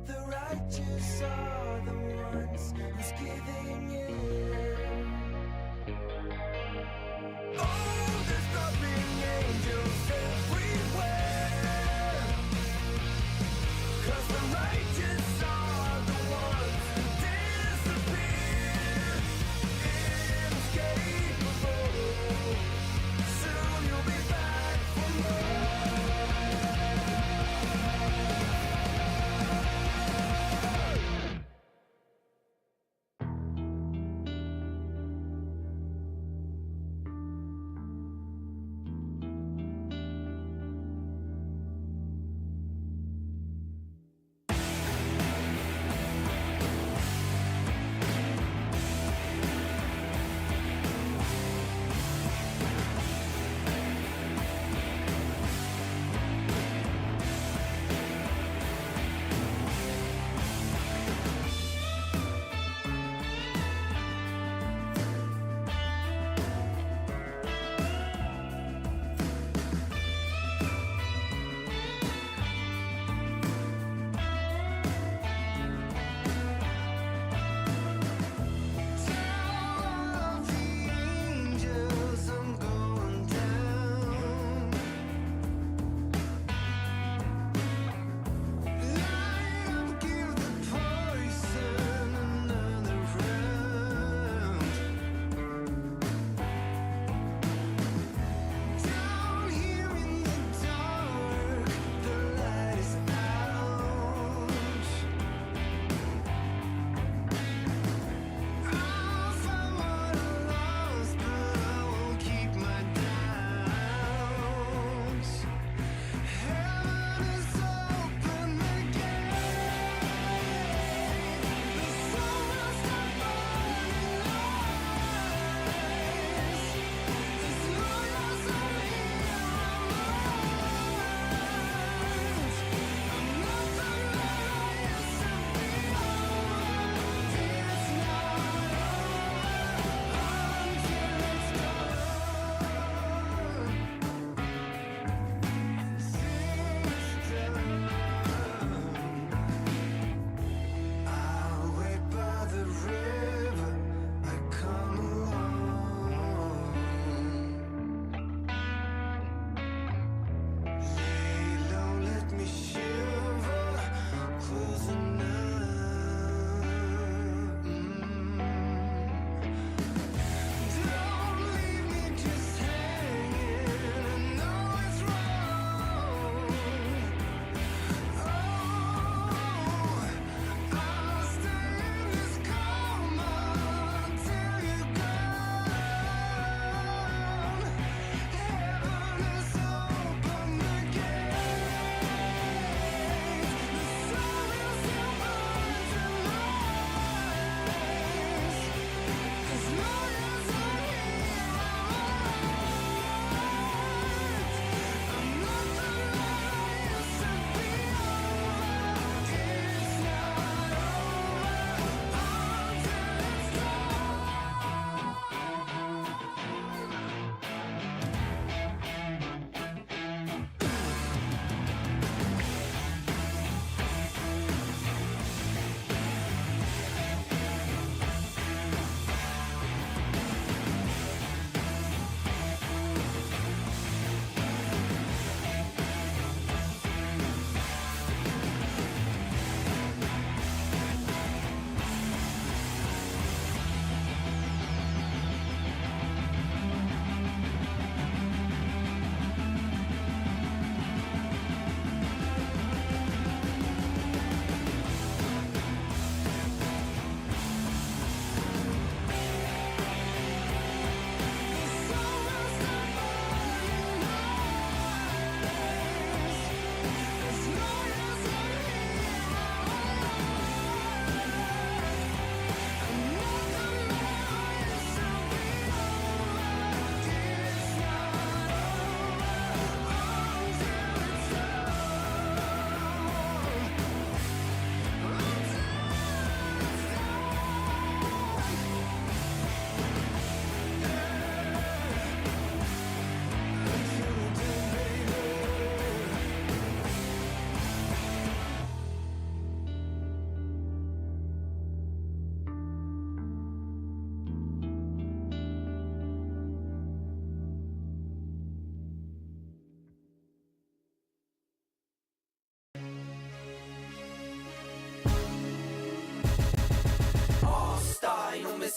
the righteous are the ones who's giving in. Oh, there's nothing angels everywhere, 'cause the righteous are the ones who disappear. Inescapable, soon you'll be back for more.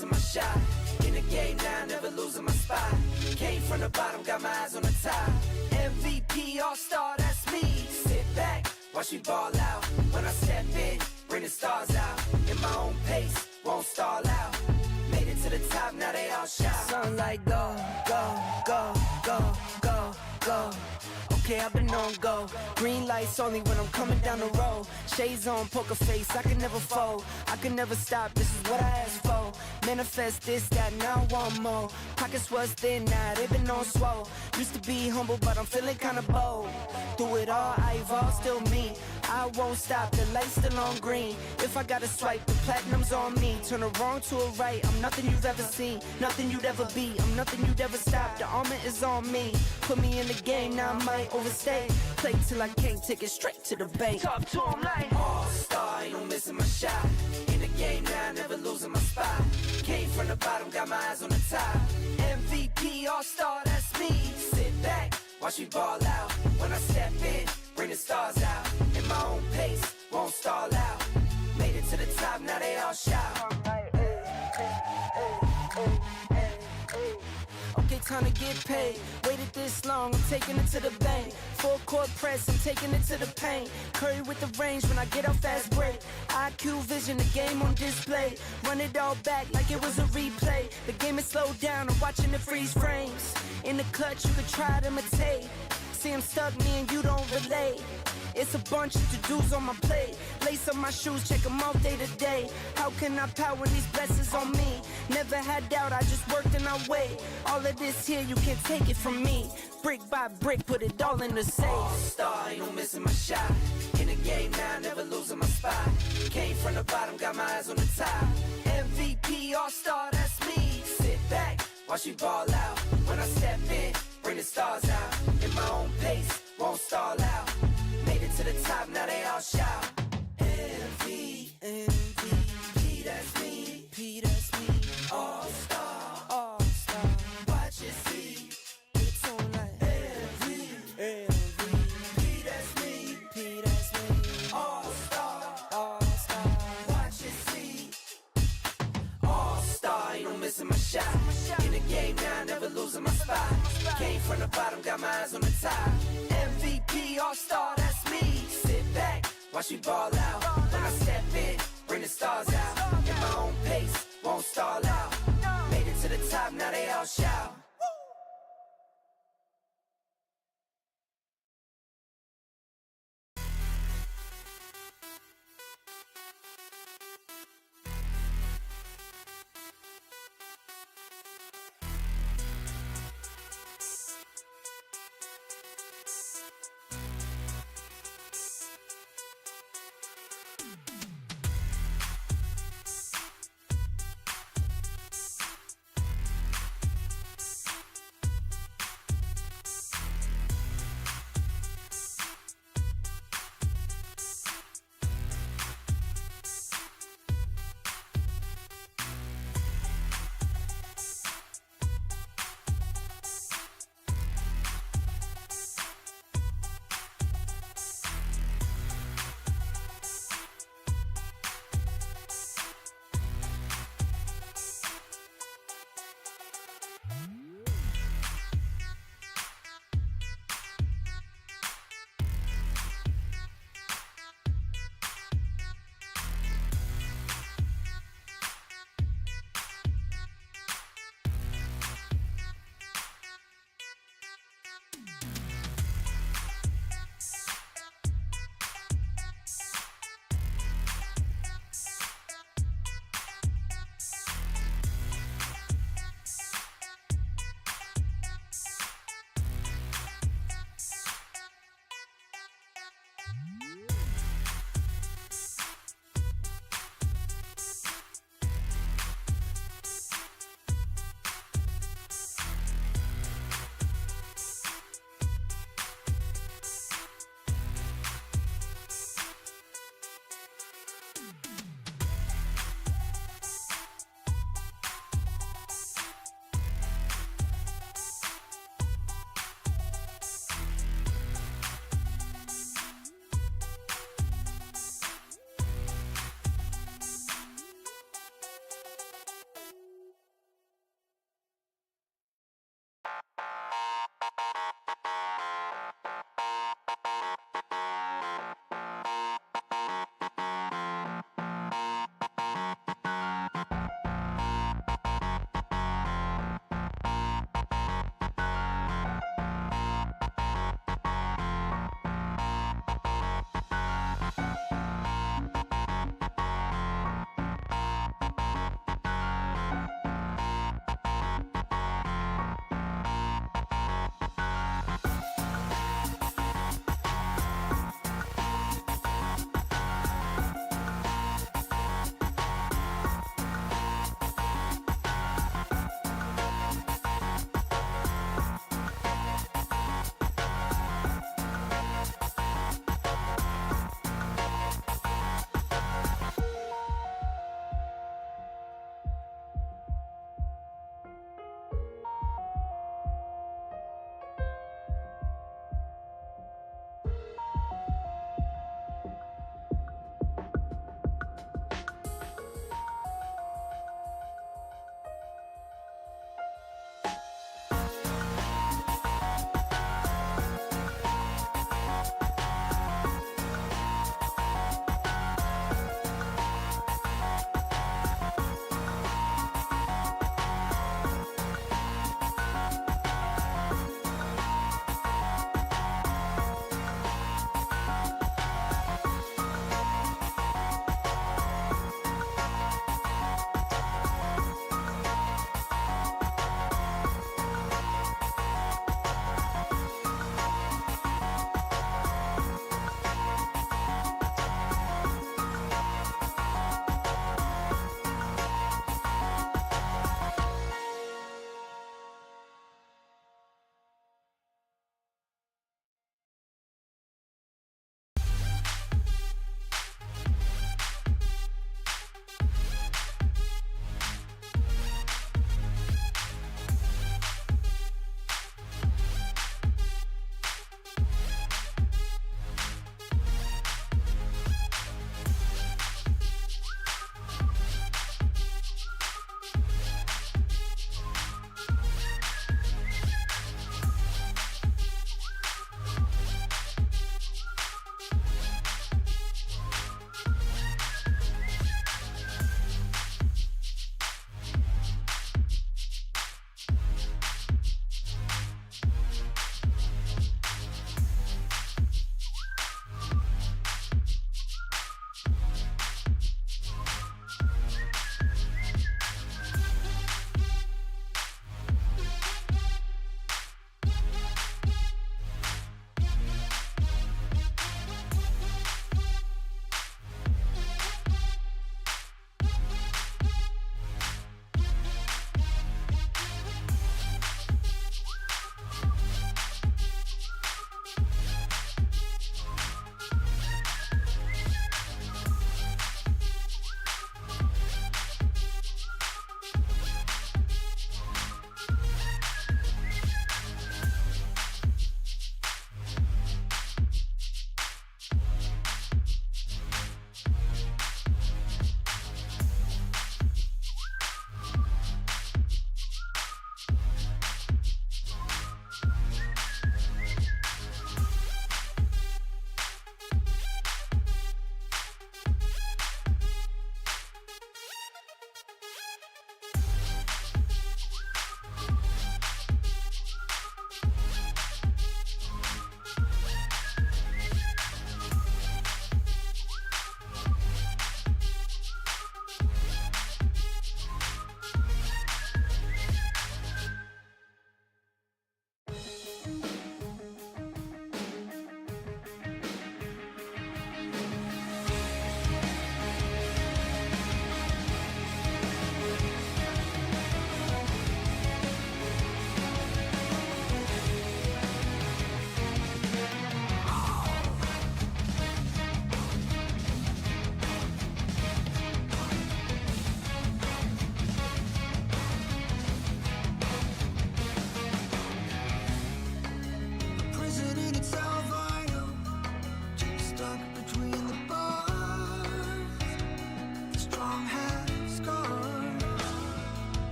missing my shot. In the game now, never losing my spot. Came from the bottom, got my eyes on the top. MVP, all-star, that's me. Sit back, watch me ball out. When I step in, bring the stars out. In my own pace, won't stall out. Made it to the top, now they all shout. Something like go, go, go, go, go, go. Okay, I've been on go. Green lights only when I'm coming down the road. Shades on, poker face, I can never fold. I can never stop, this is what I asked for. Manifest this, that, now I want more. Pockets was thin, now they've been on swole. Used to be humble, but I'm feeling kinda bold. Through it all, I evolve, still me. I won't stop, the light's still on green. If I gotta swipe, the platinum's on me. Turn a wrong to a right, I'm nothing you've ever seen. Nothing you'd ever be, I'm nothing you'd ever stop. The armor is on me. Put me in the game, now I might overstay. Play till I can't, take it straight to the bank. Talk to him like all-star, ain't no missing my shot. In the game now, never losing my spot. Came from the bottom, got my eyes on the top. MVP, all-star, that's me. Sit back, watch me ball out. When I step in, bring the stars out. In my own pace, won't stall out. Made it to the top, now they all shout. Okay, time to get paid. Waited this long, I'm taking it to the bank. Full court press, I'm taking it to the paint. Curry with the range when I get off fast break. IQ vision, the game on display. Run it all back like it was a replay. The game is slowed down, I'm watching it freeze frames. In the clutch, you could try to imitate. See I'm stuck, me and you don't relate. It's a bunch of to-dos on my plate. Lace up my shoes, check them out day to day. How can I power when these blessings on me? Never had doubt, I just worked and I wait. All of this here, you can't take it from me. Brick by brick, put it all in the safe. All-star, ain't no missing my shot. In the game now, never losing my spot. Came from the bottom, got my eyes on the top. MVP, all-star, that's me. Sit back, watch me ball out. When I step in, bring the stars out. In my own pace, won't stall out. Made it to the top, now they all shout. MVP, that's me. P, that's me. All-star, all-star. Watch it see. It's on like MVP, that's me. P, that's me. All-star, all-star. Watch it see. All-star, ain't no missing my shot. In the game now, never losing my spot. Came from the bottom, got my eyes on the top. MVP, all-star, that's me. Sit back, watch me ball out. When I step in, bring the stars out. In my own pace, won't stall out. Made it to the top, now they all shout.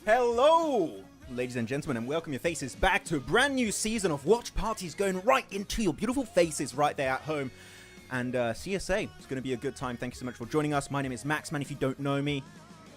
Hello, ladies and gentlemen, and welcome your faces back to a brand new season of watch parties going right into your beautiful faces right there at home. And CSA, it's going to be a good time. Thank you so much for joining us. My name is Maxman. If you don't know me,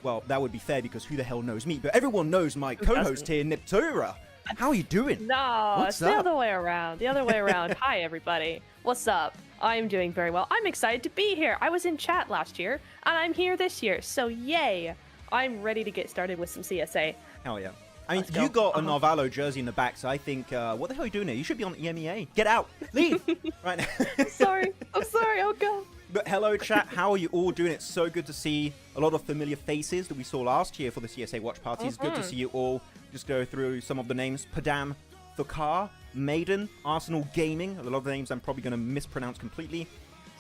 well, that would be fair because who the hell knows me? But everyone knows my co-host here, Niptura. How are you doing? No, it's the other way around. The other way around. Hi, everybody. What's up? I'm doing very well. I'm excited to be here. I was in chat last year, and I'm here this year. So, yay. I'm ready to get started with some CSA. Hell yeah. I mean, you got a Narvalo jersey in the back, so I think, what the hell are you doing here? You should be on EMEA. Get out. Leave. Right now. I'm sorry. Oh, God. But hello, chat. How are you all doing? It's so good to see a lot of familiar faces that we saw last year for the CSA Watch Party. It's good to see you all. Just go through some of the names. Padam, Thokar, Maiden, Arsenal Gaming. A lot of the names I'm probably going to mispronounce completely.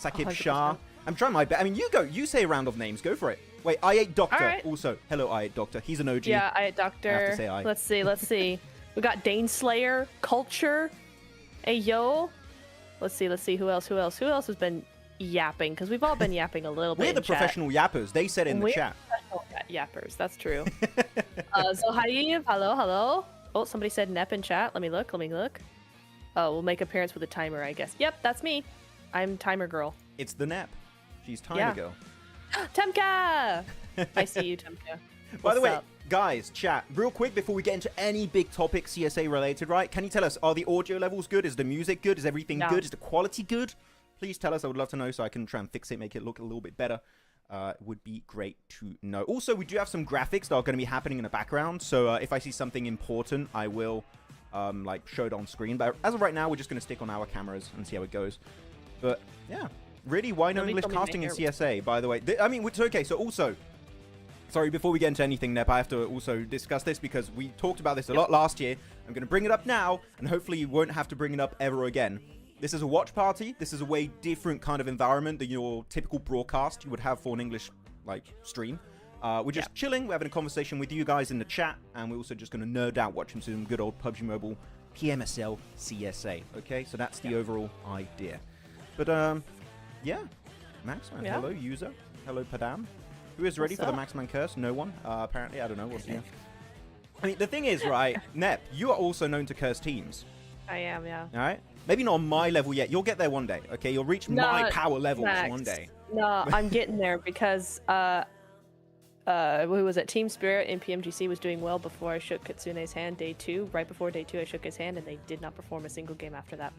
Sakib 100%. Shah. I'm trying my best. I mean, you go. You say a round of names. Go for it. Wait, I8 Doctor. Right. Also, hello, I8 Doctor. He's an OG. Yeah, I8 Doctor. I have to say I. Let's see. We got Dane Slayer, Culture, Ayo. Let's see. Who else has been yapping? Because we've all been yapping a little bit. We're the professional yappers. They said in the chat. Professional yappers. That's true. Zohaib, hello. Oh, somebody said Nep in chat. Let me look. Oh, we'll make appearance with a timer, I guess. Yep, that's me. I'm timer girl. It's the Nep. She's timer girl. Temka! I see you, Temka. By the way, guys, chat, real quick before we get into any big topic CSA related, right? Can you tell us, are the audio levels good? Is the music good? Is everything good? Is the quality good? Please tell us. I would love to know so I can try and fix it, make it look a little bit better. It would be great to know. Also, we do have some graphics that are going to be happening in the background. So if I see something important, I will like show it on screen. But as of right now, we're just going to stick on our cameras and see how it goes. But yeah. Really, why no English casting in CSA, by the way? I mean, it's okay. So also, sorry, before we get into anything, Nep, I have to also discuss this because we talked about this a lot last year. I'm going to bring it up now, and hopefully you won't have to bring it up ever again. This is a watch party. This is a way different kind of environment than your typical broadcast you would have for an English like stream. We're just chilling. We're having a conversation with you guys in the chat, and we're also just going to nerd out watching some good old PUBG Mobile PMSL CSA. Okay, so that's the overall idea. But yeah, Maxman. Hello, user. Hello, Padam. Who is ready for the Maxman curse? No one. Apparently, I don't know. What's here? I mean, the thing is, right, Nep, you are also known to curse teams. I am, yeah. All right. Maybe not on my level yet. You'll get there one day. Okay, you'll reach my power levels one day. No, I'm getting there because who was it? Team Spirit in PMGC was doing well before I shook Kitsune's hand day 2. Right before day 2, I shook his hand, and they did not perform a single game after that.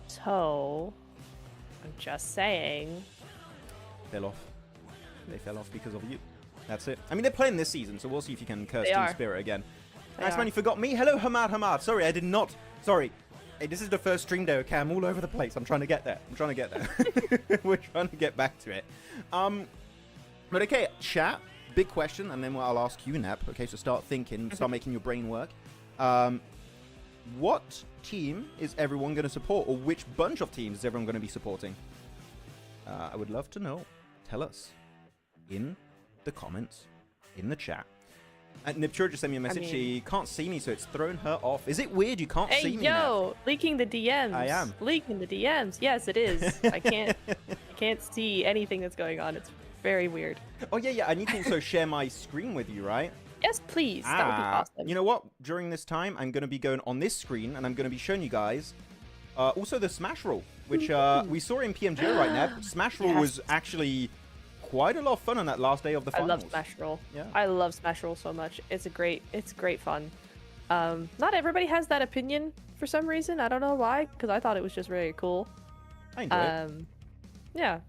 So I'm just saying. Fell off. They fell off because of you. That's it. I mean, they're playing this season, so we'll see if you can curse Team Spirit again. Nice man, you forgot me. Hello, Hamad. Sorry, I did not. Sorry. Hey, this is the first stream day, okay? I'm all over the place. I'm trying to get there. We're trying to get back to it. But okay, chat. Big question, and then I'll ask you, Nep. Okay, so start thinking. Start making your brain work. What team is everyone going to support, or which bunch of teams is everyone going to be supporting? I would love to know. Tell us in the comments, in the chat. And Niptura just sent me a message. She can't see me, so it's thrown her off. Is it weird you can't see me now? Leaking the DMs. I am. Leaking the DMs. Yes, it is. I can't see anything that's going on. It's very weird. Oh, yeah. I need to also share my screen with you, right? Yes, please. That would be awesome. You know what? During this time, I'm going to be going on this screen, and I'm going to be showing you guys also the Smash Roll, which we saw in PMG right now. Smash Roll was actually quite a lot of fun on that last day of the finals. I love Smash Roll. Yeah. I love Smash Roll so much. It's great fun. Not everybody has that opinion for some reason. I don't know why, because I thought it was just very cool. I enjoy it. Yeah.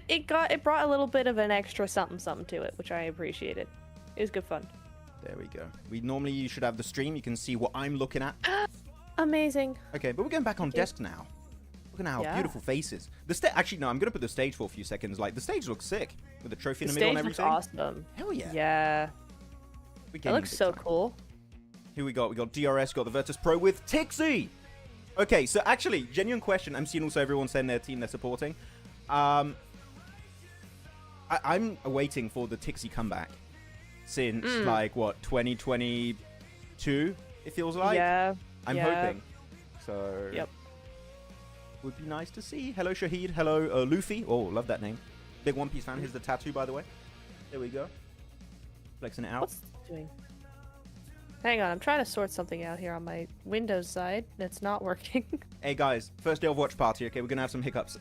It brought a little bit of an extra something to it, which I appreciated. It was good fun. There we go. You should have the stream. You can see what I'm looking at. Amazing. Okay, but we're going back on desk now. Look at our beautiful faces. Actually, no, I'm going to put the stage for a few seconds. Like, the stage looks sick with the trophy in the middle and everything. The stage looks awesome. Hell yeah. Yeah. It looks so cool. Here we got DRS, got the Virtus Pro with Tixie. Okay, so actually, genuine question. I'm seeing also everyone saying their team they're supporting. I'm awaiting for the Tixie comeback since, like, what, 2022, it feels like? Yeah. I'm hoping. So, yep. Would be nice to see. Hello, Shahid. Hello, Luffy. Oh, love that name. Big One Piece fan. Here's the tattoo, by the way. There we go. Flexing it out. What's doing? Hang on, I'm trying to sort something out here on my Windows side. It's not working. Hey guys, first day of watch party. Okay, we're gonna have some hiccups.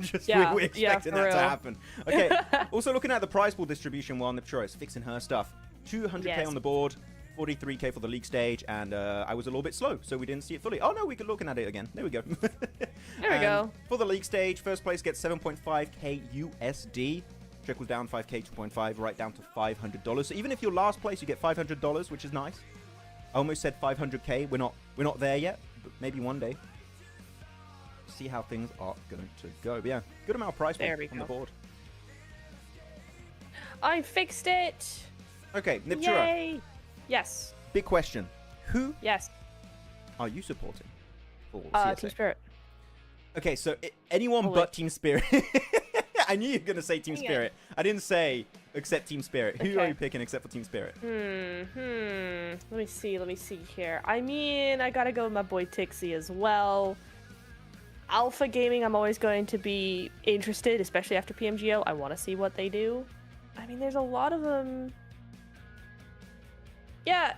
Just Yeah, we're expecting for that to real. happen. Okay. Also looking at the prize pool distribution while Niptura is fixing her stuff. 200k Yes. on the board, 43k for the league stage, and I was a little bit slow, so we didn't see it fully. Oh no, we could looking at it again. There we go. There we go. For the league stage, first place gets 7.5k USD. Trickles down 5k, 2.5, right down to $500. So even if you're last place, you get $500, which is nice. I almost said 500k. We're not there yet, but maybe one day. See how things are going to go. But yeah, good amount of prize There we on the go. board. I fixed it. Okay, Niptura, Yay! Yes. big question. Who Yes. are you supporting for CSA? Team Spirit. Okay, so anyone Holy. but Team Spirit. I knew you were going to say Team Dang it. Spirit. I didn't say except Team Spirit. Who are Okay. you picking except for Team Spirit? Let me see here. I mean, I gotta go with my boy Tixie as well. Alpha Gaming, I'm always going to be interested, especially after PMGO. I want to see what they do. I mean, there's a lot of them. Yeah,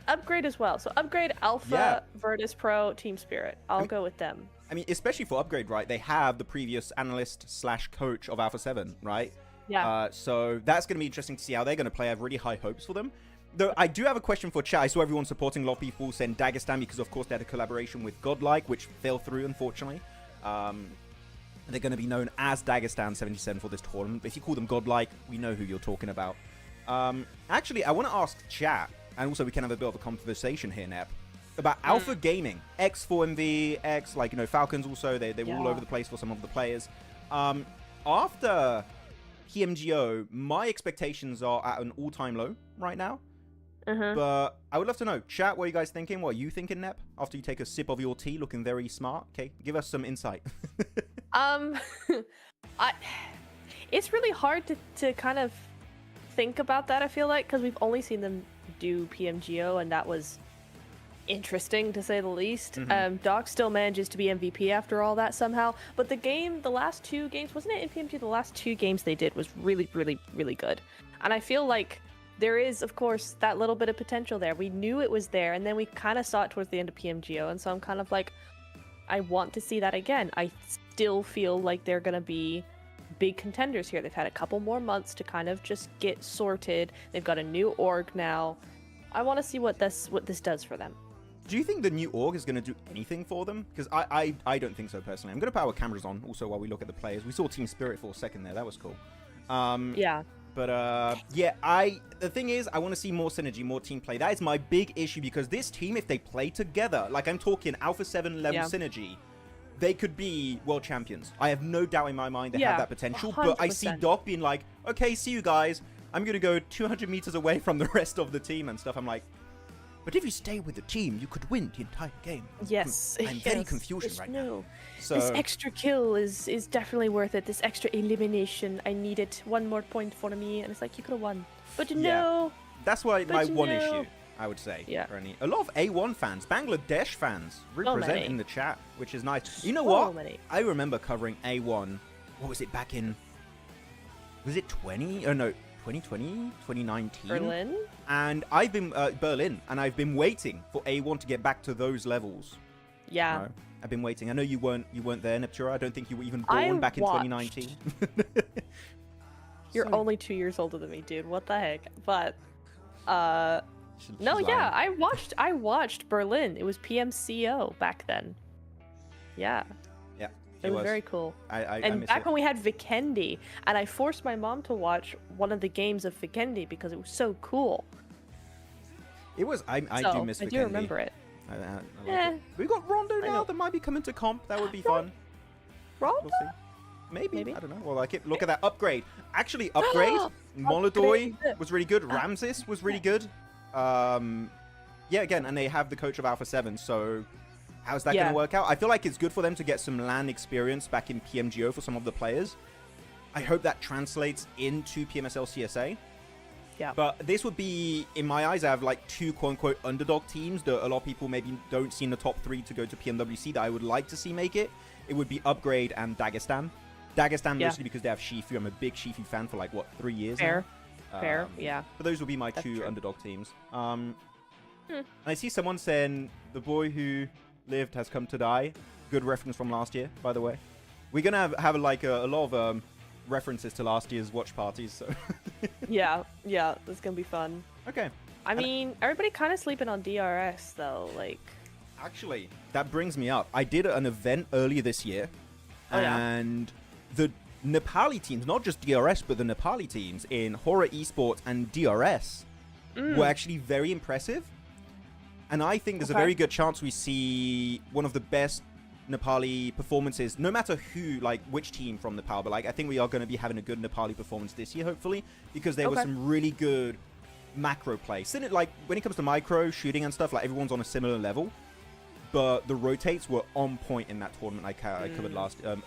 Upgrade as well. So Upgrade, Alpha, Virtus Pro, Team Spirit. I'll go with them. I mean, especially for Upgrade, right? They have the previous analyst / coach of Alpha 7, right? Yeah. So that's going to be interesting to see how they're going to play. I have really high hopes for them. Though I do have a question for chat. I saw everyone supporting. A lot of people saying Dagestan because, of course, they had a collaboration with Godlike, which fell through, unfortunately. They're going to be known as Dagestan 77 for this tournament. But if you call them Godlike, we know who you're talking about. Actually, I want to ask chat, and also we can have a bit of a conversation here, Nep, about Alpha Gaming, X4MV, X, like, you know, Falcons also. They were all over the place for some of the players. After PMGO, my expectations are at an all-time low right now. But I would love to know, chat, what are you guys thinking? What are you thinking, Nep, after you take a sip of your tea, looking very smart? Okay, give us some insight. It's really hard to kind of think about that, I feel like, because we've only seen them do PMGO, and that was interesting to say the least. Doc still manages to be MVP after all that somehow, but the last two games, wasn't it in PMG? The last two games they did was really, really, really good. And I feel like there is, of course, that little bit of potential there. We knew it was there, and then we kind of saw it towards the end of PMGO, and so I'm kind of like, I want to see that again. I still feel like they're going to be big contenders here. They've had a couple more months to kind of just get sorted. They've got a new org now. I want to see what this does for them. Do you think the new org is going to do anything for them? Because I don't think so, personally. I'm going to put our cameras on also while we look at the players. We saw Team Spirit for a second there. That was cool. Yeah. But yeah, the thing is, I want to see more synergy, more team play. That is my big issue, because this team, if they play together, like I'm talking Alpha 7 level synergy, they could be world champions. I have no doubt in my mind they have that potential. 100%. But I see Doc being like, okay, see you guys. I'm going to go 200 meters away from the rest of the team and stuff. I'm like, but if you stay with the team, you could win the entire game. Yes. I'm very confused right now. No. So, This extra kill is definitely worth it. This extra elimination. I need it. One more point for me. And it's like, you could have won. But no. that's why But my you one know- issue, I would say. Yeah. Ernie. A lot of A1 fans, Bangladesh fans, represent many. in the chat, which is nice. You know So what? many. I remember covering A1. What was it back in? Was it 20? Oh no, 2020, 2019. Berlin? And I've been Berlin, and I've been waiting for A1 to get back to those levels. Yeah. No, I've been waiting. I know you weren't there, Neptura. I don't think you were even born back in watched. 2019. You're So- only 2 years older than me, dude. What the heck? But She's no, yeah, lying. I watched Berlin. It was PMCO back then. Yeah. Yeah, It was very cool. I And miss back it. when we had Vikendi, and I forced my mom to watch one of the games of Vikendi because it was so cool. It was. I So, do miss I Vikendi. do remember it. I like Eh. it. We got Rondo I now know. that might be coming to comp. That would be fun. Rondo? We'll see. Maybe. Maybe. I don't know. Well, like it. Look at that upgrade. Actually, upgrade. Molodoy Upgrade. was really good. Ramses was really good. Yeah, again, and they have the coach of Alpha 7, so how's that going Yeah. to work out? I feel like it's good for them to get some LAN experience back in PMGO for some of the players. I hope that translates into PMSL CSA. Yeah. But this would be, in my eyes, I have like two quote-unquote underdog teams that a lot of people maybe don't see in the top 3 to go to PMWC that I would like to see make it. It would be Upgrade and Dagestan. Dagestan Yeah. mostly because they have Shifu. I'm a big Shifu fan for like, what, 3 years Fair. now? Fair. Yeah. But those will be my That's two true. underdog teams. And I see someone saying, the boy who lived has come to die. Good reference from last year, by the way. We're going to have like a lot of references to last year's watch parties, so... Yeah, it's gonna be fun. Okay. I mean, everybody kind of sleeping on DRS, though, like... Actually, that brings me up. I did an event earlier this year, and the Nepali teams, not just DRS, but the Nepali teams in Horror Esports and DRS were actually very impressive. And I think there's a very good chance we see one of the best Nepali performances, no matter who, like, which team from Nepal, but, like, I think we are going to be having a good Nepali performance this year, hopefully, because there was some really good macro play. Like, when it comes to micro, shooting and stuff, like, everyone's on a similar level. But the rotates were on point in that tournament I covered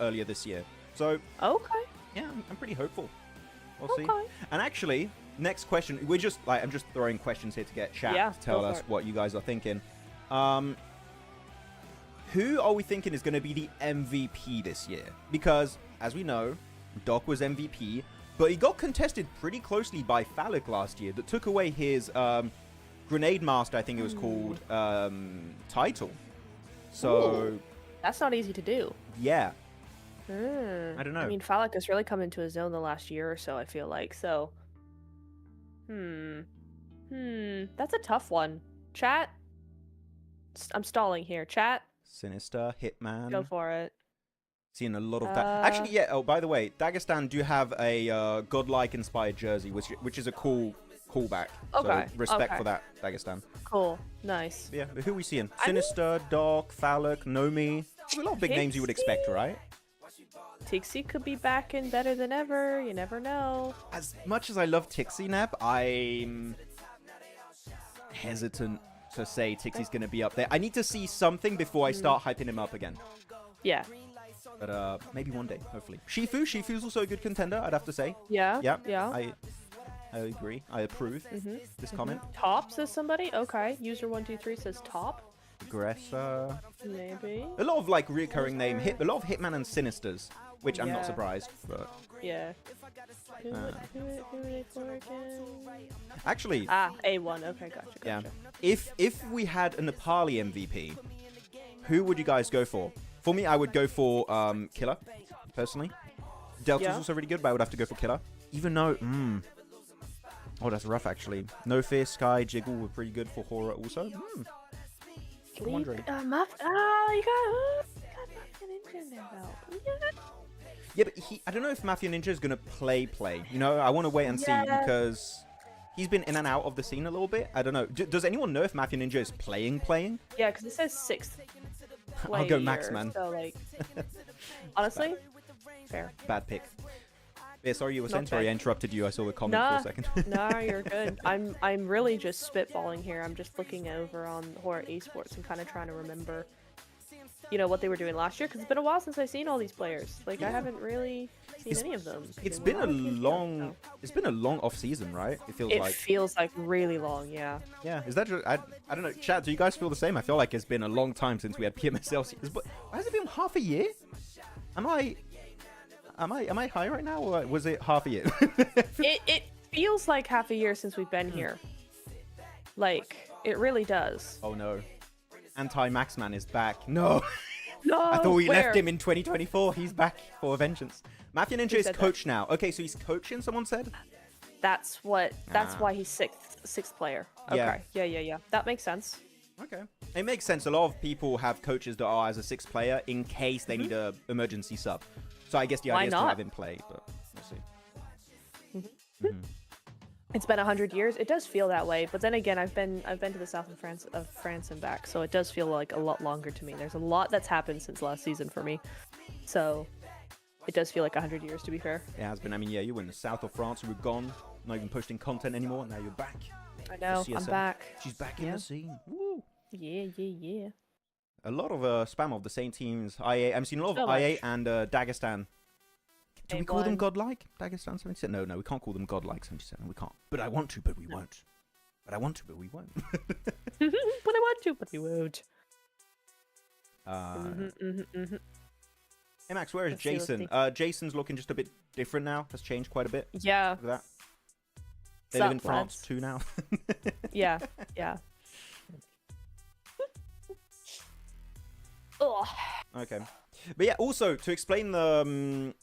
earlier this year. So, yeah, I'm pretty hopeful. We'll see. And actually, next question. We're just like, I'm just throwing questions here to get chat to tell us what you guys are thinking. Who are we thinking is going to be the MVP this year? Because, as we know, Doc was MVP, but he got contested pretty closely by Phallic last year that took away his Grenade Master, I think it was called, title. So... That's not easy to do. Yeah. I don't know. I mean, Phallic has really come into his own the last year or so, I feel like, so... That's a tough one. Chat? I'm stalling here. Chat? Sinister, Hitman. Go for it. Seeing a lot of that. Actually, yeah, oh, by the way, Dagestan do have a godlike inspired jersey, which is a cool callback. Okay. So respect for that, Dagestan. Cool. Nice. But yeah, but who are we seeing? Sinister, Doc, Phallic, Nomi. A lot of big names you would expect, right? Tixie could be back and better than ever. You never know. As much as I love Tixie Nap, I'm hesitant to say Tixie's going to be up there. I need to see something before I start hyping him up again. Yeah. But maybe one day, hopefully. Shifu's also a good contender, I'd have to say. Yeah. I agree. I approve this comment. Top says somebody? Okay. User 123 says top. Aggressor. Maybe. A lot of like recurring name. A lot of Hitman and Sinisters, which I'm not surprised, but... Yeah. Who are they for again? Actually... A1. Okay, gotcha. Yeah. If we had a Nepali MVP, who would you guys go for? For me, I would go for Killer, personally. Delta's also really good, but I would have to go for Killer. Even though... Oh, that's rough, actually. No Fear, Sky, Jiggle were pretty good for Horror also. I'm wondering. You got Mafia Ninja now. Yeah, but I don't know if Mafia Ninja is going to play. You know, I want to wait and see because he's been in and out of the scene a little bit. I don't know. Does anyone know if Mafia Ninja is playing? Yeah, because it says 6th player. I'll go Max, man. So, like, honestly, fair. Bad pick. Yeah, sorry you were saying. Sorry, I interrupted you. I saw the comment for a second. No, you're good. I'm really just spitballing here. I'm just looking over on Horror Esports and kind of trying to remember, you know, what they were doing last year, because it's been a while since I've seen all these players. Like, I haven't really seen any of them. It's been a long off season, right? It feels like really long, yeah. Yeah, is that just, I don't know, chat, do you guys feel the same? I feel like it's been a long time since we had PMSL. But has it been half a year? Am I high right now, or was it half a year? it feels like half a year since we've been here. Like, it really does. Oh no. Anti-Maxman is back. No! No! I thought we left him in 2024. He's back for vengeance. Mafia Ninja is coach now. Okay, so he's coaching, someone said? That's why he's sixth player. Okay. Yeah. That makes sense. Okay. It makes sense. A lot of people have coaches that are as a 6th player in case they need a emergency sub. So I guess the idea is to have him play, but we'll see. It's been 100 years. It does feel that way, but then again, I've been to the south of France and back, so it does feel like a lot longer to me. There's a lot that's happened since last season for me, so it does feel like 100 years, to be fair. It has been. I mean, yeah, you were in the south of France, you were gone, not even posting content anymore, and now you're back. I know. I'm back. She's back in the scene. Woo. Yeah. A lot of spam of the same teams. IA. I'm seeing a lot of IA and Dagestan. Do we call them godlike? Dagestan 77? No, we can't call them godlike 77. We can't. But I want to, but we won't. But I want to, but we won't. But I want to, but we won't. Hey Max, where is Jason? Jason's looking just a bit different now. Has changed quite a bit. Yeah. Look at that. They live in France too now. Yeah. Ugh. Okay. But yeah, also, to explain the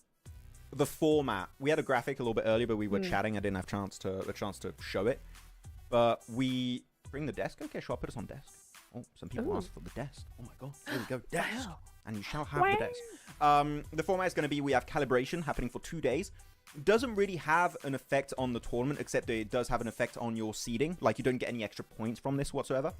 format, we had a graphic a little bit earlier, but we were chatting. I didn't have a chance to show it. But we bring the desk. Okay, sure, I'll put us on desk. Oh, some people asked for the desk. Oh my god, here we go, desk. Wow. And you shall have the desk. The format is going to be, we have calibration happening for 2 days. Doesn't really have an effect on the tournament, except that it does have an effect on your seeding. Like, you don't get any extra points from this whatsoever.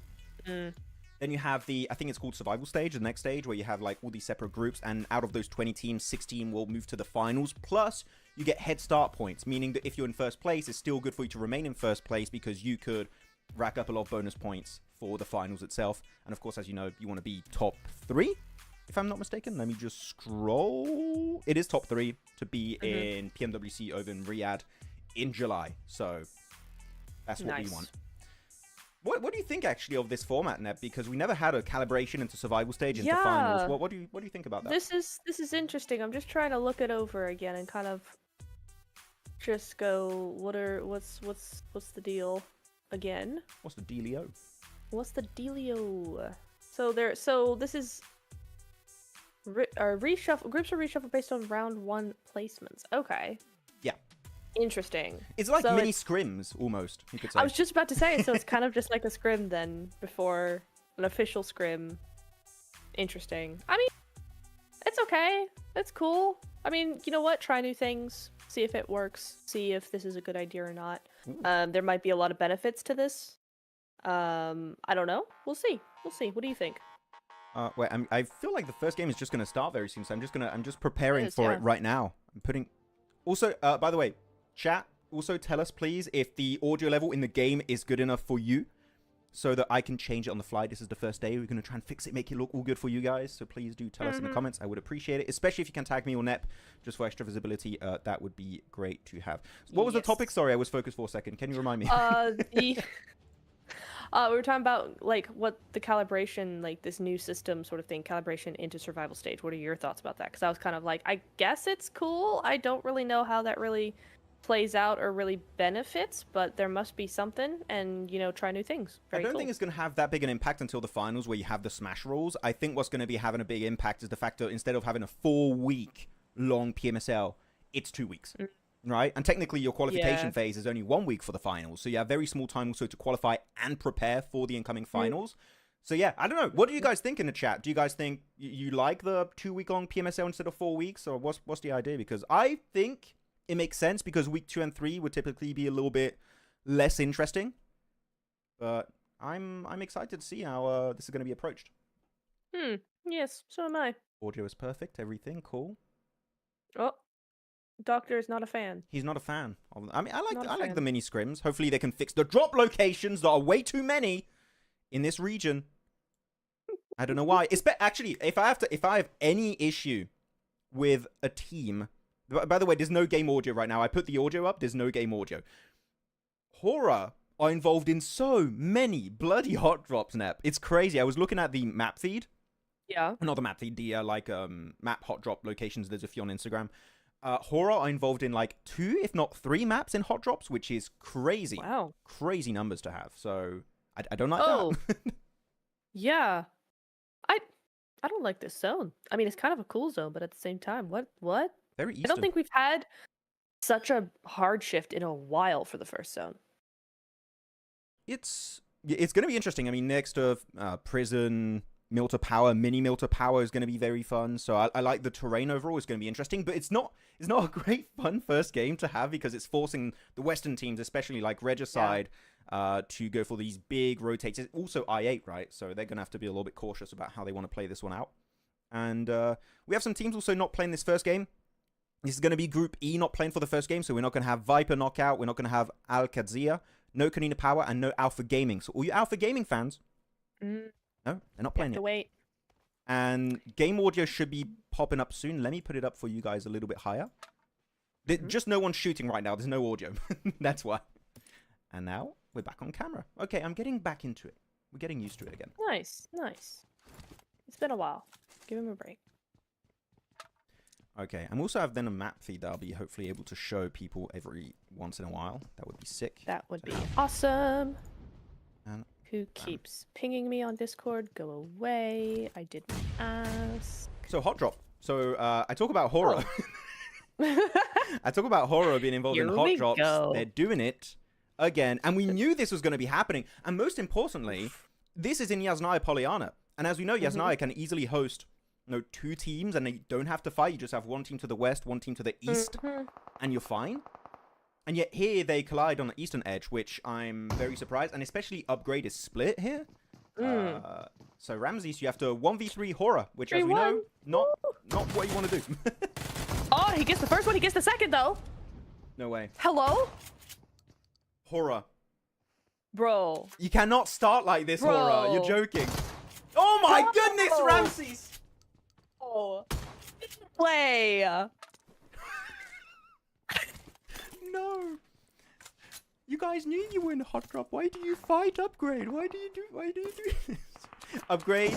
Then you have the, I think it's called survival stage, the next stage, where you have like all these separate groups, and out of those 20 teams, 16 will move to the finals. Plus, you get head start points, meaning that if you're in first place, it's still good for you to remain in first place because you could rack up a lot of bonus points for the finals itself. And of course, as you know, you want to be top 3, if I'm not mistaken. Let me just scroll. It is top 3 to be in PMWC over in Riyadh in July. So that's what we want. What do you think actually of this format, Neb? Because we never had a calibration into survival stage into finals. What do you think about that? This is interesting. I'm just trying to look it over again and kind of just go, what's the deal again? What's the dealio? What's the dealio? So this is reshuffle. Groups are reshuffled based on round 1 placements. Okay. Yeah. Interesting. It's like mini scrims, almost, you could say. I was just about to say, so it's kind of just like a scrim then, before an official scrim. Interesting. I mean, it's okay. It's cool. I mean, you know what? Try new things. See if it works. See if this is a good idea or not. There might be a lot of benefits to this. I don't know. We'll see. We'll see. What do you think? Wait, I feel like the first game is just going to start very soon, so I'm just preparing for it right now. I'm putting... Also, by the way, chat, also tell us, please, if the audio level in the game is good enough for you so that I can change it on the fly. This is the first day. We're going to try and fix it, make it look all good for you guys. So please do tell us in the comments. I would appreciate it, especially if you can tag me or Nep just for extra visibility. That would be great to have. What was the topic? Sorry, I was focused for a second. Can you remind me? We were talking about, like, what the calibration, like, this new system sort of thing, calibration into survival stage. What are your thoughts about that? Because I was kind of like, I guess it's cool. I don't really know how that really plays out or really benefits, but there must be something, and, you know, try new things. I don't think it's going to have that big an impact until the finals where you have the smash rolls. I think what's going to be having a big impact is the fact that instead of having a 4-week long PMSL, it's 2 weeks. Right? And technically your qualification phase is only 1 week for the finals. So you have very small time also to qualify and prepare for the incoming finals. So yeah, I don't know. What do you guys think in the chat? Do you guys think you like the 2-week-long PMSL instead of 4 weeks? Or what's the idea? Because I think it makes sense because week 2 and 3 would typically be a little bit less interesting. But I'm excited to see how this is going to be approached. Yes, so am I. Audio is perfect. Everything cool. Oh. Doctor is not a fan. He's not a fan. I mean, I like the mini scrims. Hopefully they can fix the drop locations that are way too many in this region. I don't know why. Actually, if I have any issue with a team, by the way, there's no game audio right now. I put the audio up. There's no game audio. Horror are involved in so many bloody hot drops, Nep. It's crazy. I was looking at the map feed. Yeah. Not the map feed. The map hot drop locations. There's a few on Instagram. Horror are involved in like 2, if not 3 maps in hot drops, which is crazy. Wow. Crazy numbers to have. So I don't like that. Yeah. I don't like this zone. I mean, it's kind of a cool zone, but at the same time, what? Very Eastern. I don't think we've had such a hard shift in a while for the first zone. It's going to be interesting. I mean, next to prison, mill to power, mini mill to power is going to be very fun. So I like the terrain overall. It's going to be interesting, but it's not a great fun first game to have because it's forcing the Western teams, especially like Regicide, to go for these big rotates. It's also I8, right? So they're going to have to be a little bit cautious about how they want to play this one out. And we have some teams also not playing this first game. This is going to be Group E not playing for the first game. So we're not going to have Viper Knockout. We're not going to have Al Qadzia, no Kanina Power, and no Alpha Gaming. So all you Alpha Gaming fans, no, they're not playing to wait. And game audio should be popping up soon. Let me put it up for you guys a little bit higher. Just no one's shooting right now. There's no audio. That's why. And now we're back on camera. Okay, I'm getting back into it. We're getting used to it again. Nice. It's been a while. Give him a break. Okay, I'm also have then a map feed that I'll be hopefully able to show people every once in a while. That would be sick. That would be awesome. And Who keeps pinging me on Discord? Go away. I didn't ask. So hot drop. So I talk about horror. I talk about horror being involved in Here hot we drops. go. They're doing it again, and we knew this was going to be happening. And most importantly, this is in Yasnaya Polyana. And as we know, Yasnaya can easily host 2 teams, and they don't have to fight. You just have one team to the west, one team to the east, and you're fine. And yet here they collide on the eastern edge, which I'm very surprised. And especially Upgrade is split here. So Ramses, you have to 1v3 horror, which as we know, not what you want to do. Oh, he gets the first one. He gets the second, though. No way. Hello? Horror. Bro. You cannot start like this, Bro. horror. You're joking. Oh my goodness, Ramses! Oh. Way. No. You guys knew you were in hot drop. Why do you fight Upgrade? Why do you do this? Upgrade,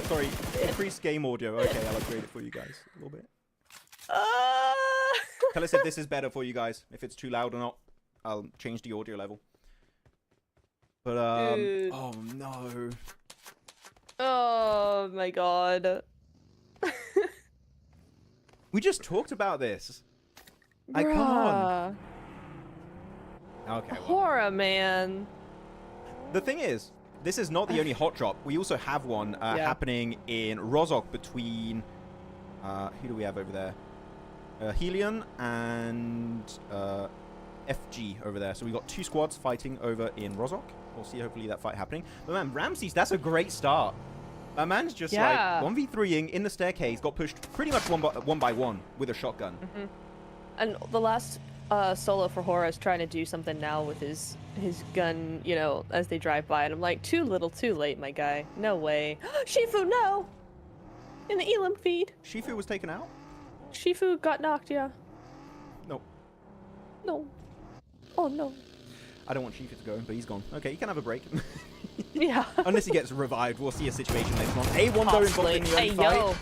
sorry, increase game audio. Okay, I'll upgrade it for you guys a little bit. Tell us if this is better for you guys. If it's too loud or not, I'll change the audio level. But, Dude. oh no. Oh my god. We just talked about this. Come on. Okay. Well. Horror, man. The thing is, this is not the only hot drop. We also have one happening in Rozhok between... who do we have over there? Helion and FG over there. So we got 2 squads fighting over in Rozhok. We'll see hopefully that fight happening. But man, Ramses, that's a great start. That man's just like 1v3ing in the staircase, got pushed pretty much one by one with a shotgun. And the last solo for Horror is trying to do something now with his gun, you know, as they drive by. And I'm like, too little, too late, my guy. No way. Shifu, no! In the Elam feed. Shifu was taken out? Shifu got knocked, yeah. No. No. Oh, no. I don't want Shifu to go, but he's gone. Okay, he can have a break. Yeah. Unless he gets revived, we'll see a situation later on. A1 though involved in the early fight.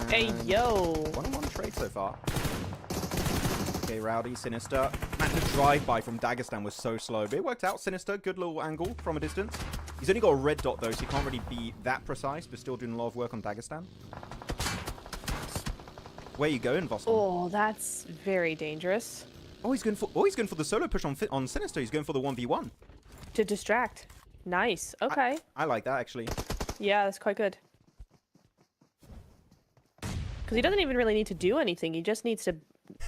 Hey, yo. 1-on-1 trade so far. Okay, Rowdy, Sinister. Man, the drive-by from Dagestan was so slow, but it worked out. Sinister, good little angle from a distance. He's only got a red dot though, so he can't really be that precise, but still doing a lot of work on Dagestan. Where you going, Voston? Oh, that's very dangerous. Oh, he's going for the solo push on Sinister. He's going for the 1v1. To distract. Nice. Okay. I like that, actually. Yeah, that's quite good. Because he doesn't even really need to do anything. He just needs to,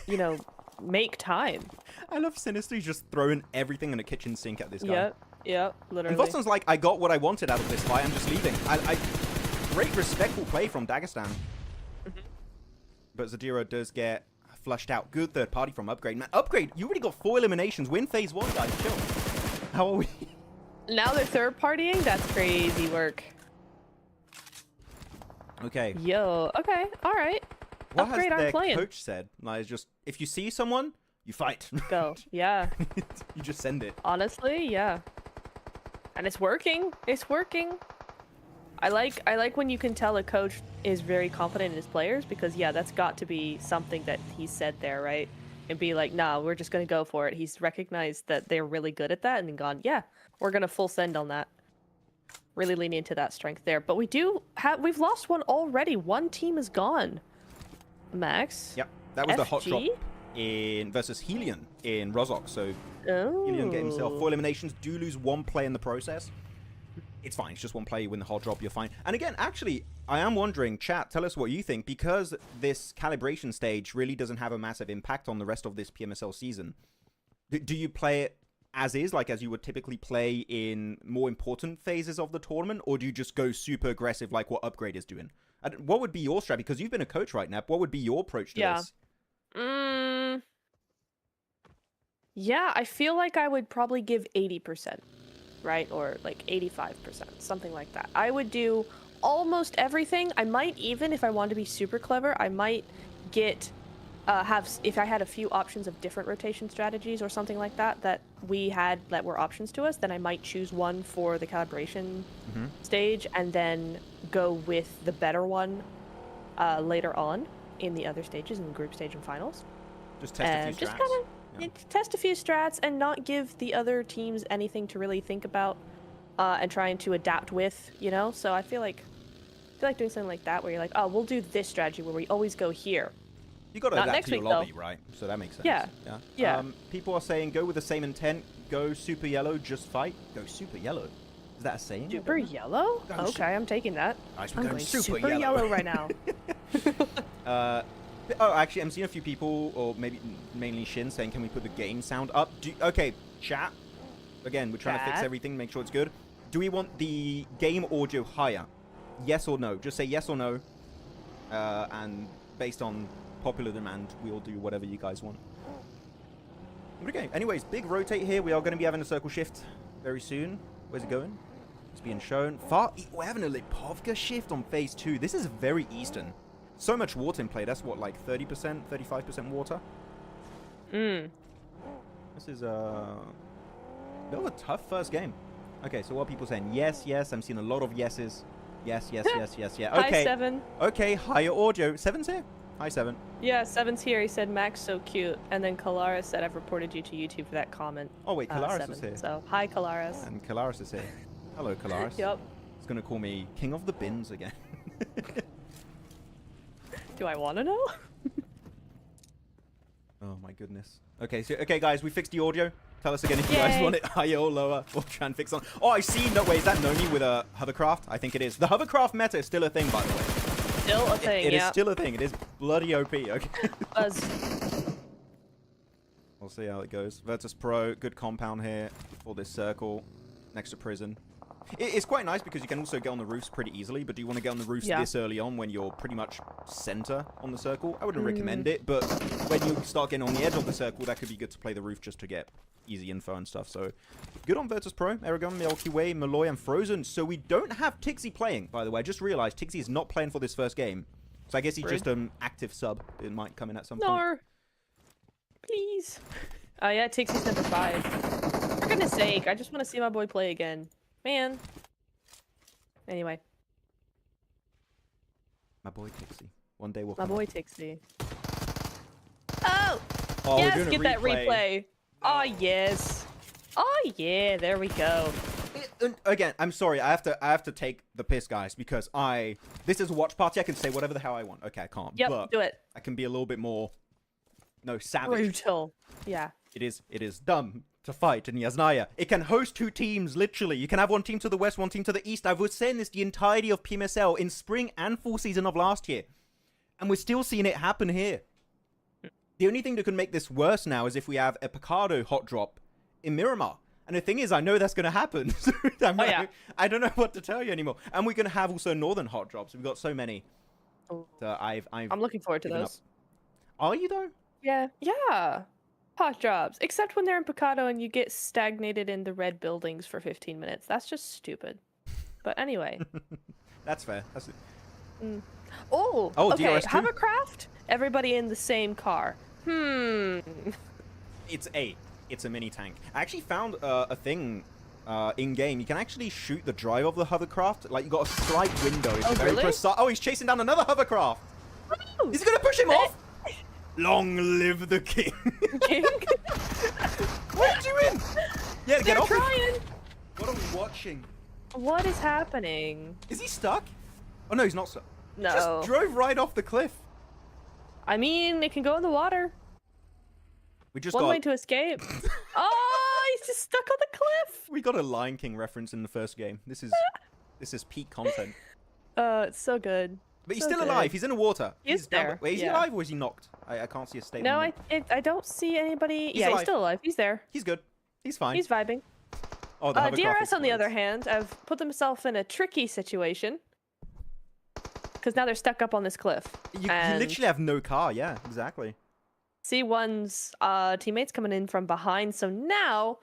you know, make time. I love Sinister. He's just throwing everything in a kitchen sink at this guy. Yep, literally. And Voston's like, I got what I wanted out of this fight. I'm just leaving. Great respectful play from Dagestan. But Zadira does get flushed out. Good third party from Upgrade. Man, Upgrade, you already got 4 eliminations. Win phase 1, guys. Chill. How are we? Now they're third partying? That's crazy work. Okay. Yo, okay, alright. What Upgrade, has their I'm playing. coach said? Like, just, if you see someone, you fight. Go. Yeah. You just send it. Honestly, yeah. And it's working. It's working. I like when you can tell a coach is very confident in his players, because yeah, that's got to be something that he said there, right? And be like, nah, we're just gonna go for it. He's recognized that they're really good at that and then gone, yeah, we're gonna full send on that. Really lean into that strength there. But we've lost one already. One team is gone. Max. Yep. That was FG? the hot drop versus Helion in Rozhok. So Oh. Helion get himself 4 eliminations, do lose 1 play in the process. It's fine. It's just 1 play. You win the hot drop, you're fine. And again, actually, I am wondering, chat, tell us what you think, because this calibration stage really doesn't have a massive impact on the rest of this PMSL season. Do you play it as is, like as you would typically play in more important phases of the tournament, or do you just go super aggressive like what Upgrade is doing? What would be your strategy? Because you've been a coach right now. What would be your approach to this? Yeah, I feel like I would probably give 80%, right? Or like 85%, something like that. I would do almost everything. I might even, if I wanted to be super clever, I might get, if I had a few options of different rotation strategies or something like that, that we had that were options to us, then I might choose one for the calibration stage and then go with the better one later on in the other stages, in the group stage and finals. Just test a few strats. Just kind of test a few strats and not give the other teams anything to really think about. and trying to adapt with, you know. So I feel like doing something like that where you're like, oh, we'll do this strategy where we always go here. You got to Not adapt next to your week, lobby, though. right? So that makes sense. Yeah. Yeah. People are saying go with the same intent. Go super yellow, just fight. Go super yellow. Is that a saying? Super yellow? Go Okay, I'm taking that. Nice, I'm going super yellow right now. Oh, actually, I'm seeing a few people, or maybe mainly Shin, saying, can we put the game sound up? Okay, chat. Again, we're trying to fix Chat. everything, make sure it's good. Do we want the game audio higher? Yes or no? Just say yes or no. And based on popular demand, we'll do whatever you guys want. Okay, anyways, big rotate here. We are going to be having a circle shift very soon. Where's it going? It's being shown. We're having a Lipovka shift on phase 2. This is very eastern. So much water in play. That's what, like 30%, 35% water? This is a bit of a tough first game. Okay, so what are people saying? Yes, yes. I'm seeing a lot of yeses. Yes, yes, yes, yes, yeah. Okay. Hi, 7. Okay, higher audio. 7's here? Hi, 7. Yeah, 7's here. He said, Max, so cute. And then Kalaris said, I've reported you to YouTube for that comment. Oh, wait, Kalaris 7. is here. So, hi, Kalaris. And Kalaris is here. Hello, Kalaris. Yep. He's going to call me King of the Bins again. Do I want to know? Oh, my goodness. Okay, so, okay, guys, we fixed the audio. Tell us again if you guys Yay. want it higher or lower. We'll try and fix on. Oh, I see. No, wait, is that Nomi with a hovercraft? I think it is. The hovercraft meta is still a thing, by the way. Still a thing, It yeah. is still a thing. It is bloody OP. Okay. We'll see how it goes. Virtus Pro, good compound here for this circle next to prison. It's quite nice because you can also get on the roofs pretty easily, but do you want to get on the roofs this early on when you're pretty much center on the circle? I wouldn't recommend it, but when you start getting on the edge of the circle, that could be good to play the roof just to get easy info and stuff. So good on Virtus Pro, Aragon, Milky Way, Malloy, and Frozen. So we don't have Tixie playing, by the way. I just realized Tixie is not playing for this first game. So I guess he's just an active sub. It might come in at some point. No. Please. Oh, yeah, Tixie's number 5. For goodness sake, I just want to see my boy play again. Man. Anyway. My boy Tixie. One day we'll My come boy up. Tixie. Oh! Oh, yes, we're doing get a that replay. Oh, yes. Oh, yeah, there we go. Again, I'm sorry. I have to take the piss, guys, because this is a watch party. I can say whatever the hell I want. Okay, I can't. Yep, but do it. I can be a little bit more, savage. Brutal. Yeah. It is dumb to fight in Yasnaya. It can host 2 teams, literally. You can have one team to the west, one team to the east. I was saying this the entirety of PMSL in spring and fall season of last year. And we're still seeing it happen here. The only thing that can make this worse now is if we have a Picardo hot drop in Miramar. And the thing is, I know that's going to happen. So I don't know what to tell you anymore. And we're going to have also northern hot drops. We've got so many. I'm looking forward to those. Are you, though? Yeah. Yeah. Hot drops. Except when they're in Picado and you get stagnated in the red buildings for 15 minutes. That's just stupid. But anyway. That's fair. That's it. Oh, okay. DRS2? Hovercraft? Everybody in the same car. It's a mini tank. I actually found a thing in game. You can actually shoot the drive of the hovercraft. Like, you got a slight window. It's very really? precise. Oh, he's chasing down another hovercraft. Woo! Is he gonna push him off? Long live the king. King? What are you doing? Yeah, get They're off. trying. What are we watching? What is happening? Is he stuck? Oh no, he's not stuck. No. Just drove right off the cliff. I mean, it can go in the water. We just One got. way to escape. Oh, he's just stuck on the cliff. We got a Lion King reference in the first game. This is peak content. It's so good. But he's So still good. alive. He's in the water. He's down there, Wait, is he yeah. alive or is he knocked? I can't see a statement. No, I don't see anybody. He's He's alive. still alive. He's there. He's good. He's fine. He's vibing. Oh, the hovercraft DRS, on the other explodes. hand, have put themselves in a tricky situation. Because now they're stuck up on this cliff. You and literally have no car. Yeah, exactly. C1's teammates coming in from behind, so now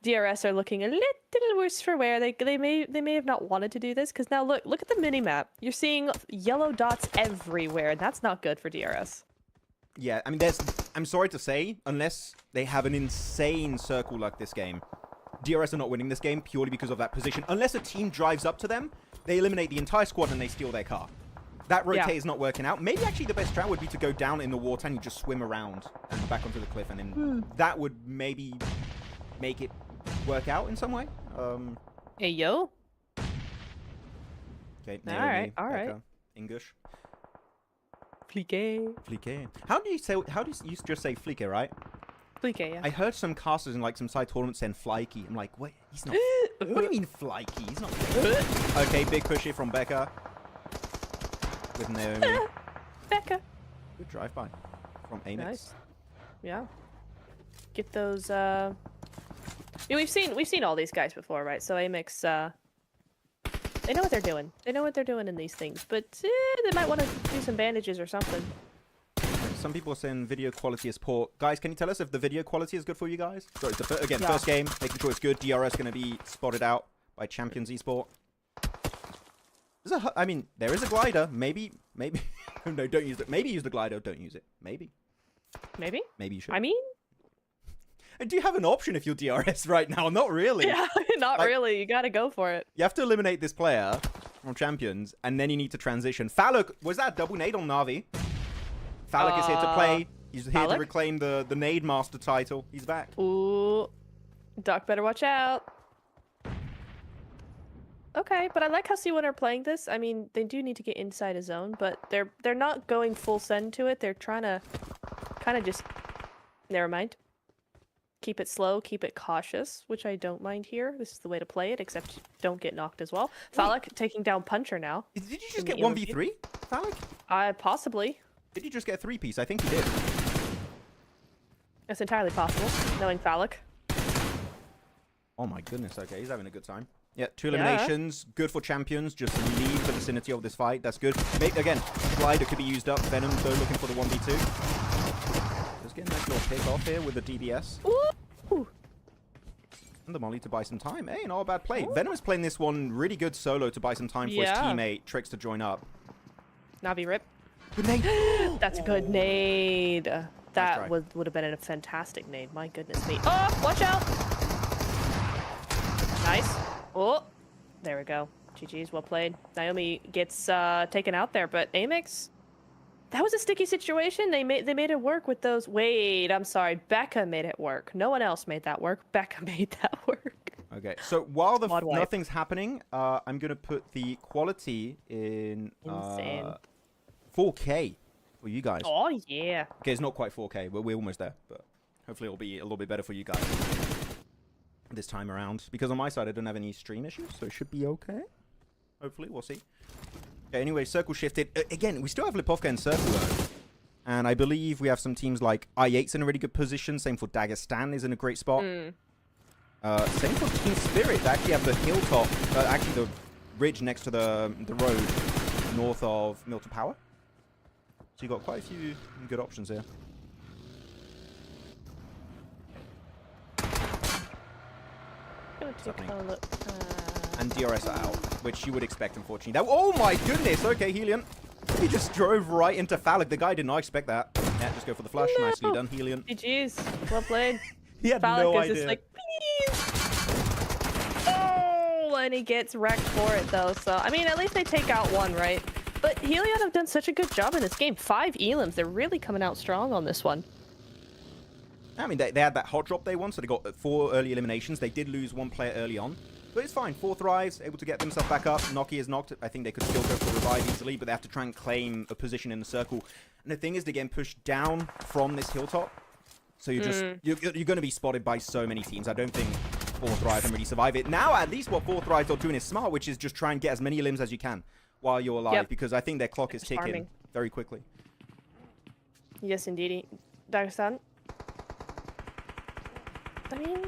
DRS are looking a little worse for wear. They may have not wanted to do this, because now look at the minimap. You're seeing yellow dots everywhere, and that's not good for DRS. Yeah, I mean, I'm sorry to say, unless they have an insane circle like this game, DRS are not winning this game purely because of that position. Unless a team drives up to them, they eliminate the entire squad and they steal their car. That rotate is not working out. Maybe actually the best strat would be to go down in the water and you just swim around and back onto the cliff, and then that would maybe make it work out in some way. Hey, yo. Okay, All Naomi, right, all right. Becca, English. Flique. Flique. How do you just say Flique, right? Flique, yeah. I heard some casters in like some side tournaments saying Flikey. I'm like, wait, he's not. What do you mean Flikey? He's not. Okay, big pushy from Becca. With Naomi. Becca. Good drive by from Amix. Nice. Yeah. Get those. Yeah, we've seen all these guys before, right? So Amix, they know what they're doing. They know what they're doing in these things, but they might want to do some bandages or something. Some people are saying video quality is poor. Guys, can you tell us if the video quality is good for you guys? So it's the Yeah. first game, making sure it's good. DRS going to be spotted out by Champions Esport. I mean, there is a glider. Maybe. No, don't use it. Maybe use the glider. Don't use it. Maybe. Maybe. Maybe you should. I mean. And do you have an option if you're DRS right now? Not really. Yeah, not Like, really. You gotta go for it. You have to eliminate this player from Champions, and then you need to transition. Falloc, was that double nade on Na'Vi? Falloc is here to play. He's here Falloc? to reclaim the nade master title. He's back. Ooh. Doc better watch out. Okay, but I like how C1 are playing this. I mean, they do need to get inside a zone, but they're not going full send to it. They're trying to kind of just... Never mind. Keep it slow, keep it cautious, which I don't mind here. This is the way to play it, except don't get knocked as well. Falloc taking down Puncher now. Did you just get 1v3, Falloc? Possibly. Did you just get a 3-piece? I think you did. It's entirely possible, knowing Falloc. Oh my goodness, okay, he's having a good time. Yeah, 2 eliminations. Good for Champions. Just leave the vicinity of this fight. That's good. Again, Glider could be used up. Venom, though, looking for the 1v2. Just getting that little pick off here with the DBS. Ooh. And the Molly to buy some time. Hey, not a bad play. Ooh. Venom is playing this one really good solo to buy some time for his teammate, Trix, to join up. Navi rip. Good nade. That's a good nade. That would have been a fantastic nade. My goodness me. Oh, watch out. Nice. Oh, there we go. GG's, well played. Naomi gets taken out there, but Amix, that was a sticky situation. They made it work with those. Wait, I'm sorry. Becca made it work. No one else made that work. Becca made that work. Okay, so while nothing's happening, I'm gonna put the quality in 4K for you guys. Oh yeah. Okay, it's not quite 4K, but we're almost there. But hopefully it'll be a little bit better for you guys this time around. Because on my side, I don't have any stream issues, so it should be okay. Hopefully, we'll see. Okay, anyway, circle shifted. Again, we still have Lipovka in circle, though. And I believe we have some teams like I8's in a really good position. Same for Dagestan is in a great spot. Same for Team Spirit. They actually have the hilltop, actually the ridge next to the road north of Milton Power. So you've got quite a few good options here. And DRS are out, which you would expect, unfortunately. Oh my goodness! Okay, Helion. He just drove right into Falloc. The guy did not expect that. Yeah, just go for the flash. No. Nicely done, Helion. GG's. Well played. He had Falloc no is idea. just like, please. Oh, and he gets wrecked for it, though. So, I mean, at least they take out one, right? But Helion have done such a good job in this game. 5 elims. They're really coming out strong on this one. I mean, they had that hot drop they won, so they got 4 early eliminations. They did lose 1 player early on. But it's fine. 4 thrives, able to get themselves back up. Noki is knocked. I think they could still go for revive easily, but they have to try and claim a position in the circle. And the thing is, they're getting pushed down from this hilltop. So you're just you're going to be spotted by so many teams. I don't think 4 thrive can really survive it. Now, at least what 4 thrives are doing is smart, which is just try and get as many limbs as you can while you're alive, because I think their clock is ticking very quickly. Yes, indeed. Dagestan. I mean,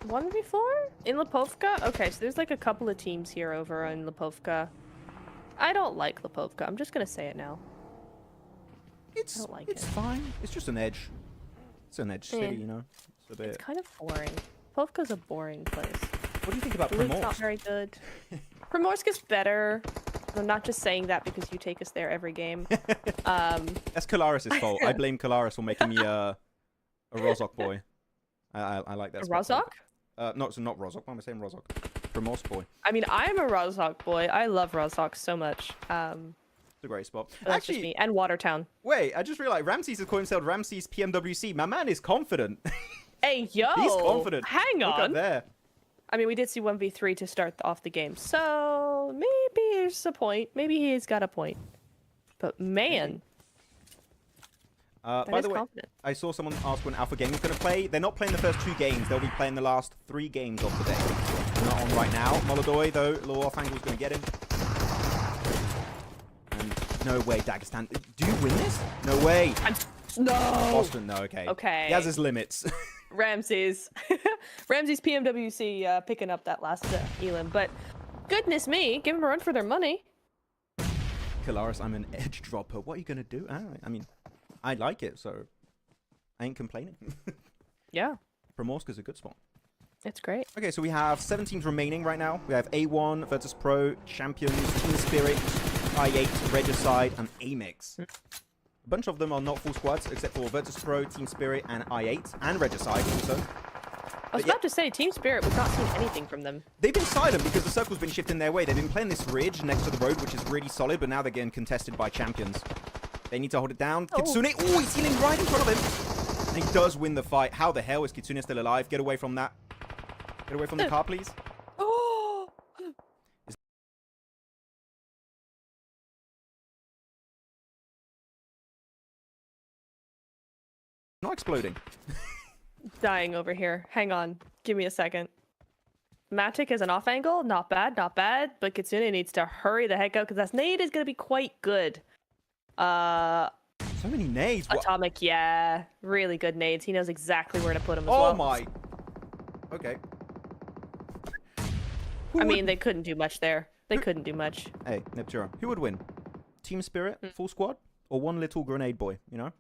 1v4 in Lipovka? Okay, so there's like a couple of teams here over in Lipovka. I don't like Lipovka. I'm just gonna say it now. I don't like it's fine. It's just an edge. It's an edge city, you know. It's kind of boring. Lipovka's a boring place. What do you think about It's Primorsk? not very good. Primorsk is better. I'm not just saying that because you take us there every game. That's Kalaris' fault. I blame Kalaris for making me a Rozhok boy. I like that. Rozhok? No, so not Rozhok. Why am I saying Rozhok? Primorsk boy. I mean, I'm a Rozhok boy. I love Rozhok so much. It's a great spot. That's just me. And Watertown. Wait, I just realized Ramses has called himself Ramses PMWC. My man is confident. Hey, yo! He's confident. Hang on. Look up there. I mean, we did see 1v3 to start off the game, so maybe there's a point. Maybe he's got a point. But man, by the way, confident. I saw someone ask when Alpha Gaming's going to play. They're not playing the first 2 games. They'll be playing the last 3 games of the day. They're not on right now. Molodoy, though, low off angle is going to get him. And no way, Dagestan. Do you win this? No way. No. Boston, no, okay. Okay. He has his limits. Ramses. Ramses PMWC picking up that last elim. But goodness me, give them a run for their money. Kalaris, I'm an edge dropper. What are you going to do? I mean, I like it, so I ain't complaining. Yeah. Primorska's a good spot. It's great. Okay, so we have 7 teams remaining right now. We have A1, Virtus Pro, Champions, Team Spirit, I8, Regicide, and Amix. A bunch of them are not full squads, except for Virtus Pro, Team Spirit, and I8, and Regicide also. I was about to say, Team Spirit, we've not seen anything from them. They've been silent because the circle's been shifting their way. They've been playing this ridge next to the road, which is really solid, but now they're getting contested by Champions. They need to hold it down. Oh. Kitsune, oh, he's healing right in front of him. And he does win the fight. How the hell is Kitsune still alive? Get away from that. Get away from the car, please. Oh! Not exploding. Dying over here. Hang on. Give me a second. Matic is an off angle. Not bad, not bad. But Kitsune needs to hurry the heck out because that nade is going to be quite good. So many nades. What? Atomic, yeah. Really good nades. He knows exactly where to put them as Oh well. my. Okay. I mean, they couldn't do much there. They couldn't do much. Hey, Neptura, who would win? Team Spirit, full squad, or one little grenade boy, you know?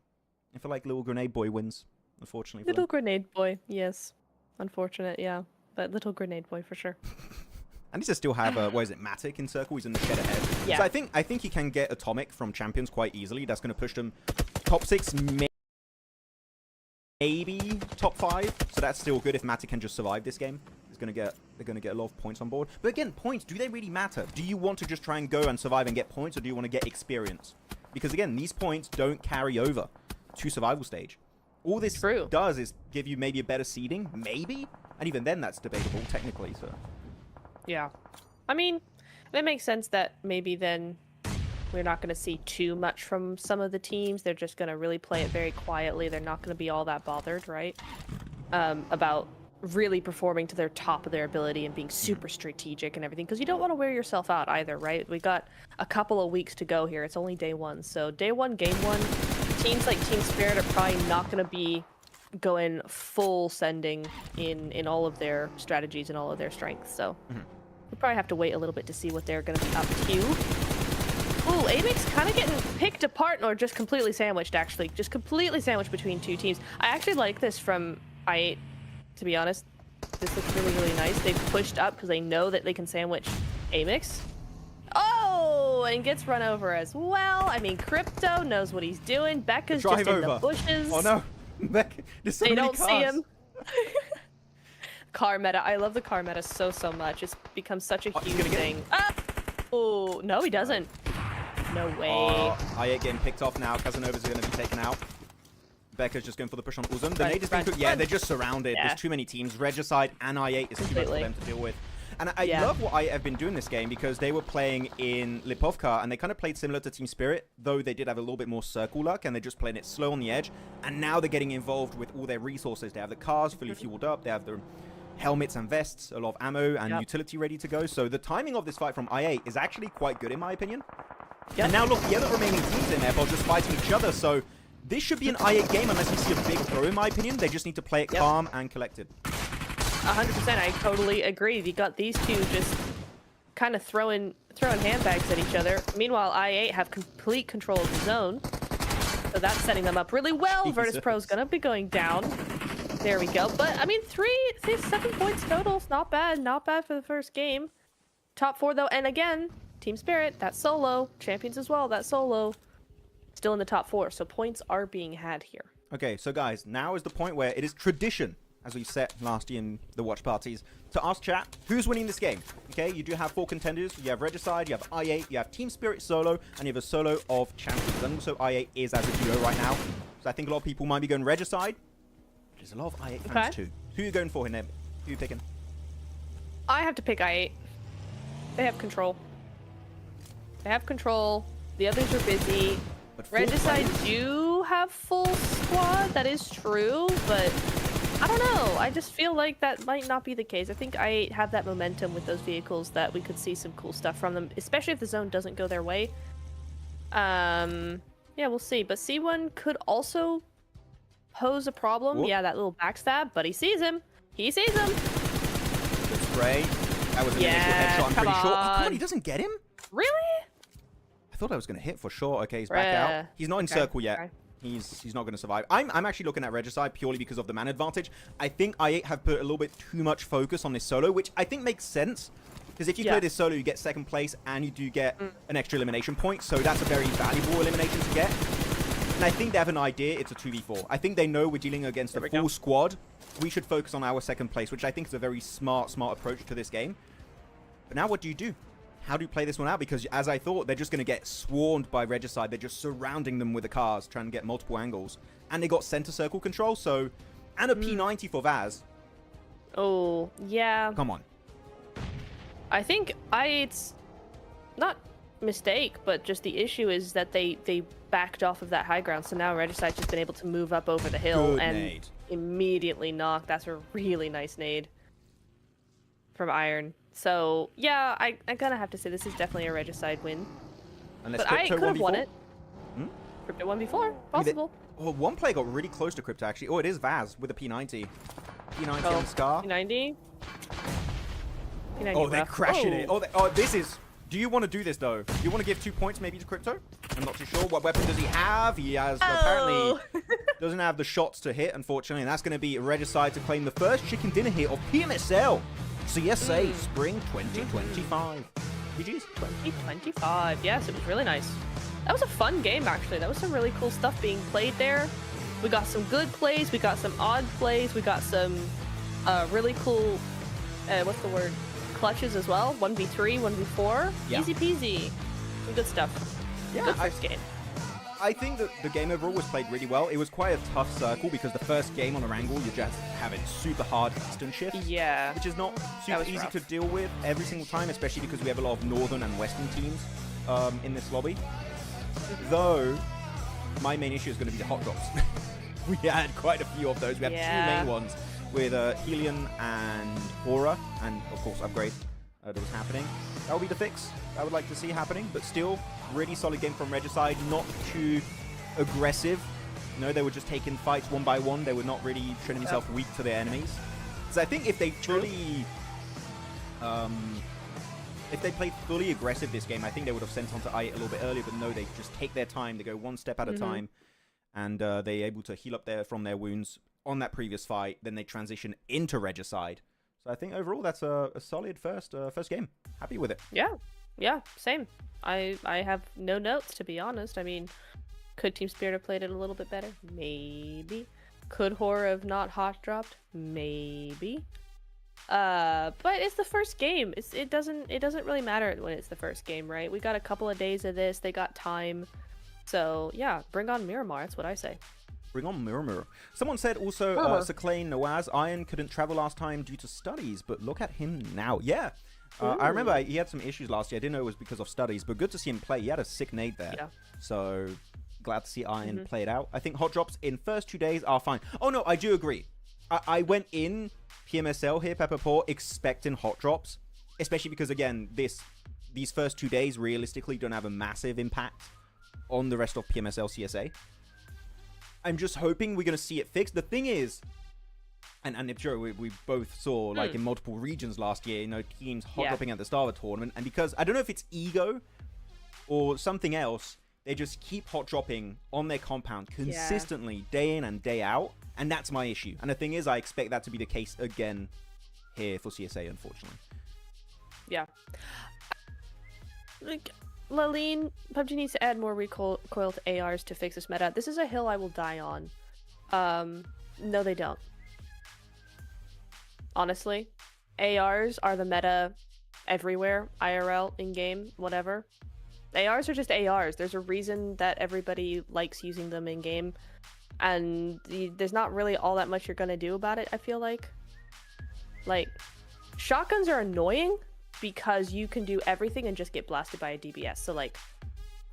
I feel like little grenade boy wins, unfortunately. For Little them. grenade boy, yes. Unfortunate, yeah. But little grenade boy for sure. And he does still have, what is it, Matic in circle? He's in the shed ahead. Yeah. So I think he can get Atomic from Champions quite easily. That's going to push them top 6, maybe top 5. So that's still good if Matic can just survive this game. They're going to get a lot of points on board. But again, points, do they really matter? Do you want to just try and go and survive and get points, or do you want to get experience? Because again, these points don't carry over to survival stage. All this does is give you maybe a better seeding, maybe? And even then, that's debatable, technically, so... Yeah. I mean, it makes sense that maybe then we're not going to see too much from some of the teams. They're just going to really play it very quietly. They're not going to be all that bothered, right? About really performing to their top of their ability and being super strategic and everything. Because you don't want to wear yourself out either, right? We got a couple of weeks to go here. It's only day 1. So day 1, game 1, teams like Team Spirit are probably not going to be going full sending in all of their strategies and all of their strengths. So... we'll probably have to wait a little bit to see what they're going to be up to. Ooh, Amix kind of getting picked apart, or just completely sandwiched, actually. Just completely sandwiched between 2 teams. I actually like this from I8, to be honest. This looks really, really nice. They've pushed up because they know that they can sandwich Amix. Oh, and gets run over as well. I mean, Crypto knows what he's doing. Becca's just in the bushes. Oh, no. Becca, they don't see him. Car meta. I love the car meta so much. It's become such a huge thing. Oh, no, he doesn't. No way. I8 getting picked off now. Casanova's going to be taken out. Becca's just going for the push on Uzum. The nade is being cooked. Yeah, they're just surrounded. Yeah. There's too many teams. Regicide and I8 is too much for them to deal with. And I love what I have been doing this game, because they were playing in Lipovka and they kind of played similar to Team Spirit, though they did have a little bit more circle luck and they're just playing it slow on the edge. And now they're getting involved with all their resources. They have the cars fully fueled up. They have the helmets and vests, a lot of ammo and utility ready to go. So the timing of this fight from I8 is actually quite good in my opinion. And now look, the other remaining teams in there are just fighting each other. So this should be an I8 game unless we see a big throw in my opinion. They just need to play it calm and collected. 100%, I totally agree. You got these two just kind of throwing handbags at each other. Meanwhile, I8 have complete control of the zone. So that's setting them up really well. Virtus Pro's gonna be going down. There we go. But I mean, 7 points total. Not bad. Not bad for the first game. Top 4 though, and again, Team Spirit, that's solo. Champions as well, that's solo. Still in the top 4, so points are being had here. Okay, so guys, now is the point where it is tradition, as we set last year in the watch parties, to ask chat, who's winning this game? Okay, you do have 4 contenders. You have Regicide, you have I8, you have Team Spirit solo, and you have a solo of Champions. And also I8 is as a duo right now. So I think a lot of people might be going Regicide. There's a lot of I8 fans too. Who are you going for, Hineb? Who are you picking? I have to pick I8. They have control. They have control. The others are busy. But Regicide do have full squad. That is true, but I don't know. I just feel like that might not be the case. I think I have that momentum with those vehicles that we could see some cool stuff from them, especially if the zone doesn't go their way. Yeah, we'll see. But C1 could also pose a problem. Whoop. Yeah, that little backstab, but he sees him. He sees him. Good spray. That was an initial Yeah, headshot, I'm pretty sure. Oh, come on. on, he doesn't get him? Really? I thought I was going to hit for sure. Okay, he's back out. He's not in circle yet. Okay. He's not going to survive. I'm actually looking at Regicide purely because of the man advantage. I think I8 have put a little bit too much focus on this solo, which I think makes sense. Because if you play this solo, you get second place and you do get an extra elimination point. So that's a very valuable elimination to get. And I think they have an idea. It's a 2v4. I think they know we're dealing against a full squad. We should focus on our second place, which I think is a very smart approach to this game. But now what do you do? How do you play this one out? Because as I thought, they're just going to get swarmed by Regicide. They're just surrounding them with the cars, trying to get multiple angles. And they got center circle control, so... And a P90 for Vaz. Oh, yeah. Come on. I think it's not mistake, but just the issue is that they backed off of that high ground, so now Regicide's just been able to move up over the hill Good and nade. Immediately knock. That's a really nice nade from Iron. So yeah, I kind of have to say this is definitely a Regicide win. Unless But I Crypto could have won 1v4? it. Crypto 1v4, possible. Well, one player got really close to Crypto, actually. Oh, it is Vaz with a P90. P90 on Scar. P90. P90 Oh, they're rough. crashing it. Oh, this is... Do you want to do this, though? Do you want to give 2 points maybe to Crypto? I'm not too sure. What weapon does he have? He has apparently... doesn't have the shots to hit, unfortunately. And that's going to be Regicide to claim the first chicken dinner hit of PMSL CSA Spring 2025. GG's. 2025. Yes, it was really nice. That was a fun game, actually. That was some really cool stuff being played there. We got some good plays. We got some odd plays. We got some really cool... what's the word? Clutches as well. 1v3, 1v4. Yeah. Easy peasy. Some good stuff. Yeah, Good first game. I think that the game overall was played really well. It was quite a tough circle because the first game on a Wrangle, you're just having super hard instant shift. Yeah. Which is not super easy rough. to deal with every single time, especially because we have a lot of northern and western teams in this lobby. Though, my main issue is going to be the hot drops. We had quite a few of those. We have two main ones with Helion and Aura, and of course Upgrade that was happening. That will be the fix I would like to see happening, but still, really solid game from Regicide, not too aggressive. You know, they were just taking fights one by one. They were not really turning themselves weak to their enemies. So I think if they truly... if they played fully aggressive this game, I think they would have sent on to I8 a little bit earlier, but no, they just take their time. They go one step at a time, and they're able to heal up from their wounds on that previous fight. Then they transition into Regicide. So I think overall that's a solid first game. Happy with it. Yeah, same. I have no notes, to be honest. I mean, could Team Spirit have played it a little bit better? Maybe. Could Horror have not hot dropped? Maybe. But it's the first game. It doesn't really matter when it's the first game, right? We got a couple of days of this. They got time. So yeah, bring on Miramar. That's what I say. Bring on Miramar. Someone said also, Saclane Nawaz, Iron couldn't travel last time due to studies, but look at him now. Yeah. I remember he had some issues last year. I didn't know it was because of studies, but good to see him play. He had a sick nade there. Yeah. So glad to see Iron play it out. I think hot drops in first 2 days are fine. Oh no, I do agree. I went in PMSL here, Pepper Paw, expecting hot drops, especially because, again, these first 2 days realistically don't have a massive impact on the rest of PMSL CSA. I'm just hoping we're going to see it fixed. The thing is, and Joe, we both saw, like, in multiple regions last year, you know, teams hot dropping at the start of the tournament, and because, I don't know if it's ego or something else, they just keep hot dropping on their compound consistently, day in and day out, and that's my issue. And the thing is, I expect that to be the case again here for CSA, unfortunately. Yeah. Like, Laline, PUBG needs to add more recoil to ARs to fix this meta. This is a hill I will die on. No, they don't. Honestly, ARs are the meta everywhere, IRL, in-game, whatever. ARs are just ARs. There's a reason that everybody likes using them in-game, and there's not really all that much you're gonna do about it, I feel like. Like, shotguns are annoying because you can do everything and just get blasted by a DBS. So like,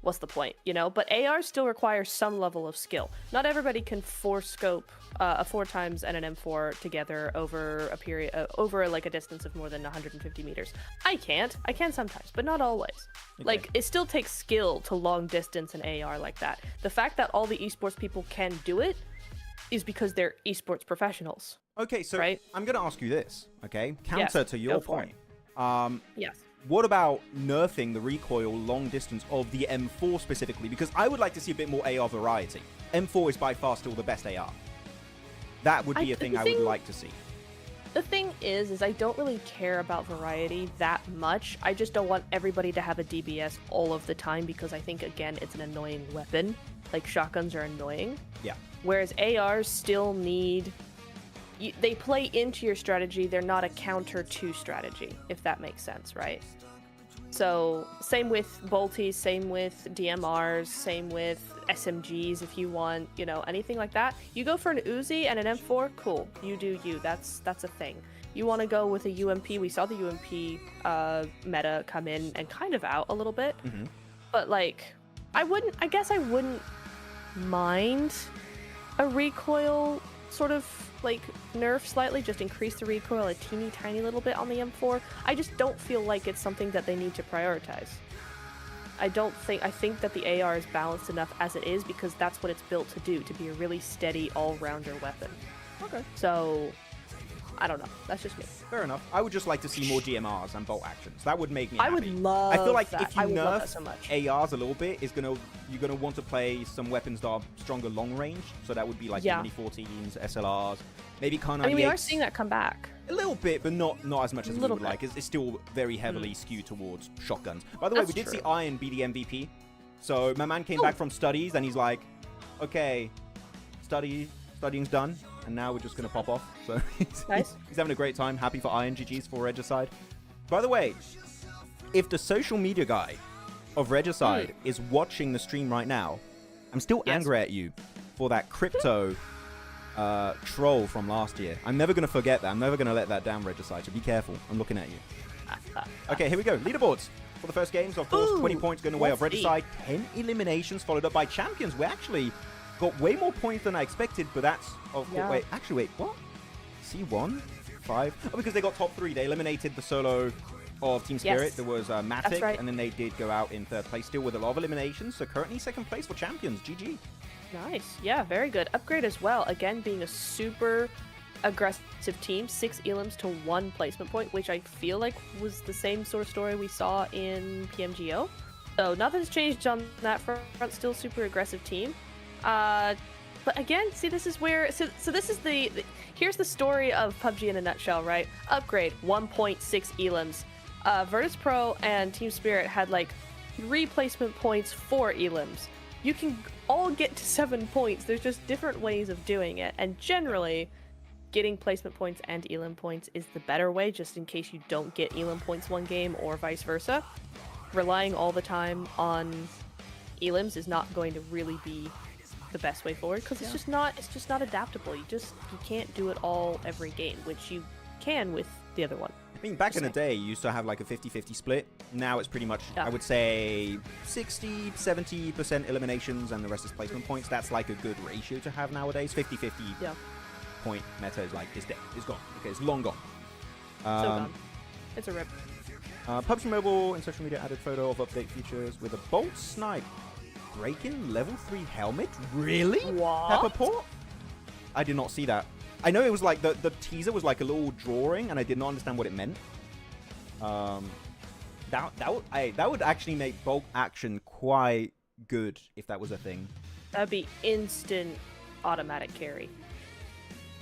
what's the point, you know? But AR still requires some level of skill. Not everybody can scope a 4x and an M4 together over a period, over like a distance of more than 150 meters. I can't. I can sometimes, but not always. Okay. Like, it still takes skill to long distance an AR like that. The fact that all the esports people can do it is because they're esports professionals. Okay, so right? I'm going to ask you this, okay? Counter to your point. Yes. What about nerfing the recoil long distance of the M4 specifically? Because I would like to see a bit more AR variety. M4 is by far still the best AR. That would be a thing I would like to see. The thing is I don't really care about variety that much. I just don't want everybody to have a DBS all of the time because I think, again, it's an annoying weapon. Like, shotguns are annoying. Yeah. Whereas ARs still need... they play into your strategy. They're not a counter to strategy, if that makes sense, right? So, same with bolties, same with DMRs, same with SMGs if you want, you know, anything like that. You go for an Uzi and an M4, cool. You do you. That's a thing. You want to go with a UMP. We saw the UMP meta come in and kind of out a little bit. Mm-hmm. But, like, I guess I wouldn't mind a recoil sort of like nerf slightly, just increase the recoil a teeny tiny little bit on the M4. I just don't feel like it's something that they need to prioritize. I think that the AR is balanced enough as it is because that's what it's built to do, to be a really steady all-rounder weapon. Okay. So, I don't know. That's just me. Fair enough. I would just like to see more DMRs and bolt actions. That would make me happy. I would love I feel like that. if you nerf so much. ARs a little bit, you're gonna want to play some weapons that are stronger long range. So that would be like Mini-14s, SLRs, maybe Kar 98s. I mean, we are seeing that come back. A little bit, but not as much as we would bit. like. It's still very heavily skewed towards shotguns. By the way, we did see Iron be the MVP. So my man came back from studies and he's like, okay, studying's done. And now we're just going to pop off. So nice. He's having a great time. Happy for Iron. GG's for Regicide. By the way, if the social media guy of Regicide is watching the stream right now, I'm still angry at you for that crypto troll from last year. I'm never going to forget that. I'm never going to let that down, Regicide. So be careful. I'm looking at you. Okay, here we go. Leaderboards. For the first games, of course, 20 points going away of Regicide. 10 eliminations followed up by champions. We actually got way more points than I expected, but that's... Wait, what? C1? 5? Oh, because they got top 3. They eliminated the solo of Team Spirit. There was Matic, and then they did go out in 3rd place, still with a lot of eliminations. So currently 2nd place for champions. GG. Nice. Yeah, very good. Upgrade as well. Again, being a super aggressive team. 6 elims to 1 placement point, which I feel like was the same sort of story we saw in PMGO. So nothing's changed on that front. Still super aggressive team. But again, see, this is where... So this is the... Here's the story of PUBG in a nutshell, right? Upgrade, 1.6 elims. Virtus Pro and Team Spirit had like 3 placement points, 4 elims. You can all get to 7 points. There's just different ways of doing it. And generally, getting placement points and elim points is the better way, just in case you don't get elim points one game or vice versa. Relying all the time on elims is not going to really be the best way forward because it's just not adaptable. You can't do it all every game, which you can with the other one. I mean, back in the day, you used to have like a 50-50 split. Now it's pretty much, I would say, 60-70% eliminations and the rest is placement points. That's like a good ratio to have nowadays. 50-50 point meta is like, it's dead. It's gone. Okay, it's long gone. So gone. It's a rip. PUBG Mobile and social media added photo of update features with a bolt snipe. Break-in level 3 helmet? Really? What? Pepperport? I did not see that. I know it was like, the teaser was like a little drawing, and I did not understand what it meant. That would actually make bolt action quite good if that was a thing. That'd be instant automatic carry.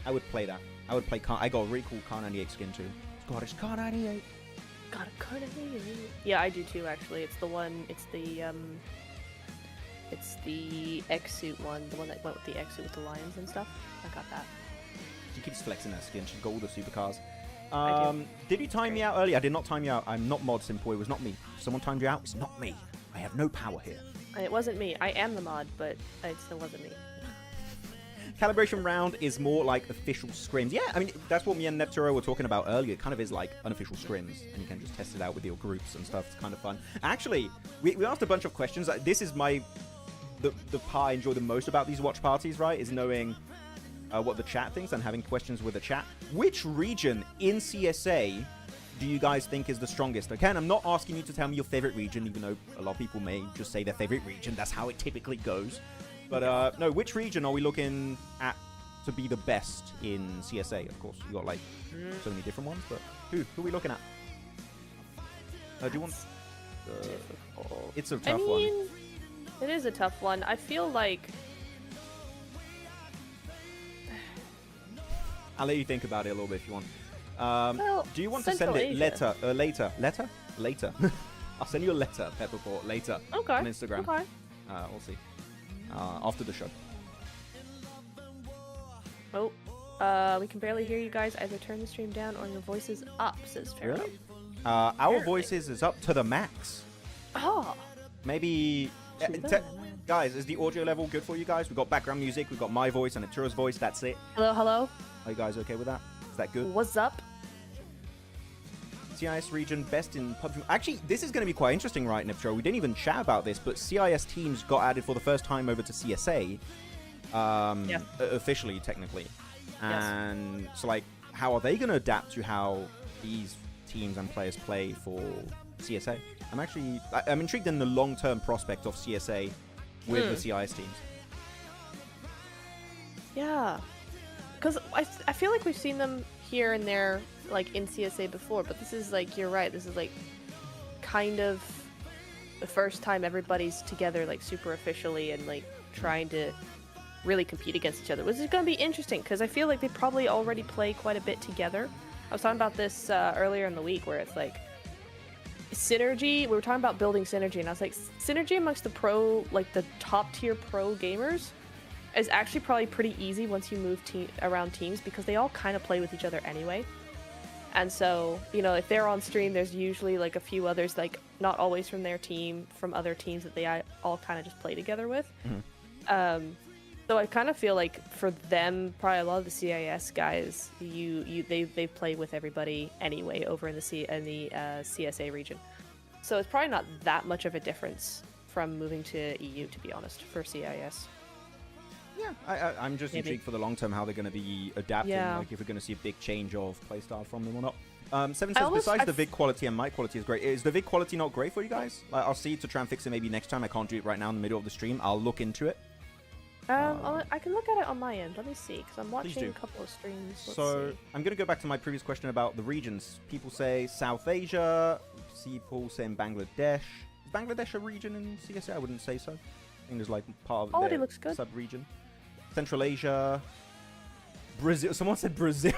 I would play that. I would play I got a really cool Kar 98 skin too. Scottish Kar 98. Got a Kar 98. Yeah, I do too, actually. It's the one, it's the X-suit one, the one that went with the X-suit with the lions and stuff. I got that. She keeps flexing that skin. She's got all the supercars. I do. Did you time me out earlier? I did not time you out. I'm not mod Simple. It was not me. Someone timed you out. It's not me. I have no power here. It wasn't me. I am the mod, but it still wasn't me. Calibration round is more like official scrims. Yeah, I mean, that's what me and Nepturo were talking about earlier. It kind of is like unofficial scrims, and you can just test it out with your groups and stuff. It's kind of fun. Actually, we asked a bunch of questions. This is the part I enjoy the most about these watch parties, right? Is knowing what the chat thinks and having questions with the chat. Which region in CSA do you guys think is the strongest? Again, I'm not asking you to tell me your favorite region, even though a lot of people may just say their favorite region. That's how it typically goes. But no, which region are we looking at to be the best in CSA? Of course, you got like so many different ones, but who are we looking at? Do you want? It's a tough one. It is a tough one. I feel like I'll let you think about it a little bit if you want. well, do you want to Central send it Asia. later? I'll send you a letter, Pepperport, later Okay. on Instagram. Okay. We'll see. After the show. Oh, we can barely hear you guys. Either turn the stream down or your voice is up, says Pharaoh. Really? Our voices is up to the max. Oh. Maybe... guys, is the audio level good for you guys? We've got background music, we've got my voice and Arturo's voice, that's it. Hello, hello. Are you guys okay with that? Is that good? What's up? CIS region best in PUBG. Actually, this is going to be quite interesting, right, Niptro? We didn't even chat about this, but CIS teams got added for the first time over to CSA. Officially, technically. And so, like, how are they going to adapt to how these teams and players play for CSA? I'm intrigued in the long-term prospect of CSA with the CIS teams. Yeah. Because I feel like we've seen them here and there, like, in CSA before, but this is, like, you're right, this is, like, kind of the first time everybody's together, like, super officially and, like, trying to really compete against each other, which is going to be interesting, because I feel like they probably already play quite a bit together. I was talking about this earlier in the week, where it's, like, synergy, we were talking about building synergy, and I was like, synergy amongst the pro, like, the top-tier pro gamers is actually probably pretty easy once you move around teams, because they all kind of play with each other anyway. And so, you know, if they're on stream, there's usually like a few others, like not always from their team, from other teams that they all kind of just play together with. So I kind of feel like for them, probably a lot of the CIS guys, they play with everybody anyway over in the CSA region. So it's probably not that much of a difference from moving to EU, to be honest, for CIS. Yeah, I'm just intrigued for the long term how they're going to be adapting. Like if we're going to see a big change of playstyle from them or not. Seven says, besides the VIG quality and mic quality is great. Is the VIG quality not great for you guys? Like, I'll see to try and fix it maybe next time. I can't do it right now in the middle of the stream. I'll look into it. I can look at it on my end. Let me see, because I'm watching a couple of streams. Let's see. I'm going to go back to my previous question about the regions. People say South Asia. See people saying Bangladesh. Is Bangladesh a region in CSA? I wouldn't say so. I think there's like part of their looks good. sub-region. Central Asia. Brazil. Someone said Brazil.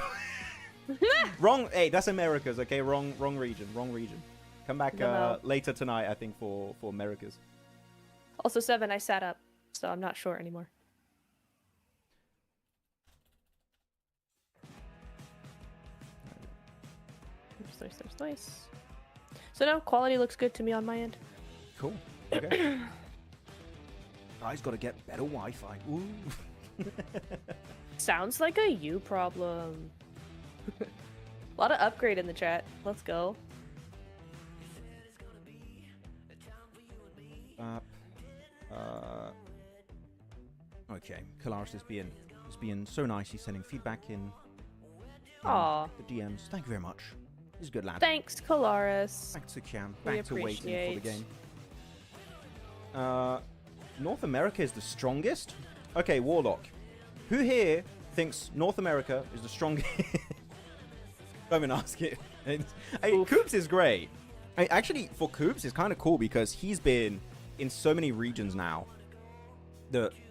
Wrong. Hey, that's Americas. Okay, wrong region. Wrong region. Come back later tonight, I think, for Americas. Also, 7, I sat up, so I'm not sure anymore. Nice. So no, quality looks good to me on my end. Cool. Okay. Guys, gotta get better Wi-Fi. Woo. Sounds like a you problem. A lot of upgrade in the chat. Let's go. Okay, Kalaris is being so nice. He's sending feedback in Aww. the DMs. Thank you very much. He's a good lad. Thanks, Kalaris. Back to Cam. We Back to waiting appreciate. for the game. North America is the strongest? Okay, Warlock. Who here thinks North America is the strongest? Don't even ask it. Coops is great. Actually, for Coops, it's kind of cool because he's been in so many regions now.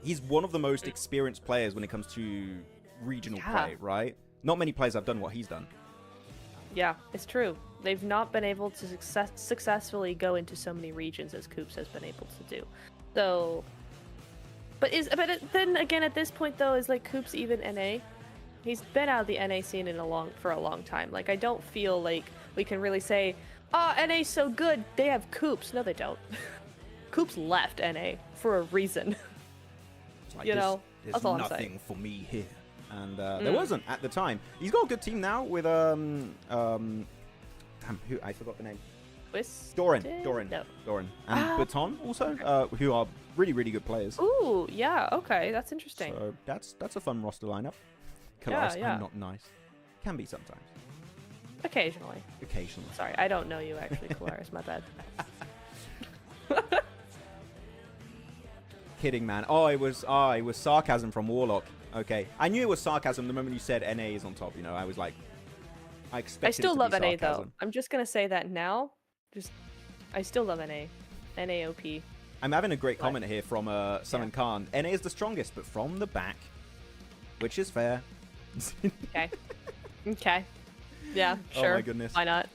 He's one of the most experienced players when it comes to regional play, right? Not many players have done what he's done. Yeah, it's true. They've not been able to successfully go into so many regions as Coops has been able to do. So, but then again, at this point though, is like Coops even NA? He's been out of the NA scene for a long time. Like, I don't feel like we can really say, "Oh, NA's so good, they have Coops." No, they don't. Coops left NA for a reason. It's like, You know, there's that's all I'm nothing saying. for me here. And there wasn't at the time. He's got a good team now with damn, who I forgot the name. Doran, No. and Baton also, who are really good players. Ooh, yeah, okay, that's interesting. So that's a fun roster lineup. Kalaris, Yeah. I'm not nice. Can be sometimes. Occasionally. Occasionally. Sorry, I don't know you actually, Kalaris, my bad. Kidding, man. Oh, it was sarcasm from Warlock. Okay, I knew it was sarcasm the moment you said NA is on top. You know, I was like, I expected. I still it to love be NA sarcasm. though. I'm just gonna say that now. I still love NA. NAOP. I'm having a great comment here from Summon Khan. NA is the strongest, but from the back, which is fair. Okay. Okay. Yeah, sure. Oh my goodness. Why not?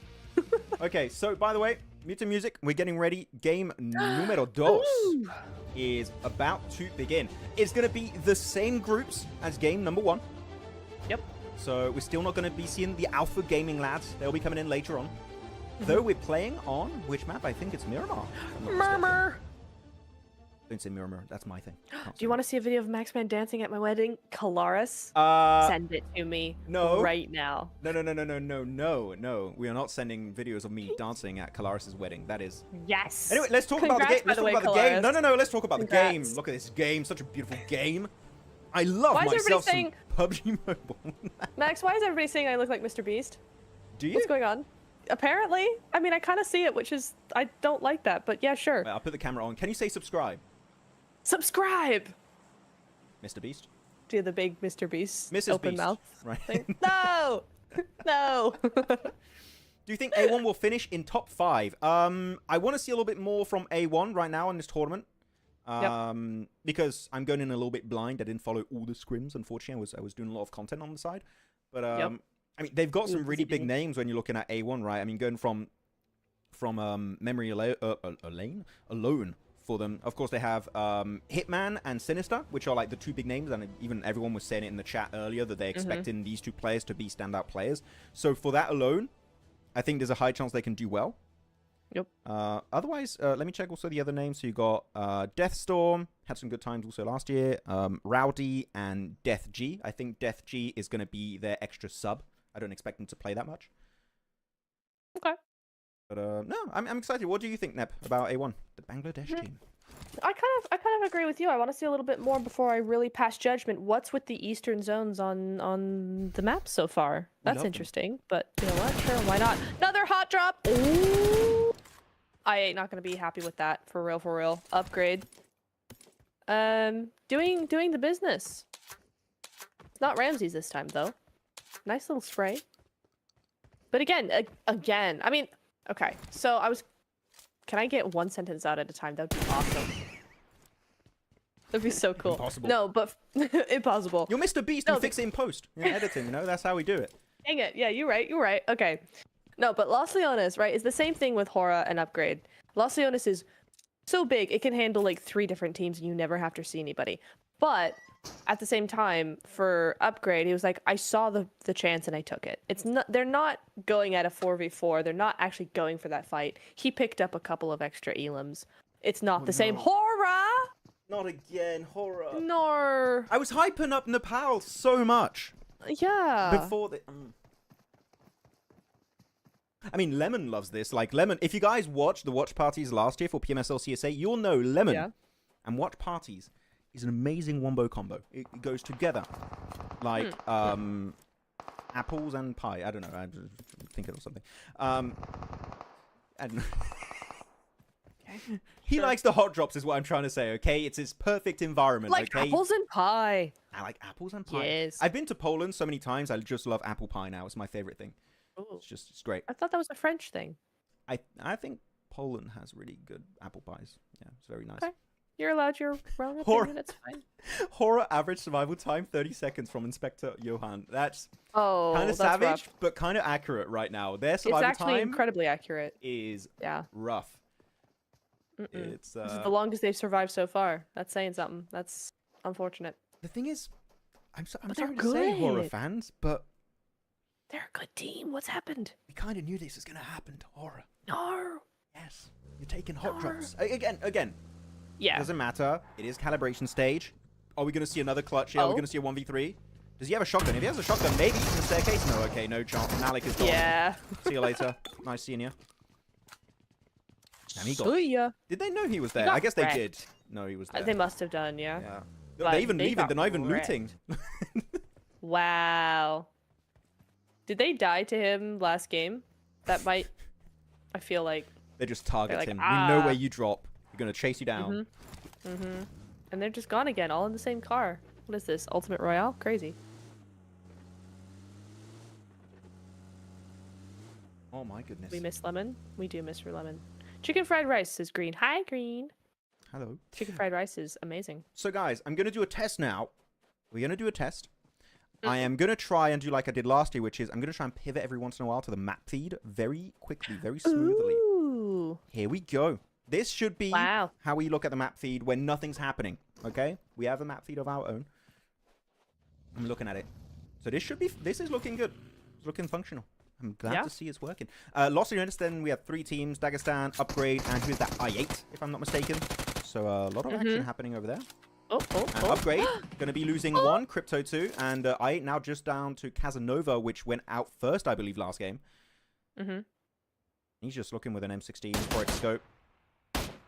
Okay, so by the way, Mute Music, we're getting ready. Game numero dos is about to begin. It's going to be the same groups as game number 1. Yep. So we're still not going to be seeing the Alpha Gaming lads. They'll be coming in later on. Though we're playing on which map? I think it's Miramar. Murmur. Don't say Miramar. That's my thing. Do you want to see a video of Maxman dancing at my wedding? Kalaris? Send it to me. No. Right now. No. We are not sending videos of me dancing at Kalaris' wedding. That is. Yes. Anyway, let's talk about the game. Congrats, by Let's the talk way, about the game. Kalaris. No. Let's talk about the game. Congrats. Look at this game. Such a beautiful game. I love Why is myself some everybody PUBG Mobile. Max, why is everybody saying I look like Mr. Beast? Do you? What's going on? Apparently. I mean, I kind of see it, which is... I don't like that, but yeah, sure. Wait, I'll put the camera on. Can you say subscribe, Subscribe! Mr. Beast? Do the big Mr. Beast Mrs. open Beast. mouth Right. thing. No! No! Do you think A1 will finish in top 5? I want to see a little bit more from A1 right now in this tournament. Because I'm going in a little bit blind. I didn't follow all the scrims, unfortunately. I was doing a lot of content on the side. But I mean, they've got some really big names when you're looking at A1, right? I mean, going from memory alone for them. Of course, they have Hitman and Sinister, which are like the 2 big names, and even everyone was saying it in the chat earlier that they're expecting these 2 players to be standout players. So for that alone, I think there's a high chance they can do well. Yep. Otherwise, let me check also the other names. So you got Deathstorm, had some good times also last year. Rowdy and Death G. I think Death G is going to be their extra sub. I don't expect them to play that much. Okay. But no, I'm excited. What do you think, Neb, about A1, the Bangladesh team? I kind of agree with you. I want to see a little bit more before I really pass judgment. What's with the eastern zones on the map so far? That's interesting. But you know what? Sure, why not? Another hot drop. Ooh. I ain't not gonna be happy with that. For real. Upgrade. Doing the business. It's not Ramses this time though. Nice little spray. But again, I mean, okay. So can I get one sentence out at a time? That'd be awesome. That'd be so cool. Impossible. No, but impossible. You're Mr. Beast. No, You fix it in post. In editing, you know? That's how we do it. Dang it. Yeah, you're right. Okay. No, but Los Leones, right, is the same thing with Hora and Upgrade. Los Leones is so big, it can handle like 3 different teams and you never have to see anybody. But at the same time, for Upgrade, he was like, I saw the chance and I took it. It's not, they're not going at a 4v4. They're not actually going for that fight. He picked up a couple of extra elims. It's not the same. Hora! Not again, horror. No. I was hyping up Nepal so much. Yeah. Before the... I mean, Lemon loves this. Like, Lemon, if you guys watched the watch parties last year for PMSL CSA, you'll know Lemon and watch parties is an amazing wombo combo. It goes together like apples and pie. I don't know. I'm just thinking of something. I don't know. He likes the hot drops is what I'm trying to say, okay? It's his perfect environment, Like okay? apples and pie. I like apples and pie. Yes. I've been to Poland so many times, I just love apple pie now. It's my favorite thing. Ooh. It's great. I thought that was a French thing. I think Poland has really good apple pies. Yeah, it's very nice. Okay. You're allowed your own Hor- opinion, it's fine. Horror average survival time 30 seconds from Inspector Johan. That's Oh, kind of that's savage, rough. but kind of accurate right now. Their It's survival actually time incredibly accurate. is Yeah. rough. Mm-mm. It's This is the longest they've survived so far. That's saying something. That's unfortunate. the thing is, I'm But sorry they're to say, horror good. fans, but They're a good team. What's happened? we kind of knew this was gonna happen to horror. No. Yes, you're taking hot drops again. Yeah. Doesn't matter. It is calibration stage. Are we going to see another clutch here? Are we going to see a 1v3? Does he have a shotgun? If he has a shotgun, maybe from the staircase. No, okay, no chance. Malik is gone. Yeah. See you later. Nice seeing you. Damn, he got... See ya. Did they know he was there? got I guess they wrecked. did. No, he was there. They must have done, yeah. Yeah. But They're even they leaving. got They're not even wrecked. looting. Wow. Did they die to him last game? That might... I feel like... They just target like, him. "Ah." We know where you drop. We're going to chase you down. And they're just gone again, all in the same car. What is this? Ultimate Royale? Crazy. Oh my goodness. We miss Lemon. We do miss her Lemon. Chicken fried rice is Green. Hi, Green. Hello. Chicken fried rice is amazing. So guys, I'm going to do a test now. We're going to do a test. I am going to try and do like I did last year, which is I'm going to try and pivot every once in a while to the map feed very quickly, very smoothly. Ooh. Here we go. This should be Wow. how we look at the map feed when nothing's happening. Okay? We have a map feed of our own. I'm looking at it. So this is looking good. It's looking functional. I'm glad to see it's working. Lost units, then we have 3 teams, Dagestan, Upgrade, and who's that? I8, if I'm not mistaken. So a lot of action happening over there. And Upgrade, going to be losing 1, Crypto 2, and I8 now just down to Casanova, which went out first, I believe, last game. He's just looking with an M16 for its scope.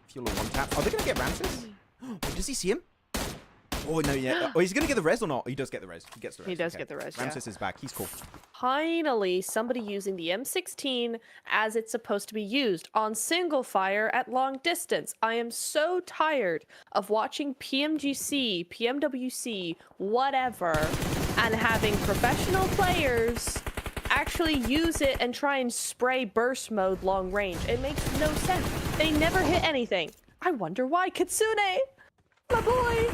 Fuel on 1 tap. Are they going to get Ramses? Wait, does he see him? Oh, no, yeah. Oh, he's going to get the res or not? He does get the res. He gets the res. He does get the res, Ramses is back. He's cool. Finally, somebody using the M16 as it's supposed to be used on single fire at long distance. I am so tired of watching PMGC, PMWC, whatever, and having professional players actually use it and try and spray burst mode long range. It makes no sense. They never hit anything. I wonder why. Kitsune, my boy.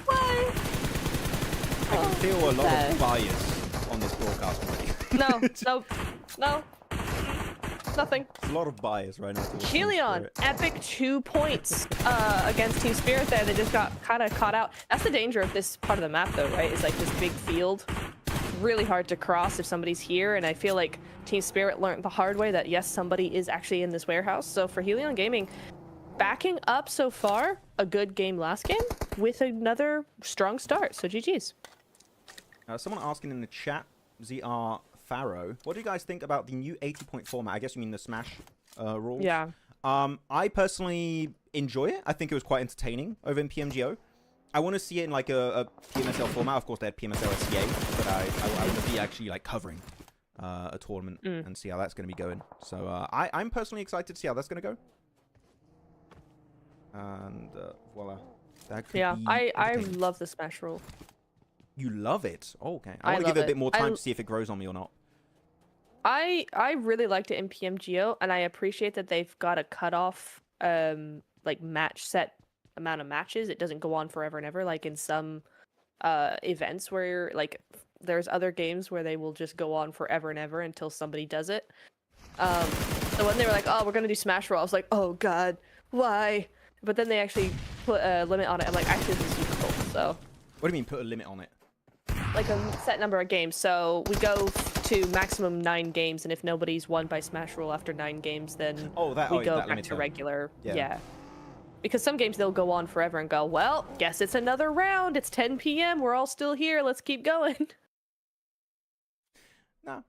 Why? I can feel a lot of bias on this broadcast already. No. Nothing. There's a lot of bias right now. Helion, epic 2 points against Team Spirit there. They just got kind of caught out. That's the danger of this part of the map, though, right? It's like this big field. Really hard to cross if somebody's here, and I feel like Team Spirit learned the hard way that, yes, somebody is actually in this warehouse. So for Helion Gaming, backing up so far, a good game last game with another strong start. So GG's. Someone asking in the chat, ZR Pharaoh, what do you guys think about the new 80-point format? I guess you mean the Smash rules. Yeah. I personally enjoy it. I think it was quite entertaining over in PMGO. I want to see it in like a PMSL format. Of course, they had PMSL CSA, but I want to be actually like covering a tournament and see how that's going to be going. So I'm personally excited to see how that's going to go. And voila. That could be I love the Smash rule. You love it? Oh, okay. I want to give it a bit more time to see if it grows on me or not. I really liked it in PMGO, and I appreciate that they've got a cutoff, like match set amount of matches. It doesn't go on forever and ever, like in some events where like there's other games where they will just go on forever and ever until somebody does it. So when they were like, "Oh, we're gonna do Smash Roll," I was like, "Oh God, why?" But then they actually put a limit on it. I'm like, actually, this is super cool. So. What do you mean, put a limit on it? Like a set number of games. So we go to maximum 9 games, and if nobody's won by Smash Rule after 9 games, then we go back to regular. Yeah. Because some games they'll go on forever and go, well, guess it's another round. It's 10 p.m. We're all still here. Let's keep going. No,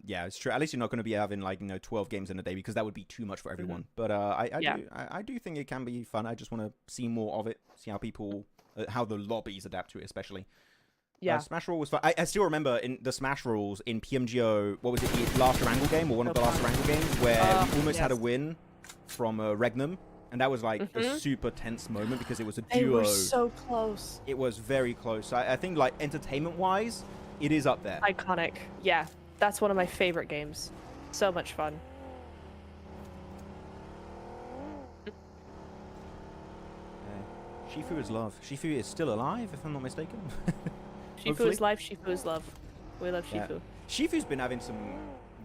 yeah, it's true. At least you're not going to be having like 12 games in a day because that would be too much for everyone. But I do think it can be fun. I just want to see more of it, see how people, how the lobbies adapt to it, especially. Yeah. Smash Roll was fun. I still remember in the Smash Rules in PMGO, what was it, the last Wrangle game or one of the last Wrangle games where we almost had a win from Regnum. And that was like a super tense moment because it was a duo. They were so close. It was very close. I think like entertainment-wise, it is up there. Iconic. Yeah. That's one of my favorite games. So much fun. Shifu is love. Shifu is still alive, if I'm not mistaken. Shifu is life, Shifu is love. We love Shifu. Yeah. Shifu's been having some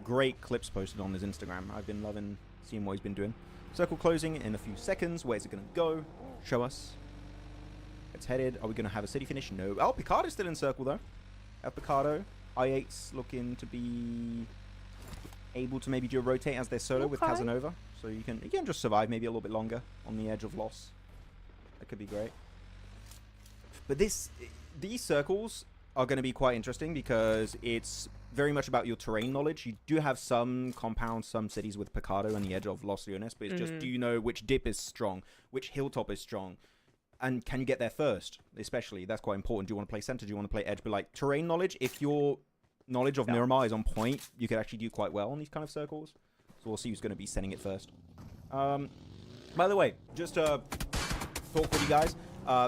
great clips posted on his Instagram. I've been loving seeing what he's been doing. Circle closing in a few seconds. Where's it going to go? Show us. It's headed. Are we going to have a city finish? No. Oh, Picardo's still in circle, though. Have Picardo. I8's looking to be able to maybe do a rotate as their solo with Casanova. So you can just survive maybe a little bit longer on the edge of loss. That could be great. But these circles are going to be quite interesting because it's very much about your terrain knowledge. You do have some compounds, some cities with Picado and the edge of Los Leones, but it's just, do you know which dip is strong, which hilltop is strong, and can you get there first? Especially, that's quite important. Do you want to play center? Do you want to play edge? But like terrain knowledge, if your knowledge of Miramar is on point, you could actually do quite well on these kind of circles. So we'll see who's going to be sending it first. By the way, just talk with you guys.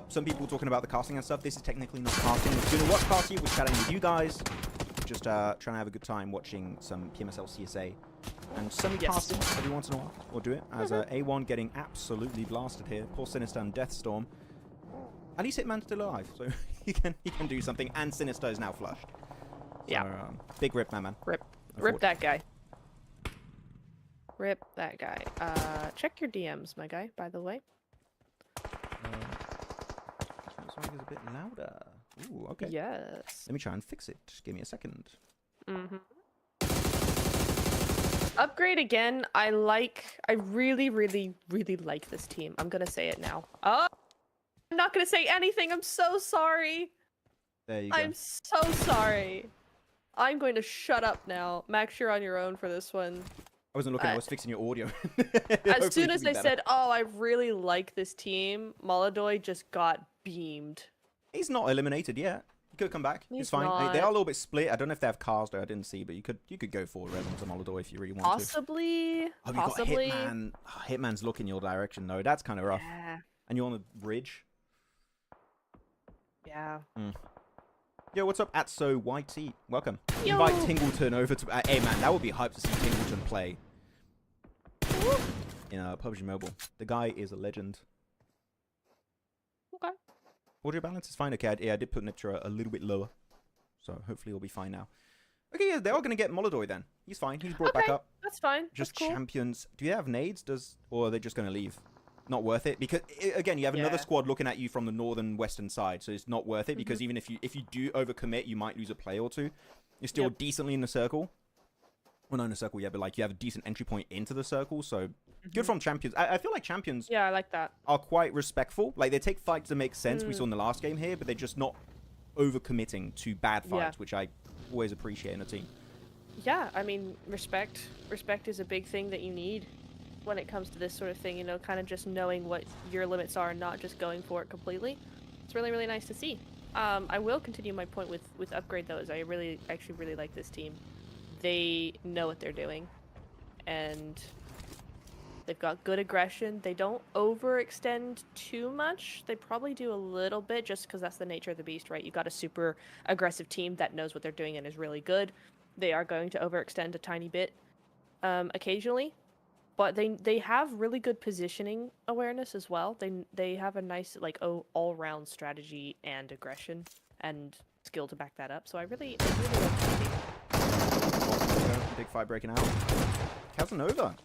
Some people talking about the casting and stuff. This is technically not casting. We're doing a watch party. We're chatting with you guys. Just trying to have a good time watching some PMSL CSA and semi-casting every once in a while. We'll do it as A1 getting absolutely blasted here. Poor Sinister and Deathstorm. At least Hitman's still alive, so he can do something. And Sinister is now flushed. Yeah. So, big rip, man. Rip that guy. Rip that guy. Check your DMs, my guy, by the way. Song is a bit louder. Ooh, okay. Yes. Let me try and fix it. Just give me a second. Upgrade again. I really, really, really like this team. I'm gonna say it now. Oh, I'm not gonna say anything. I'm so sorry. There you go. I'm so sorry. I'm going to shut up now. Max, you're on your own for this one. I wasn't looking. I was fixing your audio. As soon as I said, "Oh, I really like this team," Molodoy just got beamed. He's not eliminated yet. He could come back. He's it's fine. not. They are a little bit split. I don't know if they have cars though. I didn't see, but you could go for Revan to Molodor if you really want to. Possibly. Oh, you got Hitman. Oh, Hitman's looking your direction though. That's kind of rough. Yeah. And you're on the bridge. Yeah. Yo, what's up, Atso YT? Welcome. Yo. Invite Tingleton over to. Hey man, that would be hype to see Tingleton play. In PUBG Mobile. The guy is a legend. Okay. Audio balance is fine. Okay, I did put Nitra a little bit lower. So hopefully he'll be fine now. Okay, yeah, they are going to get Molodoy then. He's fine. He's brought back up. That's fine. Just that's cool. champions. Do you have nades? Or are they just going to leave? Not worth it. Because, again, you have another squad looking at you from the northern western side. So it's not worth it. Because even if you do overcommit, you might lose a play or two. You're still decently in the circle. Well, not in the circle yet, but like you have a decent entry point into the circle. So good from champions. I feel like champions I like that. are quite respectful. Like they take fights that make sense. We saw in the last game here, but they're just not overcommitting to bad fights, which I always appreciate in a team. Yeah, I mean, respect. Respect is a big thing that you need when it comes to this sort of thing, you know, kind of just knowing what your limits are and not just going for it completely. It's really, really nice to see. I will continue my point with Upgrade, though, as I actually really like this team. They know what they're doing, and they've got good aggression. They don't overextend too much. They probably do a little bit just because that's the nature of the beast, right? You got a super aggressive team that knows what they're doing and is really good. They are going to overextend a tiny bit occasionally, but they have really good positioning awareness as well. They have a nice like all-round strategy and aggression and skill to back that up. So I really like this team. Big fight breaking out. Casanova.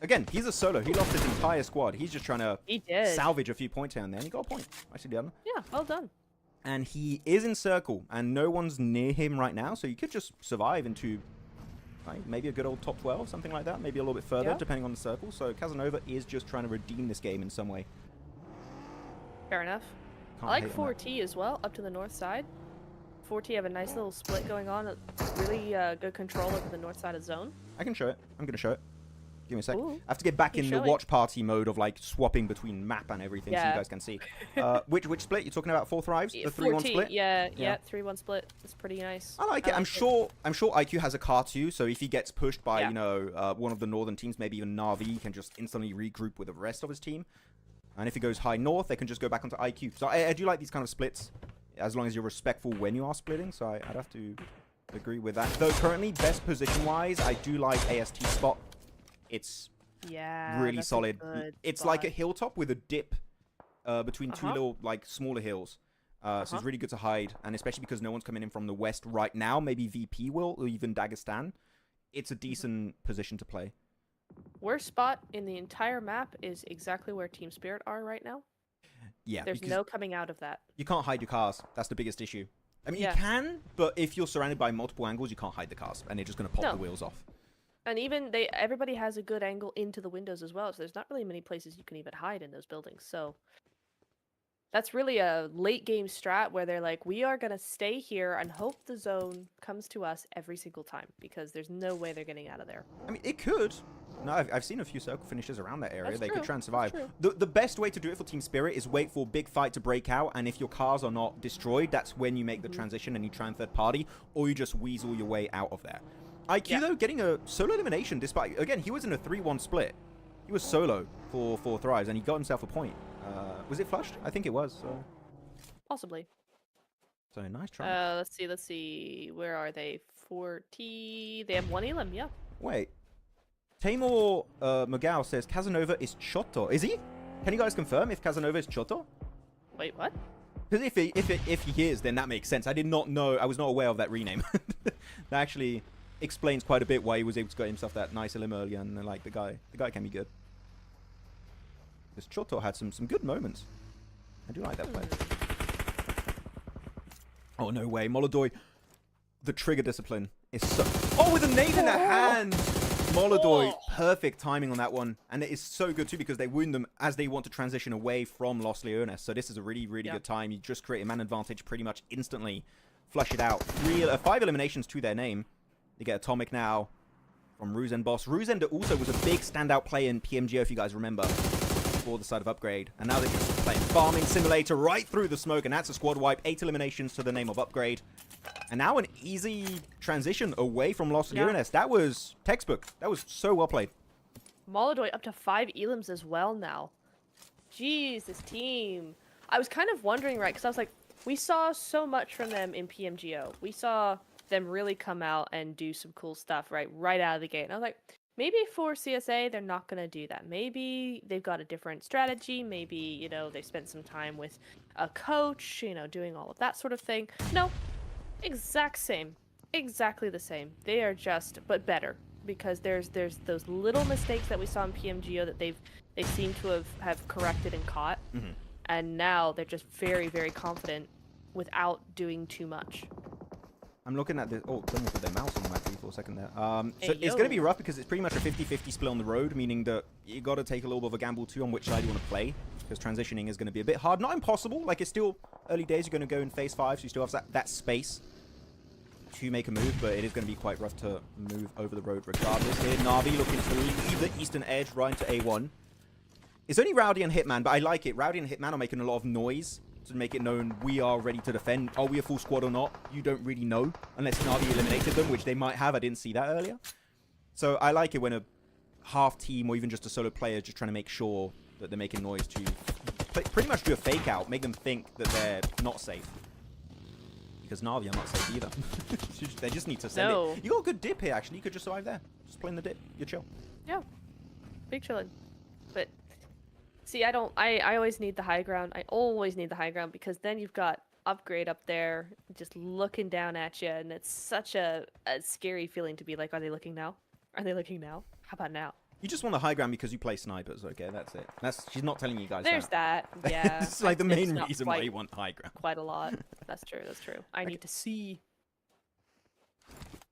Again, he's a solo. He lost his entire squad. He's just trying to salvage a few points here and there. And he got a point. Actually done. Yeah, well done. And he is in circle. And no one's near him right now. So you could just survive into maybe a good old top 12. Something like that. Maybe a little bit further depending on the circle. So Casanova is just trying to redeem this game in some way. Fair enough. I like 4T as well, up to the north side. 4T have a nice little split going on. Really good control over the north side of zone. I can show it. I'm going to show it. Give me a sec. Ooh, I have to get back in the watch party mode of like swapping between map and everything so you guys can see. Which split? You're talking about 4 thrives? The 3-1 split? Yeah, 3-1 split. It's pretty nice. I like it. I'm sure IQ has a car too, so if he gets pushed by, you know, one of the northern teams, maybe even Na'Vi, he can just instantly regroup with the rest of his team. And if he goes high north, they can just go back onto IQ. So I do like these kind of splits, as long as you're respectful when you are splitting, so I'd have to agree with that. Though currently, best position-wise, I do like AST spot. It's really solid. It's like a hilltop with a dip between two little, like, smaller hills. So it's really good to hide, and especially because no one's coming in from the west right now. Maybe VP will, or even Dagestan. It's a decent position to play. Worst spot in the entire map is exactly where Team Spirit are right now. Yeah, there's no coming out of that. You can't hide your cars. That's the biggest issue. I mean, you can, but if you're surrounded by multiple angles, you can't hide the cars, and they're just going to pop the wheels off. And even everybody has a good angle into the windows as well, so there's not really many places you can even hide in those buildings. So That's really a late game strat where they're like, we are gonna stay here and hope the zone comes to us every single time because there's no way they're getting out of there. I mean, it could. No, I've seen a few circle finishes around that area. That's They true. could try and survive. That's The best way to do it for Team Spirit is wait for a big fight to break out, and if your cars are not destroyed, that's when you make the transition and you try and third party, or you just weasel your way out of there. IQ, though, getting a solo elimination despite... Again, he was in a 3-1 split. He was solo for 4 thrives, and he got himself a point. Was it flushed? I think it was. So, Possibly. so nice try. Let's see. Where are they? 40. They have 1 elim, yeah. Wait. Tamor Magao says Casanova is Chotto. Is he? Can you guys confirm if Casanova is Chotto? Wait, what? Because if he is, then that makes sense. I did not know. I was not aware of that rename. That actually explains quite a bit why he was able to get himself that nice elim earlier. And like the guy can be good. This Chotto had some good moments. I do like that play. Oh no way, Molodoy. The trigger discipline is so. Oh, with a nade in the hand. Molodoy, perfect timing on that one. And it is so good too because they wound them as they want to transition away from Los Leones. So this is a really good time. You just create a man advantage pretty much instantly. Flush it out. 5 eliminations to their name. They get Atomic now from Ruzen Boss. Ruzen also was a big standout player in PMGO, if you guys remember, for the side of Upgrade. And now they're just playing Farming Simulator right through the smoke. And that's a squad wipe. 8 eliminations to the name of Upgrade. And now an easy transition away from Los Leones. That was textbook. That was so well played. Molodoy up to 5 elims as well now. Jeez, this team. I was kind of wondering, right, because I was like, we saw so much from them in PMGO. We saw them really come out and do some cool stuff, right out of the gate. And I was like, maybe for CSA, they're not going to do that. Maybe they've got a different strategy. Maybe, you know, they spent some time with a coach, you know, doing all of that sort of thing. No. Exact same. Exactly the same. They are just, but better. Because there's those little mistakes that we saw in PMGO that they seem to have corrected and caught. Mm-hmm. And now they're just very, very confident without doing too much. I'm looking at this. Oh, someone put their mouse on the map for a second there. So it's going to be rough because it's pretty much a 50-50 split on the road, meaning that you got to take a little bit of a gamble too on which side you want to play. Because transitioning is going to be a bit hard. Not impossible. Like, it's still early days. You're going to go in phase 5, so you still have that space to make a move, but it is going to be quite rough to move over the road regardless here. Na'Vi looking to leave the eastern edge right into A1. It's only Rowdy and Hitman, but I like it. Rowdy and Hitman are making a lot of noise to make it known we are ready to defend. Are we a full squad or not? You don't really know, unless Na'Vi eliminated them, which they might have. I didn't see that earlier. So I like it when a half team or even just a solo player is just trying to make sure that they're making noise to pretty much do a fake out, make them think that they're not safe. Because Na'Vi are not safe either. They just need to send it. You got a good dip here, actually. You could just survive there. Just playing the dip. You're chill. Yeah. Big chillin'. But, see, I always need the high ground. I always need the high ground because then you've got Upgrade up there just looking down at you. And it's such a scary feeling to be like, are they looking now? Are they looking now? How about now? You just want the high ground because you play snipers, okay? That's it. She's not telling you guys There's that. Yeah. It's like the main reason why you want high ground. Quite a lot. That's true. That's true. I need to see.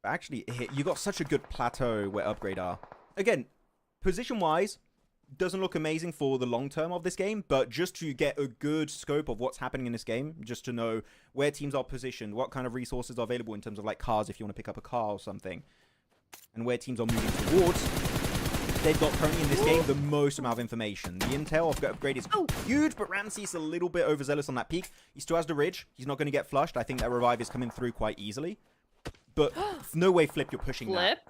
Actually, you got such a good plateau where Upgrade are. Again, position-wise, doesn't look amazing for the long term of this game, but just to get a good scope of what's happening in this game, just to know where teams are positioned, what kind of resources are available in terms of like cars if you want to pick up a car or something, and where teams are moving towards. They've got currently in this game the most amount of information. The intel of Upgrade is huge, but Ramsey's a little bit overzealous on that peak. He still has the ridge. He's not going to get flushed. I think that revive is coming through quite easily. But no way, Flip, you're pushing that.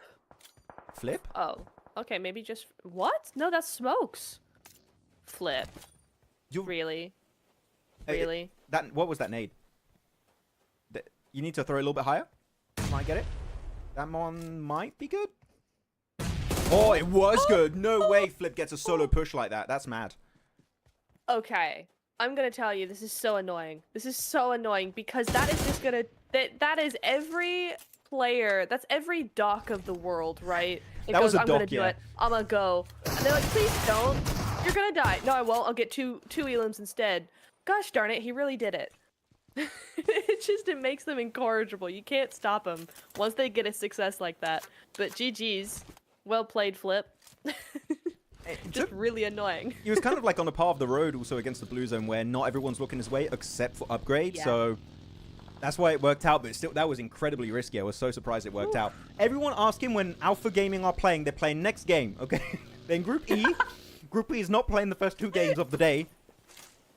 Flip? Oh. Okay, maybe just... What? No, that's smokes. Flip. Really? Really? What was that nade? You need to throw it a little bit higher. Might get it. That one might be good. Oh, it was good. No way Flip gets a solo push like that. That's mad. Okay. I'm gonna tell you, this is so annoying. This is so annoying because that is just gonna... That is every player... That's every doc of the world, right? It that goes, was a I'm doc, gonna do it. I'm gonna go. And they're like, please don't. You're gonna die. No, I won't. I'll get two elims instead. Gosh darn it, he really did it. It makes them incorrigible. You can't stop them once they get a success like that. But GG's. Well played, Flip. Just really annoying. He was kind of like on a part of the road also against the blue zone where not everyone's looking his way except for upgrade. So that's why it worked out. But still, that was incredibly risky. I was so surprised it worked out. Everyone ask him when Alpha Gaming are playing. They're playing next game. Okay. Then Group E. Group E is not playing the first 2 games of the day.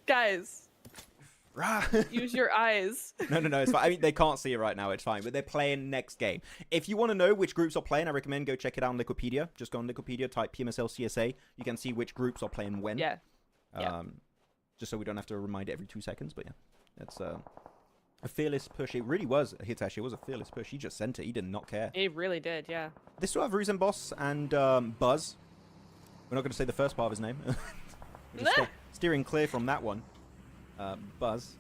Guys. Use your eyes. No, it's fine. I mean, they can't see it right now. It's fine. But they're playing next game. If you want to know which groups are playing, I recommend go check it out on Wikipedia. Just go on Wikipedia, type PMSL CSA. You can see which groups are playing when. Yeah. Just so we don't have to remind it every 2 seconds. But yeah, that's a fearless push. It really was, Hitachi. It was a fearless push. He just sent it. He did not care. He really did, yeah. They still have Ruse and Boss and Buzz. We're not going to say the first part of his name. We're just steering clear from that one. Buzz.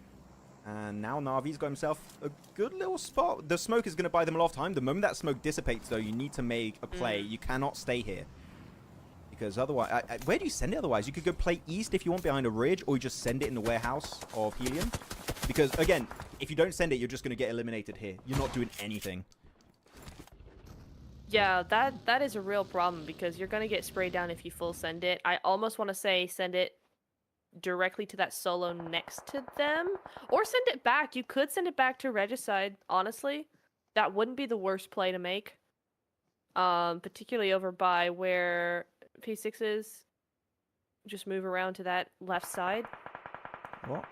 And now Na'Vi's got himself a good little spot. The smoke is going to buy them a lot of time. The moment that smoke dissipates, though, you need to make a play. You cannot stay here. Because otherwise... where do you send it otherwise? You could go play east if you want behind a ridge, or you just send it in the warehouse of Helium. Because, again, if you don't send it, you're just going to get eliminated here. You're not doing anything. Yeah, that is a real problem, because you're going to get sprayed down if you full send it. I almost want to say send it directly to that solo next to them, or send it back. You could send it back to Regicide, honestly. That wouldn't be the worst play to make, particularly over by where P6 is. Just move around to that left side. What?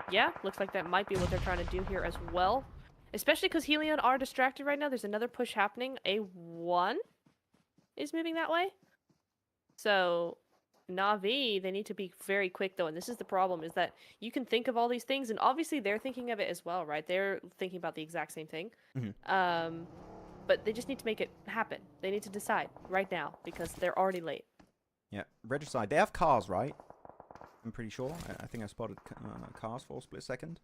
Yeah, looks like that might be what they're trying to do here as well, especially because Helion are distracted right now. There's another push happening. A1 is moving that way, so Na'Vi, they need to be very quick, though, and this is the problem, is that you can think of all these things, and obviously they're thinking of it as well, right? They're thinking about the exact same thing. But they just need to make it happen. They need to decide right now, because they're already late. Yeah, Regicide. They have cars, right? I'm pretty sure. I think I spotted cars for a split second.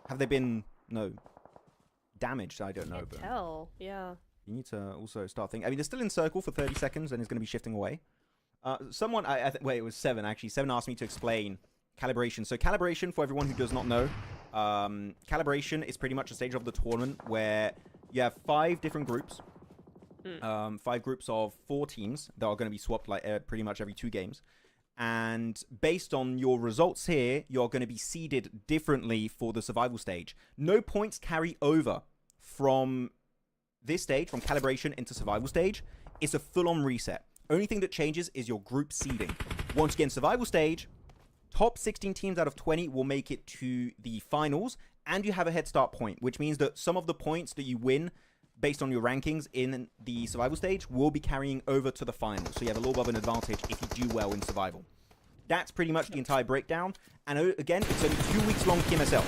Have they been, damaged? I don't know. Can't but tell, yeah. You need to also start thinking. I mean, they're still in circle for 30 seconds, and it's going to be shifting away. Someone, wait, it was 7 actually. 7 asked me to explain calibration. So calibration, for everyone who does not know, calibration is pretty much a stage of the tournament where you have 5 different groups, 5 groups of 4 teams that are going to be swapped like pretty much every 2 games. And based on your results here, you're going to be seeded differently for the survival stage. No points carry over from this stage, from calibration into survival stage. It's a full-on reset. Only thing that changes is your group seeding. Once again, survival stage, top 16 teams out of 20 will make it to the finals, and you have a head start point, which means that some of the points that you win based on your rankings in the survival stage will be carrying over to the finals. So you have a little bit of an advantage if you do well in survival. That's pretty much the entire breakdown. And again, it's only 2 weeks long PMSL.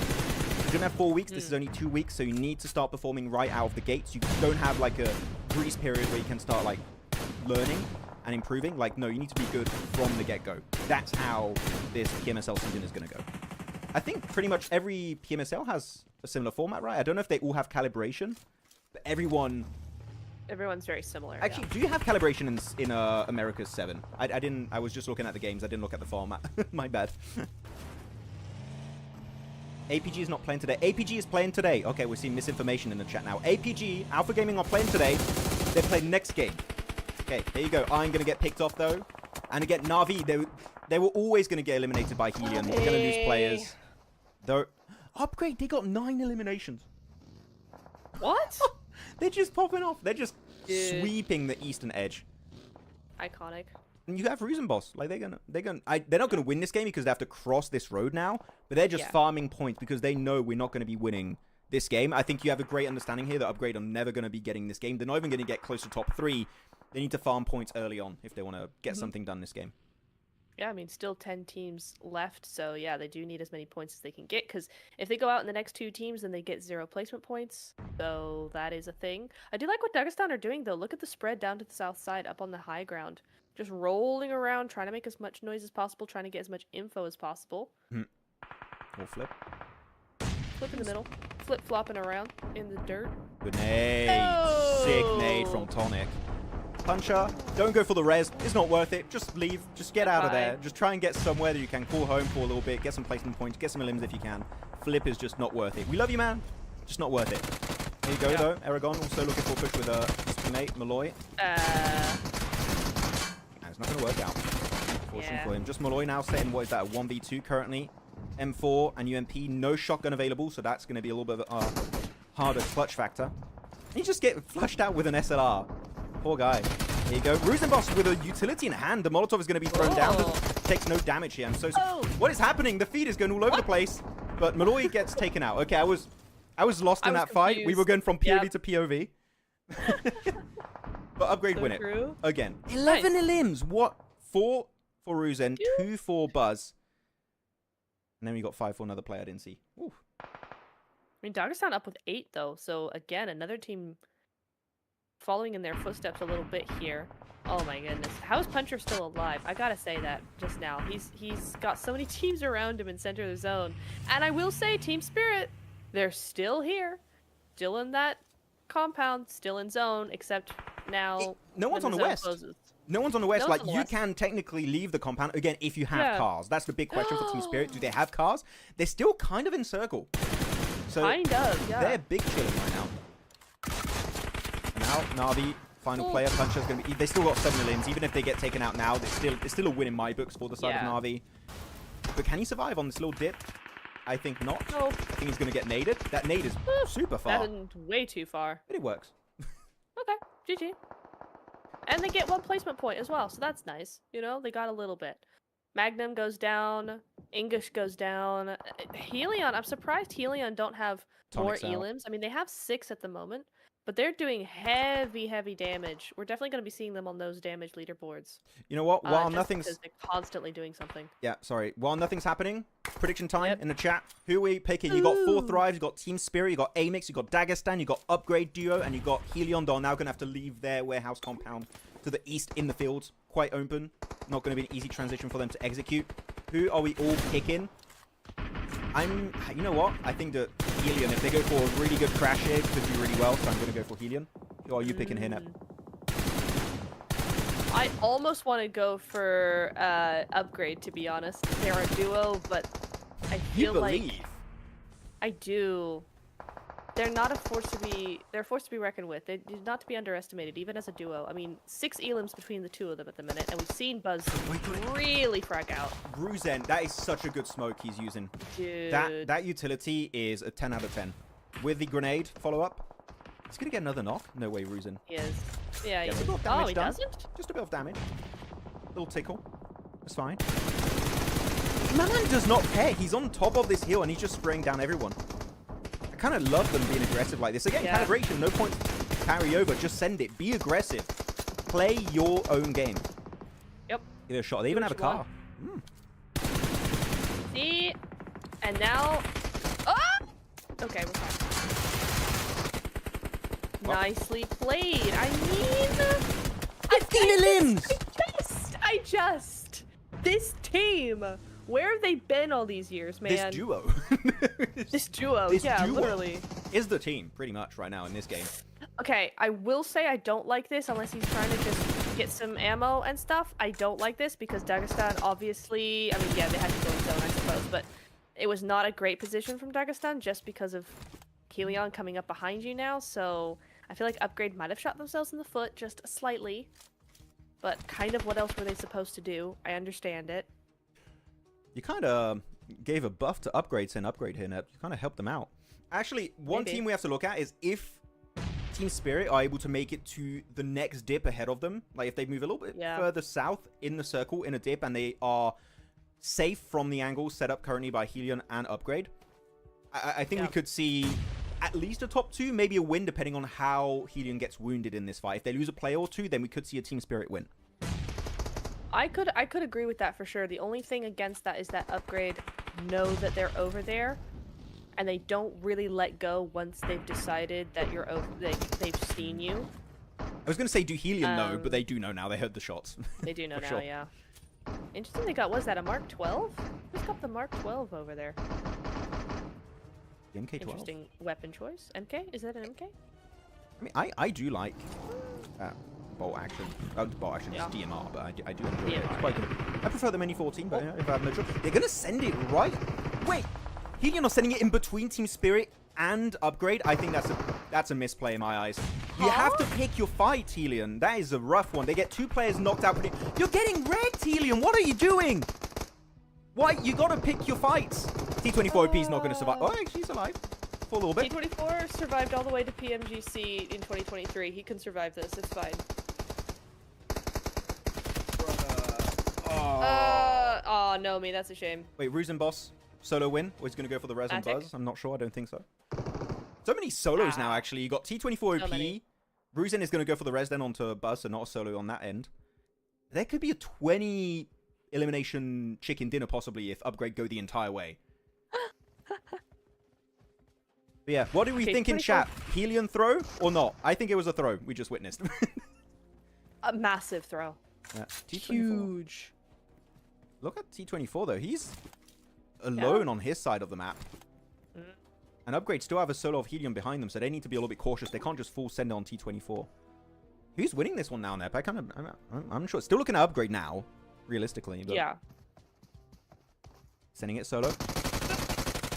You don't have 4 weeks, this is only 2 weeks, so you need to start performing right out of the gates. You don't have like a grease period where you can start like learning and improving. Like, no, you need to be good from the get-go. That's how this PMSL season is going to go. I think pretty much every PMSL has a similar format, right? I don't know if they all have calibration, but everyone's very similar. Actually, do you have calibration in America's 7? I didn't. I was just looking at the games. I didn't look at the format. My bad. APG is not playing today. APG is playing today. Okay, we're seeing misinformation in the chat now. APG, Alpha Gaming are playing today. They play next game. Okay, there you go. I'm going to get picked off, though. And again, Na'Vi, they were always going to get eliminated by Helion. They're going to lose players. Though, upgrade, they got 9 eliminations. What? They're just popping off. They're just sweeping the eastern edge. Iconic. And you have Rusenboss. Like they're not gonna win this game because they have to cross this road now. But they're just farming points because they know we're not gonna be winning this game. I think you have a great understanding here that Upgrade are never gonna be getting this game. They're not even gonna get close to top 3. They need to farm points early on if they want to get something done this game. Yeah, I mean, still 10 teams left, so yeah, they do need as many points as they can get, because if they go out in the next 2 teams, then they get 0 placement points, so that is a thing. I do like what Dagestan are doing, though. Look at the spread down to the south side, up on the high ground. Just rolling around, trying to make as much noise as possible, trying to get as much info as possible. Or flip. Flip in the middle. Flip-flopping around in the dirt. Good nade. Oh! Sick nade from Tonic. Puncher, don't go for the res. It's not worth it. Just leave. Just get out of there. Just try and get somewhere that you can call home for a little bit. Get some placement points. Get some elims if you can. Flip is just not worth it. We love you, man. Just not worth it. There you go, though. Aragon also looking for a push with his teammate, Malloy. It's not going to work out. unfortunately for him. Just Malloy now setting, what is that, a 1v2 currently. M4 and UMP, no shotgun available, so that's going to be a little bit of a harder clutch factor. And you just get flushed out with an SLR. Poor guy. Here you go. Rusenboss with a utility in hand. The Molotov is going to be thrown down. Takes no damage here. I'm so sorry. What is happening? The feed is going all over the place. But Malloy gets taken out. Okay, I was lost in that fight. We were going from POV to POV. But Upgrade win it. Again. 11 elims. What? 4 for Rusen, 2 for Buzz. And then we got 5 for another player I didn't see. Ooh. I mean, Dagestan up with 8, though. So, again, another team following in their footsteps a little bit here. Oh, my goodness. How is Puncher still alive? I gotta say that just now. He's got so many teams around him in center of the zone. And I will say, Team Spirit, they're still here. Still in that compound, still in zone, except now no one's on the west. Closes. No one's on the west. No like, on the you west. can technically leave the compound, again, if you have cars. That's the big question for Team Spirit. Do they have cars? They're still kind of in circle. So kind of, yeah. They're big chilling right now. Now, Navi, final player, Puncher's going to be... They still got 7 elims. Even if they get taken out now, it's still a win in my books for the side of Navi. But can he survive on this little dip? I think not. No. I think he's going to get naded. That nade is super far. That isn't way too far. But it works. Okay, GG. And they get 1 placement point as well, so that's nice. You know, they got a little bit. Magnum goes down. English goes down. Helion, I'm surprised Helion don't have Tonic's more out. elims. I mean, they have 6 at the moment, but they're doing heavy, heavy damage. We're definitely going to be seeing them on those damage leaderboards. You know what? While just nothing's... because they're constantly doing something. Yeah, sorry. While nothing's happening, prediction time in the chat. Who are we picking? You got 4 Thrives, you got Team Spirit, you got Amix, you got Dagestan, you got Upgrade Duo, and you got Helion. They're now going to have to leave their warehouse compound to the east in the field. Quite open. Not going to be an easy transition for them to execute. Who are we all picking? You know what? I think that Helion, if they go for a really good crash here, could do really well, so I'm going to go for Helion. Who are you picking here, Nep? I almost want to go for Upgrade, to be honest. They're a duo, but I feel like I do. They're not a force to be. They're a force to be reckoned with. They're not to be underestimated, even as a duo. I mean, 6 elims between the 2 of them at the minute, and we've seen Buzz really frag out. Ruzen, that is such a good smoke he's using. Dude. That utility is a 10 out of 10. With the grenade follow-up, he's gonna get another knock. No way, Ruzen. He is. Yeah, he is. A bit of damage Oh, he done. doesn't? Just a bit of damage. Little tickle. It's fine. Man does not care. He's on top of this hill and he's just spraying down everyone. I kind of love them being aggressive like this. Again, calibration, no point to carry over. Just send it. Be aggressive. Play your own game. Yep. Give it a shot. They even have a car. See? And now... Ah! Okay, we're fine. Well. Nicely played. I mean... 15 limbs! I just... This team... Where have they been all these years, man? This duo. This duo, This yeah, duo literally. is the team, pretty much, right now in this game. Okay, I will say I don't like this unless he's trying to just get some ammo and stuff. I don't like this because Dagestan obviously... I mean, yeah, they had to go in zone, I suppose, but it was not a great position from Dagestan just because of Helion coming up behind you now, so I feel like Upgrade might have shot themselves in the foot just slightly. But kind of what else were they supposed to do? I understand it. You kind of gave a buff to Upgrade, saying Upgrade here, Nep. You kind of helped them out. Actually, one team we have to look at is if Team Spirit are able to make it to the next dip ahead of them. Like, if they move a little bit further south in the circle, in a dip, and they are safe from the angles set up currently by Helion and Upgrade. I think we could see at least a top 2, maybe a win, depending on how Helion gets wounded in this fight. If they lose a player or 2, then we could see a Team Spirit win. I could agree with that for sure. The only thing against that is that Upgrade know that they're over there, and they don't really let go once they've decided that you're over. They've seen you. I was going to say, do Helion know, but they do know now. They heard the shots. They do know now, sure. yeah. Interesting. They got, was that a Mark 12? Who's got the Mark 12 over there? The MK12. Interesting weapon choice. MK? Is that an MK? I mean, I do like bolt action. Bolt action is DMR, but I do enjoy it. It's quite good. I prefer the Mini 14, but if I have no choice. They're going to send it right... Wait! Helion are sending it in between Team Spirit and Upgrade, I think that's a misplay in my eyes. You have to pick your fight, Helion. That is a rough one. They get 2 players knocked out. You're getting wrecked, Helion. What are you doing? Why? You got to pick your fights. T24 OP is not going to survive. Oh, actually, he's alive. For a little bit. T24 survived all the way to PMGC in 2023. He can survive this. It's fine. Oh, no, me. That's a shame. Wait, Ruse and Boss solo win? Or he's going to go for the res on Buzz? I'm not sure. I don't think so. So many solos now, actually. You got T24 OP. Ruzen is going to go for the res then onto Buzz, so not a solo on that end. There could be a 20 elimination chicken dinner, possibly, if Upgrade go the entire way. But yeah, what do we think in chat? Helion throw or not? I think it was a throw we just witnessed. A massive throw. Yeah. Huge. Look at T24, though. He's alone on his side of the map. And Upgrade still have a solo of Helion behind them, so they need to be a little bit cautious. They can't just full send it on T24. Who's winning this one now, Nep? I'm sure. Still looking at Upgrade now, realistically. But Yeah. Sending it solo.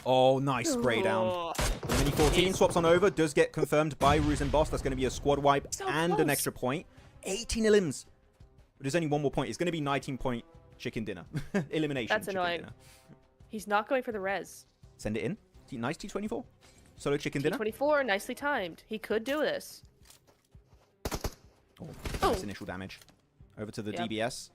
Oh, nice spray down. The Mini 14 swaps on over. Does get confirmed by Ruse and Boss. That's going to be a squad wipe and an extra point. 18 elims. But there's only one more point. It's going to be 19-point chicken dinner. Elimination. That's annoying. Dinner. He's not going for the res. Send it in. Nice T24. Solo chicken dinner. T24, nicely timed. He could do this. Oh, nice initial damage. Over to the DBS.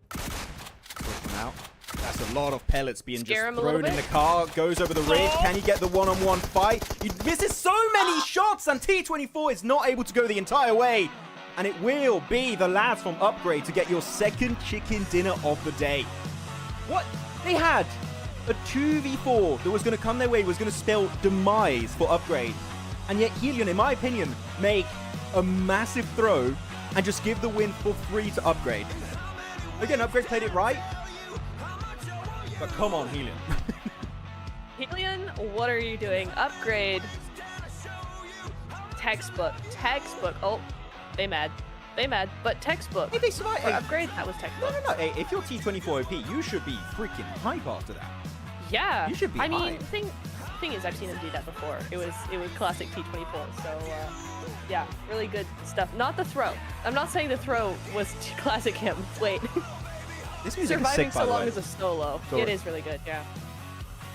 Push him out. That's a lot of pellets being just thrown in the car. Goes over the ridge. Can he get the one-on-one fight? He misses so many shots, and T24 is not able to go the entire way. And it will be the lads from Upgrade to get your second chicken dinner of the day. What? They had a 2v4 that was going to come their way, was going to spell demise for Upgrade. And yet Helion, in my opinion, make a massive throw and just give the win for free to Upgrade. Again, Upgrade played it right. But come on, Helion. Helion, what are you doing? Upgrade. Textbook. Textbook. Oh, they mad. They mad, but textbook. Hey, they survived. For Upgrade, that was textbook. No. Hey, if you're T24 OP, you should be freaking hype after that. Yeah. You should be I mean, hype. thing is, I've seen him do that before. It was classic T24. So, yeah, really good stuff. Not the throw. I'm not saying the throw was classic him. Wait. This music surviving is sick, so by the long way. as a solo. Sorry. It is really good, yeah.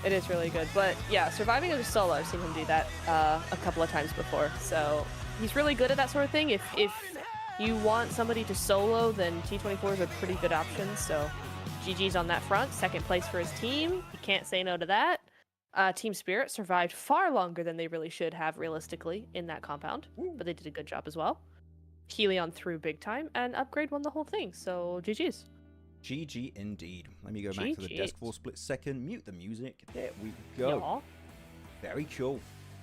It is really good. But yeah, surviving as a solo, I've seen him do that a couple of times before. So he's really good at that sort of thing. If you want somebody to solo, then T24 is a pretty good option. So GG's on that front. Second place for his team. You can't say no to that. Team Spirit survived far longer than they really should have realistically in that compound. But they did a good job as well. Helion threw big time, and Upgrade won the whole thing. So GG's. GG indeed. Let me go back to the desk for a split second. Mute the music. There we go. Y'all. Very cool.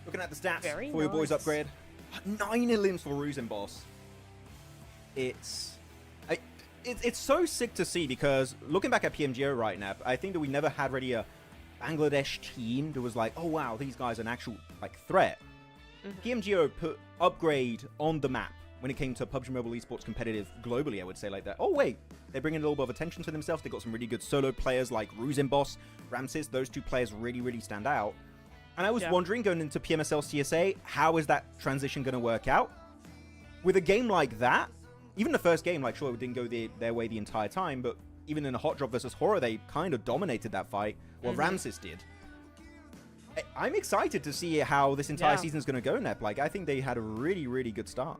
Looking at the stats Very for your boys nice. Upgrade. 9 elims for Ruse and Boss. It's so sick to see, because looking back at PMGO right now, I think that we never had really a Bangladesh team that was like, oh wow, these guys are an actual like threat. PMGO put Upgrade on the map when it came to PUBG Mobile Esports competitive globally, I would say like that. Oh wait, they're bringing a little bit of attention to themselves. They've got some really good solo players like Ruse and Boss, Ramses. Those two players really stand out. And I was wondering, going into PMSL CSA, how is that transition going to work out? With a game like that, even the first game, like, sure, it didn't go their way the entire time, but even in a Hot Drop versus Horror, they kind of dominated that fight. Well, Ramses did. I'm excited to see how this entire season is going to go, Nep. Like, I think they had a really good start.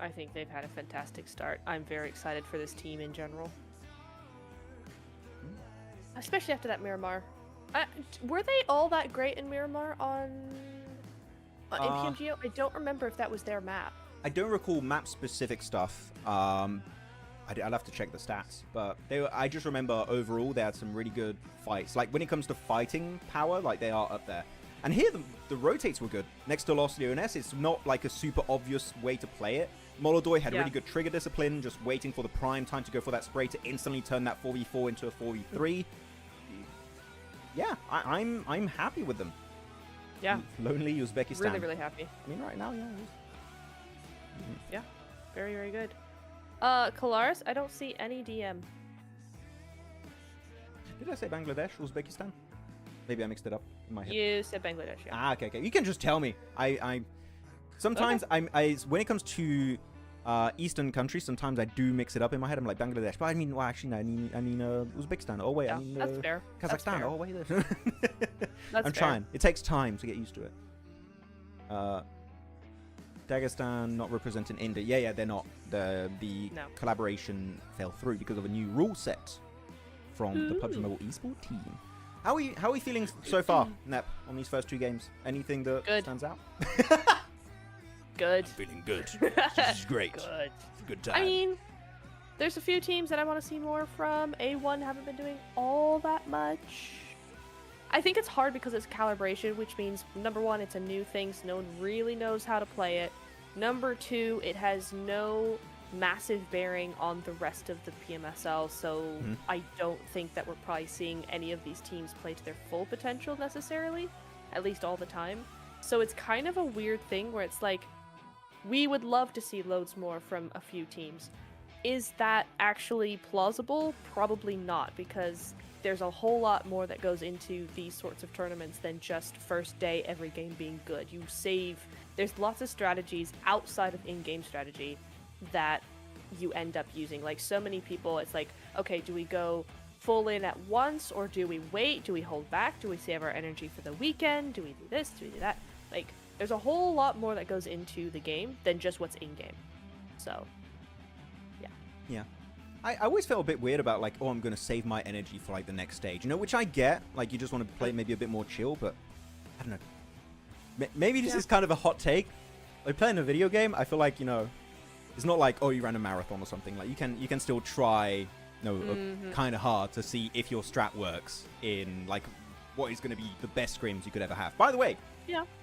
I think they've had a fantastic start. I'm very excited for this team in general. Especially after that Miramar. Were they all that great in Miramar in PMGO? I don't remember if that was their map. I don't recall map-specific stuff. I'd have to check the stats, but I just remember overall they had some really good fights. Like, when it comes to fighting power, like, they are up there. And here, the rotates were good. Next to Lost Leones, it's not like a super obvious way to play it. Molodoy had really good trigger discipline, just waiting for the prime time to go for that spray to instantly turn that 4v4 into a 4v3. Yeah, I'm happy with them. Yeah. Lonely Uzbekistan. Really happy. I mean, right now, yeah. Yeah, very good. Kalaris, I don't see any DM. Did I say Bangladesh, Uzbekistan? Maybe I mixed it up. in my head? You said Bangladesh, yeah. Ah, okay. You can just tell me. Sometimes when it comes to Eastern countries, sometimes I do mix it up in my head. I'm like Bangladesh, but I mean, well, actually, no, I mean Uzbekistan. Oh wait, Yeah, I mean that's fair. Kazakhstan. That's fair. Oh wait, That's I'm trying. It takes time to get used to it. Dagestan not representing India. Yeah, they're not. The collaboration fell through because of a new rule set from the PUBG Mobile esport team. How are we feeling so far, Nep, on these first 2 games? Anything that stands out? Good. I'm feeling good. This is great. Good. It's a good time. I mean, there's a few teams that I want to see more from. A1 haven't been doing all that much. I think it's hard because it's calibration, which means, number 1, it's a new thing, so no one really knows how to play it. Number 2, it has no massive bearing on the rest of the PMSL, so I don't think that we're probably seeing any of these teams play to their full potential necessarily, at least all the time. So it's kind of a weird thing where it's like, we would love to see loads more from a few teams. Is that actually plausible? Probably not, because there's a whole lot more that goes into these sorts of tournaments than just first day, every game being good. There's lots of strategies outside of in-game strategy that you end up using. Like, so many people, it's like, okay, do we go full in at once, or do we wait? Do we hold back? Do we save our energy for the weekend? Do we do this? Do we do that? Like, there's a whole lot more that goes into the game than just what's in-game. So, yeah. Yeah. I always felt a bit weird about, like, oh, I'm going to save my energy for, like, the next stage. You know, which I get. Like, you just want to play maybe a bit more chill, but I don't know. Maybe this is kind of a hot take. Like, playing a video game, I feel like, you know, it's not like, oh, you ran a marathon or something. Like, you can still try, kind of hard to see if your strat works in, like, what is going to be the best scrims you could ever have. By the way,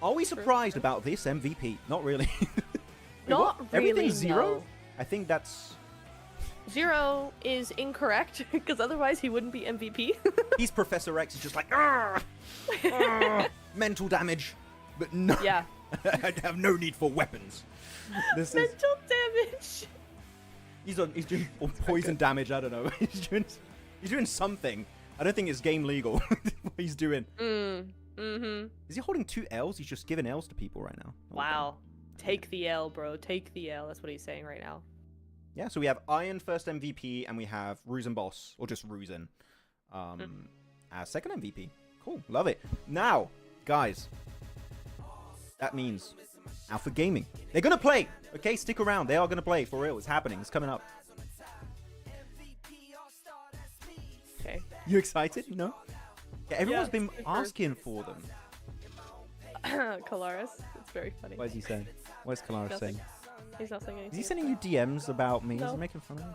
are we surprised about this MVP? Not really. Not really, Everything's 0? no. I think that's... 0 is incorrect, because otherwise he wouldn't be MVP. He's Professor X. He's just like, mental damage. But no, I have no need for weapons. Mental damage. He's doing poison damage. I don't know. He's doing something. I don't think it's game legal. What he's doing. Is he holding 2 L's? He's just giving L's to people right now. Wow. Take the L, bro. Take the L. That's what he's saying right now. Yeah, so we have Iron first MVP, and we have Ruzen Boss, or just Ruzen, as second MVP. Cool, love it. Now, guys, that means Alpha Gaming. They're going to play, okay? Stick around. They are going to play, for real. It's happening. It's coming up. Okay. You excited? No? Yeah, everyone's been asking for them. Calaris. It's very funny. What is he saying? What is Calaris saying? He's not saying anything. Is he sending you DMs about me? No. Is he making fun of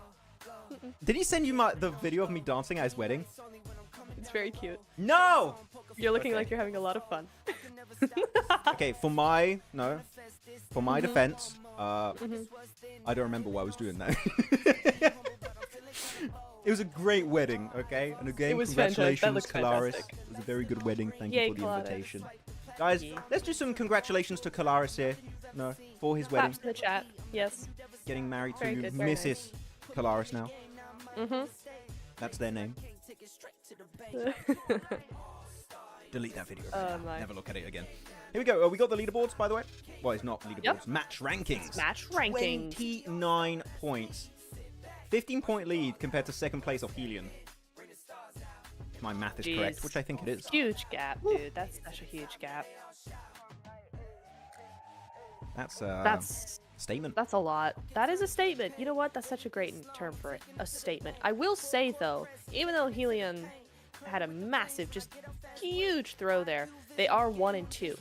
me? Did he send you the video of me dancing at his wedding? It's very cute. No! You're looking like you're having a lot of fun. Okay, for my defense, I don't remember what I was doing there. It was a great wedding, okay? And again, congratulations, Calaris. It was a very good wedding. Thank you for the invitation. Guys, let's do some congratulations to Calaris here. No, for his wedding. Claps in the chat. Yes. Getting married to Very good, very Mrs. Calaris now. That's their name. Delete that video. Never look at it again. Here we go. We got the leaderboards, by the way. Well, it's not leaderboards. Yep. Match rankings. Match rankings. 29 points. 15-point lead compared to second place of Helion. If my math is correct, which I think it is. Huge gap, dude. That's such a huge gap. That's a statement. That's a lot. That is a statement. You know what? That's such a great term for it. A statement. I will say, though, even though Helion had a massive, just huge throw there, they are 1 and 2.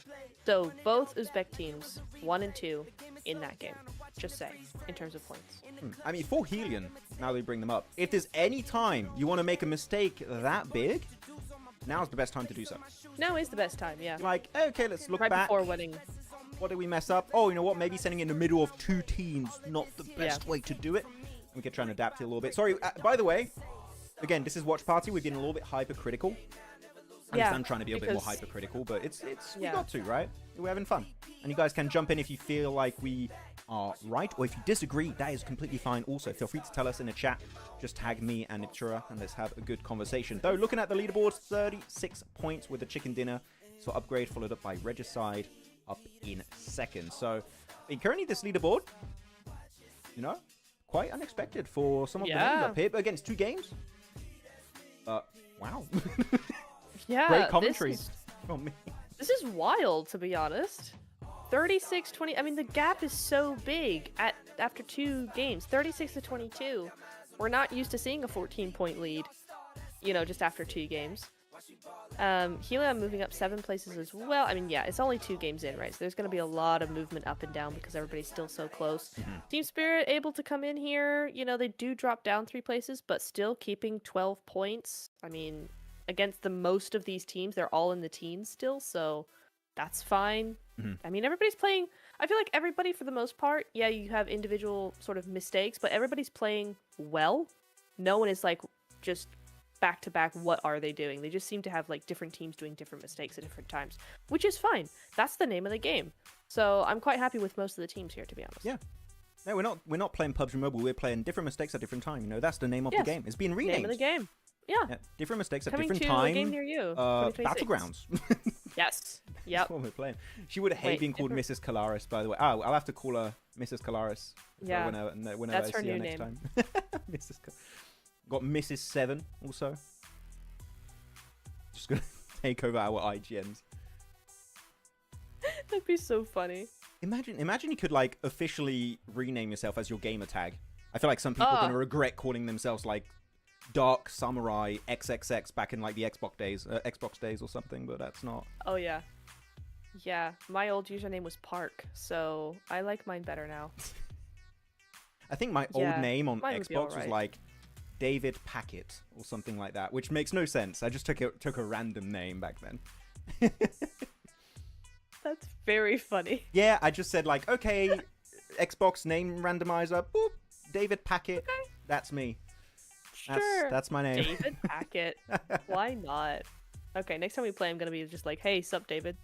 So both Uzbek teams 1 and 2 in that game. Just saying, in terms of points. I mean, for Helion, now they bring them up, if there's any time you want to make a mistake that big, now's the best time to do so. Now is the best time, yeah. Like, okay, let's look back. Right before winning. What did we mess up? Oh, you know what? Maybe sending in the middle of 2 teams, not the best way to do it. We could try and adapt it a little bit. Sorry, by the way, again, this is Watch Party. We're getting a little bit hypercritical. I understand trying to be a bit more hypercritical, but we got to, right? We're having fun. And you guys can jump in if you feel like we are right, or if you disagree, that is completely fine also. Feel free to tell us in the chat. Just tag me and Iptura, and let's have a good conversation. Though, looking at the leaderboards, 36 points with the chicken dinner So Upgrade followed up by Regicide up in second. So currently this leaderboard, you know, quite unexpected for some of the names up here. But against 2 games. Wow. Yeah. Great commentary from me. This is wild, to be honest. 36-20. I mean, the gap is so big after 2 games. 36-22. We're not used to seeing a 14-point lead, you know, just after 2 games. Helium moving up 7 places as well. I mean, yeah, it's only 2 games in, right? So there's going to be a lot of movement up and down because everybody's still so close. Team Spirit able to come in here. You know, they do drop down 3 places, but still keeping 12 points. I mean, against the most of these teams, they're all in the teens still, so that's fine. I mean, everybody's playing. I feel like everybody, for the most part, yeah, you have individual sort of mistakes, but everybody's playing well. No one is like just back to back. What are they doing? They just seem to have like different teams doing different mistakes at different times, which is fine. That's the name of the game. So I'm quite happy with most of the teams here, to be honest. Yeah. No, we're not playing PUBG Mobile. We're playing different mistakes at different time. You know, that's the name of the game. It's been renamed. Name of the game. Yeah. Different mistakes at Coming different to time. a game near you. Battlegrounds. Yes. Yep. That's what we're playing. She would hate being called Mrs. Calaris, by the way. Oh, I'll have to call her Mrs. Calaris. Yeah. Whenever That's I her see her new next name. time. Got Mrs. 7 also. Just gonna take over our IGNs. That'd be so funny. Imagine you could like officially rename yourself as your gamer tag. I feel like some people are gonna regret calling themselves like Dark Samurai XXX back in like the Xbox days or something, but that's not. Oh yeah. Yeah, my old username was Park, so I like mine better now. I think my old name on mine would be Xbox was alright. like David Packett or something like that, which makes no sense. I just took a random name back then. That's very funny. Yeah, I just said like, okay, Xbox name randomizer, boop, David Packett. Okay. That's me. Sure. That's my name. David Packett. Why not? Okay, next time we play, I'm gonna be just like, hey, sup, David.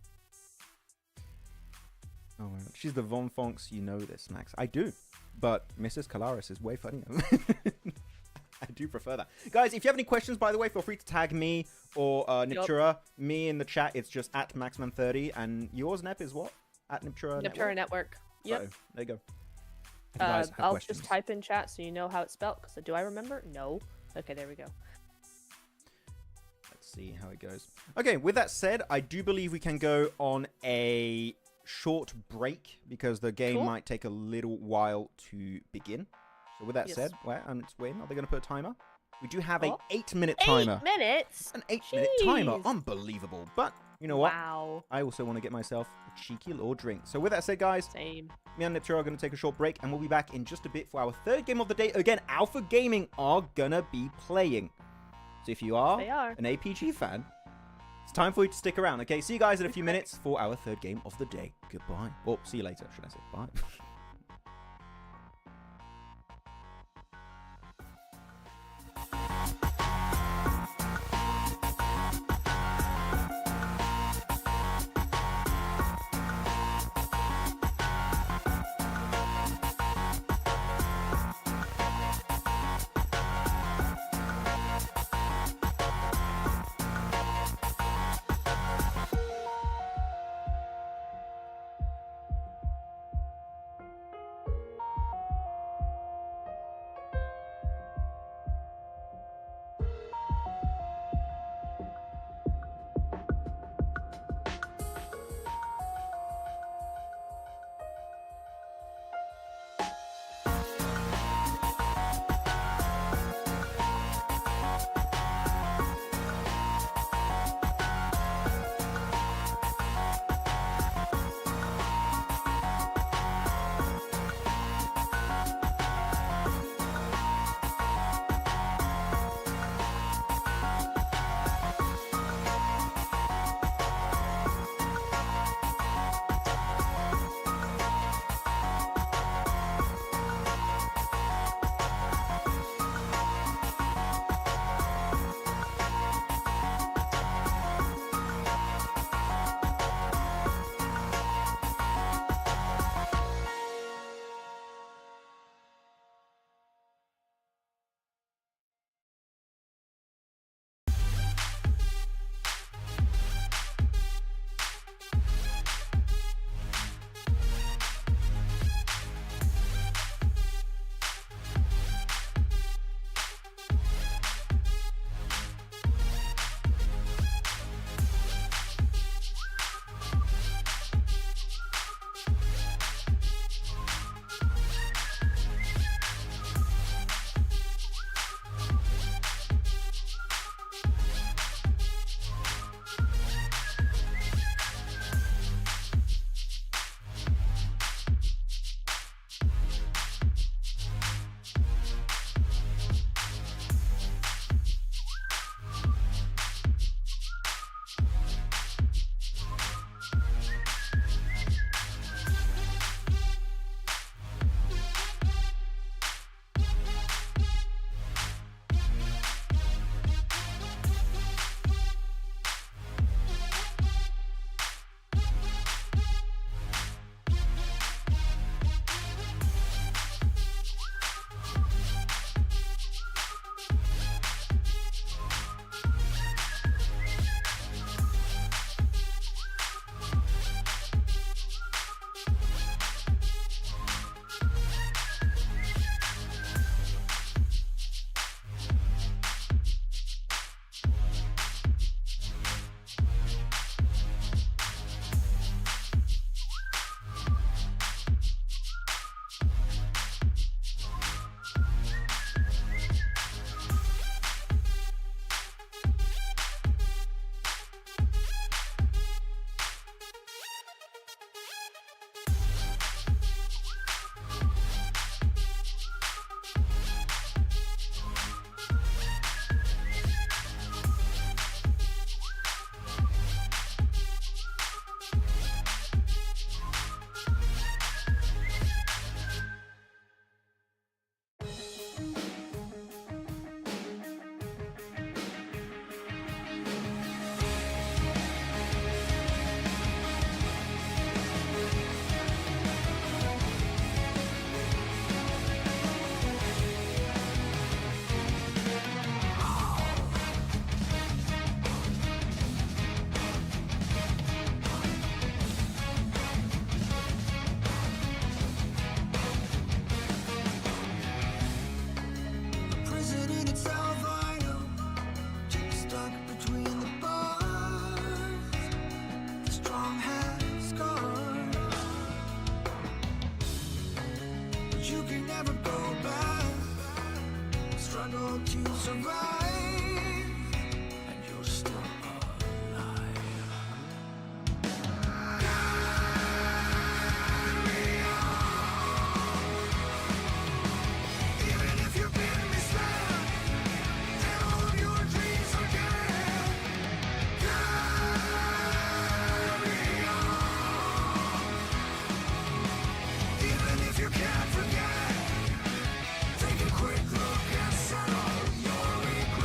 Oh, she's the Von Fonks. You know this, Max. I do, but Mrs. Calaris is way funnier. I do prefer that. Guys, if you have any questions, by the way, feel free to tag me or Niptura. Me in the chat, it's just at Maxman30. And yours, Nep, is what? At Niptura Network. Yep. So, there you go. If you guys have I'll questions. just type in chat so you know how it's spelled. Because do I remember? No. Okay, there we go. Let's see how it goes. Okay, with that said, I do believe we can go on a short break because the game might take a little while to begin. So with that said, I'm just waiting. Are they going to put a timer? We do have a 8-minute timer. 8 minutes? An 8-minute timer. Unbelievable. But you know what? Wow. I also want to get myself a cheeky little drink. So with that said, guys, Same. me and Niptura are going to take a short break, and we'll be back in just a bit for our 3rd game of the day. Again, Alpha Gaming are going to be playing. So if you are an APG fan, it's time for you to stick around. Okay, see you guys in a few minutes for our 3rd game of the day. Goodbye. Or see you later, should I say. Bye. world to survive, and you're still alive. Carry on. Even if you've been misled, and all of your dreams are dead. Carry on. Even if you can't forget, take a quick look and settle your regrets.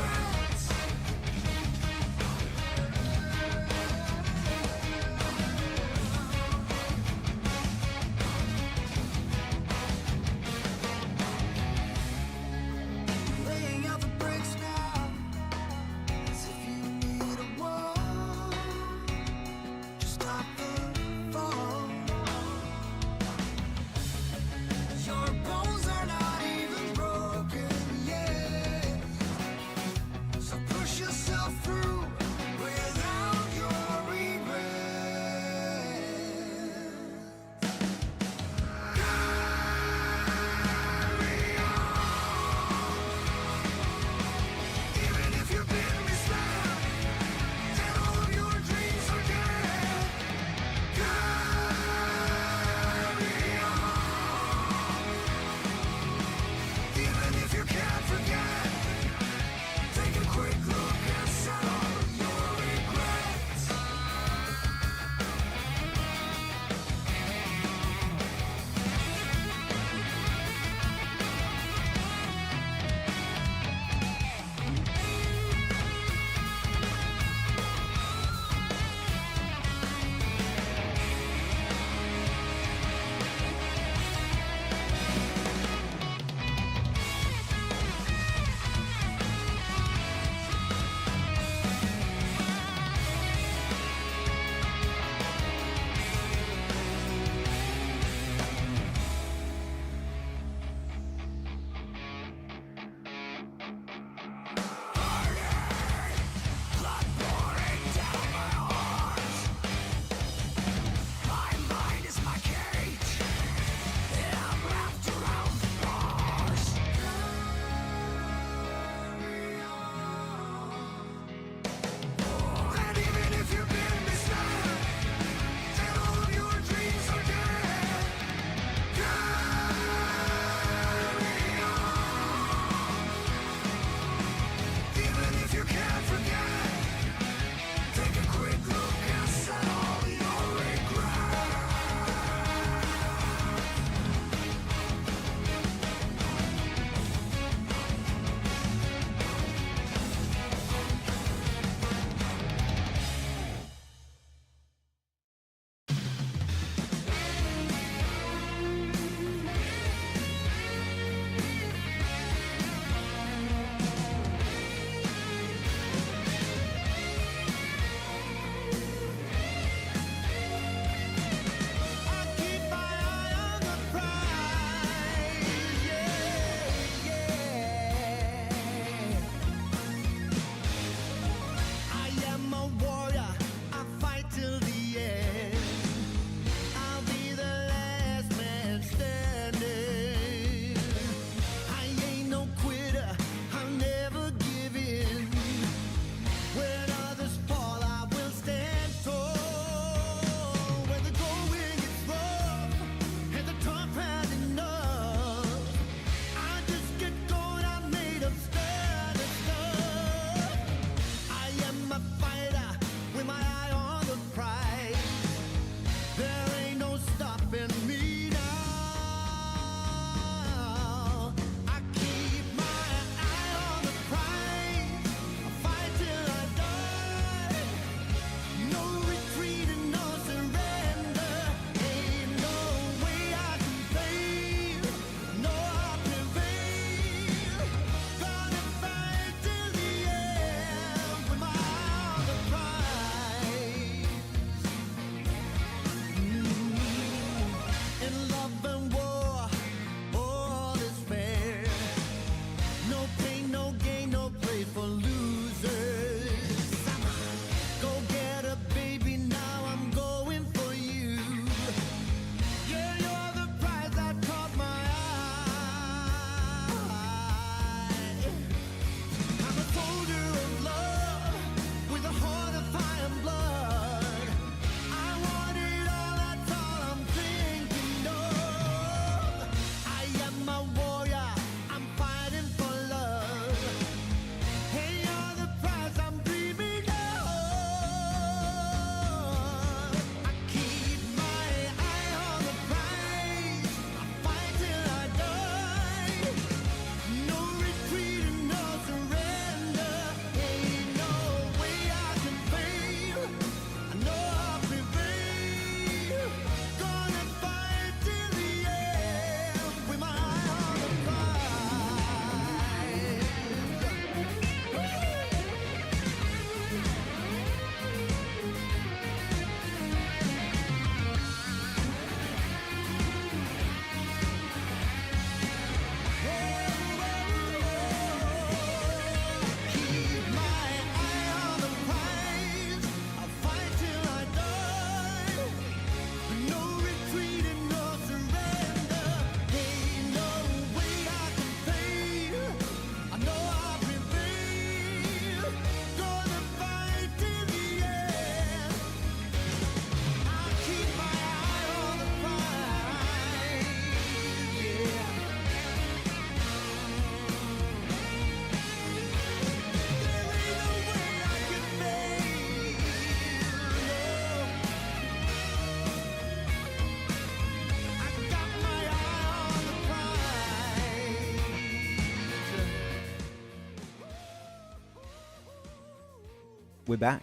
we're back.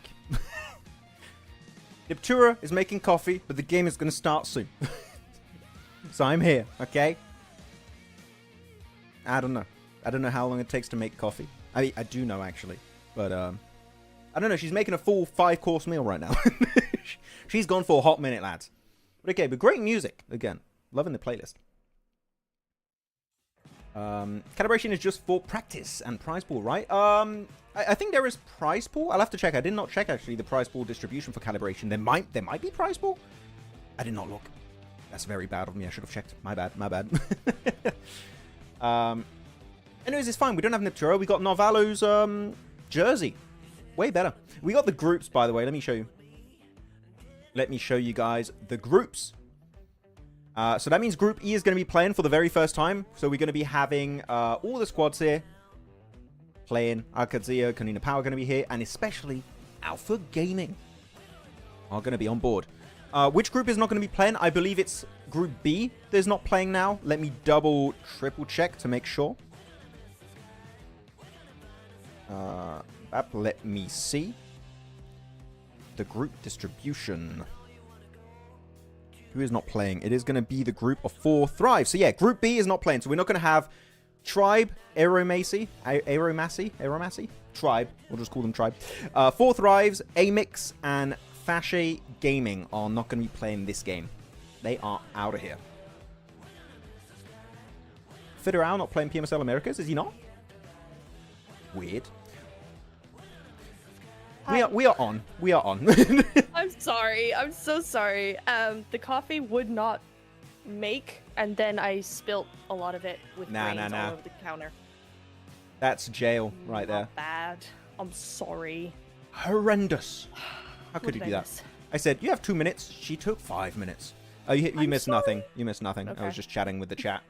Niptura is making coffee, but the game is going to start soon. So I'm here, okay? I don't know. I don't know how long it takes to make coffee. I do know, actually. But, I don't know. She's making a full 5-course meal right now. She's gone for a hot minute, lads. But okay, but great music. Again, loving the playlist. Calibration is just for practice and prize pool, right? I think there is prize pool. I'll have to check. I did not check, actually, the prize pool distribution for calibration. There might be prize pool. I did not look. That's very bad of me. I should have checked. My bad. Anyways, it's fine. We don't have Niptura. We got Narvalo's jersey. Way better. We got the groups, by the way. Let me show you. Let me show you guys the groups. So that means Group E is going to be playing for the very first time. So we're going to be having all the squads here playing. Akadzia, Kanina Power going to be here. And especially Alpha Gaming are going to be on board. Which group is not going to be playing? I believe it's Group B that's not playing now. Let me triple check to make sure. Let me see. The group distribution. Who is not playing? It is going to be the group of 4 Thrive. So yeah, Group B is not playing. So we're not going to have Tribe, Aeromacy, Tribe. We'll just call them Tribe. 4 Thrives, Amix, and Fashe Gaming are not going to be playing this game. They are out of here. Federal not playing PMSL Americas, is he not? Weird. We are on. I'm sorry. I'm so sorry. The coffee would not make, and then I spilt a lot of it with grains all over the counter. That's jail right there. Not bad. I'm sorry. Horrendous. How could you do that? I said, you have 2 minutes. She took 5 minutes. Oh, you missed nothing. You missed nothing. Okay. I was just chatting with the chat,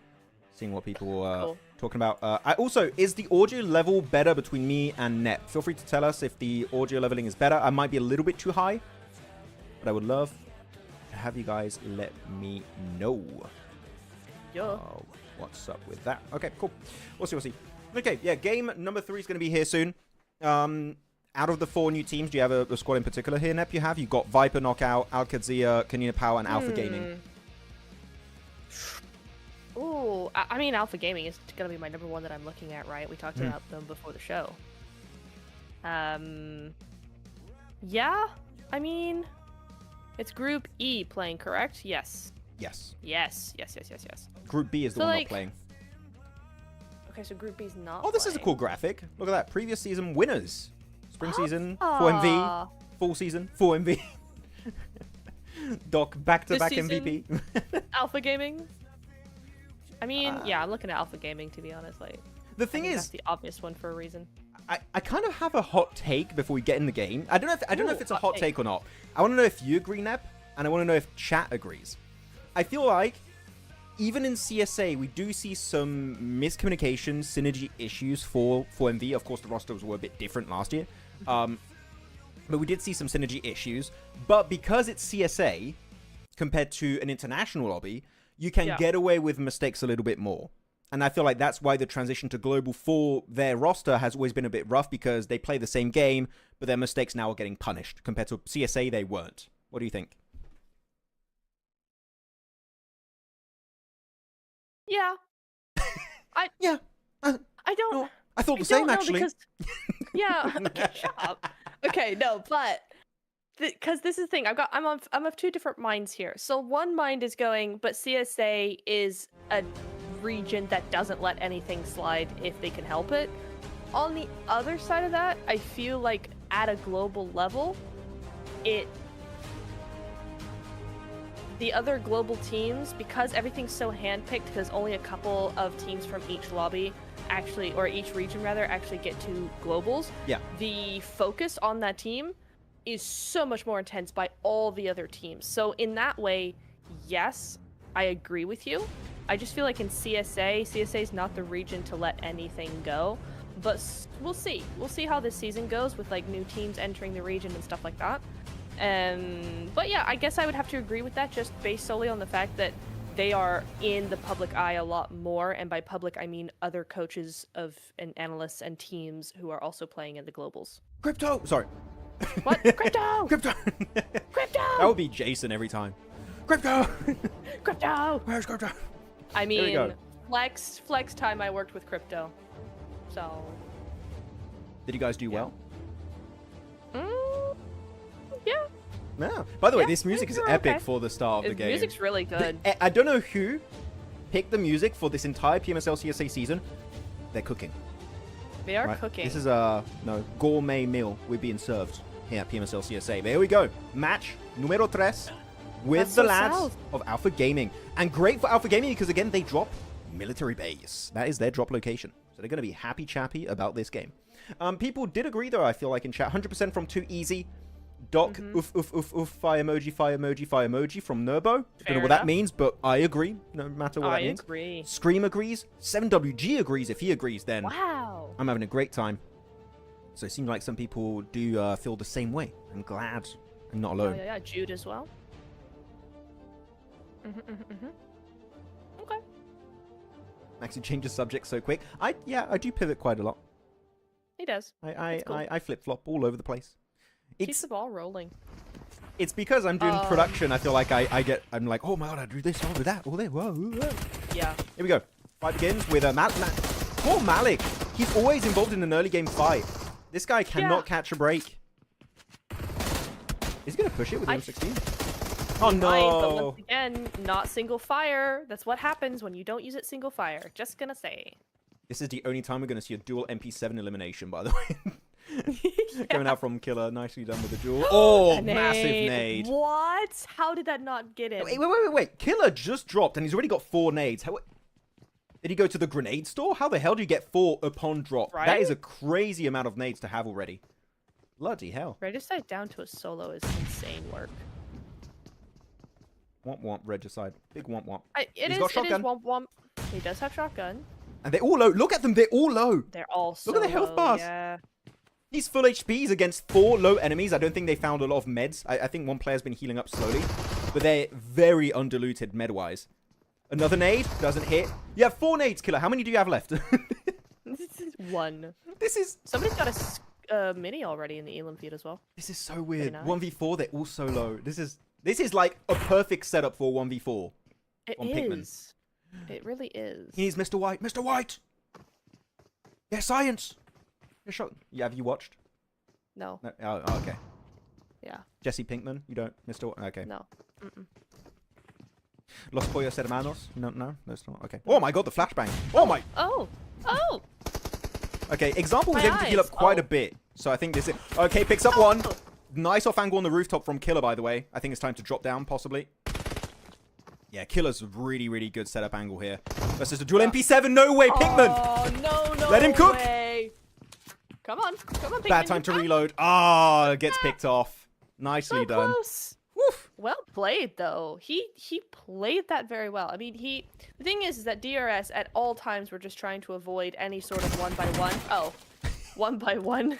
seeing what people were talking about. Also, is the audio level better between me and Nep? Feel free to tell us if the audio leveling is better. I might be a little bit too high, but I would love to have you guys let me know. Yeah. What's up with that? Okay, cool. We'll see. Okay, yeah, game number 3 is going to be here soon. Out of the 4 new teams, do you have a squad in particular here, Nep? You've got Viper, Knockout, Alcadzia, Kanina Power, and Alpha Gaming. Ooh, I mean, Alpha Gaming is going to be my number 1 that I'm looking at, right? We talked about them before the show. Yeah, I mean, it's Group E playing, correct? Yes. Yes. Group B is the one not playing. Okay, so Group B's not Oh, this playing. is a cool graphic. Look at that. Previous season winners. Spring season, 4MV. Full season, 4MV. Doc, back-to-back MVP. Alpha Gaming? I mean, yeah, I'm looking at Alpha Gaming, to be honest. Like, the thing is, that's the obvious one for a reason. I kind of have a hot take before we get in the game. I don't know if it's a hot take or not. I want to know if you agree, Nep, and I want to know if chat agrees. I feel like even in CSA, we do see some miscommunication, synergy issues for MV. Of course, the rosters were a bit different last year. But we did see some synergy issues. But because it's CSA, compared to an international lobby, you can get away with mistakes a little bit more. And I feel like that's why the transition to global for their roster has always been a bit rough, because they play the same game, but their mistakes now are getting punished. Compared to CSA, they weren't. What do you think? Yeah. I don't. No, I thought the same, actually. Because, yeah. Okay, shut up. Okay, no, but because this is the thing, I'm of 2 different minds here. So one mind is going, but CSA is a region that doesn't let anything slide if they can help it. On the other side of that, I feel like at a global level, the other global teams, because everything's so handpicked, because only a couple of teams from each lobby actually, or each region rather, actually get to globals. Yeah. The focus on that team is so much more intense by all the other teams. So in that way, yes, I agree with you. I just feel like in CSA is not the region to let anything go. But we'll see. We'll see how this season goes with like new teams entering the region and stuff like that. But yeah, I guess I would have to agree with that, just based solely on the fact that they are in the public eye a lot more, and by public I mean other coaches and analysts and teams who are also playing in the globals. Crypto! Sorry. What? Crypto! Crypto! Crypto! That would be Jason every time. Crypto! Crypto! Where's crypto? I There we go. mean, flex time I worked with crypto. So. Did you guys do well? Yeah. No. By the way, Yeah, this music is we're epic okay. for the start of the game. Music's really good. I don't know who picked the music for this entire PMSL CSA season. They're cooking. They are Right? cooking. This is a gourmet meal we're being served here at PMSL CSA. There we go. Match numero 3 with That's the so lads south. of Alpha Gaming. And great for Alpha Gaming because, again, they drop military base. That is their drop location. So they're going to be happy chappy about this game. People did agree, though, I feel like, in chat. 100% from Too Easy. Doc, oof, oof, oof, oof, fire emoji, fire emoji, fire emoji from Nerbo. Don't know Fair what that enough. means, but I agree, no matter what that I means. agree. Scream agrees. 7WG agrees. If he agrees, then Wow. I'm having a great time. So it seems like some people do feel the same way. I'm glad I'm not Oh, alone. yeah. Jude as well. Okay. Maxi changes subject so quick. I do pivot quite a lot. He does. I That's cool. flip flop all over the place. Keep It's the ball rolling. it's because I'm doing production. I feel like I'm like, oh my god, I do this, oh that, all that, whoa, whoa. Yeah. Here we go. Fight begins with poor Malik. He's always involved in an early game fight. This guy cannot catch a break. Is he gonna push it with the M16? Oh Might, but no! once again, not single fire. That's what happens when you don't use it single fire. Just gonna say. This is the only time we're gonna see a dual MP7 elimination, by the way. Coming out from Killer, nicely done with the duel. Oh, massive nade. What? How did that not get in? Wait. Killer just dropped and he's already got 4 nades. Did he go to the grenade store? How the hell do you get 4 upon drop? Right? That is a crazy amount of nades to have already. Bloody hell. Regicide down to a solo is insane work. Womp womp, Regicide. Big womp womp. It got is shotgun. womp womp. He does have shotgun. And they're all low. Look at them, they're all low. They're all so Look at the health low, bars. Yeah. He's full HPs against 4 low enemies. I don't think they found a lot of meds. I think one player's been healing up slowly. But they're very undiluted med-wise. Another nade. Doesn't hit. You have 4 nades, Killer. How many do you have left? This is one. This is... Somebody's got a mini already in the Elam feed as well. This is so weird. nice. 1v4, they're all so low. This is like a perfect setup for 1v4. It On Pikmin. is. It really is. He needs Mr. White. Mr. White! Yeah, science! Yeah, have you watched? No. No? Oh, okay. Yeah. Jesse Pinkman? You don't? Mr. Okay. No. Los Pollos Hermanos? No, it's not. Okay. Oh my god, the flashbang. Oh my... Oh. Oh. Okay, Example was My able to heal eyes. up quite Oh. a bit. So I think this is... Okay, picks up one. Nice off angle on the rooftop from Killer, by the way. I think it's time to drop down, possibly. Yeah, Killer's really, really good setup angle here. Versus the dual MP7. No way, Pinkman! Oh, no, Let him cook. way. Come on, Pikmin. Bad time to reload. Ah, gets picked off. Nicely So done. close. Woof. Well played, though. He played that very well. I mean, the thing is that DRS at all times were just trying to avoid any sort of one by one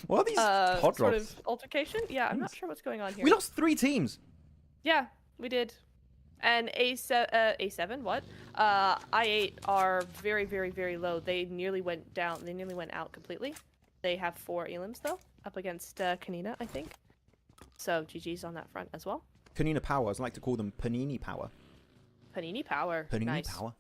What are these hot sort drops? of altercation. Yeah, I'm not sure what's going on here. We lost 3 teams. Yeah, we did. And A7, what? I8 are very, very, very low. They nearly went down. They nearly went out completely. They have 4 elims, though, up against Kanina, I think. So, GG's on that front as well. Kanina Power. I like to call them Panini Power. Panini Power. Panini Nice. Power.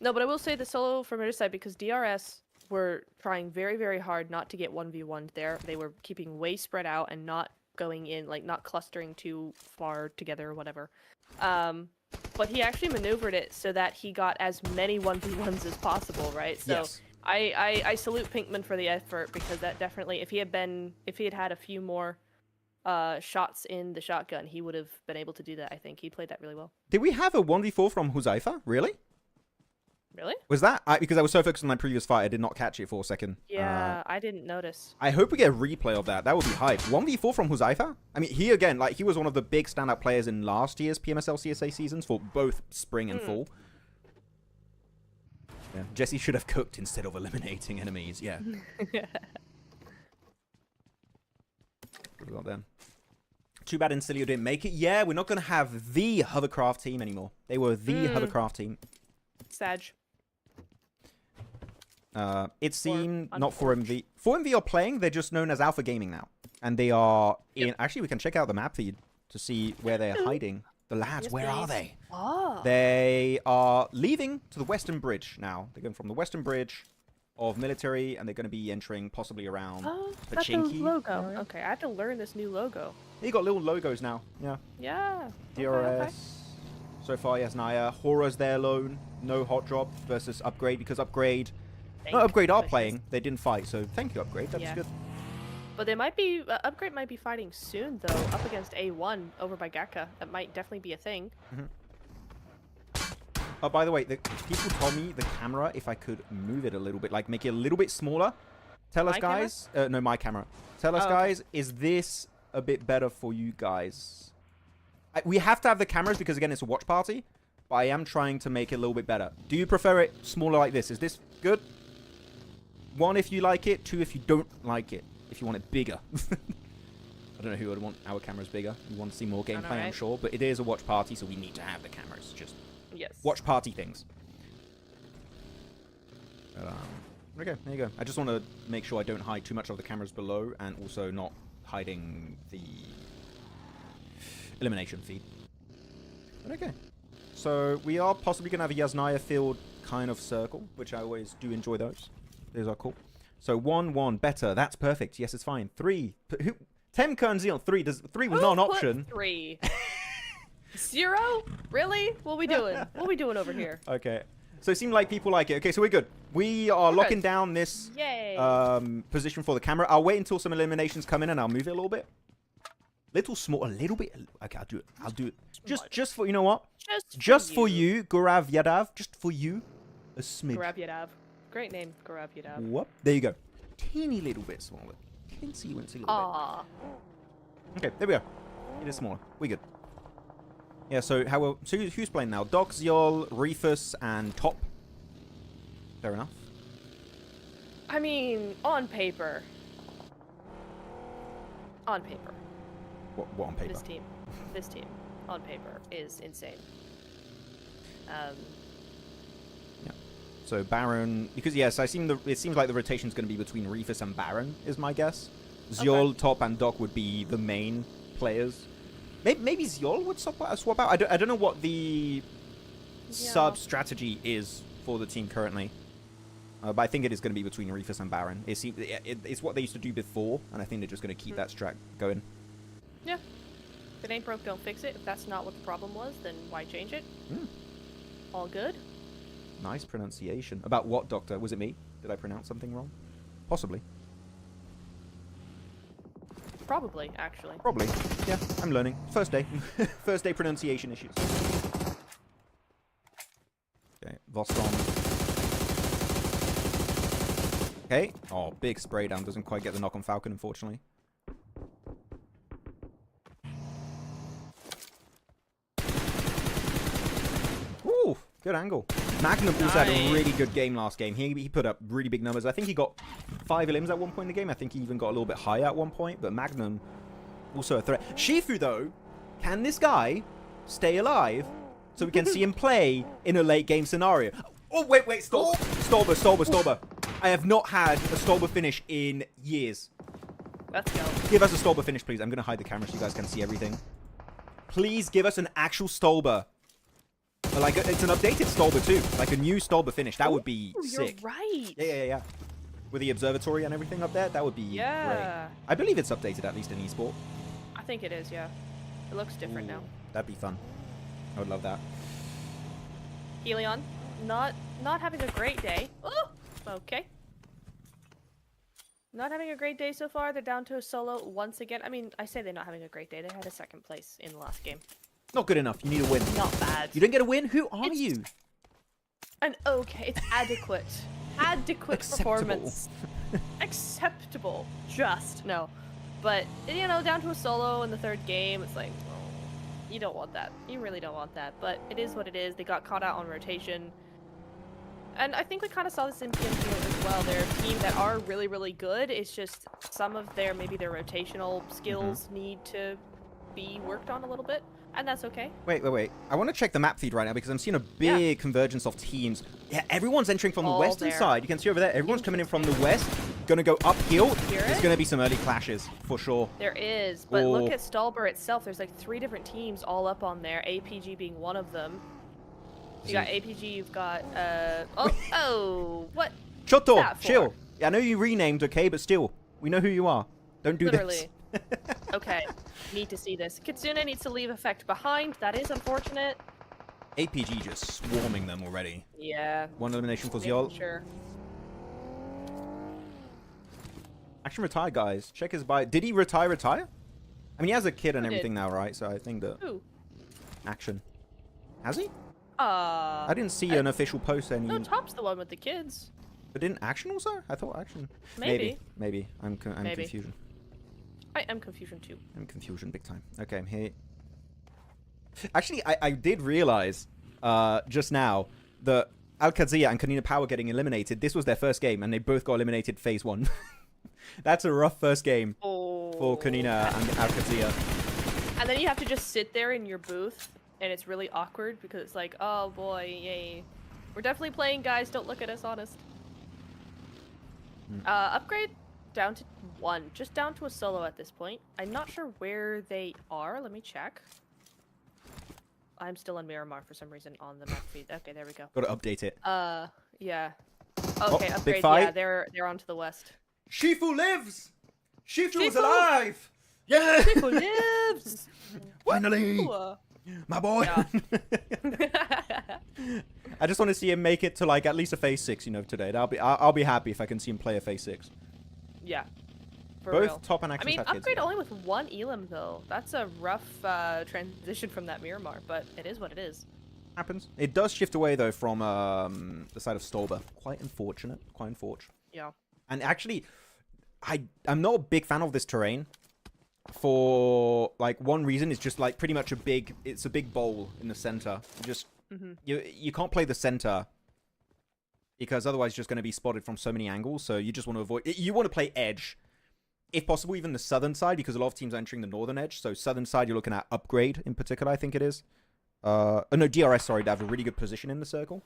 No, but I will say the solo from their side, because DRS were trying very, very hard not to get 1v1'd there. They were keeping way spread out and not going in, like, not clustering too far together or whatever. But he actually maneuvered it so that he got as many 1v1s as possible, right? So Yes. I salute Pinkman for the effort, because that definitely, if he had had a few more shots in the shotgun, he would have been able to do that. I think he played that really well. Did we have a 1v4 from Huzaifa? Really? Really? Was that? Because I was so focused on my previous fight, I did not catch it for a second. Yeah, I didn't notice. I hope we get a replay of that. That would be hype. 1v4 from Huzaifa? I mean, he again, like, he was one of the big standout players in last year's PMSL CSA seasons for both spring and fall. Yeah. Jesse should have cooked instead of eliminating enemies. Yeah. What we got then? Too bad Incilio didn't make it. Yeah, we're not going to have the hovercraft team anymore. They were the hovercraft team. Sag. It seemed not 4MV. 4MV are playing. They're just known as Alpha Gaming now. And they are in... Actually, we can check out the map feed to see where they're hiding. The lads, Yes, where are please. they? Oh. They are leaving to the Western Bridge now. They're going from the Western Bridge of military, and they're going to be entering possibly around That's the Pachinki. logo. area. Okay, I have to learn this new logo. You got little logos now. Yeah. Yeah. DRS. Okay. So far, Yasnaya. Hora's there alone. No hot drop versus Upgrade because Upgrade... No, Upgrade are goodness. playing. They didn't fight, so thank you, Upgrade. That's Yeah. good. But they might be Upgrade might be fighting soon though, up against A1 over by Gakka. That might definitely be a thing. Oh, by the way, people told me the camera, if I could move it a little bit, like make it a little bit smaller. Tell us, My camera? guys. No, my camera. Tell us, Oh, okay. guys, is this a bit better for you guys? We have to have the cameras because, again, it's a watch party. But I am trying to make it a little bit better. Do you prefer it smaller like this? Is this good? 1, if you like it. 2, if you don't like it. If you want it bigger. I don't know who would want our cameras bigger. We want to see more gameplay, I'm right? sure. But it is a watch party, so we need to have the cameras. Just Yes. watch party things. Okay, there you go. I just want to make sure I don't hide too much of the cameras below, and also not hiding the elimination feed. But okay. So we are possibly going to have a Yasnaya field kind of circle, which I always do enjoy those. Those are cool. So 1-1, better. That's perfect. Yes, it's fine. 3. Temka and Zeal. 3. 3 was not an option. 3. 0? Really? What we doing? What we doing over here? Okay. So it seemed like people like it. Okay, so we're good. We are We're locking good. down this Yay. position for the camera. I'll wait until some eliminations come in and I'll move it a little bit. Little small, a little bit. Okay, I'll do it. I'll do it. Just for, you know what? Just for you, Gurav Yadav. Just for you. A smidge. Garav Yadav. Great name, Garav Yadav. Whoop. There you go. Teeny little bit smaller. Teensy wincy little Aww. bit. Okay, there we go. It is smaller. We good. Yeah, so who's playing now? Doc, Ziol, Reefus, and Top. Fair enough. I mean, on paper. On paper. What on paper? This team, on paper, is insane. Yeah. So Baron, because yes, it seems like the rotation's going to be between Reefus and Baron, is my guess. Ziol, Top, and Doc would be the main players. Maybe Ziol would swap out. I don't know what the sub strategy is for the team currently. But I think it is going to be between Reefus and Baron. It's what they used to do before, and I think they're just going to keep that strat going. Yeah. If it ain't broke, don't fix it. If that's not what the problem was, then why change it? All good. Nice pronunciation. About what, Doctor? Was it me? Did I pronounce something wrong? Possibly. Probably, actually. Probably. Yeah, I'm learning. First day. First day pronunciation issues. Okay, Voston. Okay. Oh, big spray down. Doesn't quite get the knock on Falcon, unfortunately. Ooh, good angle. Magnum also had a really good game last game. He put up really big numbers. I think he got 5 elims at one point in the game. I think he even got a little bit higher at one point. But Magnum, also a threat. Shifu, though, can this guy stay alive so we can see him play in a late game scenario? Oh, wait, Stolber. I have not had a Stolber finish in years. Let's go. Give us a Stolber finish, please. I'm going to hide the camera so you guys can see everything. Please give us an actual Stolber. Like, it's an updated Stolber, too. Like, a new Stolber finish. That would be sick. You're right. Yeah. With the observatory and everything up there, that would be great. I believe it's updated, at least in eSport. I think it is, yeah. It looks different now. That'd be fun. I would love that. Helion, not having a great day. Oh, okay. Not having a great day so far. They're down to a solo once again. I mean, I say they're not having a great day. They had a 2nd place in the last game. Not good enough. You need a win. Not bad. You didn't get a win? Who are you? And okay, it's adequate. Adequate Acceptable. performance. Acceptable. Just. No. But, you know, down to a solo in the 3rd game, it's like, oh, you don't want that. You really don't want that. But it is what it is. They got caught out on rotation. And I think we kind of saw this in PMSL as well. They're a team that are really, really good. It's just some of maybe their rotational skills need to be worked on a little bit. And that's okay. Wait. I want to check the map feed right now because I'm seeing a big convergence of teams. Yeah, everyone's entering from the western side. You can see over there, everyone's coming in from the west. Going to go uphill. There's going to be some early clashes, for sure. There is, but look at Stalber itself. There's like 3 different teams all up on there, APG being one of them. You got APG, you've got, what? Choto, chill. Yeah, I know you renamed, okay, but still, we know who you are. Don't do this. Okay, need to see this. Kitsune needs to leave effect behind. That is unfortunate. APG just swarming them already. Yeah. 1 elimination for Zyol. Sure. Action retired, guys. Check his bio. Did he retire? I mean, he has a kid and everything now, right? So I think that... Who? Action. Has he? I didn't see an official post any... No, Top's the one with the kids. But didn't Action also? I thought Action... Maybe. Maybe. I'm confusion. I am confusion too. I'm confusion big time. Okay, I'm here. Actually, I did realize just now that Al-Qadsiya and Kanina Power getting eliminated, this was their first game, and they both got eliminated phase 1. That's a rough first game for Kanina and Al-Qadsiya. And then you have to just sit there in your booth, and it's really awkward because it's like, oh boy, yay. We're definitely playing, guys. Don't look at us, honest. Upgrade down to 1. Just down to a solo at this point. I'm not sure where they are. Let me check. I'm still in Miramar for some reason on the map feed. Okay, there we go. Got to update it. Yeah. Okay, upgrade. Big fight. Yeah, they're on to the west. Shifu lives! Shifu is alive! Yeah! Shifu lives! Finally! Ooh. My boy! Yeah. I just want to see him make it to like at least a phase 6, you know, today. I'll be happy if I can see him play a phase 6. Yeah. For Both real. top and Action. I mean, kids, upgrade only with 1 elim though. That's a rough transition from that Miramar, but it is what it is. Happens. It does shift away though from the side of Stolber. Quite unfortunate. Quite unfortunate. Yeah. And actually, I'm not a big fan of this terrain. For like one reason, it's just like pretty much it's a big bowl in the center. You can't play the center because otherwise you're just going to be spotted from so many angles. So you just want to avoid. You want to play edge, if possible, even the southern side because a lot of teams are entering the northern edge. So southern side, you're looking at upgrade in particular. I think it is. No, DRS. Sorry, they have a really good position in the circle.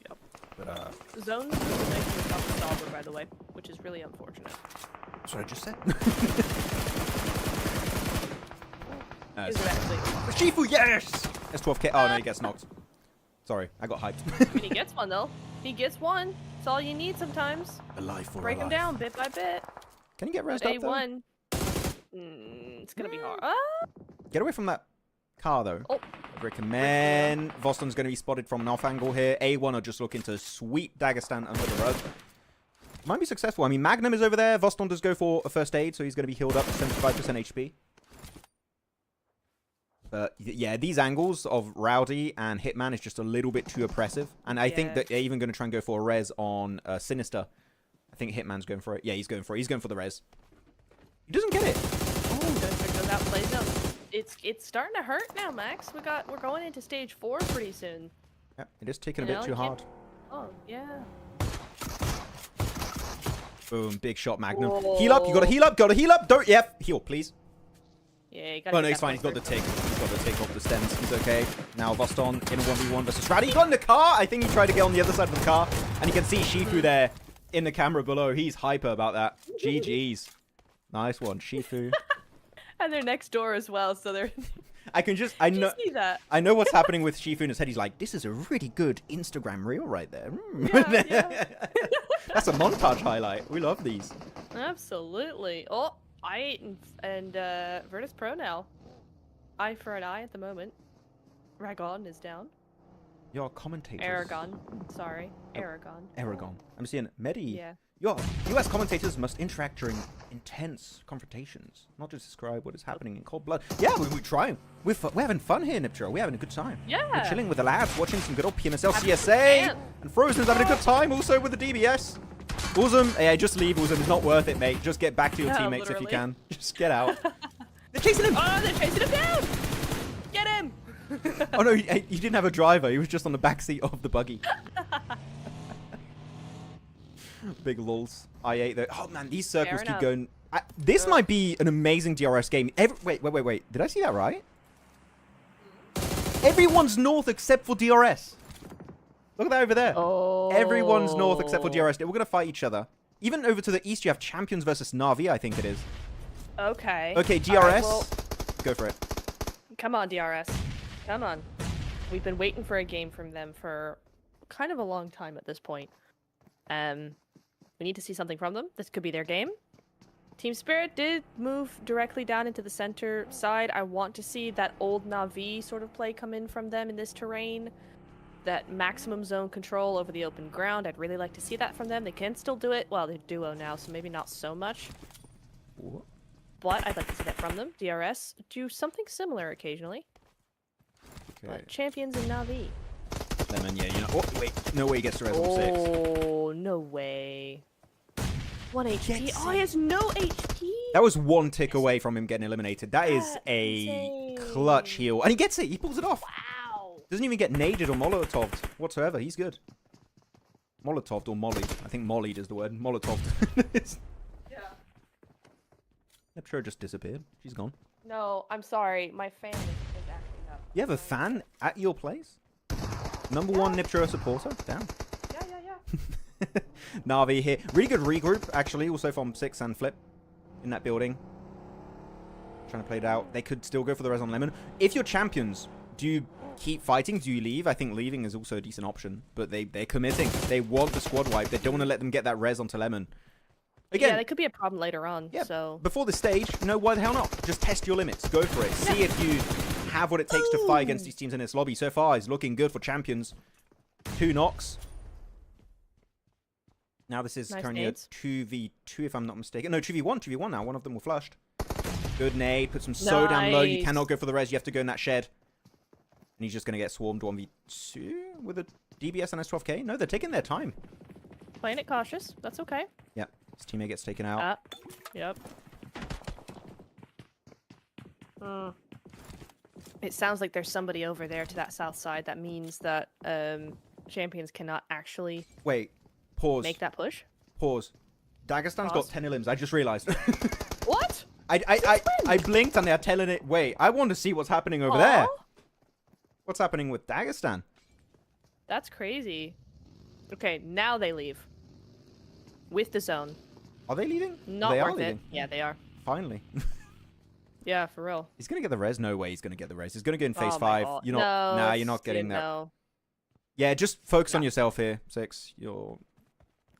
Yep. But Zone is eliminating top Stalber, by the way, which is really unfortunate. That's what I just said. Is it actually? Shifu, yes! That's 12k. Oh, no, he gets knocked. Sorry, I got hyped. I mean, he gets one, though. He gets one. It's all you need sometimes. Alive for Break him down bit by bit. Can you get rezzed up, though? A1. It's going to be hard. Get away from that car, though. Oh. I recommend. Voston's going to be spotted from an off angle here. A1 are just looking to sweep Dagestan under the rug. Might be successful. I mean, Magnum is over there. Voston does go for a first aid, so he's going to be healed up to 75% HP. But yeah, these angles of Rowdy and Hitman is just a little bit too oppressive. And I think that they're even going to try and go for a res on Sinister. I think Hitman's going for it. Yeah, he's going for it. He's going for the res. He doesn't get it. Oh, don't go that play zone. It's starting to hurt now, Max. We're going into stage 4 pretty soon. Yeah, it is taking a bit too hard. Oh, yeah. Boom, big shot, Magnum. Whoa. Heal up, you gotta heal up, Don't, heal, please. Yeah, you gotta. Oh no, he's fine, he's got the tick. He's got the tick off the stems, he's okay. Now Voston in a 1v1 versus Rowdy. He got in the car! I think he tried to get on the other side of the car. And you can see Shifu there in the camera below. He's hyper about that. GG's. Nice one, Shifu. And they're next door as well, so they're... I know, see that? I know what's happening with Shifu in his head. He's like, this is a really good Instagram reel right there. Yeah. That's a montage highlight. We love these. Absolutely. Oh, I8 and Virtus Pro now. Eye for an eye at the moment. Ragon is down. Your commentators. Aragon. Sorry. Aragon. Aragon. I'm seeing Medi. Yeah. Your US commentators must interact during intense confrontations, not just describe what is happening in cold blood. Yeah, we're trying. We're having fun here, Niptro. We're having a good time. Yeah. We're chilling with the lads, watching some good old PMSL CSA. And Frozen's having a good time also with the DBS. Uzum, yeah, just leave Uzum. It's not worth it, mate. Just get back to your teammates if you can. Just get out. They're chasing him. Oh, they're chasing him down. Get him. Oh, no, he didn't have a driver. He was just on the back seat of the buggy. Big lulz. I8 though. Oh man, these circles keep going. This might be an amazing DRS game. Wait. Did I see that right? Everyone's north except for DRS. Look at that over there. Oh. Everyone's north except for DRS. We're going to fight each other. Even over to the east, you have Champions versus Na'Vi, I think it is. Okay. Okay, DRS. Right, well, go for it. come on, DRS. Come on. We've been waiting for a game from them for kind of a long time at this point. We need to see something from them. This could be their game. Team Spirit did move directly down into the center side. I want to see that old Na'Vi sort of play come in from them in this terrain. That maximum zone control over the open ground. I'd really like to see that from them. They can still do it. Well, they're duo now, so maybe not so much. But I'd like to see that from them. DRS do something similar occasionally. Okay. But Champions and Na'Vi. Lemon, yeah, you know. Oh, wait. No way he gets to res on 6. Oh, no way. 1 HP. Oh, he has no HP. That was 1 tick away from him getting eliminated. That is a insane. clutch heal. And he gets it. He pulls it off. Wow. Doesn't even get naded or molotoved whatsoever. He's good. Molotoved or mollied. I think mollied is the word. Molotoved. Yeah. Neptro just disappeared. She's gone. No, I'm sorry. My fan is acting up. You have a fan at your place? Number 1 Niptro supporter? Damn. Yeah. Na'Vi here. Really good regroup, actually, also from 6 and Flip in that building. Trying to play it out. They could still go for the res on Lemon. If you're champions, do you keep fighting? Do you leave? I think leaving is also a decent option. But they're committing. They want the squad wipe. They don't want to let them get that res onto Lemon. Again, yeah, that could be a problem later on. yeah, So before the stage, no, why the hell not? Just test your limits. Go for it. See if you have what it takes to fight against these teams in this lobby. So far, it's looking good for champions. 2 knocks. Now this is Nice currently nades. a 2v2, if I'm not mistaken. No, 2v1 now. One of them were flushed. Good nade. Put some so down low. You Nice. cannot go for the res. You have to go in that shed. And he's just going to get swarmed 1v2 with a DBS and S12K. No, they're taking their time. playing it cautious. That's okay. Yep. His teammate gets taken out. Yep. It sounds like there's somebody over there to that south side. That means that champions cannot actually Wait. Pause. make that push. Pause. Dagestan's Pause. got 10 elims. I just realized. What? I blinked and they're telling it. Wait, I want to see what's happening over there. Aw, What's happening with Dagestan? That's crazy. Okay, now they leave. With the zone. Are they leaving? Not they are worth it. leaving. Yeah, they are. Finally. Yeah, for real. He's going to get the res. No way he's going to get the res. He's going to go in phase Oh my 5. God. You're not. No, Nah, you're not getting that. No. Yeah, just focus on No. yourself here, 6. You're.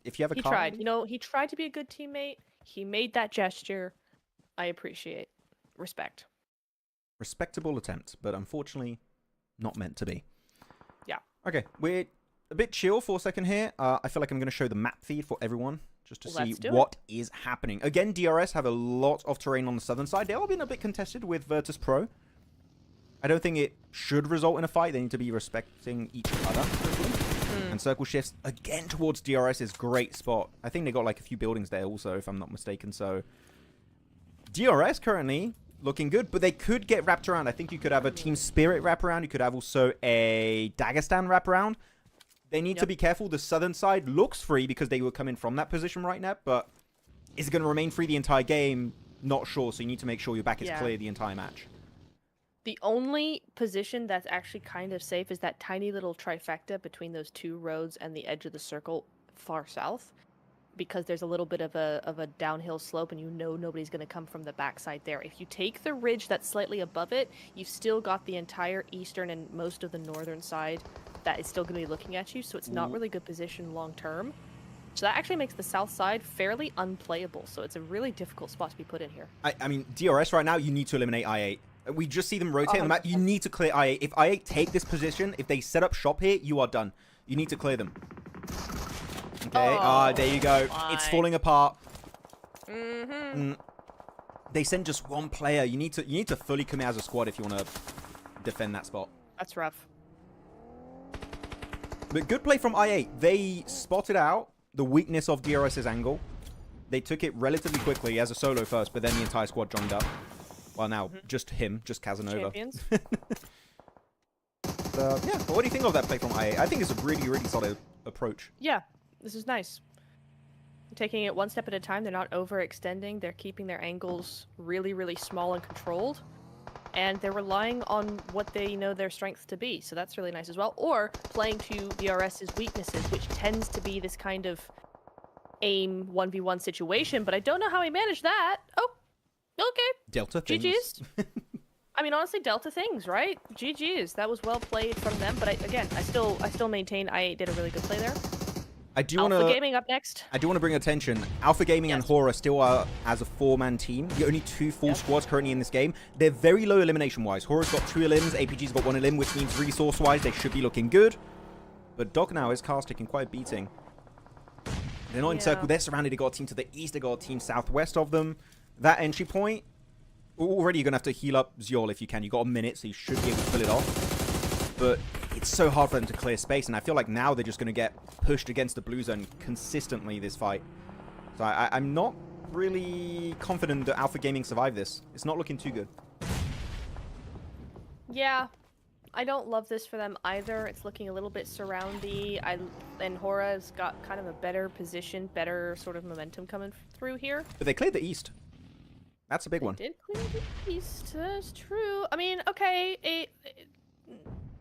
If you have a He card, tried. You know, he tried to be a good teammate. He made that gesture. I appreciate. Respect. respectable attempt, but unfortunately, not meant to be. Yeah. Okay, we're a bit chill for a second here. I feel like I'm going to show the map feed for everyone, just to see Let's do what is happening. Again, DRS have a lot of terrain on the southern side. They are being a bit contested with Virtus Pro. I don't think it should result in a fight. They need to be respecting each other. And circle shifts again towards DRS's great spot. I think they got like a few buildings there also, if I'm not mistaken. So DRS currently looking good, but they could get wrapped around. I think you could have a Team Spirit wraparound. You could have also a Dagestan wraparound. They need to be careful. The southern side looks free because they were coming from that position right now, but is it going to remain free the entire game? Not sure. So you need to make sure your back is clear the entire match. The only position that's actually kind of safe is that tiny little trifecta between those two roads and the edge of the circle far south, because there's a little bit of a downhill slope and you know nobody's going to come from the backside there. If you take the ridge that's slightly above it, you've still got the entire eastern and most of the northern side that is still going to be looking at you, so it's not really good position long term. So that actually makes the south side fairly unplayable, so it's a really difficult spot to be put in here. I mean, DRS right now, you need to eliminate I8. We just see them rotate on the map. You need to clear I8. If I8 take this position, if they set up shop here, you are done. You need to clear them. Okay, there you go. It's falling apart. They send just one player. You need to fully commit as a squad if you want to defend that spot. That's rough. But good play from I8. They spotted out the weakness of DRS's angle. They took it relatively quickly as a solo first, but then the entire squad joined up. Well, now, just him, just Casanova. Champions. Yeah, but what do you think of that play from I8? I think it's a really, really solid approach. Yeah, this is nice. Taking it one step at a time. They're not overextending. They're keeping their angles really, really small and controlled. and they're relying on what they know their strengths to be. So that's really nice as well. Or playing to VRS's weaknesses, which tends to be this kind of aim 1v1 situation, but I don't know how he managed that. Oh, okay. Delta things. GG's. I mean, honestly, Delta things, right? GG's. That was well played from them, but I still maintain I did a really good play there. I do want Alpha to Gaming up next. I do want to bring attention. Alpha Gaming and Yes. Horror still are as a 4-man team. The only 2 full squads currently in this game. They're very low elimination-wise. Horror's got 2 elims, APG's got 1 elim, which means resource-wise they should be looking good. But Doc now is cast taking quite a beating. They're not in circle. They're surrounded. They got a team to the east. They got a team southwest of them. That entry point, already you're going to have to heal up Zyol if you can. You've got a minute, so you should be able to pull it off. But it's so hard for them to clear space, and I feel like now they're just going to get pushed against the blue zone consistently this fight. So I'm not really confident that Alpha Gaming survive this. It's not looking too good. Yeah, I don't love this for them either. It's looking a little bit surroundy. And Hora's got kind of a better position, better sort of momentum coming through here. But they cleared the east. That's a big one. Did clear the east. That's true. I mean, okay,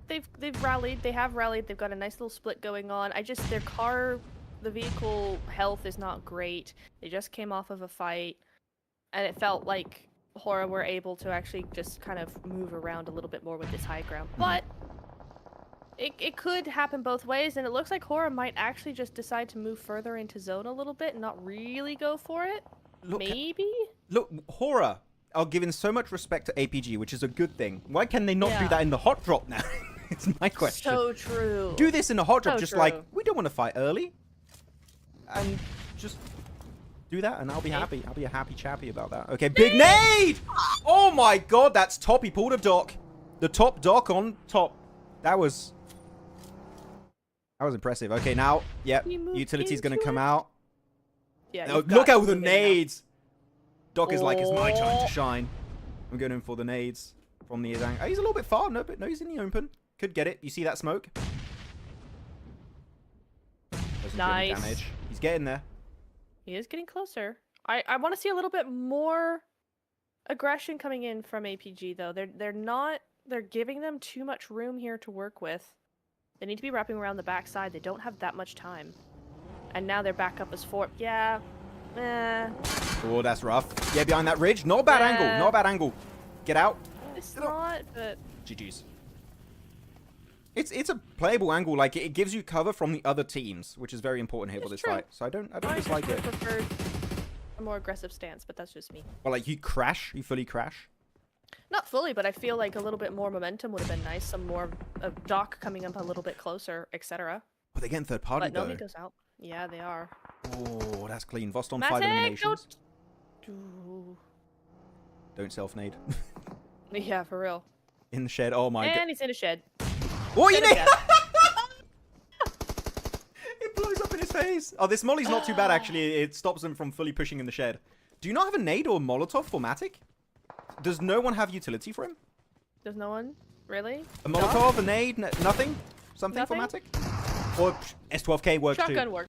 they've rallied. They have rallied. They've got a nice little split going on. The vehicle health is not great. They just came off of a fight, and it felt like Hora were able to actually just kind of move around a little bit more with this high ground. But it could happen both ways, and it looks like Hora might actually just decide to move further into zone a little bit and not really go for it. Maybe? Look, Horror are giving so much respect to APG, which is a good thing. Why can they not do that in the hot drop now? It's my question. So true. Do this in the hot drop, So just true. like, we don't want to fight early. And just do that, and I'll be happy. I'll be a happy chappy about that. Okay, big nade! Oh my god, that's top. He pulled a dock. The top dock on top. That was impressive. Okay, now, yep, utility's going to come out. Yeah, Oh, look at all the nades. Doc is like, it's my time to shine. I'm going in for the nades from the Izang. Oh, he's a little bit far. No, but no, he's in the open. Could get it. You see that smoke? Nice. Damage. He's getting there. He is getting closer. I want to see a little bit more aggression coming in from APG though. They're giving them too much room here to work with. They need to be wrapping around the backside. They don't have that much time. And now their backup is 4. Yeah. Oh, that's rough. Yeah, behind that ridge. Not a bad angle. Not a bad angle. Get out. It's not, but GG's. It's a playable angle. Like, it gives you cover from the other teams, which is very important here for this fight. So I don't dislike it. I prefer a more aggressive stance, but that's just me. Well, like, you fully crash. Not fully, but I feel like a little bit more momentum would have been nice. Some more of Doc coming up a little bit closer, etc. Oh, they're getting third party, But though. nobody goes out. Yeah, they are. Oh, that's clean. Vost on Matic, 5 eliminations. Don't self-nade. Yeah, for real. In the shed. Oh, my god. And he's in a shed. Oh, you Shed of need... death. It blows up in his face. Oh, this molly's not too bad, actually. It stops him from fully pushing in the shed. Do you not have a nade or a Molotov for Matic? Does no one have utility for him? Does no one? Really? A Molotov, a nade, nothing? Something for Nothing? Matic? Or S12K works too. Shotgun works.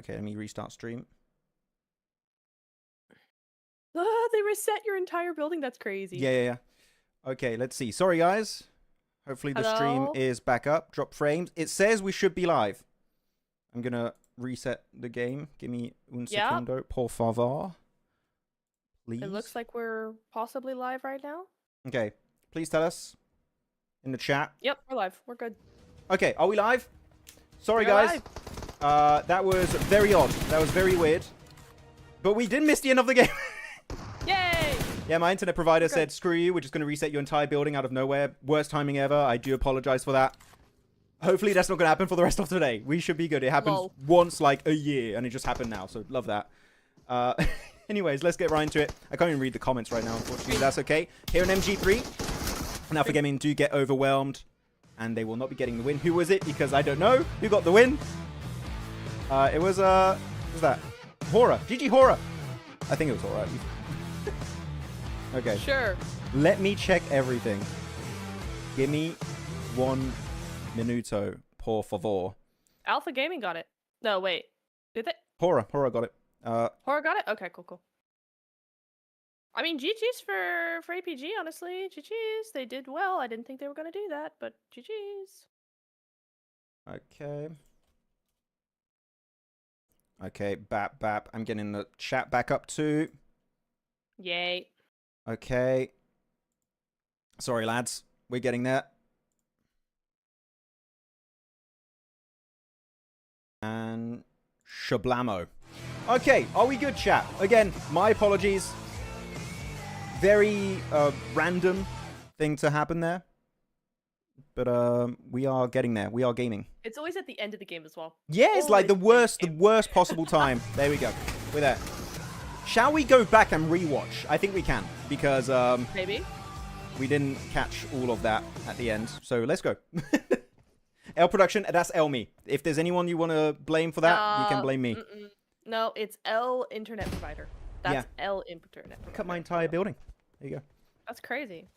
Okay, let me restart stream. They reset your entire building. That's crazy. Yeah. Okay, let's see. Sorry, guys. Hopefully the stream Hello? is back up. Drop frames. It says we should be live. I'm going to reset the game. Give me un segundo, por favor. Please. It looks like we're possibly live right now. Okay, please tell us in the chat. Yep, we're live. We're good. Okay, are we live? Sorry, We're guys. That was very odd. That was very weird. But we did miss the end of the game. Yay! Yeah, my internet provider said, screw you, we're just going to reset your entire building out of nowhere. Worst timing ever. I do apologize for that. Hopefully that's not going to happen for the rest of today. We should be good. It happens once like a year, and it just happened now, so love that. Anyways, let's get right into it. I can't even read the comments right now, unfortunately. That's okay. Here in MG3, Now for Gaming do get overwhelmed, and they will not be getting the win. Who was it? Because I don't know who got the win. It was, what was that? Hora. GG Hora. I think it was Hora. Okay. Sure. Let me check everything. Give me 1 minuto, por favor. Alpha Gaming got it. No, wait. Did they? Hora got it. Horror got it? Okay, cool. I mean, GG's for APG, honestly. GG's. They did well. I didn't think they were going to do that, but GG's. Okay. Okay, bap. I'm getting the chat back up too. Yay. Okay. Sorry, lads. We're getting there. And shablamo. Okay, are we good, chat? Again, my apologies. Very random thing to happen there. But we are getting there. We are gaming. It's always at the end of the game as well. Yeah, it's like the worst possible time. There we go. We're there. Shall we go back and rewatch? I think we can, because Maybe. we didn't catch all of that at the end. So let's go. L Production, that's L me. If there's anyone you want to blame for that, you can blame me. No, it's L Internet Provider. That's L Internet Provider. Cut my entire building. There you go. That's crazy.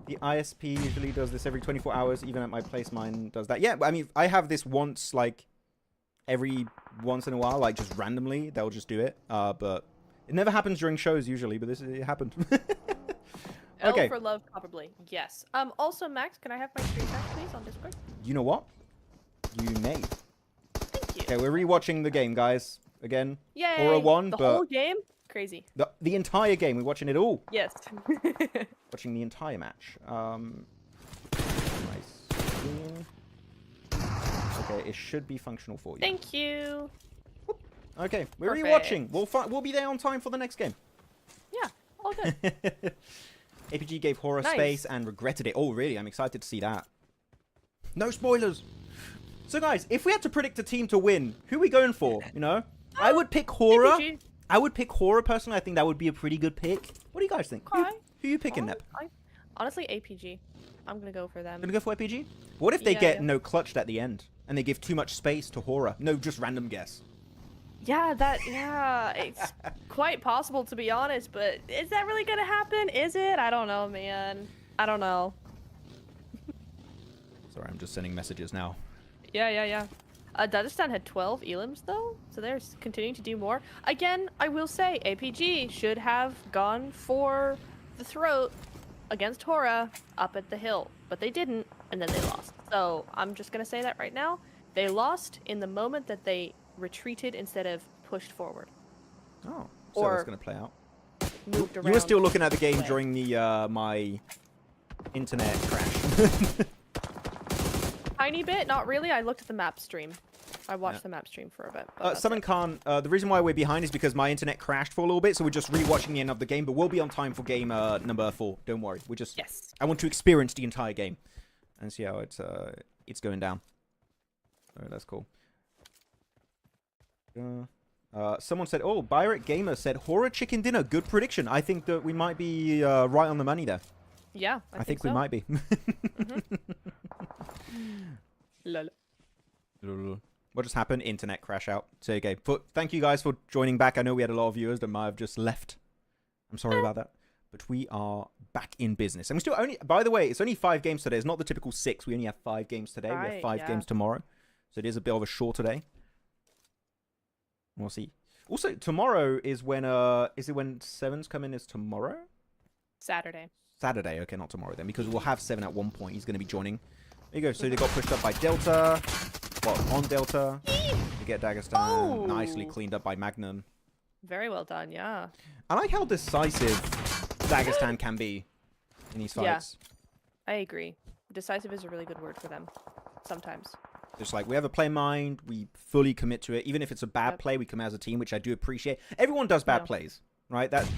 The ISP usually does this every 24 hours. Even at my place, mine does that. Yeah, I mean, I have this once, like, every once in a while, like, just randomly. They'll just do it. But it never happens during shows, usually. But it happened. Okay. L for love, probably. Yes. Also, Max, can I have my screen shot, please, on Discord? You know what? You may. Thank you. Okay, we're rewatching the game, guys. Again. Yay! Hora 1, the but whole game? Crazy. the entire game. We're watching it all. Yes. Watching the entire match. Nice. Okay, it should be functional for you. Thank you. Okay, we're Perfect. rewatching. We'll be there on time for the next game. Yeah, all good. APG gave Horror Nice. space and regretted it. Oh, really? I'm excited to see that. No spoilers. So, guys, if we had to predict a team to win, who are we going for? You know, I would pick Horror. APG. I would pick Horror personally. I think that would be a pretty good pick. What do you guys think? Okay. Who you picking, Nep? Honestly, APG. I'm gonna go for them. Gonna go for APG? What if they Yeah, get yeah. no clutched at the end and they give too much space to Horror? No, just random guess. Yeah, it's quite possible to be honest, but is that really gonna happen? Is it? I don't know, man. I don't know. Sorry, I'm just sending messages now. Yeah. Dagestan had 12 elims though, so they're continuing to do more. Again, I will say APG should have gone for the throat against Hora up at the hill, but they didn't, and then they lost. So I'm just gonna say that right now. They lost in the moment that they retreated instead of pushed forward. Oh, so Or that's gonna play out. Moved around. You were still looking at the game play. during the my internet crash. Tiny bit, not really. I looked at the map stream. I watched the map stream for a bit. but that's Summon it. Khan, the reason why we're behind is because my internet crashed for a little bit, so we're just rewatching the end of the game, but we'll be on time for game number 4. Don't worry. We're just Yes. I want to experience the entire game and see how it's going down. Oh, that's cool. Someone said, "Oh, Byrick Gamer said Horror Chicken Dinner. Good prediction. I think that we might be right on the money there. Yeah, I think so. we might be." Lol. What just happened? Internet crash out. So okay. Thank you guys for joining back. I know we had a lot of viewers that might have just left. I'm sorry about that. But we are back in business. And we still only, by the way, it's only 5 games today. It's not the typical 6. We only have 5 games today. We have Right, 5 yeah. games tomorrow. So it is a bit of a shorter day. We'll see. Also, tomorrow is when is it when Seven's come in? Is tomorrow? Saturday. Saturday. Okay, not tomorrow then, because we'll have Seven at one point. He's going to be joining. There you go. So they got pushed up by Delta. Well, on Delta. To get Dagestan nicely cleaned up by Magnum. Very well done, yeah. I like how decisive Dagestan can be in these fights. I agree. Decisive is a really good word for them. Sometimes. Just like, we have a play in mind, we fully commit to it. Even if it's a bad play, we come as a team, which I do appreciate. Everyone does bad plays, right? That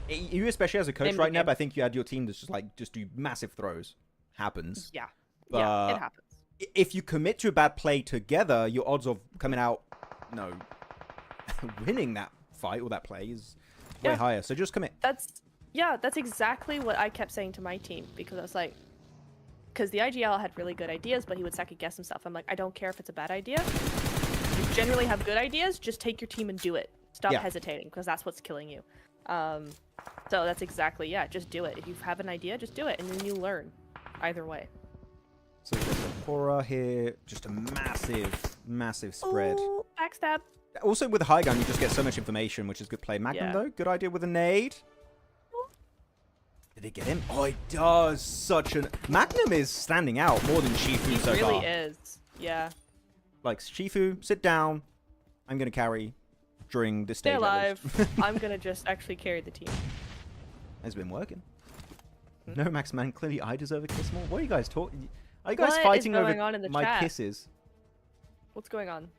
you, especially as a coach right now, but I think you had your team that's just like, just do massive throws. Happens. Yeah. But yeah, it happens. If you commit to a bad play together, your odds of coming out, winning that fight or that play is way higher. So just commit. That's exactly what I kept saying to my team, because I was like, because the IGL had really good ideas, but he would second guess himself. I'm like, I don't care if it's a bad idea. You generally have good ideas, just take your team and do it. Stop hesitating, because that's what's killing you. So that's exactly, just do it. If you have an idea, just do it, and then you learn. Either way. So there's a horror here, just a massive spread. Ooh, backstab. Also with the high gun, you just get so much information, which is good play. Magnum though, good idea with a nade. Did it get him? Oh, it does. Magnum is standing out more than Shifu so far. He really is. Yeah. Like, Shifu, sit down. I'm going to carry during this stage. Stay alive. I'm going to just actually carry the team. It's been working. No, Max Man, clearly I deserve a kiss more. What are you guys talking? Are you guys fighting over my chat? kisses? What's going on?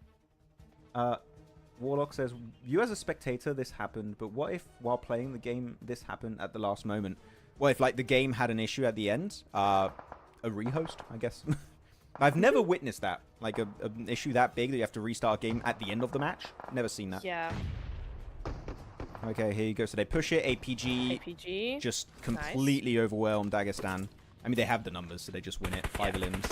Warlock says, you as a spectator, this happened, but what if while playing the game, this happened at the last moment? What if, like, the game had an issue at the end? A rehost, I guess. I've never witnessed that. Like, an issue that big that you have to restart a game at the end of the match. Never seen that. Yeah. Okay, here you go. So they push it. APG. Just completely overwhelmed Dagestan. I mean, they have the numbers, so they just win it. 5 limbs.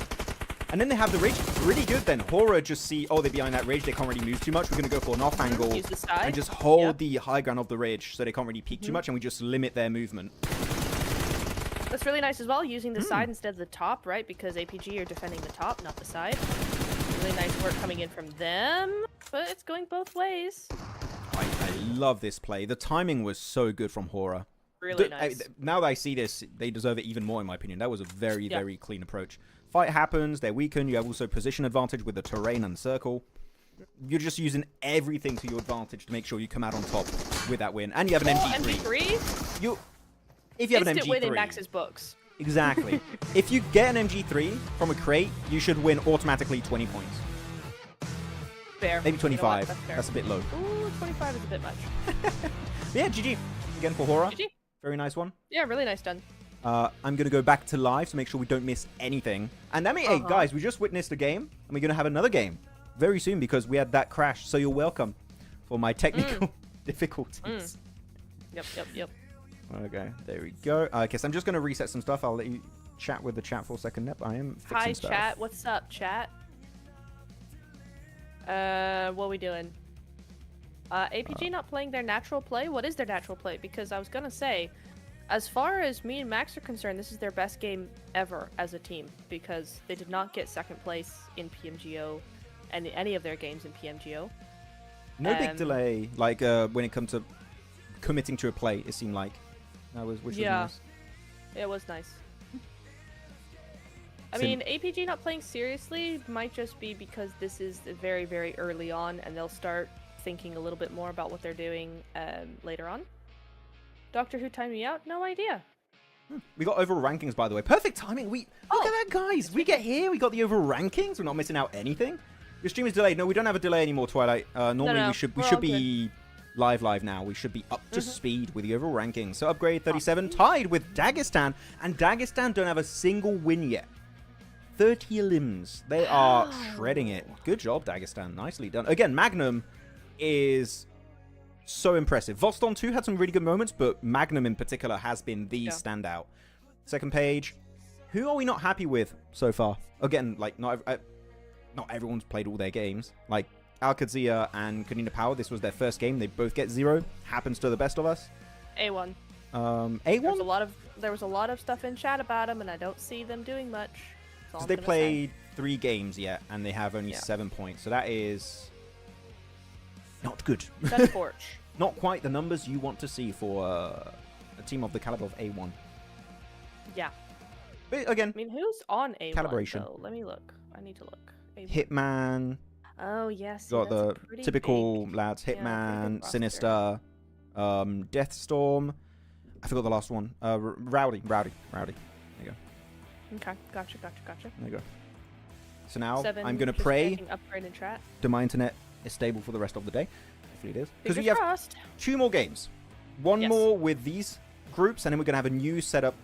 And then they have the Rage. Really good then. Horror just see, they're behind that Rage. They can't really move too much. We're going to go for an off angle. Use the side. And just hold the high ground of the Rage so they can't really peek too much. And we just limit their movement. That's really nice as well, using the side instead of the top, right? Because APG are defending the top, not the side. Really nice work coming in from them. But it's going both ways. I love this play. The timing was so good from Horror. Really nice. Now that I see this, they deserve it even more, in my opinion. That was a very, very clean approach. Fight happens, they're weakened. You have also position advantage with the terrain and circle. You're just using everything to your advantage to make sure you come out on top with that win. And you have an MG3. If you have an MG3, win in Max's books. Exactly. If you get an MG3 from a crate, you should win automatically 20 points. Fair. Maybe 25. You know That's a bit low. Ooh, 25 is a bit much. Yeah, GG. Again for Horror. GG. Very nice one. Yeah, really nice done. I'm going to go back to live to make sure we don't miss anything. And that means, hey, guys, we just witnessed a game, and we're going to have another game very soon because we had that crash. So you're welcome for my technical difficulties. Yep. Okay, there we go. I guess I'm just going to reset some stuff. I'll let you chat with the chat for a second. Yep, I am fixing stuff. Hi, chat. What's up, chat? What are we doing? APG not playing their natural play? What is their natural play? Because I was going to say, as far as me and Max are concerned, this is their best game ever as a team because they did not get second place in PMGO and any of their games in PMGO. No big delay, like when it comes to committing to a play, it seemed like. Which was nice. It was nice. I mean, APG not playing seriously might just be because this is very, very early on and they'll start thinking a little bit more about what they're doing later on. Doctor Who timed me out? No idea. We got overall rankings, by the way. Perfect timing. Look at that, guys. We get here. We got the overall rankings. We're not missing out anything. Your stream is delayed. No, we don't have a delay anymore, Twilight. Normally, we should be live now. We should be up to speed with the overall rankings. So upgrade 37, tied with Dagestan. And Dagestan don't have a single win yet. 30 limbs. They are shredding it. Good job, Dagestan. Nicely done. Again, Magnum is so impressive. Voston 2 had some really good moments, but Magnum in particular has been the standout. Second page. Who are we not happy with so far? Again, like, not everyone's played all their games. Like, Alcadzia and Kadena Power, this was their first game. They both get 0. Happens to the best of us. A1. A1? There was a lot of stuff in chat about them, and I don't see them doing much. Because they played 3 games yet, and they have only 7 points. So that is Not good. It's unfortunate. Not quite the numbers you want to see for a team of the caliber of A1. Yeah. But again, I mean, who's on A1? Calibration. Though? Let me look. I need to look. A1. Hitman. Oh yes. Got the typical lads. Hitman, Sinister, Deathstorm. I forgot the last one. Rowdy. There you go. Okay. Gotcha. There you go. So now 7, I'm gonna just pray typing upgrade in chat. that my internet is stable for the rest of the day. Hopefully it is. Because we Fingers have crossed. 2 more games. One Yes. more with these groups, and then we're gonna have a new setup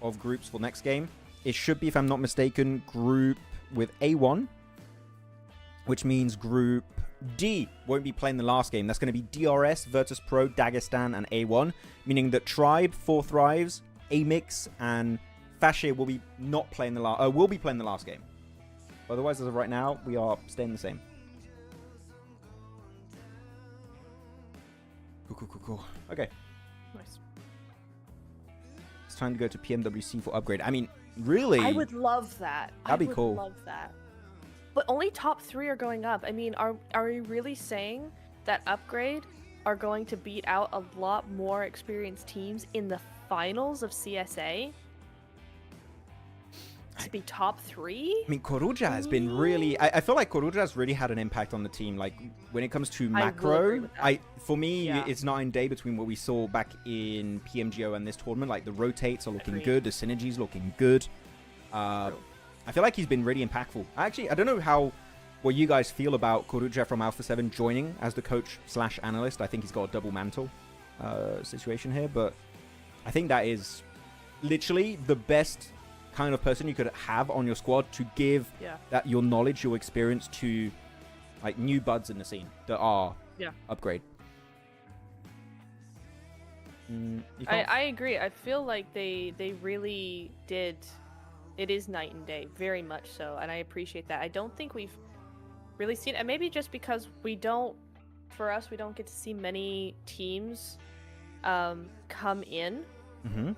of groups for next game. It should be, if I'm not mistaken, group with A1, which means group D won't be playing the last game. That's going to be DRS, Virtus Pro, Dagestan, and A1, meaning that Tribe, Four Thrives, Amix, and Fashe will be not playing the last game. Otherwise, as of right now, we are staying the same. Cool. Okay. Nice. It's time to go to PMWC for upgrade. I mean, really? I would love that. That'd be cool. I would love that. But only top 3 are going up. I mean, are we really saying that upgrade are going to beat out a lot more experienced teams in the finals of CSA? To be top 3? I mean, Coruja has been really... I feel like Coruja has really had an impact on the team. Like, when it comes to macro, for me, it's night and day between what we saw back in PMGO and this tournament. Like, the rotates are looking good. The synergy's looking good. I feel like he's been really impactful. Actually, I don't know what you guys feel about Coruja from Alpha 7 joining as the coach/analyst. I think he's got a double mantle situation here. But I think that is literally the best kind of person you could have on your squad to give that your knowledge, your experience to like new buds in the scene that are upgrade. I agree. I feel like they really did. It is night and day, very much so, and I appreciate that. I don't think we've really seen, and maybe just because we don't get to see many teams come in,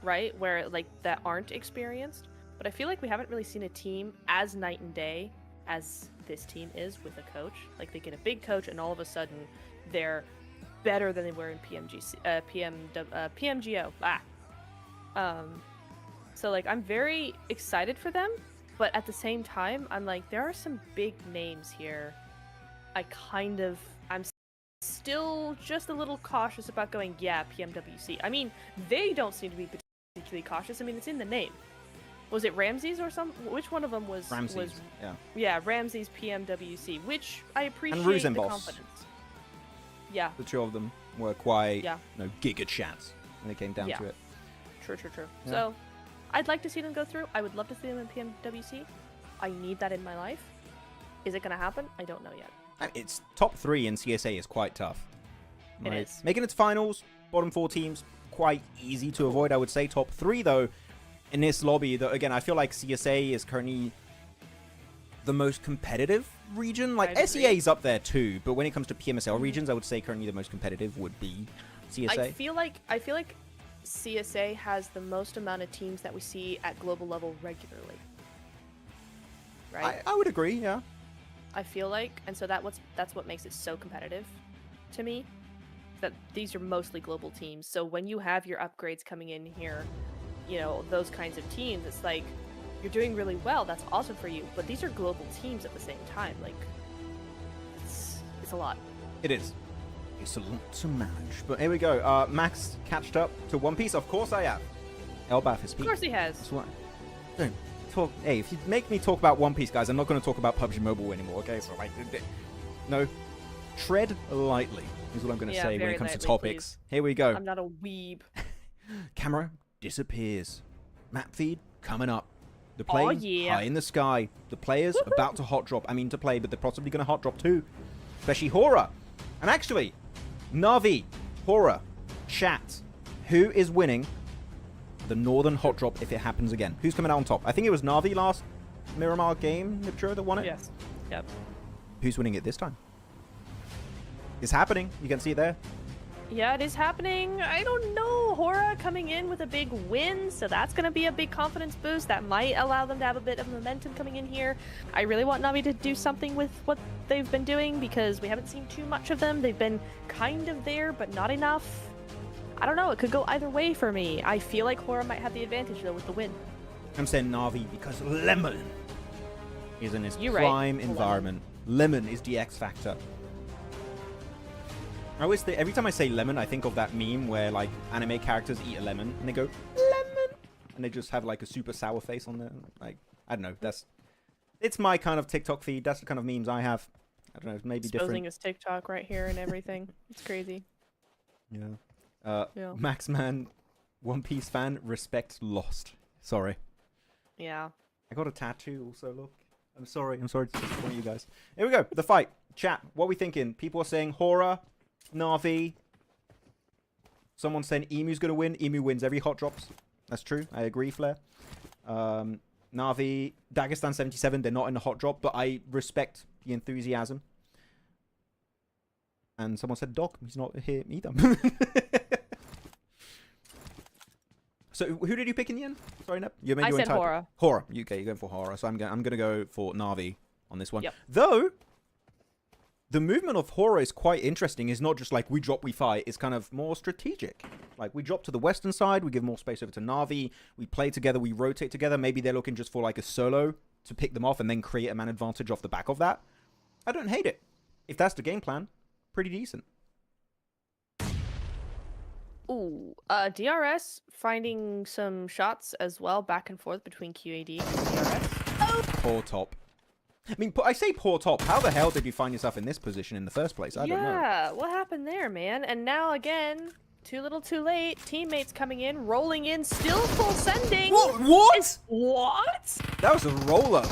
right, where like that aren't experienced. But I feel like we haven't really seen a team as night and day as this team is with a coach. Like, they get a big coach, and all of a sudden, they're better than they were in PMGO. So, like, I'm very excited for them, but at the same time, I'm like, there are some big names here. I'm still just a little cautious about going, PMWC. I mean, they don't seem to be particularly cautious. I mean, it's in the name. Was it Ramses or some? Which one of them was? Ramses. Yeah, Ramses PMWC, which I appreciate and the Rosenboss. confidence. Yeah. The 2 of them were quite, giga chats when it came down to it. True. Yeah. So, I'd like to see them go through. I would love to see them in PMWC. I need that in my life. Is it going to happen? I don't know yet. It's top 3 in CSA is quite tough. It is. Making it to finals, bottom 4 teams, quite easy to avoid, I would say. Top 3, though, in this lobby, that again, I feel like CSA is currently the most competitive region. Like, SEA is up there too, but when it comes to PMSL regions, I would say currently the most competitive would be CSA. I feel like CSA has the most amount of teams that we see at global level regularly. Right? I would agree, yeah. I feel like, and so that's what makes it so competitive to me. That these are mostly global teams. So when you have your upgrades coming in here, you know, those kinds of teams, it's like, you're doing really well, that's awesome for you, but these are global teams at the same time. Like, it's a lot. It is. It's a lot to manage. But here we go. Max catched up to One Piece. Of course I have. Elbath is Of course he has. That's what. Don't talk. Hey, if you make me talk about One Piece, guys, I'm not going to talk about PUBG Mobile anymore, okay? So, like, no. Tread lightly is what I'm going to say when it comes to topics. Please. Here we go. I'm not a weeb. Camera disappears. Map feed coming up. The plane high in the sky. The players about to hot drop. I mean to play, but they're possibly going to hot drop too. Especially Hora. And actually, Navi, Hora, chat. Who is winning the Northern hot drop if it happens again? Who's coming out on top? I think it was Navi last Miramar game, Niptro, that won it. Yes. Yep. Who's winning it this time? It's happening. You can see it there. Yeah, it is happening. I don't know. Hora coming in with a big win, so that's going to be a big confidence boost. That might allow them to have a bit of momentum coming in here. I really want Navi to do something with what they've been doing because we haven't seen too much of them. They've been kind of there, but not enough. I don't know. It could go either way for me. I feel like Hora might have the advantage, though, with the win. I'm saying Navi because Lemon is in his prime right. environment. Lemon is the X factor. I always think, every time I say lemon, I think of that meme where like anime characters eat a lemon and they go lemon, and they just have like a super sour face on there. Like I don't know, it's my kind of TikTok feed. That's the kind of memes I have. I don't know, maybe exposing different. his TikTok right here and everything. It's crazy. Yeah. Maxman, One Piece fan, respect lost. Sorry. Yeah. I got a tattoo also. Look, I'm sorry to disappoint you guys. Here we go. The fight. Chat. What are we thinking? People are saying Hora. Na'Vi. Someone saying Emu's gonna win. Emu wins every hot drops. That's true. I agree, Flair. Na'Vi, Dagestan 77. They're not in the hot drop, but I respect the enthusiasm. And someone said Doc. He's not here either. So who did you pick in the end? Sorry, Nep. I said Hora. Hora. Okay, you're going for Hora. So I'm gonna go for Na'Vi on this one. Yep. Though. The movement of Hora is quite interesting. It's not just like we drop, we fight. It's kind of more strategic. Like we drop to the western side, we give more space over to Na'Vi, we play together, we rotate together. Maybe they're looking just for like a solo to pick them off and then create a man advantage off the back of that. I don't hate it. If that's the game plan, pretty decent. Ooh, DRS finding some shots as well back and forth between QAD and DRS. Oh! Poor top. I mean, I say poor top. How the hell did you find yourself in this position in the first place? I don't know. Yeah, what happened there, man? And now again, too little too late. Teammates coming in, rolling in, still full sending. What? What? That was a roller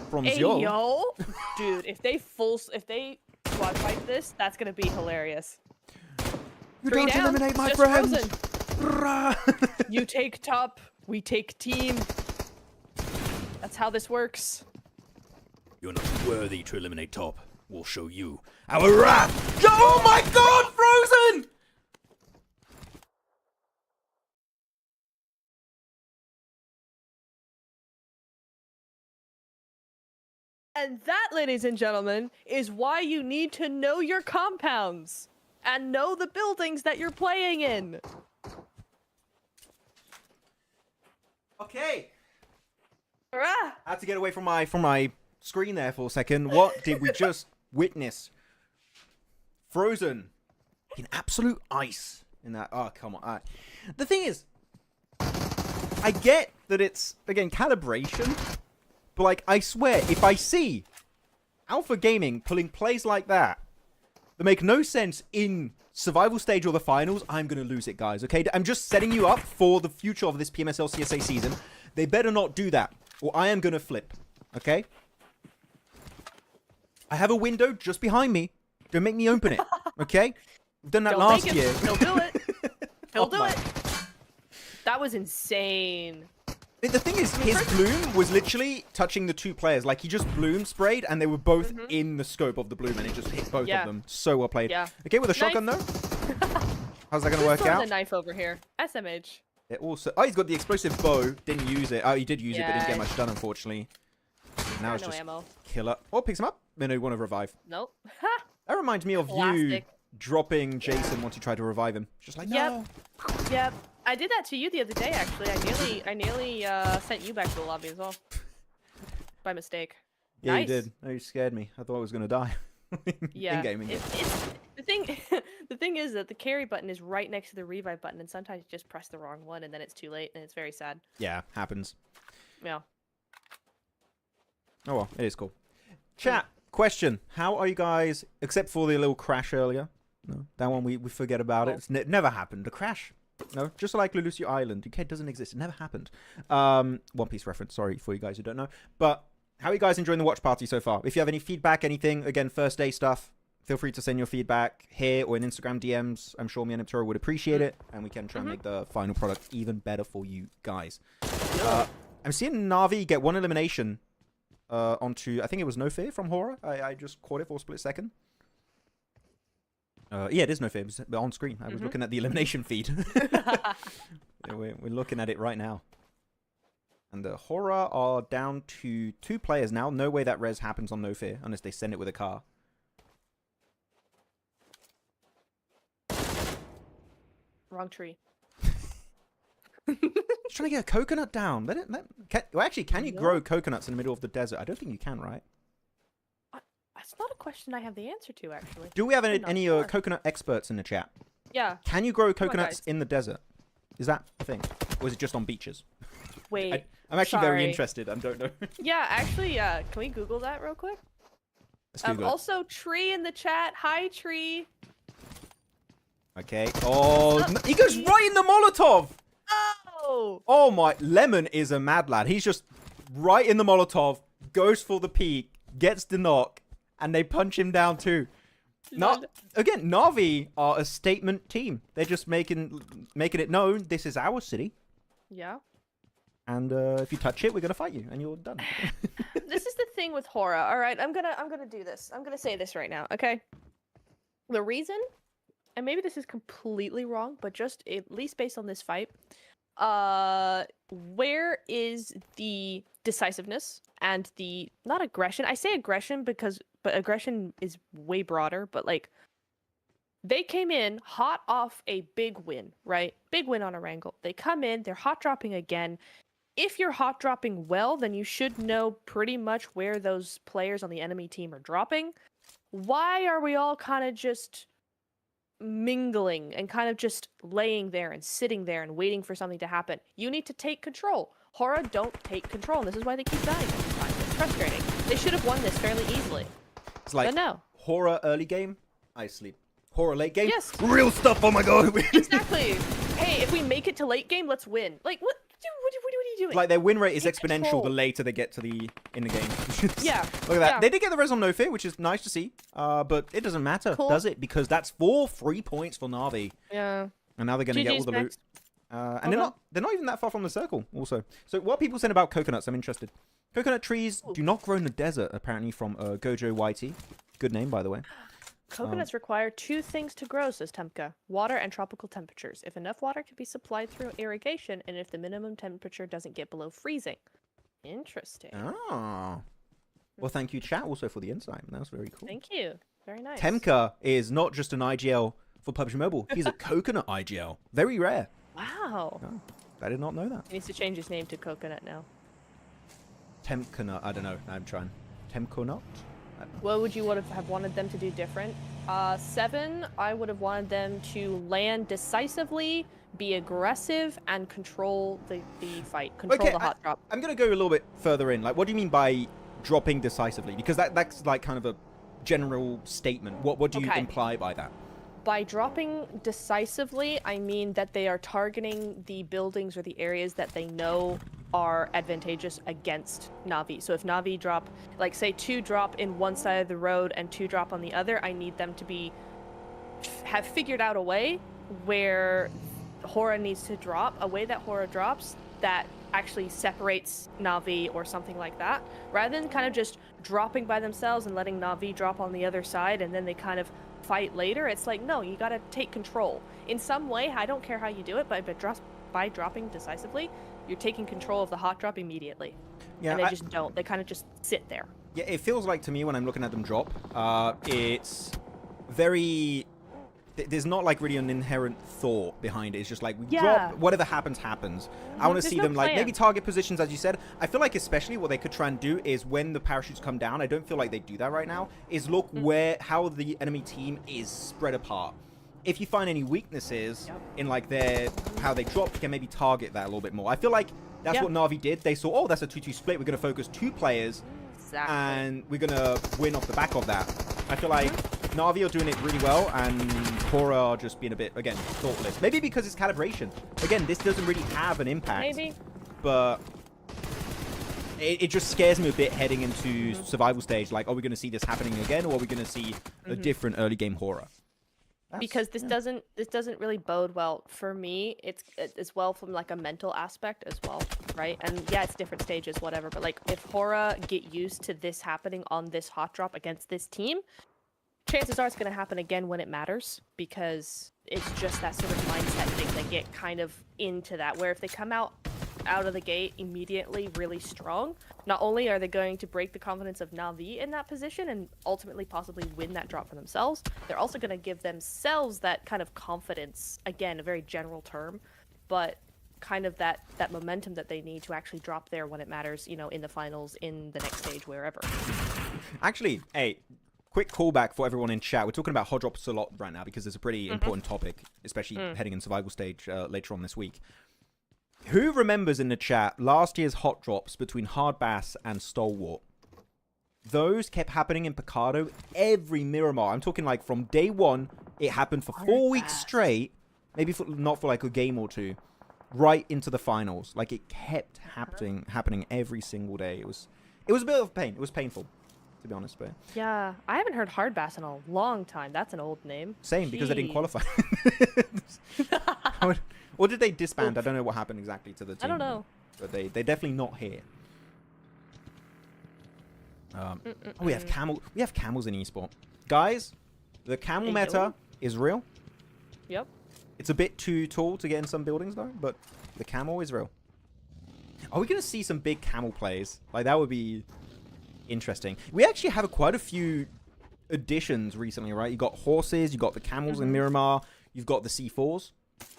from Zyo. Yo. Dude, if they squad fight this, that's going to be hilarious. You don't eliminate my friend. You take top, we take team. That's how this works. You're not worthy to eliminate top. We'll show you our wrath. Oh my god, Frozen! And that, ladies and gentlemen, is why you need to know your compounds and know the buildings that you're playing in. Okay. I had to get away from my screen there for a second. What did we just witness? Frozen in absolute ice in that. Oh, come on. The thing is, I get that it's, again, calibration, but like, I swear, if I see Alpha Gaming pulling plays like that make no sense in survival stage or the finals, I'm going to lose it, guys, okay? I'm just setting you up for the future of this PMSL CSA season. They better not do that, or I am going to flip, okay? I have a window just behind me. Don't make me open it, okay? I've done that last year. He'll do it. He'll do it. That was insane. The thing is, his bloom was literally touching the two players. Like, he just bloom sprayed, and they were both in the scope of the bloom, and it just hit both of them. So well played. Yeah. Okay, with a shotgun, though? How's that going to work out? A knife over here. SMH. It also... Oh, he's got the explosive bow. Didn't use it. Oh, he did use it, but didn't get much done, unfortunately. Now it's just ammo. Killer. Oh, picks him up. No, you want to revive. Nope. That reminds me of you dropping Jason once you tried to revive him. Just like, no. Yep. I did that to you the other day, actually. I nearly sent you back to the lobby as well. By mistake. Yeah, nice. You did. Oh, you scared me. I thought I was going to die. Yeah. In-gaming. The thing is that the carry button is right next to the revive button, and sometimes you just press the wrong one, and then it's too late, and it's very sad. Yeah, happens. Yeah. Oh well, it is cool. Chat, question. How are you guys, except for the little crash earlier? No, that one we forget about it. It never happened. A crash. No, just like Lulusio Island. Okay, it doesn't exist. It never happened. One Piece reference. Sorry for you guys who don't know. But how are you guys enjoying the watch party so far? If you have any feedback, anything, again, first day stuff, feel free to send your feedback here or in Instagram DMs. I'm sure me and Apturo would appreciate it, and we can try and make the final product even better for you guys. I'm seeing Na'Vi get one elimination onto, I think it was No Fear from Hora. I just caught it for a split second. Yeah, it is no fear. It was on screen. I was looking at the elimination feed. Yeah, we're looking at it right now. And the horror are down to 2 players now. No way that res happens on no fear unless they send it with a car. Wrong tree. Just trying to get a coconut down. Can you No. grow coconuts in the middle of the desert? I don't think you can, right? That's not a question I have the answer to, actually. Do we have I'm not any sure. coconut experts in the chat? Yeah. Can you grow on, coconuts guys. in the desert? Is that a thing? Or is it just on beaches? Wait. I'm actually very sorry. interested. I don't know. Yeah, actually, can we Google that real quick? Let's Google it. Also, Tree in the chat. Hi, Tree. Okay. Oh, What's up, he goes Tree? right in the Molotov. Oh! Oh my, Lemon is a mad lad. He's just right in the Molotov, goes for the peak, gets the knock, and they punch him down too. Again, Na'Vi are a statement team. They're just making it known this is our city, Yeah. and if you touch it, we're gonna fight you, and you're done. This is the thing with horror. All right, I'm gonna do this. I'm gonna say this right now. Okay. The reason, and maybe this is completely wrong, but just at least based on this fight, where is the decisiveness and the not aggression? I say aggression but aggression is way broader. But like, they came in hot off a big win, right? Big win on a wrangle. They come in, they're hot dropping again. If you're hot dropping well, then you should know pretty much where those players on the enemy team are dropping. Why are we all kind of just mingling and kind of just laying there and sitting there and waiting for something to happen? You need to take control. Horror don't take control, and this is why they keep dying every time. It's frustrating. They should have won this fairly easily. It's like But no. horror early game, I sleep. Horror late game, Yes. real stuff. Oh my god. Exactly. Hey, if we make it to late game, let's win. Like, what are you doing? Like their win rate is Take exponential control. the later they get to the in the game. Yeah, Look at that. yeah. They did get the res on no fear, which is nice to see. But it doesn't matter, Cool. does it? Because that's 4 free points for Na'Vi, Yeah. and now they're gonna get all GG's the loot. next. And they're not even that far from the circle. Also, so what are people saying about coconuts? I'm interested. Coconut trees do not grow in the desert, apparently, from Gojo YT. Good name, by the way. Coconuts require 2 things to grow, says Temka. Water and tropical temperatures. If enough water can be supplied through irrigation, and if the minimum temperature doesn't get below freezing. Interesting. Ah. Well, thank you, chat, also for the insight. That was very cool. Thank you. Very nice. Temka is not just an IGL for PUBG Mobile. He's a coconut IGL. Very rare. Wow. Oh, I did not know that. He needs to change his name to Coconut now. Temkanut. I don't know. I'm trying. Temkonut? What would you have wanted them to do different? 7, I would have wanted them to land decisively, be aggressive, and control the fight. Control the hot drop. I'm going to go a little bit further in. Like, what do you mean by dropping decisively? Because that's like kind of a general statement. What do you Okay. imply by that? By dropping decisively, I mean that they are targeting the buildings or the areas that they know are advantageous against Na'Vi. So if Na'Vi drop, like say 2 drop in one side of the road and 2 drop on the other, I need them to have figured out a way where Hora needs to drop, a way that Hora drops that actually separates Na'Vi or something like that, rather than kind of just dropping by themselves and letting Na'Vi drop on the other side and then they kind of fight later. It's like, no, you gotta take control in some way. I don't care how you do it, but by dropping decisively, you're taking control of the hot drop immediately. Yeah, And they just don't. They kind of just sit there. Yeah, it feels like to me when I'm looking at them drop, it's very... There's not like really an inherent thought behind it. It's just like we drop, whatever happens, happens. I want to There's see no them like plan. maybe target positions, as you said. I feel like especially what they could try and do is when the parachutes come down, I don't feel like they do that right now, is look how the enemy team is spread apart. If you find any weaknesses in like how they drop, you can maybe target that a little bit more. I feel like that's what Na'Vi did. They saw, oh, that's a 2-2 split. We're going to focus 2 players and we're going to win off the back of that. I feel like Na'Vi are doing it really well, and Hora are just being a bit, again, thoughtless. Maybe because it's calibration. Again, this doesn't really have an impact. Maybe. But it just scares me a bit heading into survival stage. Like, are we going to see this happening again, or are we going to see a different early game Hora? Because this doesn't really bode well for me. It's as well from like a mental aspect as well, right? And yeah, it's different stages, whatever. But like, if Hora get used to this happening on this hot drop against this team, chances are it's going to happen again when it matters, because it's just that sort of mindset thing. They get kind of into that, where if they come out of the gate immediately really strong, not only are they going to break the confidence of Na'Vi in that position and ultimately possibly win that drop for themselves, they're also going to give themselves that kind of confidence, again, a very general term, but kind of that momentum that they need to actually drop there when it matters, you know, in the finals, in the next stage, wherever. Actually, hey, quick callback for everyone in chat. We're talking about hot drops a lot right now because it's a pretty important topic, especially heading in survival stage later on this week. Who remembers in the chat last year's hot drops between Hard Bass and Stalwart? Those kept happening in Picado every Miramar. I'm talking like from day one, it happened for 4 weeks straight, maybe not for like a game or two, right into the finals. Like it kept happening every single day. It was a bit of pain. It was painful, to be honest. But yeah, I haven't heard Hard Bass in a long time. That's an old name. Same, because they didn't qualify. Or did they disband? I don't know what happened exactly to the team. I don't know. But they're definitely not here. We have camels in esport. Guys, the camel meta is real. Yep. It's a bit too tall to get in some buildings though, but the camel is real. Are we going to see some big camel plays? Like that would be interesting. We actually have quite a few additions recently, right? You got horses, you got the camels in Miramar, you've got the C4s.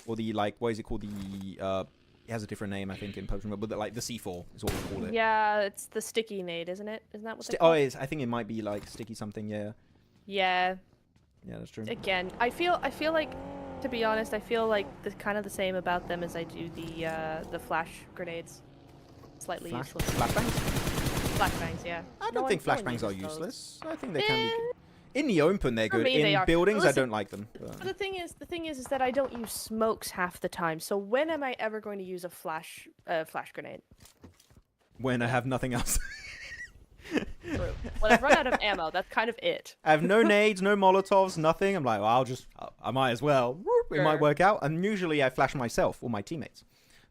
Or the, like, what is it called? The, it has a different name, I think, in PUBG, but like the C4 is what we call it. Yeah, it's the sticky nade, isn't it? Isn't that what they call it? I think it might be like sticky something, yeah. Yeah. Yeah, that's true. Again, I feel like, to be honest, I feel like the kind of the same about them as I do the flash grenades. Slightly useless. Flashbangs? Flashbangs, yeah. I don't think flashbangs are useless. I think they can be good. In the open, they're good. In buildings, listen, I don't like them. But the thing is that I don't use smokes half the time. So when am I ever going to use a flash grenade? When I have nothing else. True. When I've run out of ammo, that's kind of it. I have no nades, no molotovs, nothing. I'm like, well, I might as well. It might work out. And usually I flash myself or my teammates.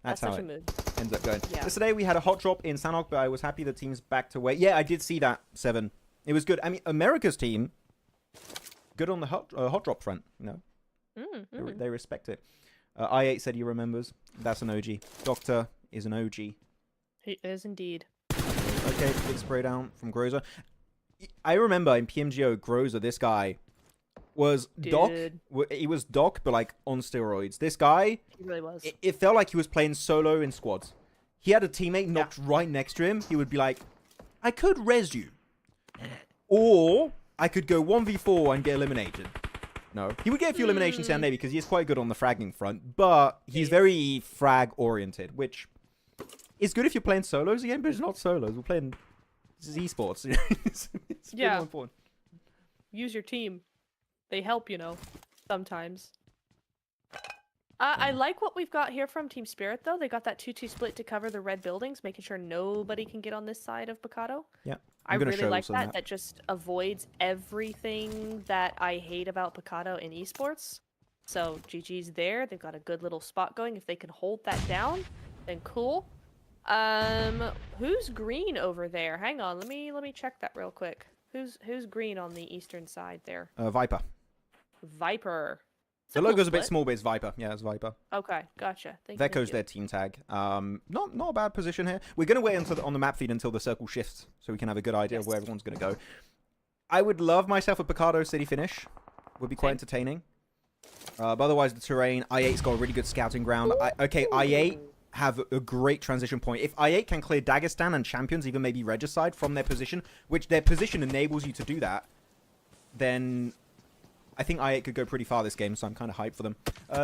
That's how it ends up going. Yeah. Yesterday we had a hot drop in Sanhok, but I was happy the team's back to weight. Yeah, I did see that, 7. It was good. I mean, America's team, good on the hot drop front, you know. They respect it. I8 said he remembers. That's an OG. Doctor is an OG. He is indeed. Okay, big spray down from Groza. I remember in PMGO, Groza, this guy was Doc. He was Doc, but like on steroids. This guy, he really was. It felt like he was playing solo in squads. He had a teammate knocked right next to him. He would be like, I could res you. Or I could go 1v4 and get eliminated. No. He would get a few eliminations down there because he's quite good on the fragging front, but he's very frag oriented, which is good if you're playing solos again, but it's not solos. We're playing esports. It's more important. Use your team. They help, you know, sometimes. I like what we've got here from Team Spirit, though. They got that 2-2 split to cover the red buildings, making sure nobody can get on this side of Picado. Yeah. I really like that. That just avoids everything that I hate about Picado in esports. So GG's there. They've got a good little spot going. If they can hold that down, then cool. Who's green over there? Hang on, let me check that real quick. Who's green on the eastern side there? Viper. Viper. The logo's a bit small, but it's Viper. Yeah, it's Viper. Okay, gotcha. Veko's their team tag. Not a bad position here. We're going to wait on the map feed until the circle shifts, so we can have a good idea of where everyone's going to go. I would love myself a Picado City finish. Would be quite entertaining. But otherwise, the terrain. I8's got a really good scouting ground. I8 have a great transition point. If I8 can clear Dagestan and champions, even maybe Regicide from their position, which their position enables you to do that, then I think I8 could go pretty far this game, so I'm kind of hyped for them.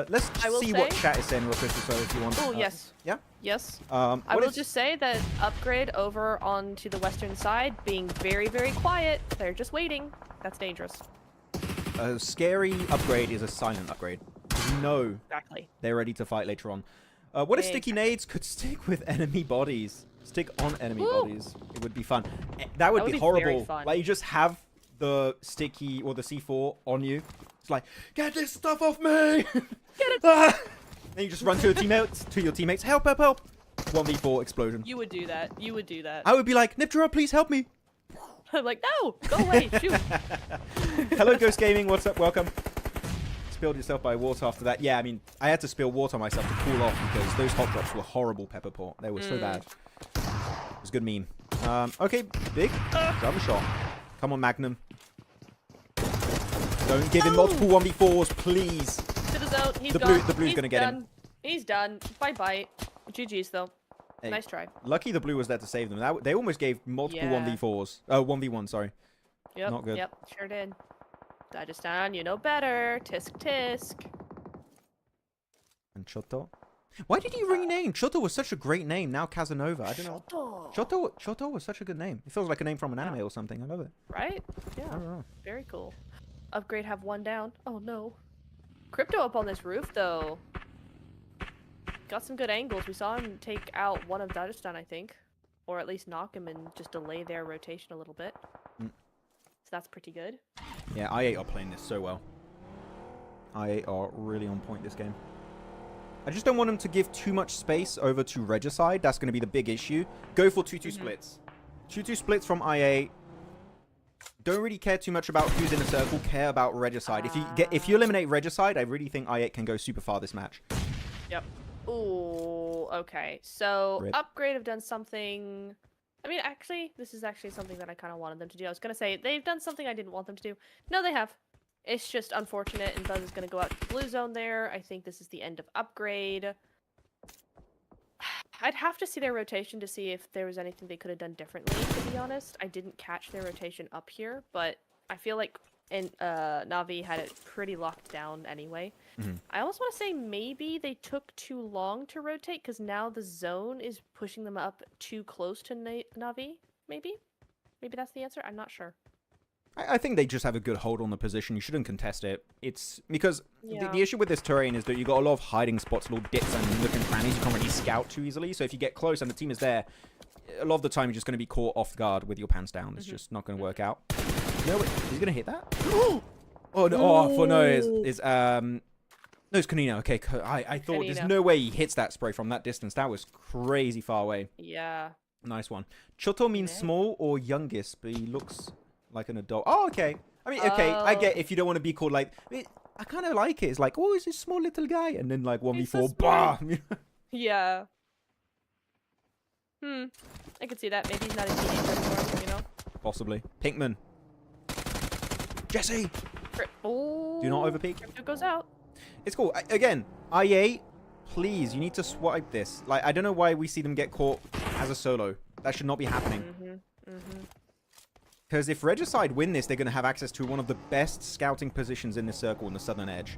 Let's see what chat is saying real quick, so if you want. Oh, yes. Yeah? Yes. I will just say that upgrade over onto the western side, being very, very quiet. They're just waiting. That's dangerous. A scary upgrade is a silent upgrade. You know they're ready to fight later on. What if sticky nades could stick with enemy bodies? Stick on enemy bodies. It would be fun. That would be horrible. Like, you just have the sticky or the C4 on you. It's like, get this stuff off me! Get it! Then you just run to your teammates. Help, help, help! 1v4 explosion. You would do that. You would do that. I would be like, Niptera, please help me! I'm like, no, go away, shoot. Hello, Ghost Gaming. What's up? Welcome. Spilled yourself by water after that. Yeah, I mean, I had to spill water on myself to cool off because those hot drops were horrible, Pepper Pot. They were so bad. It was a good meme. Okay, big. Drum shot. Come on, Magnum. Don't give him multiple 1v4s, please. To the zone. He's The gone. blue's gonna get him. He's done. Bye-bye. GG's, though. Hey, nice try. Lucky the blue was there to save them. They almost gave multiple 1v4s. Oh, 1v1, sorry. Yep. Not good. Yep, sure did. Dagestan, you know better. Tisk tisk. And Choto. Why did you rename? Choto was such a great name. Now Casanova. I don't know. Choto was such a good name. It feels like a name from an anime or something. I love it. Right? Yeah. I don't know. Very cool. Upgrade have one down. Oh no. Crypto up on this roof though. Got some good angles. We saw him take out one of Dagestan, I think. Or at least knock him and just delay their rotation a little bit. So that's pretty good. Yeah, I8 are playing this so well. I8 are really on point this game. I just don't want them to give too much space over to Regicide. That's going to be the big issue. Go for 2-2 splits. 2-2 splits from I8. Don't really care too much about who's in the circle. Care about Regicide. If you eliminate Regicide, I really think I8 can go super far this match. Yep. Ooh, okay. So, Rip. Upgrade have done something... I mean, actually, this is actually something that I kind of wanted them to do. I was going to say, they've done something I didn't want them to do. No, they have. It's just unfortunate, and Buzz is going to go out to the blue zone there. I think this is the end of Upgrade. I'd have to see their rotation to see if there was anything they could have done differently, to be honest. I didn't catch their rotation up here, but I feel like Navi had it pretty locked down anyway. I almost want to say maybe they took too long to rotate because now the zone is pushing them up too close to Navi, maybe? Maybe that's the answer? I'm not sure. I think they just have a good hold on the position. You shouldn't contest it. It's because the issue with this terrain is that you got a lot of hiding spots, little dips and nook and crannies. You can't really scout too easily. So if you get close and the team is there, a lot of the time you're just going to be caught off guard with your pants down. It's just not going to work out. No, wait, is he going to hit that? Oh, no. Oh, for no, no, it's Kanino. Okay, I thought there's no way he hits that spray from that distance. That was crazy far away. Yeah. Nice one. Choto means small or youngest, but he looks like an adult. Oh, okay. I mean, okay, I get if you don't want to be called like... I kind of like it. It's like, oh, he's a small little guy. And then like 1v4, bah! Yeah. I could see that. Maybe he's not a teenager anymore, you know? Possibly. Pinkman. Jesse! Oh. Do not overpeak. It goes out. It's cool. Again, IA, please, you need to swipe this. Like, I don't know why we see them get caught as a solo. That should not be happening. Because if Regicide win this, they're going to have access to one of the best scouting positions in the circle in the southern edge.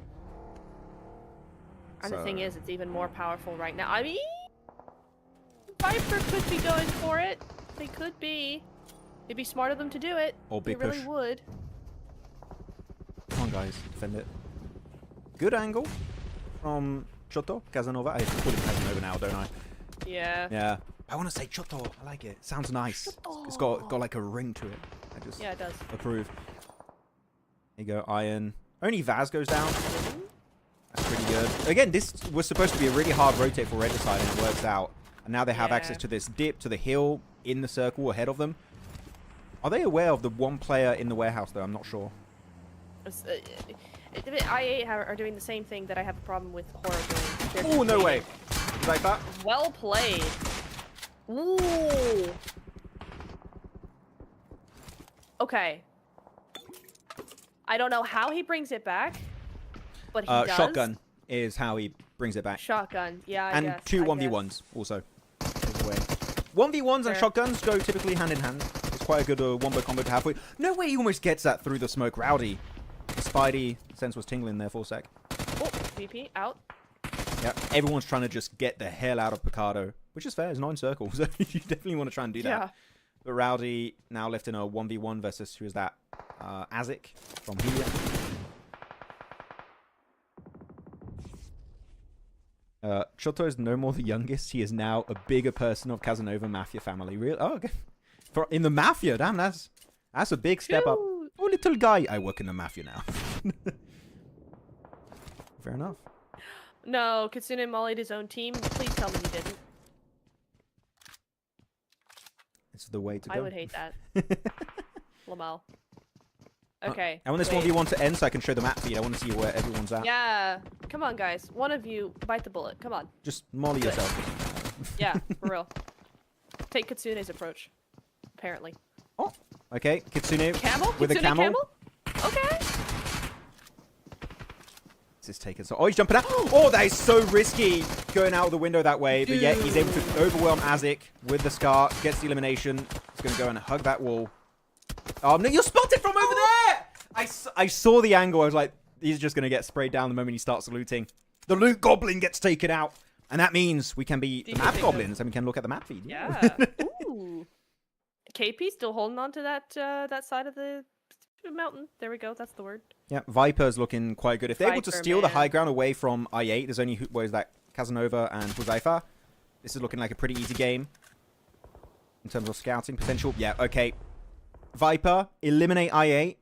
And the thing is, it's even more powerful right now. I mean, Viper could be going for it. They could be. It'd be smart of them to do it. Or big they really push. would. Come on, guys. Defend it. Good angle from Choto. Casanova. I have to call him Casanova now, don't I? Yeah. Yeah. I want to say Choto. I like it. Sounds nice. It's got like a ring to it. Yeah, it does. Approve. There you go, Iron. Only Vaz goes down. That's pretty good. Again, this was supposed to be a really hard rotate for Regicide, and it works out. And now they have access to this dip, to the hill, in the circle ahead of them. Are they aware of the one player in the warehouse, though? I'm not sure. IA are doing the same thing that I have a problem with Horror doing. Oh, no way. You like that? Well played. Ooh. Okay. I don't know how he brings it back, but he does. Shotgun is how he brings it back. Shotgun, yeah, I guess. And two 1v1s also. 1v1s and shotguns go typically hand in hand. It's quite a good wombo combo to have. No way he almost gets that through the smoke. Rowdy. The Spidey sense was tingling there for a sec. Oh, VP out. Yeah, everyone's trying to just get the hell out of Picardo, which is fair. It's 9 circles. So you definitely want to try and do that. Yeah. But Rowdy now left in a 1v1 versus, who is that? Azik from Helium. Choto is no more the youngest. He is now a bigger person of Casanova Mafia family. Real? Oh, okay. In the Mafia, damn, that's a big step up. Oh, little guy. I work in the Mafia now. Fair enough. No, Kitsune mollied his own team. Please tell me he didn't. It's the way to go. I would hate that. Lamal. Okay. I want this 1v1 to end so I can show the map feed. I want to see where everyone's at. Yeah. Come on, guys. One of you bite the bullet. Come on. Just molly yourself. Yeah, for real. Take Kitsune's approach. Apparently. Oh, okay. Kitsune Camel? with Kitsune a camel. Okay. This is taken. So, oh, he's jumping out. Oh, that is so risky going out of the window that way. But yet he's able to overwhelm Azik with the Scar. Gets the elimination. He's going to go and hug that wall. Oh, no, you're spotted from over there! I saw the angle. I was like, he's just going to get sprayed down the moment he starts looting. The loot goblin gets taken out. And that means we can be the map goblins and we can look at the map feed. Yeah. Ooh. KP still holding on to that that side of the mountain. There we go. That's the word. Yeah, Viper's looking quite good. If they're able to steal the high ground away from I8, there's only, where is that? Casanova and Huzaifa. This is looking like a pretty easy game in terms of scouting potential. Yeah, okay. Viper, eliminate I8.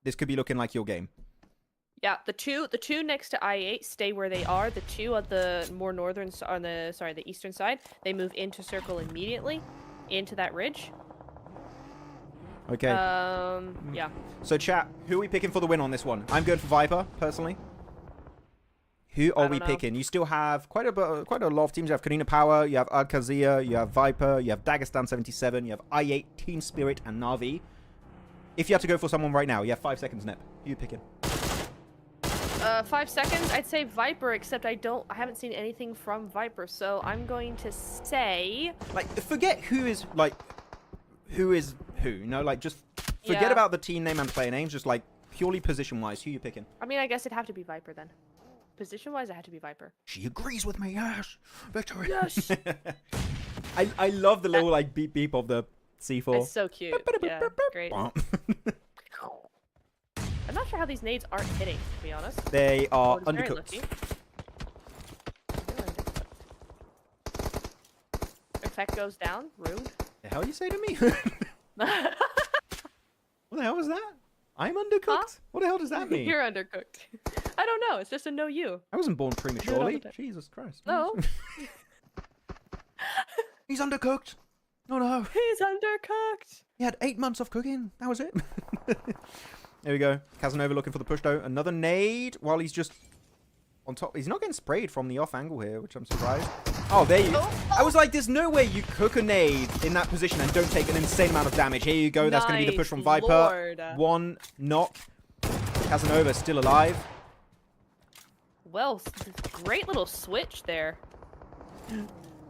This could be looking like your game. Yeah, the two next to I8 stay where they are. The two on the more northern, on the the eastern side, they move into circle immediately, into that ridge. Okay. Yeah. So chat, who are we picking for the win on this one? I'm going for Viper personally. Who are we picking? You still have quite a lot of teams. You have Kanina Power, you have Al-Khazir, you have Viper, you have Dagestan 77, you have I8, Team Spirit, and Na'Vi. If you had to go for someone right now, you have 5 seconds, Nep. Who are you picking? 5 seconds. I'd say Viper, except I haven't seen anything from Viper, so I'm going to say. Like, forget who is who. You know, like just forget about the team name and player names. Just like purely position-wise, who are you picking? I mean, I guess it'd have to be Viper then. Position-wise, it had to be Viper. She agrees with me. Yes, victory. Yes. I love the little like beep beep of the C4. It's so cute. Yeah, great. I'm not sure how these nades aren't hitting, to be honest. They are Oh, very undercooked. lucky. Effect goes down. Rude. The hell you say to me? What the hell was that? I'm undercooked? Huh? What the hell does that mean? You're undercooked. I don't know. It's just a no you. I wasn't born prematurely. Jesus Christ. No. He's undercooked. Oh no. He's undercooked. He had 8 months of cooking. That was it. There we go. Casanova looking for the push though. Another nade while he's just on top. He's not getting sprayed from the off angle here, which I'm surprised. Oh, there you go. I was like, there's no way you cook a nade in that position and don't take an insane amount of damage. Here you go. That's going to be the push from Viper. Lord. 1 knock. Casanova still alive. Well, great little switch there.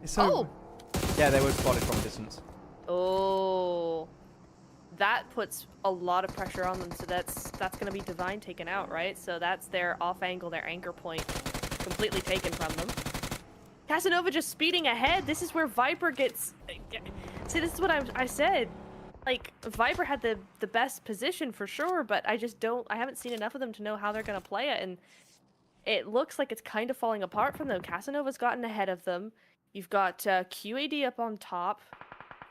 It's so... Yeah, they were spotted from a distance. Oh. That puts a lot of pressure on them, so that's going to be Divine taken out, right? So that's their off angle, their anchor point, completely taken from them. Casanova just speeding ahead. This is where Viper gets... See, this is what I said. Like, Viper had the best position for sure, but I just don't... I haven't seen enough of them to know how they're going to play it, and it looks like it's kind of falling apart from them. Casanova's gotten ahead of them. You've got QAD up on top,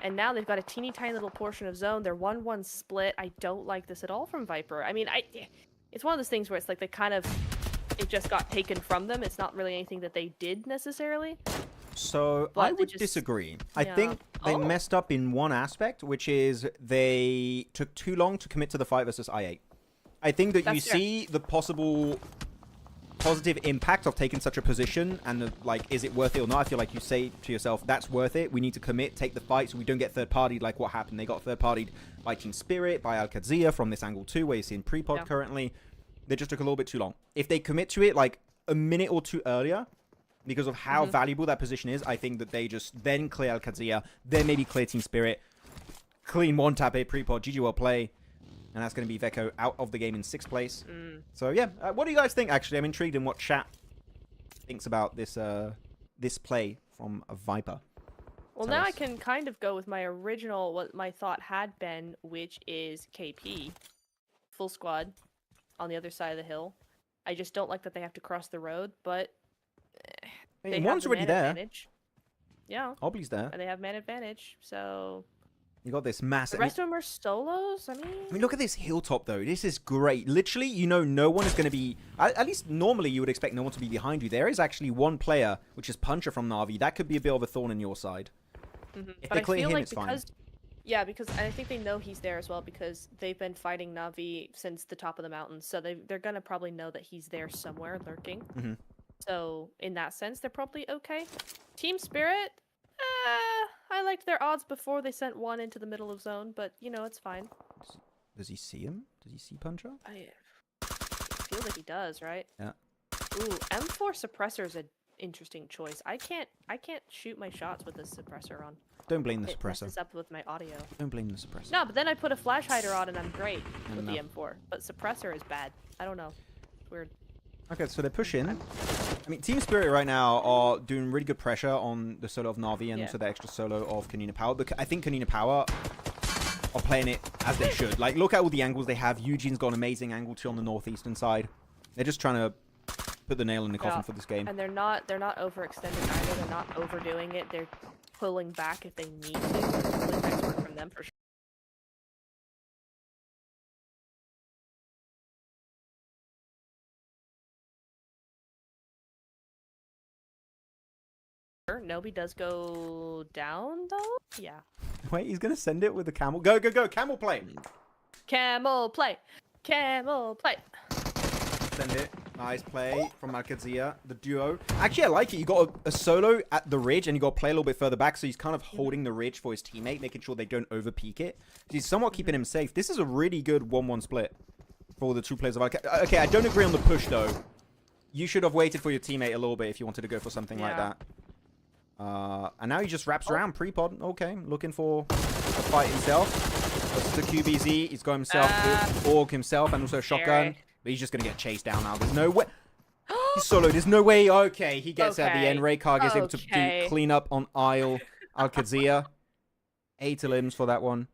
and now they've got a teeny tiny little portion of zone. They're 1-1 split. I don't like this at all from Viper. I mean, it's one of those things where it's like they kind of... It just got taken from them. It's not really anything that they did necessarily. So I would disagree. I think they messed up in one aspect, which is they took too long to commit to the fight versus I8. I think that you see the possible positive impact of taking such a position and like, is it worth it or not? I feel like you say to yourself, that's worth it. We need to commit, take the fight so we don't get third-partied like what happened. They got third-partied by Team Spirit, by Al-Khazir from this angle too, where you're seeing pre-pod currently. They just took a little bit too long. If they commit to it like a minute or two earlier, because of how valuable that position is, I think that they just then clear Al-Khazir, then maybe clear Team Spirit, clean one tap a pre-pod, GG well play, and that's going to be Veko out of the game in 6th place. So yeah, what do you guys think actually? I'm intrigued in what chat thinks about this this play from a Viper. Well, now I can kind of go with my original, what my thought had been, which is KP, full squad, on the other side of the hill. I just don't like that they have to cross the road, but they have the man advantage. Yeah. Obly's there. And they have man advantage, so... You got this massive... The rest of them are solos, I mean, look at this hilltop, though. This is great. Literally, you know no one is going to be... At least normally you would expect no one to be behind you. There is actually one player, which is Puncher from Na'Vi. That could be a bit of a thorn in your side. If they clear him, it's fine. Yeah, because I think they know he's there as well because they've been fighting Navi since the top of the mountain. So they're gonna probably know that he's there somewhere lurking. Mm-hmm. So in that sense, they're probably okay. Team Spirit, I liked their odds before they sent one into the middle of zone, but you know, it's fine. Does he see him? Does he see Puncher? I feel like he does, right? Yeah. Ooh, M4 suppressor is an interesting choice. I can't shoot my shots with this suppressor on. Don't blame the It suppressor. messes up with my audio. Don't blame the suppressor. No, but then I put a flash hider on and I'm great with No. the M4. But suppressor is bad. I don't know. It's weird. Okay, so they're pushing. I mean, Team Spirit right now are doing really good pressure on the solo of Na'Vi and also the extra solo of Kanina Power. But I think Kanina Power are playing it as they should. Like, look at all the angles they have. Eugene's got an amazing angle too on the northeastern side. They're just trying to put the nail in the coffin for this game. And they're not overextending either. They're not overdoing it. They're pulling back if they need to. It's really nice work from them for sure. Nobi does go down though. Yeah. Wait, he's gonna send it with the camel. Go, go, go! Camel play. Camel play. Camel play. Send it. Nice play from Malkadzia, the duo. Actually, I like it. You got a solo at the ridge, and you got to play a little bit further back, so he's kind of holding the ridge for his teammate, making sure they don't over-peak it. He's somewhat keeping him safe. This is a really good 1-1 split for the two players of Arca. Okay, I don't agree on the push, though. You should have waited for your teammate a little bit if you wanted to go for something like that. And now he just wraps around pre-pod. Okay, looking for a fight himself. This is the QBZ. He's got himself, Org himself, and also a shotgun. But he's just going to get chased down now. There's no way. He's soloed. There's no way. Okay, he gets at the end. Raykar is able to do clean up on Isle Alkadzia. 8 limbs for that one.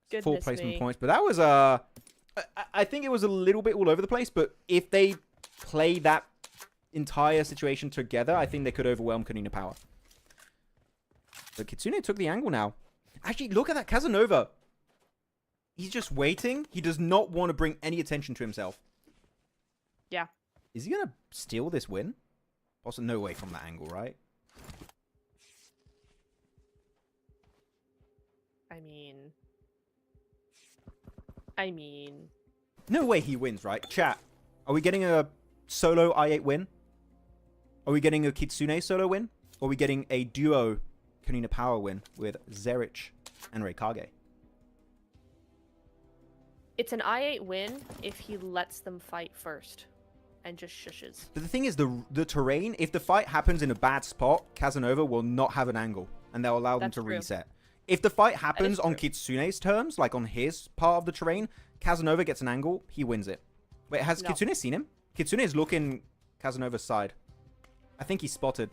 Goodness 4 placement me. points. But that was, I think it was a little bit all over the place. But if they play that entire situation together, I think they could overwhelm Kanina Power. But Kitsune took the angle now. Actually, look at that. Casanova. He's just waiting. He does not want to bring any attention to himself. Yeah. Is he going to steal this win? Also, no way from that angle, right? I mean... No way he wins, right? Chat, are we getting a solo I8 win? Are we getting a Kitsune solo win? Or are we getting a duo Kanina Power win with Zerich and Raykage? It's an I8 win if he lets them fight first and just shushes. But the thing is, the terrain, if the fight happens in a bad spot, Casanova will not have an angle, and they'll allow them to reset. If the fight happens on Kitsune's terms, like on his part of the terrain, Casanova gets an angle, he wins it. Wait, has Kitsune seen him? Kitsune is looking Casanova's side. I think he's spotted.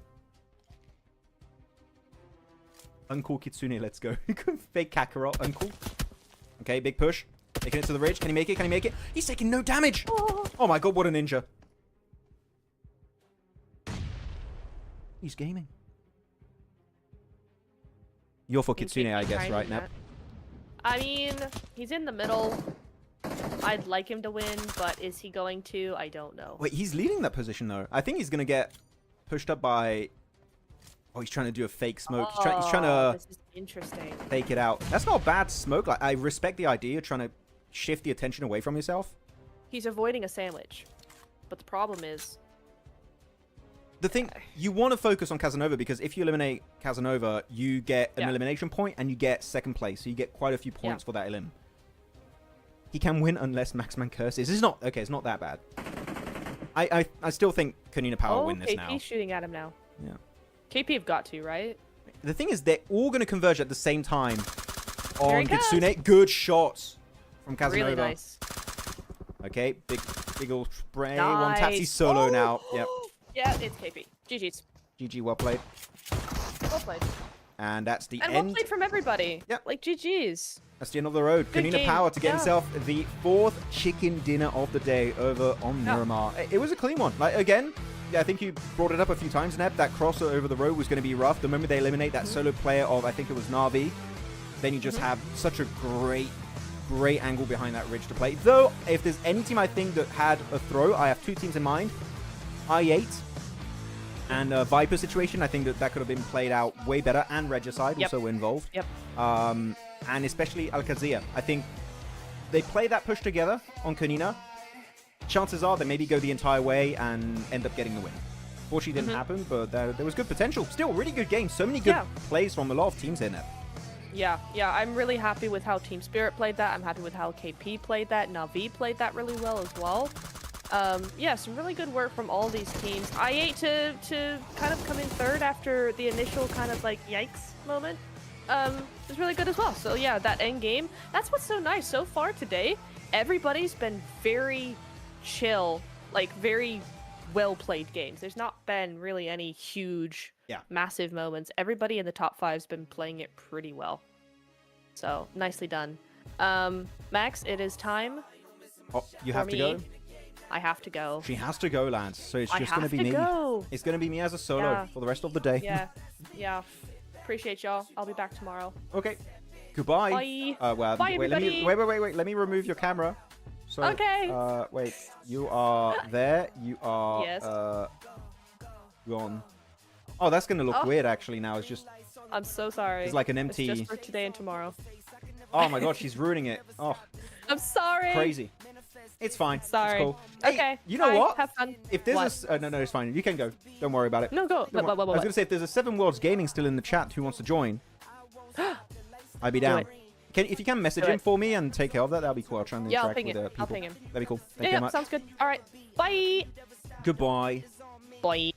Uncool Kitsune, let's go. Fake Kakarot, uncool. Okay, big push. Taking it to the ridge. Can he make it? Can he make it? He's taking no damage. Oh my god, what a ninja. He's gaming. You're for Kitsune, I guess, right, Nep? I mean, he's in the middle. I'd like him to win, but is he going to? I don't know. Wait, he's leading that position, though. I think he's going to get pushed up by... Oh, he's trying to do a fake smoke. He's trying to this is interesting. Fake it out. That's not a bad smoke. Like, I respect the idea of trying to shift the attention away from yourself. He's avoiding a sandwich. But the problem is... The thing, you want to focus on Casanova because if you eliminate Casanova, you get an elimination point and you get second place. So you get quite a few points for that elim. He can win unless Maxman curses. It's not... Okay, it's not that bad. I still think Kanina Power win this now. KP's shooting at him now. Yeah. KP have got to, right? The thing is, they're all going to converge at the same time on Kitsune. Good shots from Casanova. Really nice. Okay, big old spray. One tatsy solo now. Yep. Yeah, it's KP. GG's. GG, well played. Well played. And that's the And end. well played from everybody. Yep. Like GG's. That's the end of the road. Good Kanina game. Power to get himself the 4th chicken dinner of the day over on Miramar. It was a clean one. Like, again, I think you brought it up a few times, Neb. That crosser over the road was going to be rough. The moment they eliminate that solo player of, I think it was Na'Vi, then you just have such a great angle behind that ridge to play. Though, if there's any team I think that had a throw, I have 2 teams in mind. I8 and Viper situation. I think that could have been played out way better. And Regicide also involved. Yep. and especially Alcazia. I think they play that push together on Kunina. Chances are they maybe go the entire way and end up getting the win. Fortunately, didn't happen, but there was good potential. Still, really good game. So many good plays from a lot of teams here now. Yeah, I'm really happy with how Team Spirit played that. I'm happy with how KP played that. Navi played that really well as well. Yeah, some really good work from all these teams. I8 to kind of come in third after the initial kind of like yikes moment was really good as well. So yeah, that end game, that's what's so nice. So far today, everybody's been very chill, like very well-played games. There's not been really any huge, massive moments. Everybody in the top 5's been playing it pretty well. So, nicely done. Max, it is time. Oh, you have to go? I have to go. She has to go, lads. So it's just going to be me. It's going to be me as a solo for the rest of the day. Yeah. Appreciate y'all. I'll be back tomorrow. Okay. Goodbye. Bye. Well, Bye, wait, everybody. Let me remove your camera. So, okay. Wait. You are there. You are gone. Oh, that's going to look weird, actually, now. It's just... I'm so sorry. It's like an empty... It's just for today and tomorrow. Oh, my God. She's ruining it. Oh. I'm sorry. Crazy. It's fine. Sorry. It's cool. Okay. Hey, you know what? Have fun. If there's no, it's fine. You can go. Don't worry about it. No, go. I was going to say, if there's a 7 Worlds Gaming still in the chat who wants to join, I'd be down. If you can message him for me and take care of that, that'll be cool. I'll try and interact with people. I'll ping him. That'd be cool. Thank you very much. Sounds good. All right. Bye. Goodbye. Bye.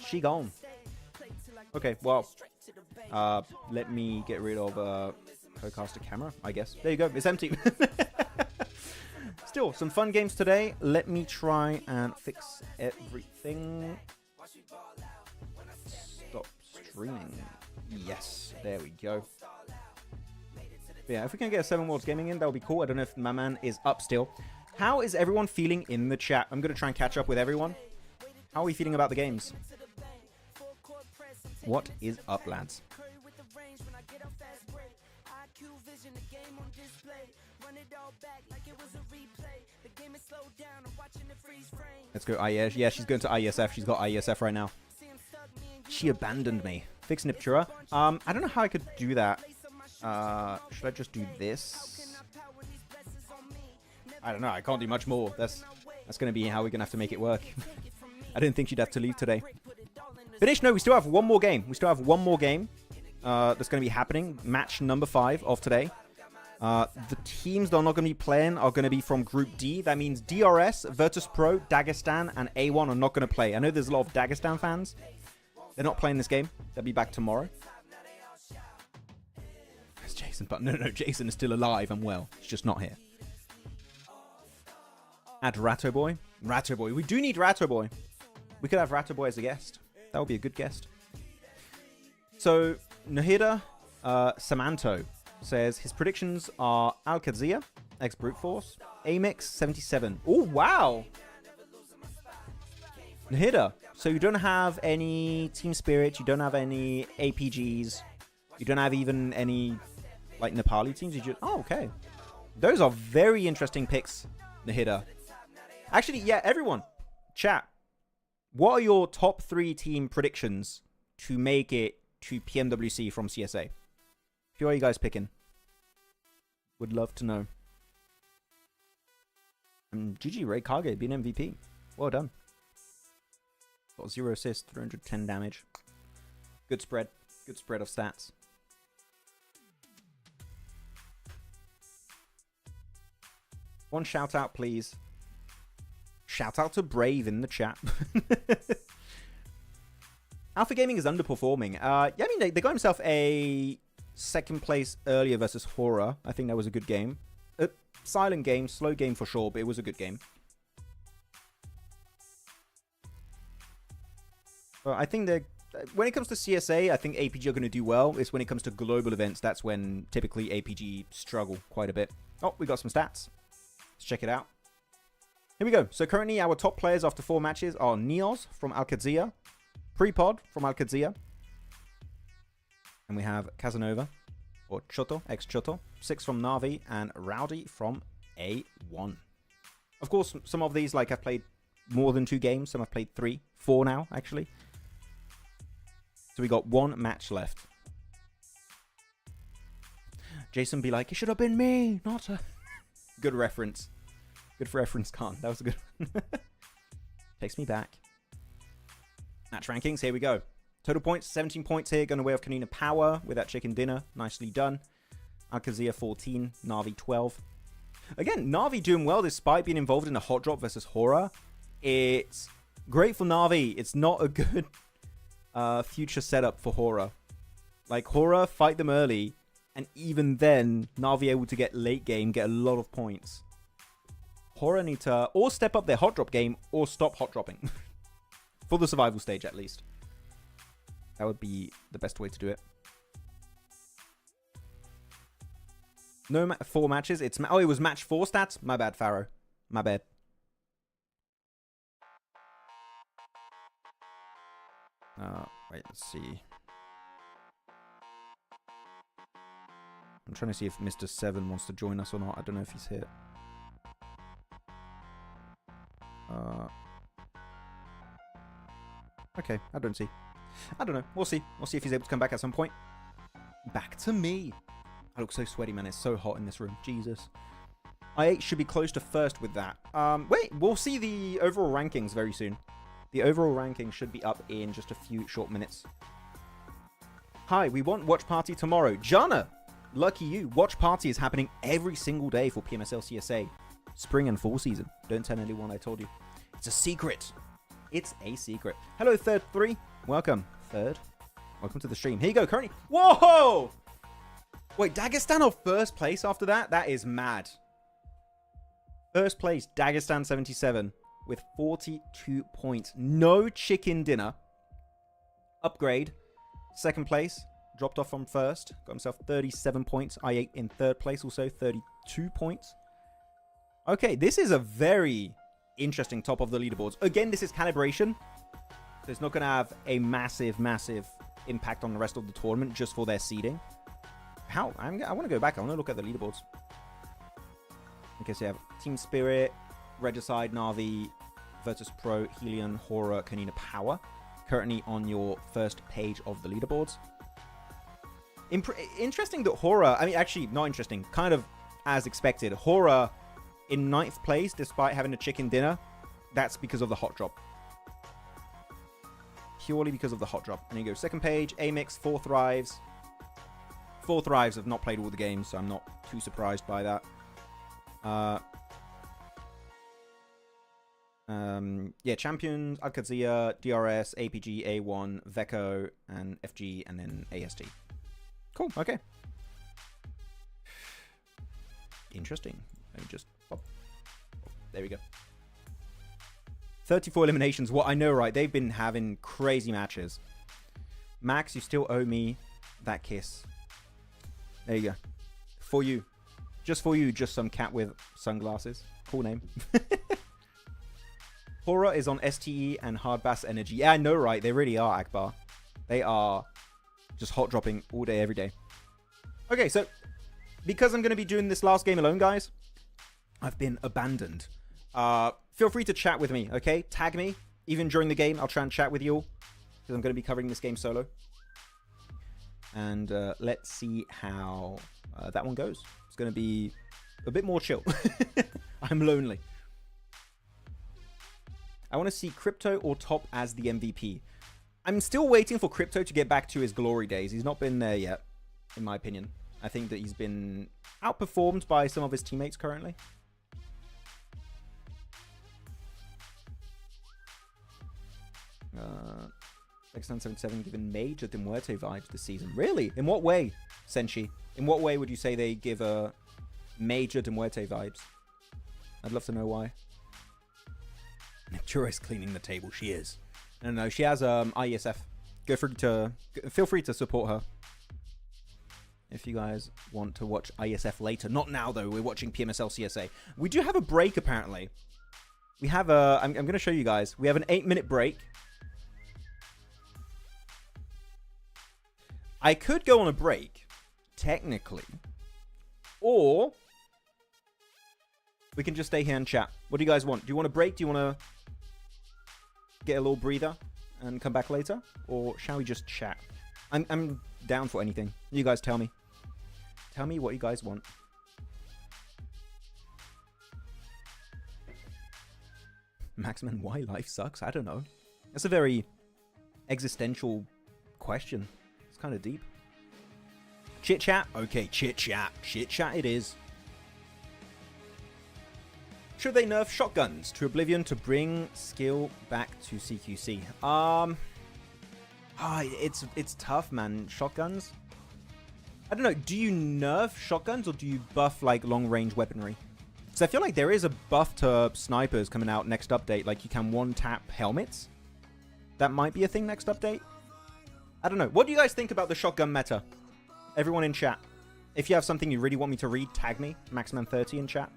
She gone. Okay, well, let me get rid of co-caster camera, I guess. There you go. It's empty. Still, some fun games today. Let me try and fix everything. Stop streaming. Yes, there we go. But yeah, if we can get a 7 Worlds Gaming in, that would be cool. I don't know if my man is up still. How is everyone feeling in the chat? I'm going to try and catch up with everyone. How are we feeling about the games? What is up, lads? Let's go IES. Yeah, she's going to IESF. She's got IESF right now. She abandoned me. Fix Niptura. I don't know how I could do that. Should I just do this? I don't know. I can't do much more. That's going to be how we're going to have to make it work. I didn't think she'd have to leave today. Finish? No, we still have one more game. We still have one more game that's going to be happening. Match number 5 of today. The teams that are not going to be playing are going to be from Group D. That means DRS, Virtus Pro, Dagestan, and A1 are not going to play. I know there's a lot of Dagestan fans. They're not playing this game. They'll be back tomorrow. It's Jason, but no, Jason is still alive and well. He's just not here. Add Ratto Boy. Ratto Boy. We do need Ratto Boy. We could have Ratto Boy as a guest. That would be a good guest. So, Nahida Samanto says his predictions are Alcazia, ex Brute Force, Amix 77. Oh, wow. Nahida, so you don't have any Team Spirit, you don't have any APGs, you don't have even any, like, Nepali teams? You just... Oh, okay. Those are very interesting picks, Nahida. Actually, yeah, everyone, chat. What are your top 3 team predictions to make it to PMWC from CSA? Who are you guys picking? Would love to know. GG, Ray Kage being MVP. Well done. Got 0 assists, 310 damage. Good spread. Good spread of stats. One shout out, please. Shout out to Brave in the chat. Alpha Gaming is underperforming. Yeah, I mean, they got himself a 2nd place earlier versus Horror. I think that was a good game. Silent game, slow game for sure, but it was a good game. But I think they're... When it comes to CSA, I think APG are going to do well. It's when it comes to global events, that's when typically APG struggle quite a bit. Oh, we got some stats. Let's check it out. Here we go. So currently our top players after 4 matches are Neos from Alcazia, Prepod from Alcazia, and we have Casanova, or Choto, ex-Choto, 6 from Navi, and Rowdy from A1. Of course, some of these, like, I've played more than 2 games. Some I've played 3, 4 now, actually. So we got 1 match left. Jason be like, it should have been me, not her. Good reference. Good reference, Khan. That was a good one. Takes me back. Match rankings, here we go. Total points, 17 points here. Going away with Kanina Power with that chicken dinner. Nicely done. Alkazia 14, Navi 12. Again, Navi doing well despite being involved in a hot drop versus Hora. It's great for Navi. It's not a good future setup for Hora. Like, Hora, fight them early. And even then, Navi able to get late game, get a lot of points. Hora need to or step up their hot drop game or stop hot dropping. For the survival stage, at least. That would be the best way to do it. No 4 matches. It's it was match 4 stats. My bad, Pharaoh. My bad. Wait, let's see. I'm trying to see if Mr. 7 wants to join us or not. I don't know if he's here. Okay, I don't see. I don't know. We'll see. We'll see if he's able to come back at some point. Back to me. I look so sweaty, man. It's so hot in this room. Jesus. I8 should be close to first with that. Wait, we'll see the overall rankings very soon. The overall ranking should be up in just a few short minutes. Hi, we want Watch Party tomorrow. Jana! Lucky you. Watch Party is happening every single day for PMSL CSA. Spring and fall season. Don't tell anyone I told you. It's a secret. It's a secret. Hello, Third 3. Welcome, Third. Welcome to the stream. Here you go, currently. Whoa! Wait, Dagestan off first place after that? That is mad. First place, Dagestan 77 with 42 points. No chicken dinner. Upgrade. Second place. Dropped off from first. Got himself 37 points. I8 in third place, also 32 points. Okay, this is a very interesting top of the leaderboards. Again, this is calibration. So it's not going to have a massive, massive impact on the rest of the tournament just for their seeding. I want to go back. I want to look at the leaderboards. Okay, so you have Team Spirit, Regicide, Navi, Virtus Pro, Helion, Hora, Kanina Power. Currently on your first page of the leaderboards. Interesting that Hora, I mean, actually, not interesting. Kind of as expected. Hora in 9th place, despite having a chicken dinner. That's because of the hot drop. Purely because of the hot drop. And you go second page, Amix, 4 Thrives. 4 Thrives have not played all the games, so I'm not too surprised by that. Yeah, Champions, Alkazia, DRS, APG, A1, Veko, and FG, and then AST. Cool, okay. Interesting. Let me just... Oh, there we go. 34 eliminations. What I know, right? They've been having crazy matches. Max, you still owe me that kiss. There you go. For you. Just for you, just some cat with sunglasses. Cool name. Hora is on STE and Hard Bass Energy. Yeah, I know, right? They really are, Akbar. They are just hot dropping all day, every day. Okay, so because I'm going to be doing this last game alone, guys, I've been abandoned. Feel free to chat with me, okay? Tag me. Even during the game, I'll try and chat with you all. Because I'm going to be covering this game solo. And let's see how that one goes. It's going to be a bit more chill. I'm lonely. I want to see Crypto or Top as the MVP. I'm still waiting for Crypto to get back to his glory days. He's not been there yet, in my opinion. I think that he's been outperformed by some of his teammates currently. X977 given Major de Muerte vibes this season. Really? In what way, Senshi? In what way would you say they give a Major de Muerte vibes? I'd love to know why. Neptura is cleaning the table. She is. No, she has IESF. Feel free to support her. If you guys want to watch IESF later. Not now, though. We're watching PMSL CSA. We do have a break, apparently. We have a... I'm going to show you guys. We have an 8-minute break. I could go on a break, technically. Or... we can just stay here and chat. What do you guys want? Do you want a break? Do you want to get a little breather and come back later? Or shall we just chat? I'm down for anything. You guys tell me. Tell me what you guys want. Maxman, why life sucks? I don't know. That's a very existential question. It's kind of deep. Chit chat? Okay, chit chat. Chit chat it is. Should they nerf shotguns to Oblivion to bring skill back to CQC? It's tough, man. Shotguns? I don't know. Do you nerf shotguns or do you buff like long-range weaponry? Because I feel like there is a buff to snipers coming out next update. Like you can one-tap helmets. That might be a thing next update. I don't know. What do you guys think about the shotgun meta? Everyone in chat. If you have something you really want me to read, tag me. Maxman30 in chat.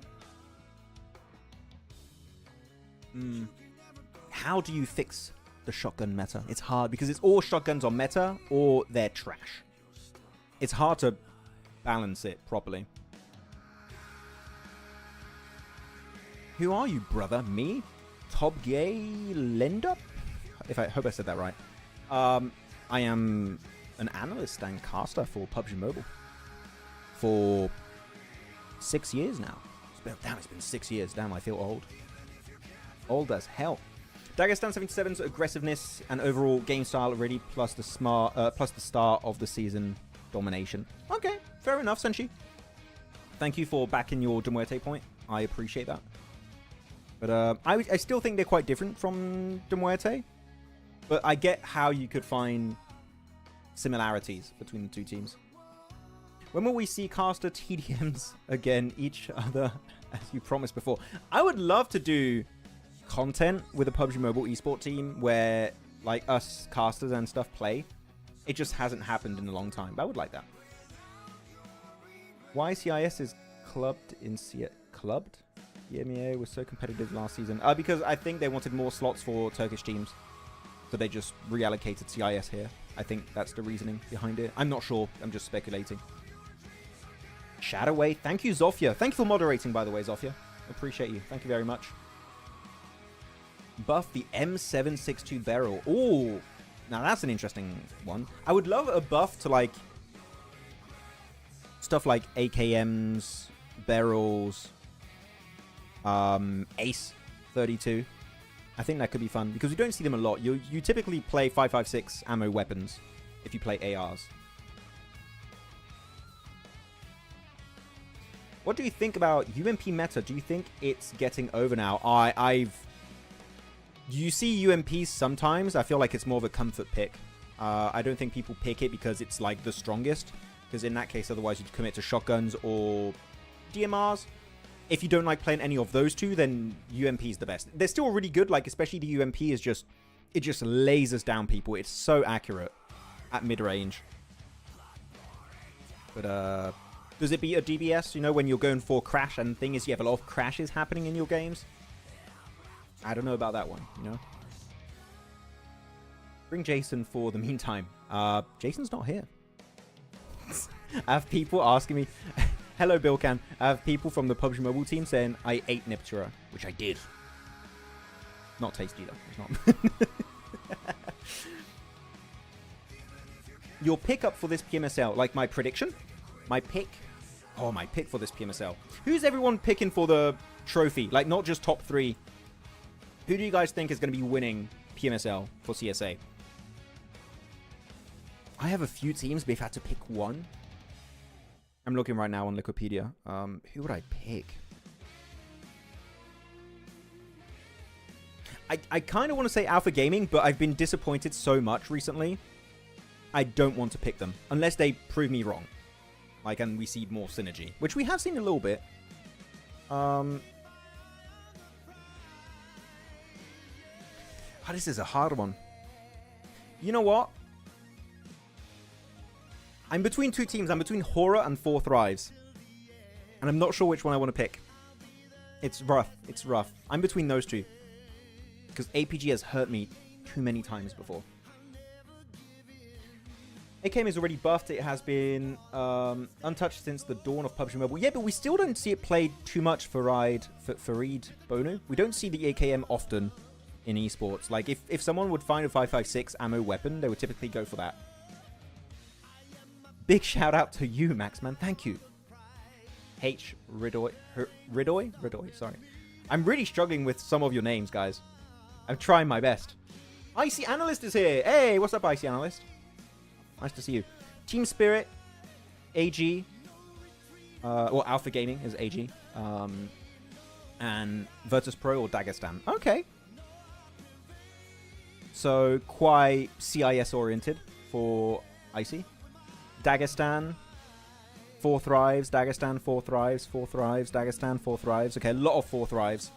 How do you fix the shotgun meta? It's hard because it's all shotguns are meta or they're trash. It's hard to balance it properly. Who are you, brother? Me? Top Gay Lender? I hope I said that right. I am an analyst and caster for PUBG Mobile for 6 years now. It's been 6 years. Damn, I feel old. Old as hell. Dagestan 77's aggressiveness and overall game style really plus the start of the season domination. Okay, fair enough, Senshi. Thank you for backing your Demuerte point. I appreciate that. But I still think they're quite different from Demuerte. But I get how you could find similarities between the two teams. When will we see caster TDMs again each other as you promised before? I would love to do content with a PUBG Mobile esport team where like us casters and stuff play. It just hasn't happened in a long time, but I would like that. Why CIS is clubbed in clubbed? EMEA was so competitive last season. Because I think they wanted more slots for Turkish teams. So they just reallocated CIS here. I think that's the reasoning behind it. I'm not sure. I'm just speculating. Shadowway. Thank you, Zofia. Thank you for moderating, by the way, Zofia. Appreciate you. Thank you very much. Buff the M762 barrel. Ooh. Now that's an interesting one. I would love a buff to like stuff like AKMs, barrels, Ace 32. I think that could be fun because we don't see them a lot. You typically play 5.56 ammo weapons if you play ARs. What do you think about UMP meta? Do you think it's getting over now? You see UMPs sometimes. I feel like it's more of a comfort pick. I don't think people pick it because it's like the strongest. Because in that case, otherwise you'd commit to shotguns or DMRs. If you don't like playing any of those two, then UMP is the best. They're still really good. Like especially the UMP is just, it just lasers down people. It's so accurate at mid range. But does it beat a DBS? You know, when you're going for crash, and the thing is, you have a lot of crashes happening in your games. I don't know about that one, you know? Bring Jason for the meantime. Jason's not here. I have people asking me... Hello, Billcan. I have people from the PUBG Mobile team saying I ate Niptera, which I did. Not tasty, though. It's not. Your pickup for this PMSL, like my prediction? My pick? Oh, my pick for this PMSL. Who's everyone picking for the trophy? Like, not just top 3. Who do you guys think is going to be winning PMSL for CSA? I have a few teams, but if I had to pick one... I'm looking right now on Wikipedia. Who would I pick? I kind of want to say Alpha Gaming, but I've been disappointed so much recently. I don't want to pick them. Unless they prove me wrong. Like, and we see more synergy. Which we have seen a little bit. This is a hard one. You know what? I'm between two teams. I'm between Horror and 4 Thrives. And I'm not sure which one I want to pick. It's rough. It's rough. I'm between those two. Because APG has hurt me too many times before. AKM is already buffed. It has been untouched since the dawn of PUBG Mobile. Yeah, but we still don't see it played too much for Farid Bonu. We don't see the AKM often in esports. Like, if someone would find a 5.56 ammo weapon, they would typically go for that. Big shout out to you, Maxman. Thank you. H. Ridoy, sorry. I'm really struggling with some of your names, guys. I'm trying my best. Icy Analyst is here. Hey, what's up, Icy Analyst? Nice to see you. Team Spirit, AG, or Alpha Gaming is AG, and Virtus Pro or Dagestan. Okay. So, quite CIS oriented for Icy. Dagestan, 4 thrives, Dagestan, 4 thrives, 4 thrives, Dagestan, 4 thrives. Okay, a lot of 4 thrives.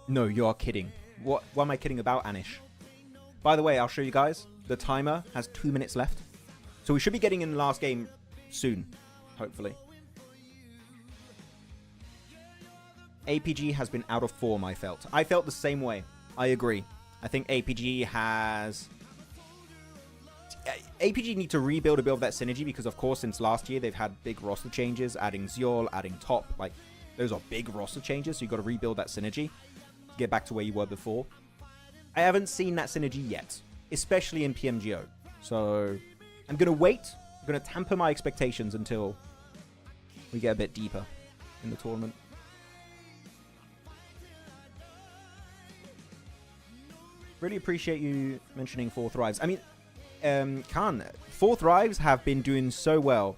No, you are kidding. What am I kidding about, Anish? By the way, I'll show you guys. The timer has 2 minutes left. So we should be getting in the last game soon, hopefully. APG has been out of form, I felt. I felt the same way. I agree. I think APG need to rebuild a bit of that synergy because, of course, since last year, they've had big roster changes, adding Ziol, adding Top. Like, those are big roster changes, so you've got to rebuild that synergy to get back to where you were before. I haven't seen that synergy yet, especially in PMGO. So, I'm going to wait. I'm going to temper my expectations until we get a bit deeper in the tournament. Really appreciate you mentioning 4 thrives. I mean, Khan, 4 thrives have been doing so well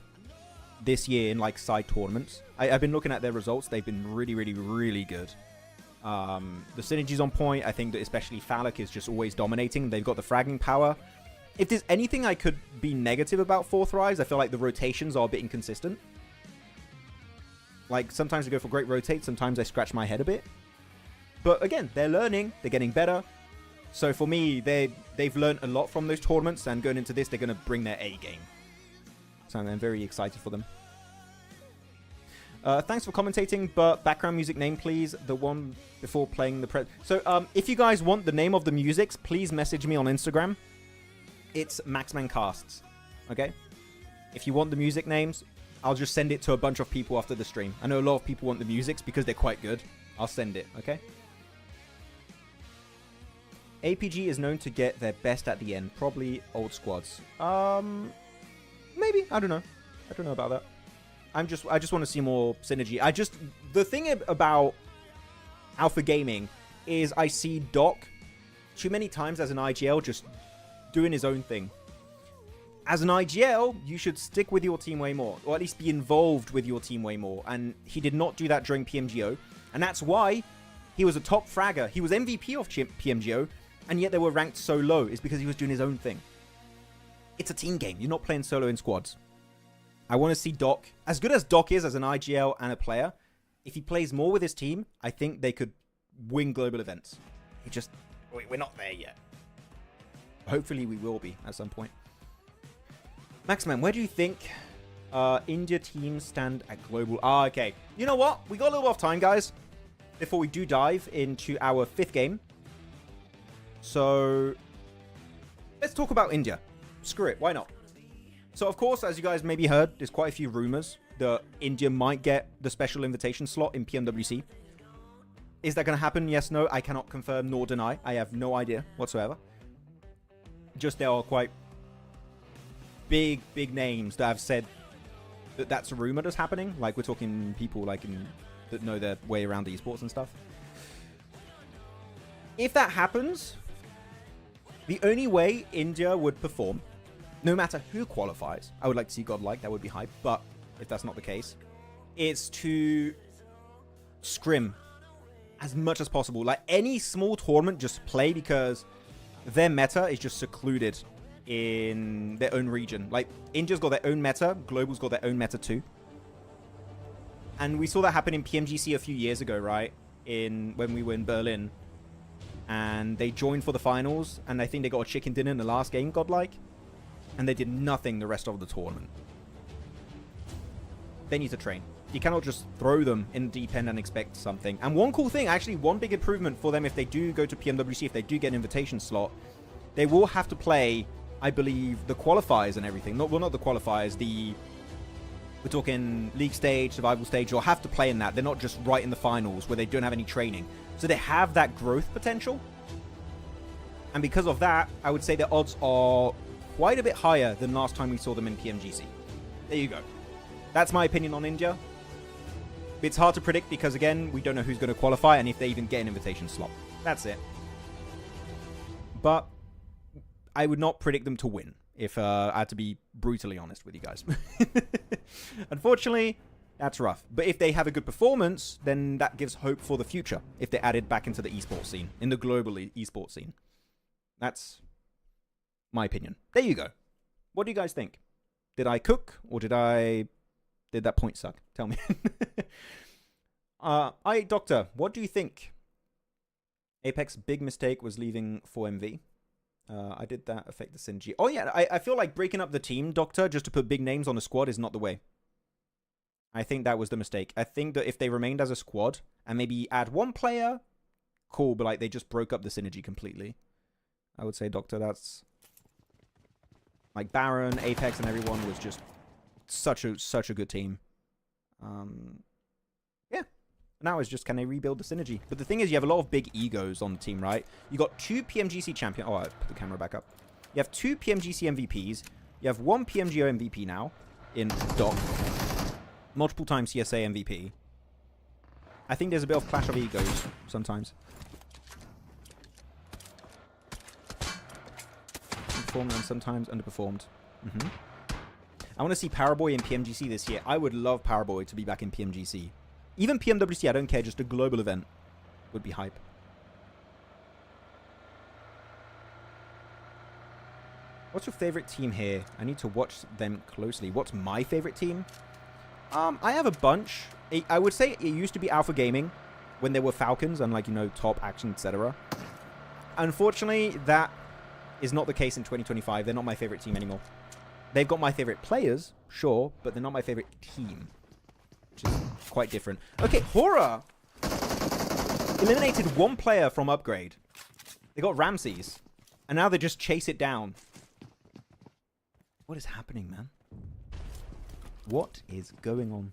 this year in like side tournaments. I've been looking at their results. They've been really, really, really good. The synergy's on point. I think that especially Phallic is just always dominating. They've got the fragging power. If there's anything I could be negative about 4 thrives, I feel like the rotations are a bit inconsistent. Like, sometimes they go for great rotates, sometimes I scratch my head a bit. But again, they're learning, they're getting better. So for me, they've learned a lot from those tournaments, and going into this, they're going to bring their A game. So I'm very excited for them. Thanks for commentating, but background music name, please. The one before playing the So if you guys want the name of the musics, please message me on Instagram. It's MaxmanCasts. Okay? If you want the music names, I'll just send it to a bunch of people after the stream. I know a lot of people want the musics because they're quite good. I'll send it, okay? APG is known to get their best at the end. Probably old squads. Maybe. I don't know. I don't know about that. I just want to see more synergy. The thing about Alpha Gaming is I see Doc too many times as an IGL just doing his own thing. As an IGL, you should stick with your team way more, or at least be involved with your team way more. And he did not do that during PMGO, and that's why he was a top fragger. He was MVP of PMGO, and yet they were ranked so low. It's because he was doing his own thing. It's a team game. You're not playing solo in squads. I want to see Doc. As good as Doc is as an IGL and a player, if he plays more with his team, I think they could win global events. We're not there yet. Hopefully we will be at some point. Maxman, where do you think India teams stand at global? Okay. You know what? We got a little bit of time, guys, before we do dive into our 5th game. So let's talk about India. Screw it. Why not? So, of course, as you guys maybe heard, there's quite a few rumors that India might get the special invitation slot in PMWC. Is that going to happen? Yes, no. I cannot confirm nor deny. I have no idea whatsoever. Just there are quite big names that have said that that's a rumor that's happening. Like, we're talking people like that know their way around the esports and stuff. If that happens, the only way India would perform, no matter who qualifies, I would like to see Godlike, that would be hype, but if that's not the case, is to scrim as much as possible. Like, any small tournament, just play, because their meta is just secluded in their own region. Like, India's got their own meta, Global's got their own meta too. And we saw that happen in PMGC a few years ago, right? When we were in Berlin. And they joined for the finals, and I think they got a chicken dinner in the last game, Godlike. And they did nothing the rest of the tournament. They need to train. You cannot just throw them in the deep end and expect something. And one cool thing, actually, one big improvement for them if they do go to PMWC, if they do get an invitation slot, they will have to play, I believe, the qualifiers and everything. Not the qualifiers, we're talking league stage, survival stage. You'll have to play in that. They're not just right in the finals where they don't have any training. So they have that growth potential. And because of that, I would say the odds are quite a bit higher than last time we saw them in PMGC. There you go. That's my opinion on India. It's hard to predict because, again, we don't know who's going to qualify and if they even get an invitation slot. That's it. But I would not predict them to win, if I had to be brutally honest with you guys. Unfortunately, that's rough. But if they have a good performance, then that gives hope for the future, if they're added back into the esports scene, in the global esports scene. That's my opinion. There you go. What do you guys think? Did I cook, or did that point suck? Tell me. Doctor, what do you think? Apex big mistake was leaving 4MV. I did that affect the synergy. Oh yeah, I feel like breaking up the team, Doctor, just to put big names on the squad is not the way. I think that was the mistake. I think that if they remained as a squad and maybe add one player, cool, but like they just broke up the synergy completely. I would say, Doctor, that's like Baron, Apex, and everyone was just such a good team. Yeah. Now it's just, can they rebuild the synergy? But the thing is, you have a lot of big egos on the team, right? You got 2 PMGC champions. Oh, I put the camera back up. You have 2 PMGC MVPs. You have 1 PMGO MVP now in Doc. Multiple time CSA MVP. I think there's a bit of clash of egos sometimes. Performed and sometimes underperformed. I want to see Powerboy in PMGC this year. I would love Powerboy to be back in PMGC. Even PMWC, I don't care. Just a global event would be hype. What's your favorite team here? I need to watch them closely. What's my favorite team? I have a bunch. I would say it used to be Alpha Gaming when there were Falcons and, like, you know, Top Action, etc. Unfortunately, that is not the case in 2025. They're not my favorite team anymore. They've got my favorite players, sure, but they're not my favorite team, which is quite different. Okay, Horror eliminated 1 player from Upgrade. They got Ramses, and now they just chase it down. What is happening, man? What is going on?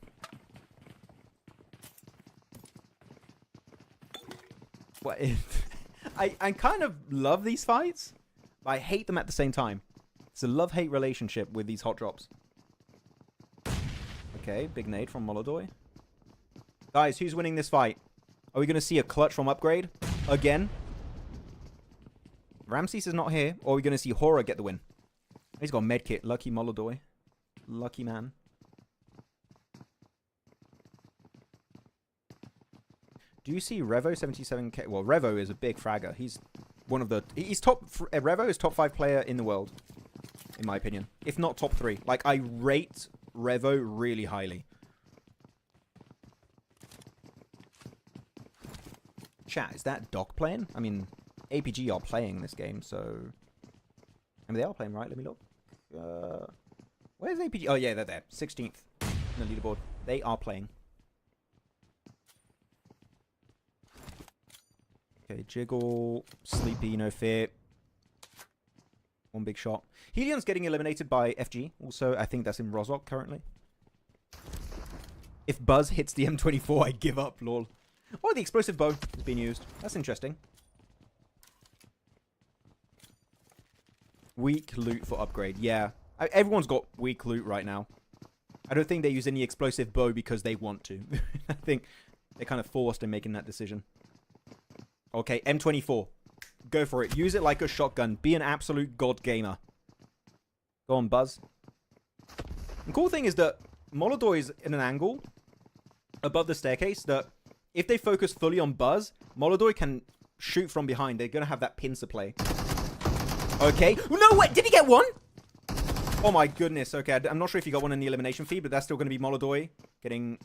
What is... I kind of love these fights, but I hate them at the same time. It's a love-hate relationship with these hot drops. Okay, big nade from Molodoy. Guys, who's winning this fight? Are we going to see a clutch from Upgrade? Again? Ramses is not here. Or are we going to see Horror get the win? He's got a medkit. Lucky Molodoy. Lucky man. Do you see Revo 77k? Well, Revo is a big fragger. He's one of the... He's top... Revo is top 5 player in the world, in my opinion. If not top 3. Like, I rate Revo really highly. Chat, is that Doc playing? I mean, APG are playing this game, so... I mean, they are playing, right? Let me look. Where's APG? Oh, yeah, they're there. 16th in the leaderboard. They are playing. Okay, Jiggle, Sleepy, no fear. 1 big shot. Helion's getting eliminated by FG. Also, I think that's in Rozok currently. If Buzz hits the M24, I give up, lol. Oh, the explosive bow is being used. That's interesting. Weak loot for Upgrade. Yeah. Everyone's got weak loot right now. I don't think they use any explosive bow because they want to. I think they're kind of forced in making that decision. Okay, M24. Go for it. Use it like a shotgun. Be an absolute god gamer. Go on, Buzz. The cool thing is that Molodoy is in an angle above the staircase that if they focus fully on Buzz, Molodoy can shoot from behind. They're going to have that pincer play. Okay. No, wait. Did he get one? Oh, my goodness. Okay, I'm not sure if he got one in the elimination feed, but that's still going to be Molodoy getting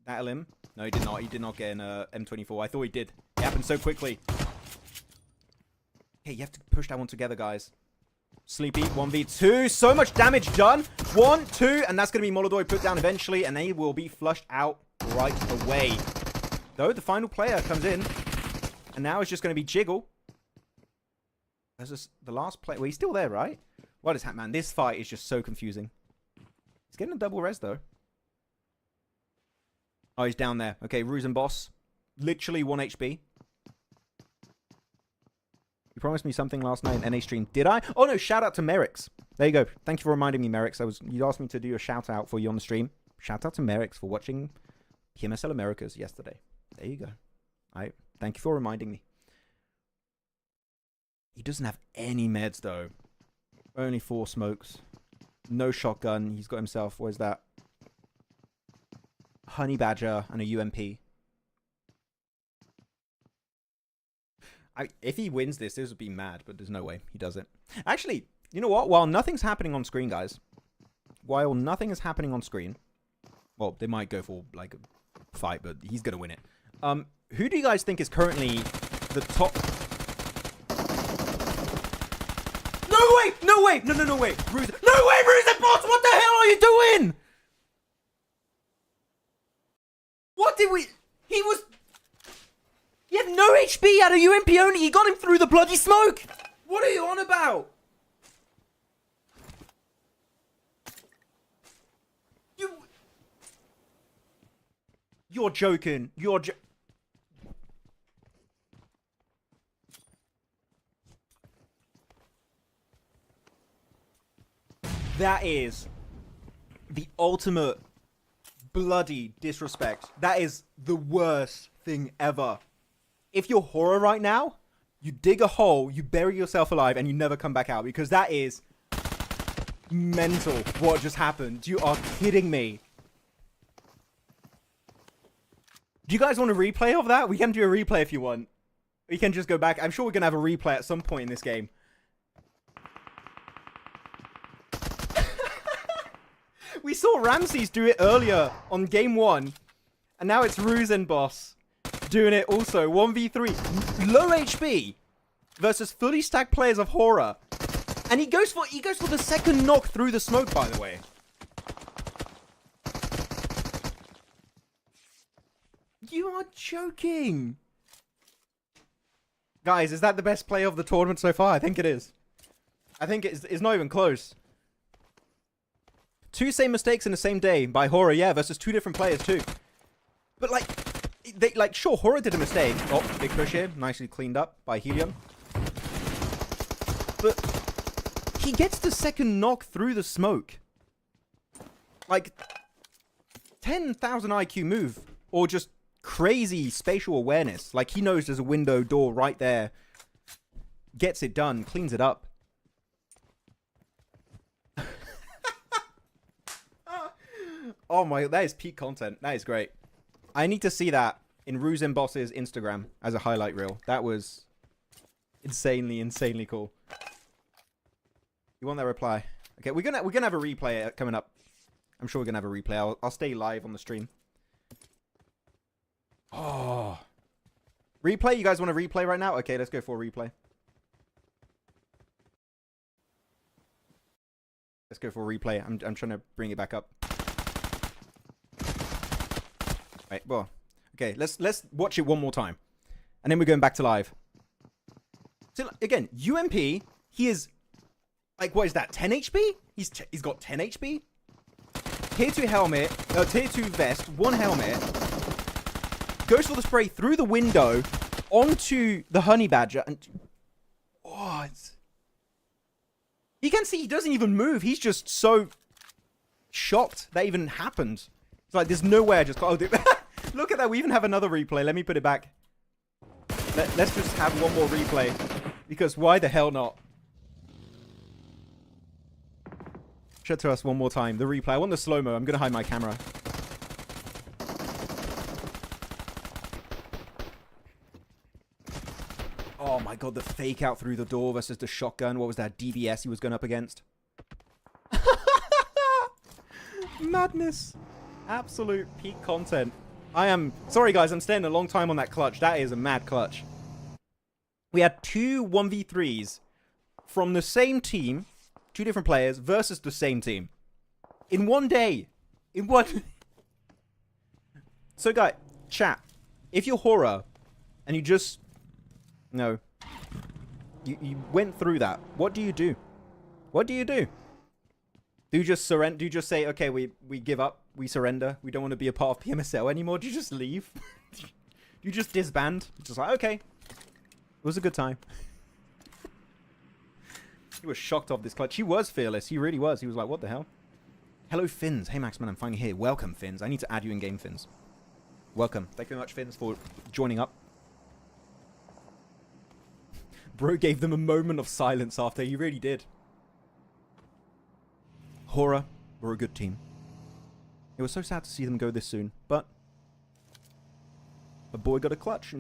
that elim. No, he did not. He did not get an M24. I thought he did. It happened so quickly. Okay, you have to push that one together, guys. Sleepy, 1v2. So much damage done. 1, 2, and that's going to be Molodoy put down eventually, and they will be flushed out right away. Though, the final player comes in, and now it's just going to be Jiggle. There's this, the last player. Well, he's still there, right? What is that, man? This fight is just so confusing. He's getting a double res, though. Oh, he's down there. Okay, Ruse and Boss. Literally 1 HP. You promised me something last night in NA stream. Did I? Oh, no. Shout out to Merrick's. There you go. Thank you for reminding me, Merrick. You asked me to do a shout out for you on the stream. Shout out to Merrick for watching PMSL Americas yesterday. There you go. Thank you for reminding me. He doesn't have any meds though. Only 4 smokes. No shotgun. He's got himself, what is that? Honey Badger and a UMP. If he wins this would be mad, but there's no way he does it. Actually, you know what? While nothing's happening on screen, guys. While nothing is happening on screen. Well, they might go for, like, a fight, but he's going to win it. Who do you guys think is currently the top... No way! No way! No way! Bruiser. No way, Bruiser Boss! What the hell are you doing? What did we... He was... He had no HP out of UMP only. He got him through the bloody smoke. What are you on about? You're joking. That is the ultimate bloody disrespect. That is the worst thing ever. If you're horror right now, you dig a hole, you bury yourself alive, and you never come back out. Because that is mental what just happened. You are kidding me. Do you guys want a replay of that? We can do a replay if you want. We can just go back. I'm sure we're going to have a replay at some point in this game. We saw Ramses do it earlier on game 1. And now it's Ruzenboss doing it also. 1v3. Low HP versus fully stacked players of horror. And he goes for the second knock through the smoke, by the way. You are joking. Guys, is that the best play of the tournament so far? I think it is. I think it's not even close. 2 same mistakes in the same day by horror, yeah, versus 2 different players too. But sure, horror did a mistake. Oh, big push here, nicely cleaned up by Helium. But he gets the second knock through the smoke. Like 10,000 IQ move, or just crazy spatial awareness. Like he knows there's a window door right there. Gets it done, cleans it up. Oh my, that is peak content. That is great. I need to see that in Ruzenboss's Instagram as a highlight reel. That was insanely cool. You want that reply? Okay, we're gonna have a replay coming up. I'm sure we're gonna have a replay. I'll stay live on the stream. Oh, replay. You guys want to replay right now? Okay, let's go for a replay. Let's go for a replay. I'm trying to bring it back up. Right, well, okay, let's watch it one more time. And then we're going back to live. So, again, UMP, he is, like, what is that, 10 HP? He's got 10 HP? Tier 2 helmet, Tier 2 vest, 1 helmet. Goes for the spray through the window onto the Honey Badger. And, oh, you can see he doesn't even move. He's just so shocked that even happened. It's like, there's no way I just got... Oh, look at that. We even have another replay. Let me put it back. Let's just have one more replay. Because why the hell not? Show it to us one more time. The replay. I want the slow-mo. I'm going to hide my camera. Oh my god, the fake out through the door versus the shotgun. What was that? DBS he was going up against. Madness. Absolute peak content. I am... Sorry, guys. I'm staying a long time on that clutch. That is a mad clutch. We had 2 1v3s from the same team, 2 different players, versus the same team. In one day. In one... So, guys, chat. If you're horror, and you just... No. You went through that. What do you do? What do you do? Do you just surrender? Do you just say, okay, we give up, we surrender, we don't want to be a part of PMSL anymore? Do you just leave? Do you just disband? Just like, okay, it was a good time. He was shocked off this clutch. He was fearless. He really was. He was like, what the hell? Hello, Finns. Hey, Maxman, I'm finally here. Welcome, Finns. I need to add you in game, Finns. Welcome. Thank you very much, Finns, for joining up. Bro gave them a moment of silence after. He really did. Horror were a good team. It was so sad to see them go this soon, but a boy got a clutch.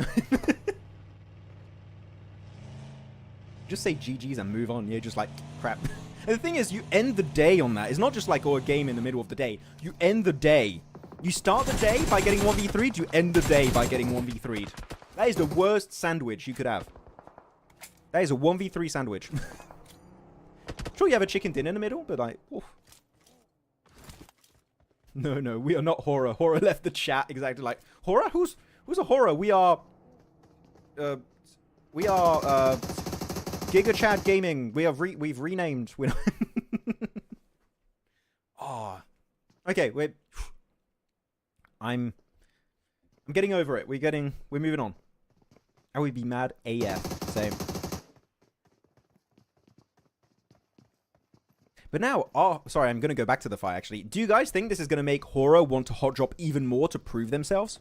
Just say GG's and move on. You're just like, crap. And the thing is, you end the day on that. It's not just like, oh, a game in the middle of the day. You end the day. You start the day by getting 1v3'd. You end the day by getting 1v3'd. That is the worst sandwich you could have. That is a 1v3 sandwich. Sure, you have a chicken dinner in the middle, but like, oof. No, we are not horror. Horror left the chat exactly like, horror? Who's a horror? We are Giga Chad Gaming. We've renamed. We're not oh. Okay, I'm getting over it. We're moving on. I would be mad AF. Same. But now, sorry, I'm going to go back to the fight, actually. Do you guys think this is going to make Horror want to hot drop even more to prove themselves?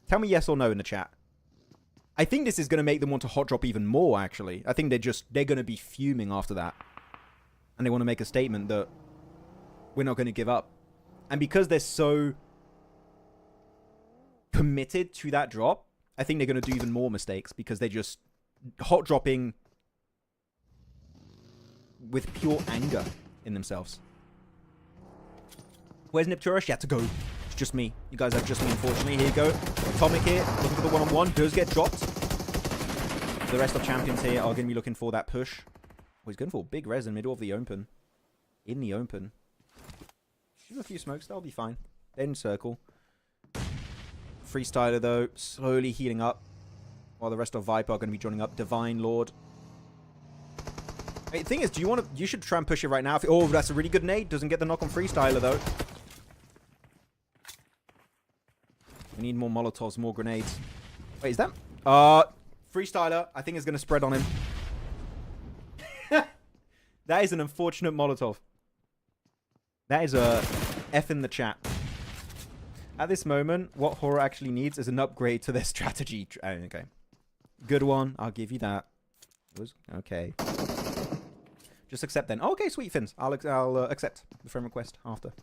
Tell me yes or no in the chat. I think this is going to make them want to hot drop even more, actually. I think they're going to be fuming after that. And they want to make a statement that we're not going to give up. And because they're so committed to that drop, I think they're going to do even more mistakes because they're just hot dropping with pure anger in themselves. Where's Niptura? She had to go. It's just me. You guys have just me, unfortunately. Here you go. Atomic here, looking for the one-on-one. Does get dropped. The rest of champions here are going to be looking for that push. Oh, he's going for a big res in the middle of the open. In the open. There's a few smokes. That'll be fine. Then circle. Freestyler, though, slowly healing up. While the rest of Viper are going to be joining up. Divine Lord. Hey, the thing is, you should try and push it right now. Oh, that's a really good nade. Doesn't get the knock on Freestyler, though. We need more Molotovs, more grenades. Wait, is that? Freestyler, I think is going to spread on him. That is an unfortunate Molotov. That is a F in the chat. At this moment, what Horror actually needs is an upgrade to their strategy. Okay. Good one. I'll give you that. Okay. Just accept then. Okay, sweet Fins. I'll accept the friend request after.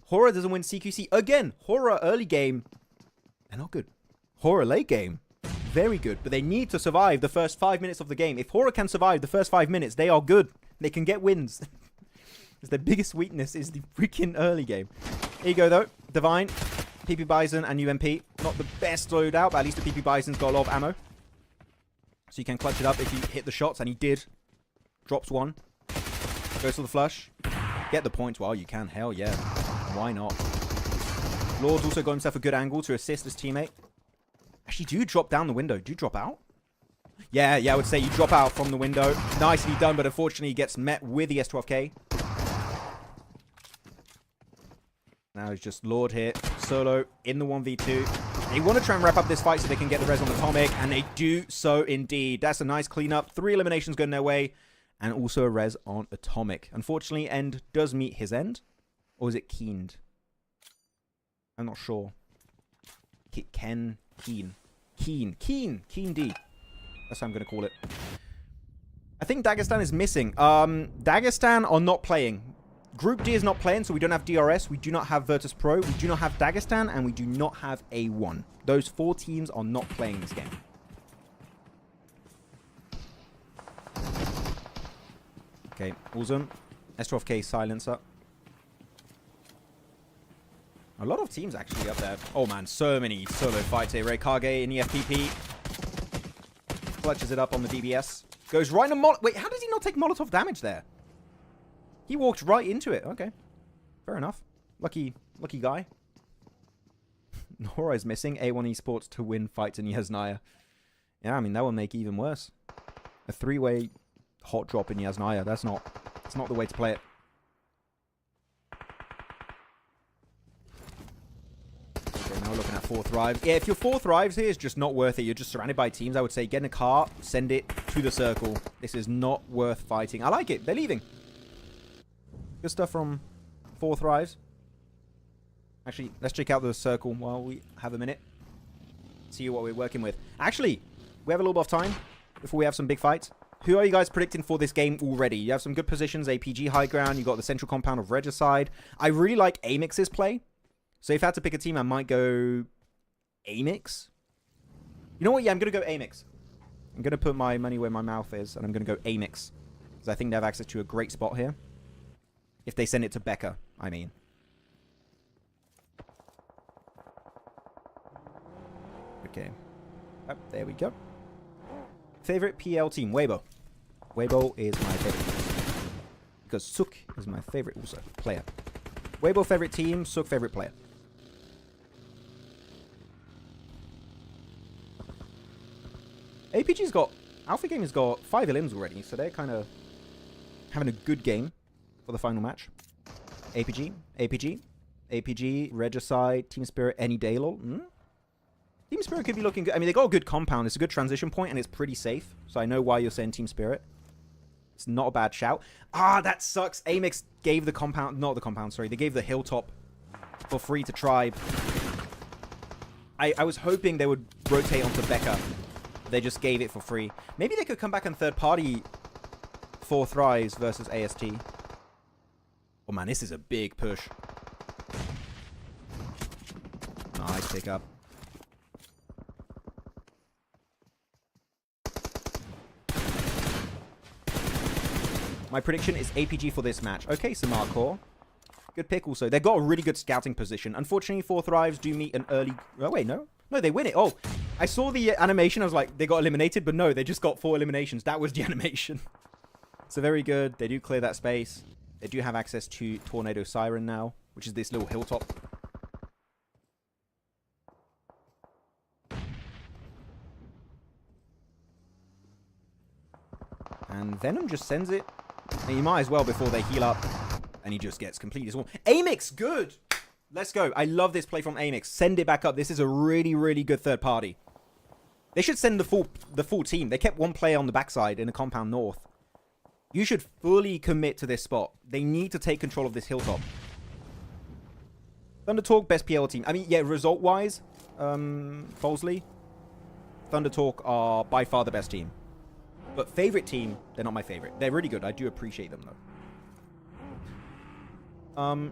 Horror doesn't win CQC. Again, Horror early game. They're not good. Horror late game. Very good. But they need to survive the first 5 minutes of the game. If Horror can survive the first 5 minutes, they are good. They can get wins. Because their biggest weakness is the freaking early game. Here you go, though. Divine, PP Bison, and UMP. Not the best loadout, but at least the PP Bison's got a lot of ammo. So you can clutch it up if you hit the shots, and he did. Drops one. Goes for the flush. Get the points while you can. Hell yeah. Why not? Lord's also got himself a good angle to assist his teammate. Actually, do you drop down the window? Do you drop out? Yeah, I would say you drop out from the window. Nicely done, but unfortunately he gets met with the S12K. Now it's just Lord here. Solo in the 1v2. They want to try and wrap up this fight so they can get the res on Atomic, and they do so indeed. That's a nice cleanup. 3 eliminations going their way, and also a res on Atomic. Unfortunately, End does meet his end. Or is it Keened? I'm not sure. Keen D. That's how I'm going to call it. I think Dagestan is missing. Dagestan are not playing. Group D is not playing, so we don't have DRS. We do not have Virtus Pro. We do not have Dagestan, and we do not have A1. Those 4 teams are not playing this game. Okay, awesome. S12K silencer. A lot of teams actually up there. Oh man, so many solo fights here. Ray Kage in the FPP. Clutches it up on the DBS. Goes right into Wait, how does he not take Molotov damage there? He walked right into it. Okay. Fair enough. Lucky guy. Nora is missing. A1 Esports to win fights in Yasnaya. Yeah, I mean, that would make it even worse. A 3-way hot drop in Yasnaya. That's not the way to play it. Okay, now looking at 4 thrives. Yeah, if your 4 thrives here is just not worth it, you're just surrounded by teams, I would say get in a car, send it to the circle. This is not worth fighting. I like it. They're leaving. Good stuff from 4 thrives. Actually, let's check out the circle while we have a minute. See what we're working with. Actually, we have a little bit of time before we have some big fights. Who are you guys predicting for this game already? You have some good positions. APG high ground. You got the central compound of Regicide. I really like Amix's play. So if I had to pick a team, I might go Amix. You know what? Yeah, I'm going to go Amix. I'm going to put my money where my mouth is, and I'm going to go Amix. Because I think they have access to a great spot here. If they send it to Becca, I mean. Okay. Oh, there we go. Favorite PL team, Weibo. Weibo is my favorite. Because Suk is my favorite also player. Weibo favorite team, Suk favorite player. APG's got... Alpha Gaming's got 5 elims already, so they're kind of having a good game for the final match. APG, Regicide, Team Spirit, any day, lol. Team Spirit could be looking good. I mean, they got a good compound. It's a good transition point, and it's pretty safe. So I know why you're saying Team Spirit. It's not a bad shout. Ah, that sucks. Amix gave the compound... Not the compound, sorry. They gave the hilltop for free to Tribe. I was hoping they would rotate onto Becca. They just gave it for free. Maybe they could come back and third party 4 thrives versus AST. Oh, man, this is a big push. Nice pickup. My prediction is APG for this match. Okay, Samarkor. Good pick also. They've got a really good scouting position. Unfortunately, 4 thrives do meet an early... Oh, wait, no. No, they win it. Oh, I saw the animation. I was like, they got eliminated. But no, they just got 4 eliminations. That was the animation. So very good. They do clear that space. They do have access to Tornado Siren now, which is this little hilltop. And Venom just sends it. And you might as well before they heal up. And he just gets completely swarmed. Amix, good! Let's go. I love this play from Amix. Send it back up. This is a really, really good third party. They should send the full team. They kept one player on the backside in the compound north. You should fully commit to this spot. They need to take control of this hilltop. Thunder Talk, best PL team. I mean, yeah, result-wise, Falsley, Thunder Talk are by far the best team. But favorite team, they're not my favorite. They're really good. I do appreciate them, though.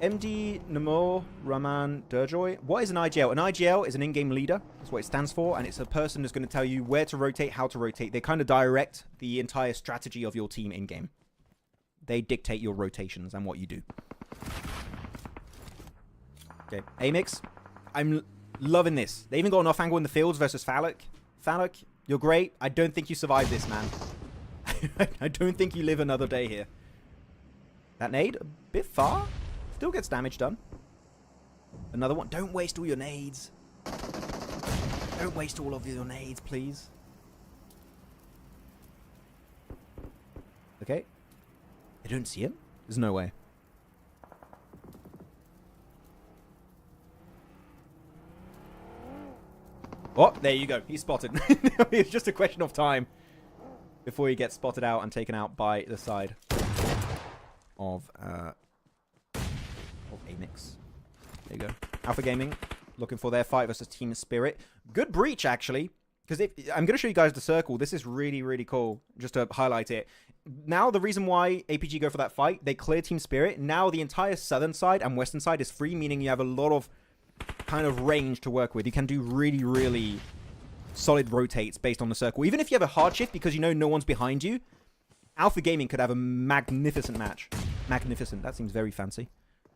MD Namo Raman Durjoy. What is an IGL? An IGL is an in-game leader. That's what it stands for. And it's a person that's going to tell you where to rotate, how to rotate. They kind of direct the entire strategy of your team in-game. They dictate your rotations and what you do. Okay, Amix. I'm loving this. They even got an off-angle in the fields versus Phallic. Phallic, you're great. I don't think you survive this, man. I don't think you live another day here. That nade, a bit far. Still gets damage done. Another one. Don't waste all your nades. Don't waste all of your nades, please. Okay. They don't see him? There's no way. Oh, there you go. He's spotted. It's just a question of time before he gets spotted out and taken out by the side of Amix. There you go. Alpha Gaming looking for their fight versus Team Spirit. Good breach, actually. Because I'm going to show you guys the circle. This is really, really cool. Just to highlight it. Now, the reason why APG go for that fight, they clear Team Spirit. Now, the entire southern side and western side is free, meaning you have a lot of kind of range to work with. You can do really, really solid rotates based on the circle. Even if you have a hard shift because you know no one's behind you, Alpha Gaming could have a magnificent match. Magnificent. That seems very fancy.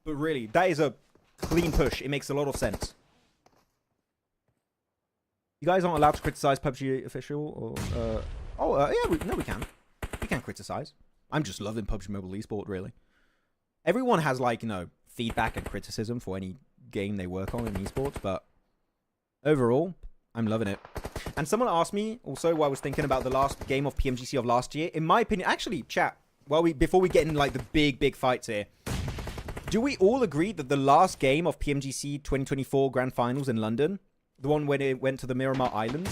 But really, that is a clean push. It makes a lot of sense. You guys aren't allowed to criticize PUBG official? Or, yeah, we can. We can criticize. I'm just loving PUBG Mobile Esport, really. Everyone has, like, you know, feedback and criticism for any game they work on in esports, but overall, I'm loving it. And someone asked me, also, while I was thinking about the last game of PMGC of last year, in my opinion, actually, chat, before we get in, like, the big fights here, Do we all agree that the last game of PMGC 2024 Grand Finals in London, the one when it went to the Miramar Island,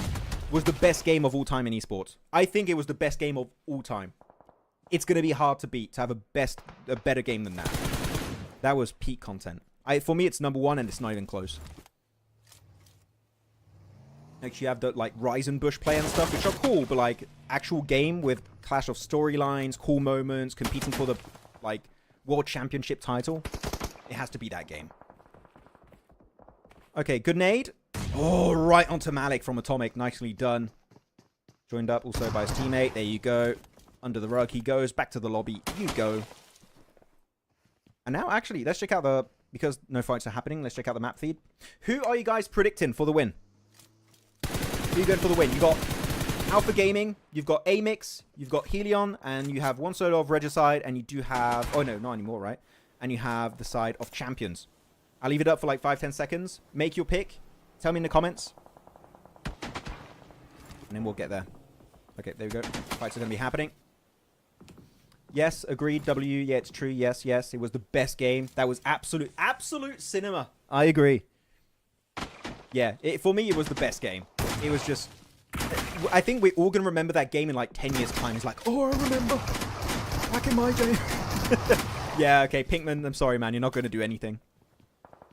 was the best game of all time in esports? I think it was the best game of all time. It's going to be hard to beat, to have a better game than that. That was peak content. For me, it's number one, and it's not even close. Like, you have the, like, Rise and Bush play and stuff, which are cool, but, like, actual game with clash of storylines, cool moments, competing for the, like, World Championship title, it has to be that game. Okay, good nade. Oh, right onto Malik from Atomic. Nicely done. Joined up also by his teammate. There you go. Under the rug he goes. Back to the lobby you go. And now, actually, let's check out the... Because no fights are happening, let's check out the map feed. Who are you guys predicting for the win? Who are you going for the win? You got Alpha Gaming, you've got Amix, you've got Helion, and you have one solo of Regicide, and you do have... Oh, no, not anymore, right? And you have the side of Champions. I'll leave it up for like 5-10 seconds. Make your pick. Tell me in the comments. And then we'll get there. Okay, there we go. Fights are going to be happening. Yes, agreed, W. Yeah, it's true. Yes, yes. It was the best game. That was absolute cinema. I agree. Yeah, for me, it was the best game. It was just... I think we're all going to remember that game in like 10 years' time. It's like, oh, I remember. Back in my day. Yeah, okay, Pinkman, I'm sorry, man. You're not going to do anything.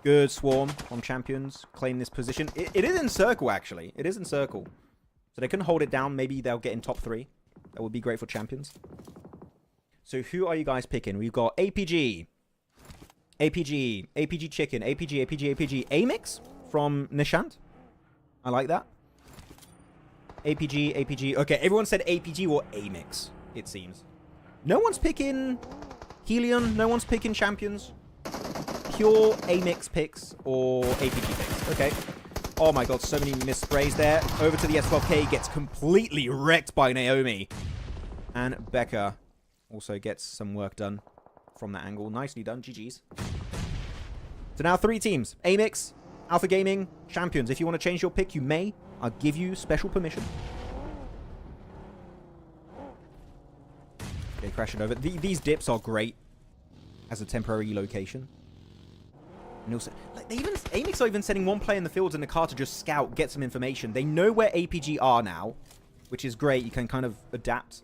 Good swarm on Champions. Claim this position. It is in circle, actually. It is in circle. So they can hold it down. Maybe they'll get in top 3. That would be great for Champions. So who are you guys picking? We've got APG. APG. APG Chicken. APG, APG, APG. Amix from Nishant. I like that. APG, APG. Okay, everyone said APG or Amix, it seems. No one's picking Helion. No one's picking Champions. Pure Amix picks or APG picks. Okay. Oh my god, so many missed sprays there. Over to the S12K. Gets completely wrecked by Naomi. And Becca also gets some work done from that angle. Nicely done. GG's. So now 3 teams. Amix, Alpha Gaming, Champions. If you want to change your pick, you may. I'll give you special permission. Okay, crash it over. These dips are great as a temporary location. And also, like, Amix are even sending one player in the fields in the car to just scout, get some information. They know where APG are now, which is great. You can kind of adapt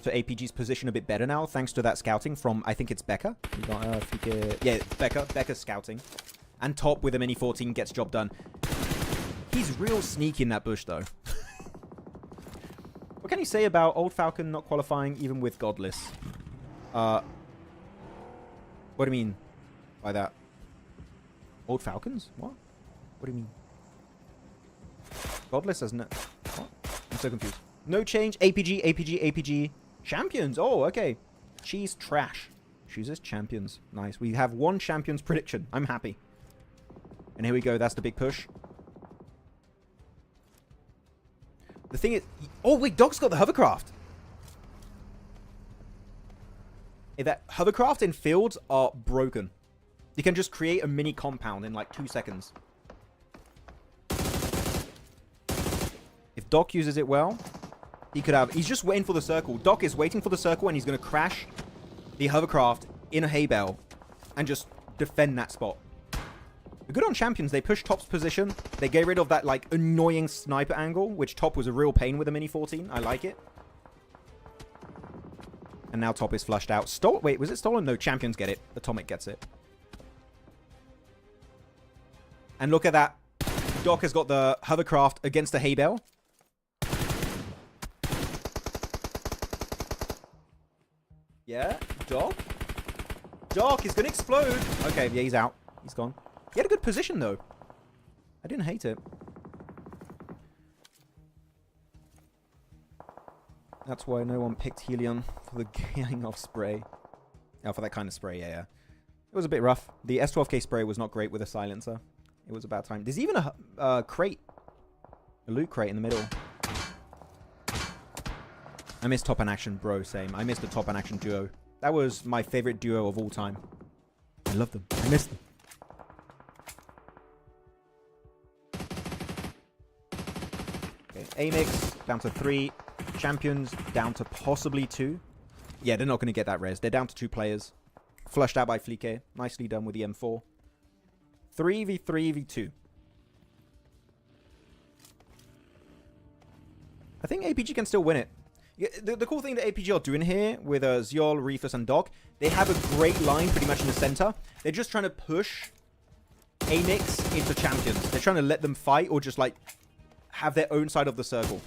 to APG's position a bit better now, thanks to that scouting from, I think it's Becca. We got, yeah, Becca. Becca's scouting. And Top with a mini 14 gets job done. He's real sneaky in that bush, though. What can you say about Old Falcon not qualifying even with Godless? What do you mean by that? Old Falcons? What? What do you mean? Godless has no... What? I'm so confused. No change. APG, APG, APG. Champions. Oh, okay. She's trash. Chooses Champions. Nice. We have 1 Champions prediction. I'm happy. And here we go. That's the big push. The thing is... Oh, wait. Doc's got the hovercraft. That hovercraft in fields are broken. You can just create a mini compound in like 2 seconds. If Doc uses it well, he could have... He's just waiting for the circle. Doc is waiting for the circle and he's going to crash the hovercraft in a hay bale and just defend that spot. They're good on Champions. They push Top's position. They get rid of that like annoying sniper angle, which Top was a real pain with a mini 14. I like it. And now Top is flushed out. Wait, was it stolen? No, Champions get it. Atomic gets it. And look at that. Doc has got the hovercraft against the hay bale. Yeah, Doc. Doc is going to explode. Okay, yeah, he's out. He's gone. He had a good position, though. I didn't hate it. That's why no one picked Helion for the getting off spray. Oh, for that kind of spray, yeah. It was a bit rough. The S12K spray was not great with a silencer. It was a bad time. There's even a crate. A loot crate in the middle. I missed Top and Action, bro. Same. I missed the Top and Action duo. That was my favorite duo of all time. I love them. I miss them. Okay, Amix down to 3. Champions down to possibly 2. Yeah, they're not going to get that res. They're down to 2 players. Flushed out by Flique. Nicely done with the M4. 3v3v2. I think APG can still win it. The cool thing that APG are doing here with Zyol, Reefus, and Doc, they have a great line pretty much in the center. They're just trying to push Amix into champions. They're trying to let them fight or just like have their own side of the circle.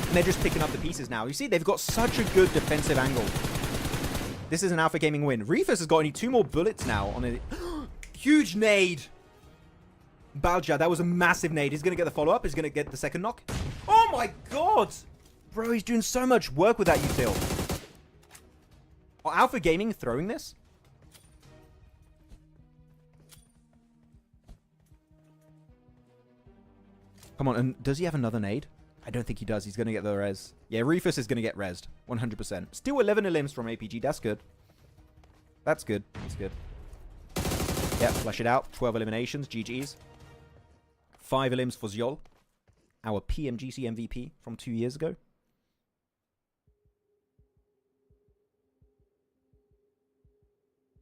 And they're just picking up the pieces now. You see, they've got such a good defensive angle. This is an Alpha Gaming win. Reefus has got only 2 more bullets now on it. Huge nade. Balja, that was a massive nade. He's going to get the follow-up. He's going to get the second knock. Oh my god! Bro, he's doing so much work with that util. Are Alpha Gaming throwing this? Come on, and does he have another nade? I don't think he does. He's going to get the res. Yeah, Reefus is going to get rezzed. 100%. Still 11 elims from APG. That's good. That's good. That's good. Yeah, flush it out. 12 eliminations. GG's. 5 elims for Zyol. Our PMGC MVP from 2 years ago.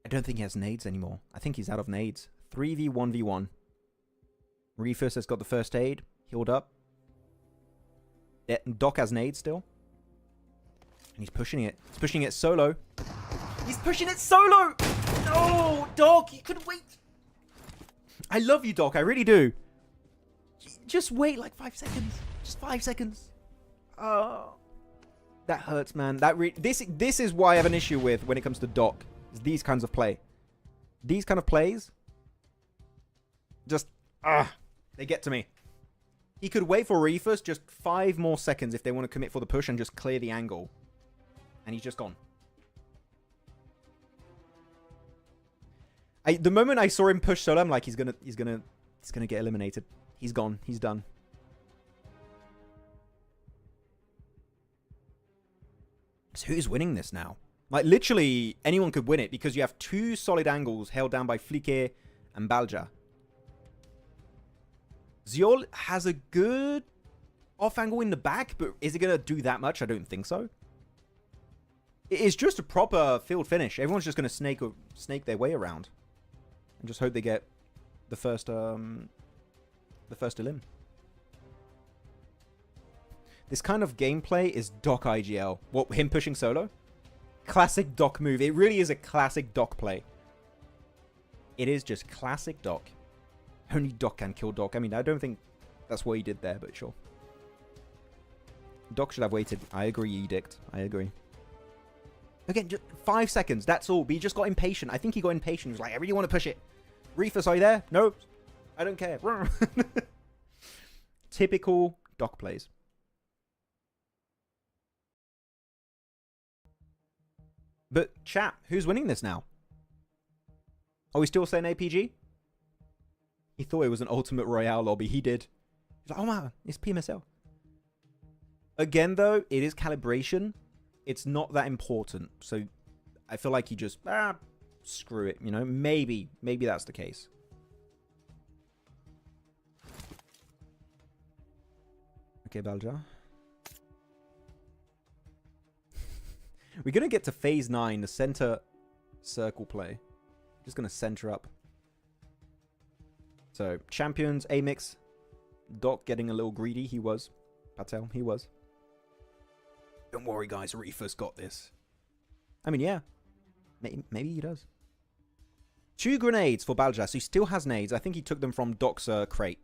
I don't think he has nades anymore. I think he's out of nades. 3v1v1. Reefus has got the first aid. Healed up. Yeah, Doc has nades still. And he's pushing it. He's pushing it solo. He's pushing it solo! No! Doc, you could wait. I love you, Doc. I really do. Just wait like 5 seconds. Just 5 seconds. Oh. That hurts, man. This is why I have an issue with when it comes to Doc. Is these kinds of play. These kind of plays. Just, they get to me. He could wait for Reefus just 5 more seconds if they want to commit for the push and just clear the angle. And he's just gone. The moment I saw him push solo, I'm like, he's gonna get eliminated. He's gone. He's done. So who's winning this now? Like, literally, anyone could win it because you have 2 solid angles held down by Flique and Balja. Zyol has a good off angle in the back, but is it going to do that much? I don't think so. It is just a proper field finish. Everyone's just going to snake their way around. And just hope they get the first elim. This kind of gameplay is Doc IGL. What, him pushing solo? Classic Doc move. It really is a classic Doc play. It is just classic Doc. Only Doc can kill Doc. I mean, I don't think that's what he did there, but sure. Doc should have waited. I agree, Edict. I agree. Again, just 5 seconds. That's all. But he just got impatient. I think he got impatient. He was like, I really want to push it. Reefus, are you there? No. I don't care. Typical Doc plays. But chat, who's winning this now? Are we still saying APG? He thought it was an Ultimate Royale lobby. He did. He's like, oh man, it's PMSL. Again, though, it is calibration. It's not that important. So I feel like he just, screw it. You know, maybe that's the case. Okay, Balja. We're going to get to phase 9, the center circle play. Just going to center up. So, champions, Amix. Doc getting a little greedy. He was. Patel, he was. Don't worry, guys. Reefus got this. I mean, yeah. Maybe he does. 2 grenades for Balja. So he still has nades. I think he took them from Doc's crate.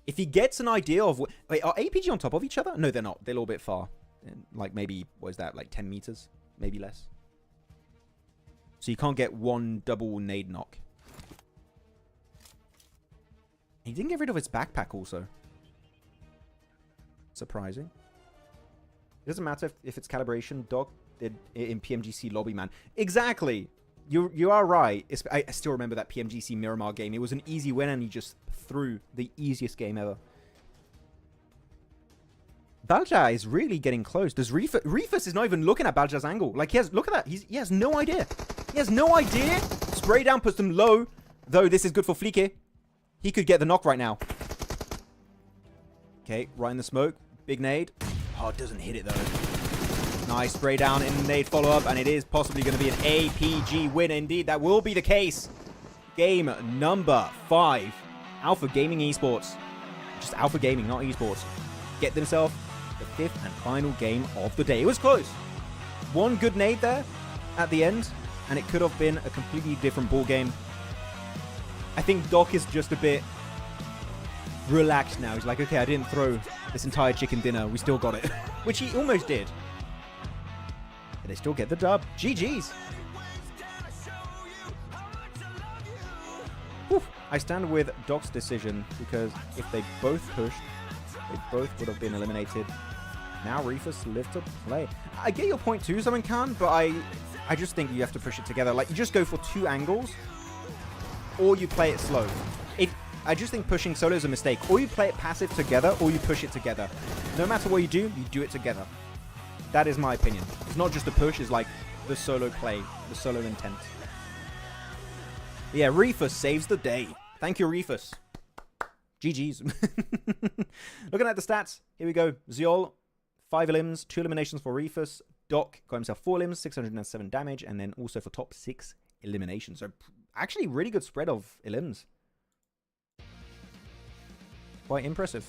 If he gets an idea of... Wait, are APG on top of each other? No, they're not. They're a little bit far. Like, maybe... What is that? Like, 10 meters? Maybe less. So you can't get one double nade knock. He didn't get rid of his backpack also. Surprising. It doesn't matter if it's calibration. Doc did it in PMGC lobby, man. Exactly. You are right. I still remember that PMGC Miramar game. It was an easy win and he just threw the easiest game ever. Balja is really getting close. Does Reefus is not even looking at Balja's angle. Like, look at that. He has no idea. He has no idea. Spray down puts them low. Though this is good for Flique. He could get the knock right now. Okay, right in the smoke. Big nade. Oh, it doesn't hit it though. Nice spray down in nade follow-up, and it is possibly going to be an APG win indeed. That will be the case. Game number 5. Alpha Gaming Esports. Just Alpha Gaming, not Esports. Get themselves the 5th and final game of the day. It was close. One good nade there at the end, and it could have been a completely different ball game. I think Doc is just a bit relaxed now. He's like, okay, I didn't throw this entire chicken dinner. We still got it. Which he almost did. But they still get the dub. GG's. Whew. I stand with Doc's decision because if they both pushed, they both would have been eliminated. Now Reefus live to play. I get your point too, someone can, but I just think you have to push it together. Like, you just go for 2 angles, or you play it slow. I just think pushing solo is a mistake. Or you play it passive together, or you push it together. No matter what you do it together. That is my opinion. It's not just a push, it's like the solo play, the solo intent. Yeah, Reefus saves the day. Thank you, Reefus. GG's. Looking at the stats, here we go. Ziol, 5 elims, 2 eliminations for Reefus. Doc got himself 4 elims, 607 damage, and then also for top 6 eliminations. So actually really good spread of elims. Quite impressive.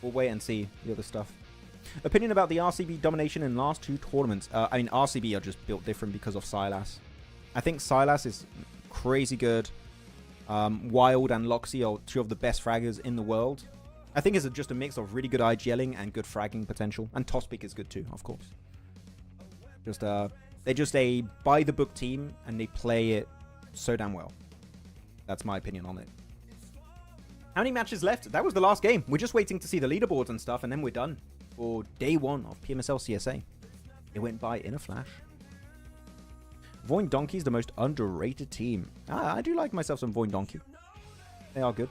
We'll wait and see the other stuff. Opinion about the RCB domination in last 2 tournaments. I mean, RCB are just built different because of Sylas. I think Sylas is crazy good. Wild and Loxy are 2 of the best fraggers in the world. I think it's just a mix of really good IGLing and good fragging potential. And Tospic is good too, of course. They're just a by-the-book team, and they play it so damn well. That's my opinion on it. How many matches left? That was the last game. We're just waiting to see the leaderboards and stuff, and then we're done for day 1 of PMSL CSA. It went by in a flash. Voin Donkey's the most underrated team. I do like myself some Voin Donkey. They are good.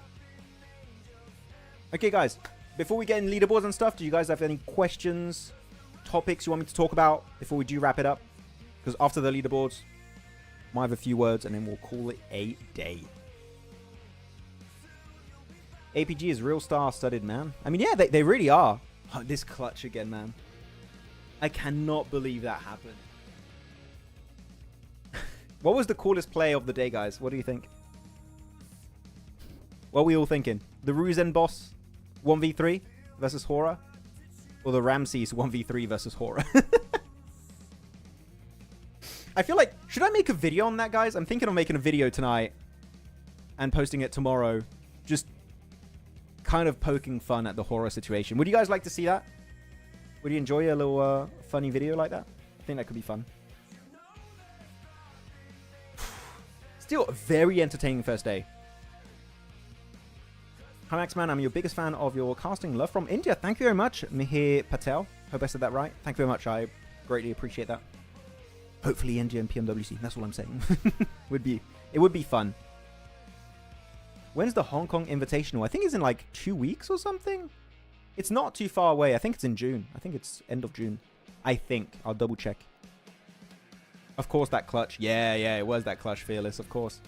Okay, guys. Before we get in leaderboards and stuff, do you guys have any questions, topics you want me to talk about before we do wrap it up? Because after the leaderboards, I might have a few words, and then we'll call it a day. APG is real star-studded, man. I mean, yeah, they really are. Oh, this clutch again, man. I cannot believe that happened. What was the coolest play of the day, guys? What do you think? What are we all thinking? The Ruzen boss 1v3 versus Hora? Or the Ramses 1v3 versus Hora? I feel like, should I make a video on that, guys? I'm thinking of making a video tonight and posting it tomorrow. Just kind of poking fun at the Hora situation. Would you guys like to see that? Would you enjoy a little funny video like that? I think that could be fun. Still a very entertaining first day. Hi Max Man, I'm your biggest fan of your casting. Love from India. Thank you very much, Mihir Patel. Hope I said that right. Thank you very much. I greatly appreciate that. Hopefully India and PMWC. That's all I'm saying. It would be fun. When's the Hong Kong Invitational? I think it's in like 2 weeks or something. It's not too far away. I think it's in June. I think it's end of June. I think. I'll double check. Of course, that clutch. Yeah, it was that clutch, Fearless, of course.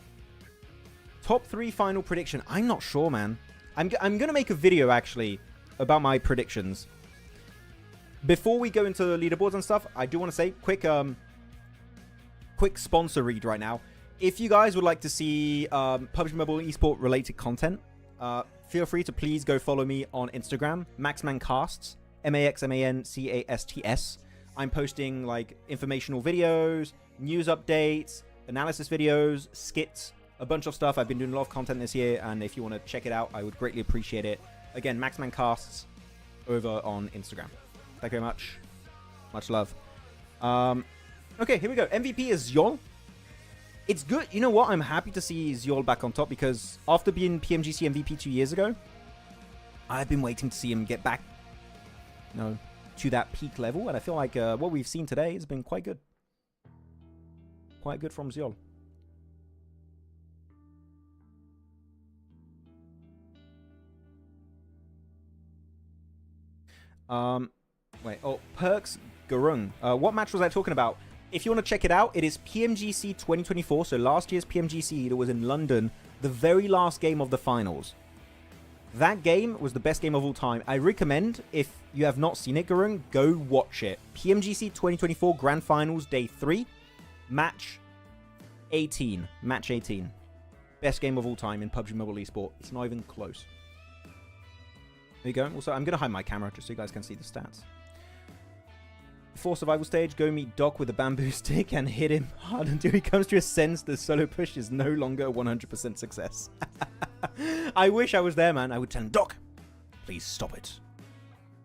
Top 3 final prediction. I'm not sure, man. I'm going to make a video, actually, about my predictions. Before we go into the leaderboards and stuff, I do want to say, quick sponsor read right now. If you guys would like to see PUBG Mobile Esport related content, feel free to please go follow me on Instagram, MaxManCasts, MaxManCasts. I'm posting like informational videos, news updates, analysis videos, skits, a bunch of stuff. I've been doing a lot of content this year, and if you want to check it out, I would greatly appreciate it. Again, MaxManCasts over on Instagram. Thank you very much. Much love. Okay, here we go. MVP is Ziol. It's good. You know what? I'm happy to see Ziol back on top, because after being PMGC MVP 2 years ago, I've been waiting to see him get back, to that peak level, and I feel like what we've seen today has been quite good. Quite good from Ziol. Perks Garung. What match was I talking about? If you want to check it out, it is PMGC 2024. So last year's PMGC that was in London, the very last game of the finals. That game was the best game of all time. I recommend, if you have not seen it, Garung, go watch it. PMGC 2024 Grand Finals, Day 3, Match 18. Match 18. Best game of all time in PUBG Mobile Esport. It's not even close. There you go. Also, I'm going to hide my camera just so you guys can see the stats. Before survival stage, go meet Doc with a bamboo stick and hit him hard until he comes to a sense the solo push is no longer a 100% success. I wish I was there, man. I would tell him, Doc, please stop it.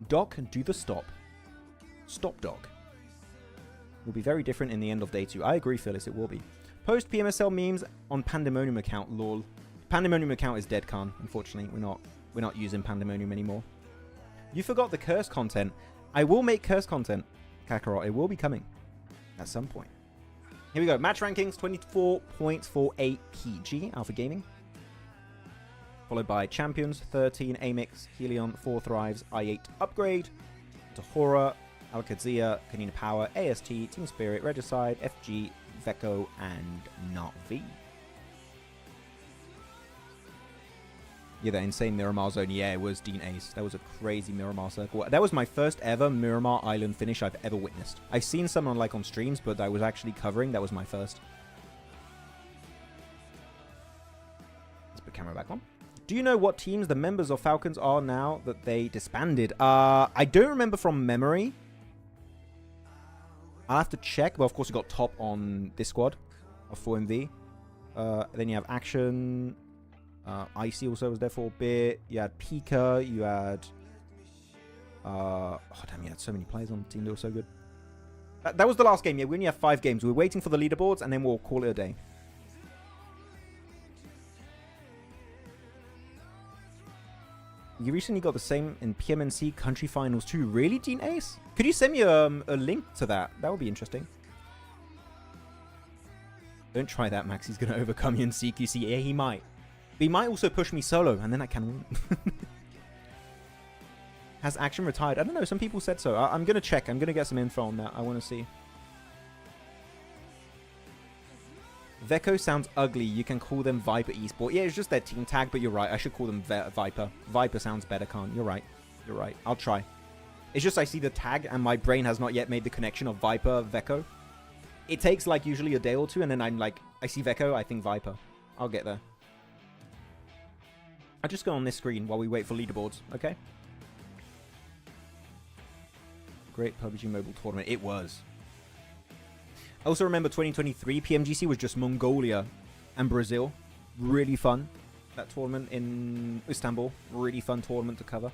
Doc, do the stop. Stop, Doc. Will be very different in the end of day 2. I agree, Phyllis, it will be. Post PMSL memes on Pandemonium account, lol. Pandemonium account is dead, Khan. Unfortunately, we're not using Pandemonium anymore. You forgot the curse content. I will make curse content, Kakarot. It will be coming at some point. Here we go. Match rankings, 24.48 PG, Alpha Gaming. Followed by Champions, 13, Amix, Helion, 4 Thrives, I8 Upgrade, Tahora, Alakadzia, Kanina Power, AST, Team Spirit, Regicide, FG, Veko, and Not-V. Yeah, that insane Miramar zone. Yeah, it was Dean Ace. That was a crazy Miramar circle. That was my first ever Miramar Island finish I've ever witnessed. I've seen some on streams, but I was actually covering. That was my first. Let's put camera back on. Do you know what teams the members of Falcons are now that they disbanded? I don't remember from memory. I'll have to check. But of course, you got Top on this squad of 4MV. Then you have Action. Icy also was there for a bit. You had Pika. You had... oh, damn, you had so many players on the team. They were so good. That was the last game. Yeah, we only have 5 games. We're waiting for the leaderboards, and then we'll call it a day. You recently got the same in PMNC Country Finals too. Really, Dean Ace? Could you send me a link to that? That would be interesting. Don't try that, Max. He's going to overcome you in CQC. Yeah, he might. But he might also push me solo, and then I can win. Has Action retired? I don't know. Some people said so. I'm going to check. I'm going to get some info on that. I want to see. Veko sounds ugly. You can call them Viper Esport. Yeah, it's just their team tag, but you're right. I should call them Viper. Viper sounds better, Khan. You're right. You're right. I'll try. It's just I see the tag, and my brain has not yet made the connection of Viper, Veko. It takes, like, usually a day or two, and then I'm like, I see Veko, I think Viper. I'll get there. I'll just go on this screen while we wait for leaderboards, okay? Great PUBG Mobile tournament. It was. I also remember 2023 PMGC was just Mongolia and Brazil. Really fun. That tournament in Istanbul. Really fun tournament to cover.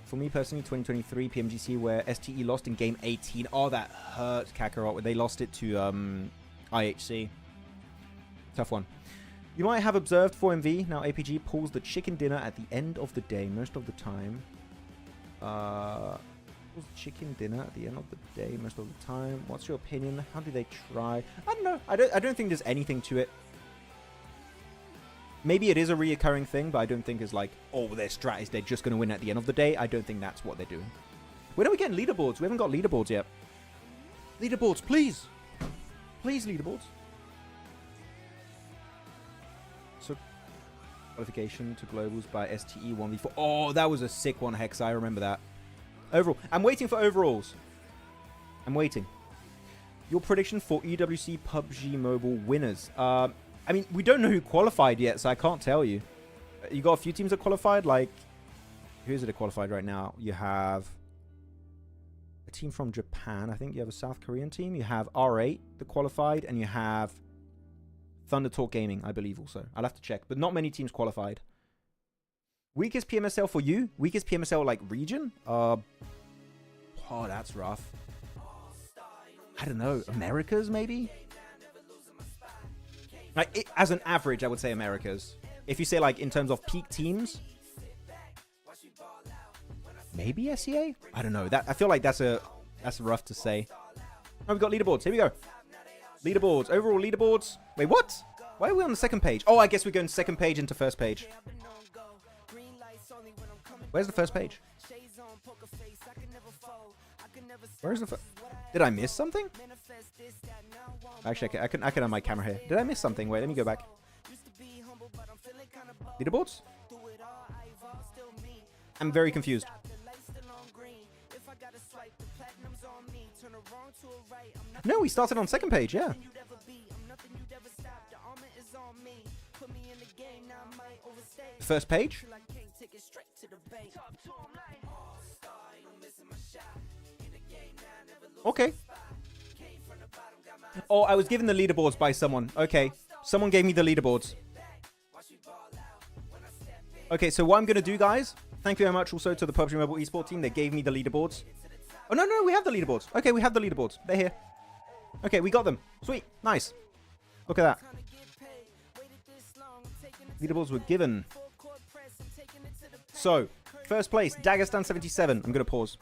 For me personally, 2023 PMGC where STE lost in game 18. Oh, that hurt Kakarot. They lost it to IHC. Tough one. You might have observed 4MV. Now APG pulls the chicken dinner at the end of the day most of the time. Chicken dinner at the end of the day most of the time. What's your opinion? How do they try? I don't know. I don't think there's anything to it. Maybe it is a reoccurring thing, but I don't think it's like, oh, their strat is they're just going to win at the end of the day. I don't think that's what they're doing. When are we getting leaderboards? We haven't got leaderboards yet. Leaderboards, please. Please, leaderboards. So, qualification to globals by STE 1v4. Oh, that was a sick one, Hex. I remember that. Overall. I'm waiting for overalls. I'm waiting. Your prediction for EWC PUBG Mobile winners. I mean, we don't know who qualified yet, so I can't tell you. You got a few teams that qualified. Like, who is it that qualified right now? You have a team from Japan. I think you have a South Korean team. You have R8 that qualified, and you have Thunder Talk Gaming, I believe, also. I'll have to check, but not many teams qualified. Weakest PMSL for you? Weakest PMSL, like, region? Oh, that's rough. I don't know. Americas, maybe? Like, as an average, I would say Americas. If you say, like, in terms of peak teams, maybe SEA? I don't know. I feel like that's rough to say. Oh, we've got leaderboards. Here we go. Leaderboards. Overall leaderboards. Wait, what? Why are we on the second page? Oh, I guess we're going second page into first page. Where's the first page? Where's the first? Did I miss something? Actually, I can have my camera here. Did I miss something? Wait, let me go back. Leaderboards? I'm very confused. No, we started on second page, yeah. First page? Okay. Oh, I was given the leaderboards by someone. Okay. Someone gave me the leaderboards. Okay, so what I'm going to do, guys, thank you very much also to the PUBG Mobile Esports team. They gave me the leaderboards. Oh, no, we have the leaderboards. Okay, we have the leaderboards. They're here. Okay, we got them. Sweet. Nice. Look at that. Leaderboards were given. So, first place, Dagestan 77. I'm going to pause.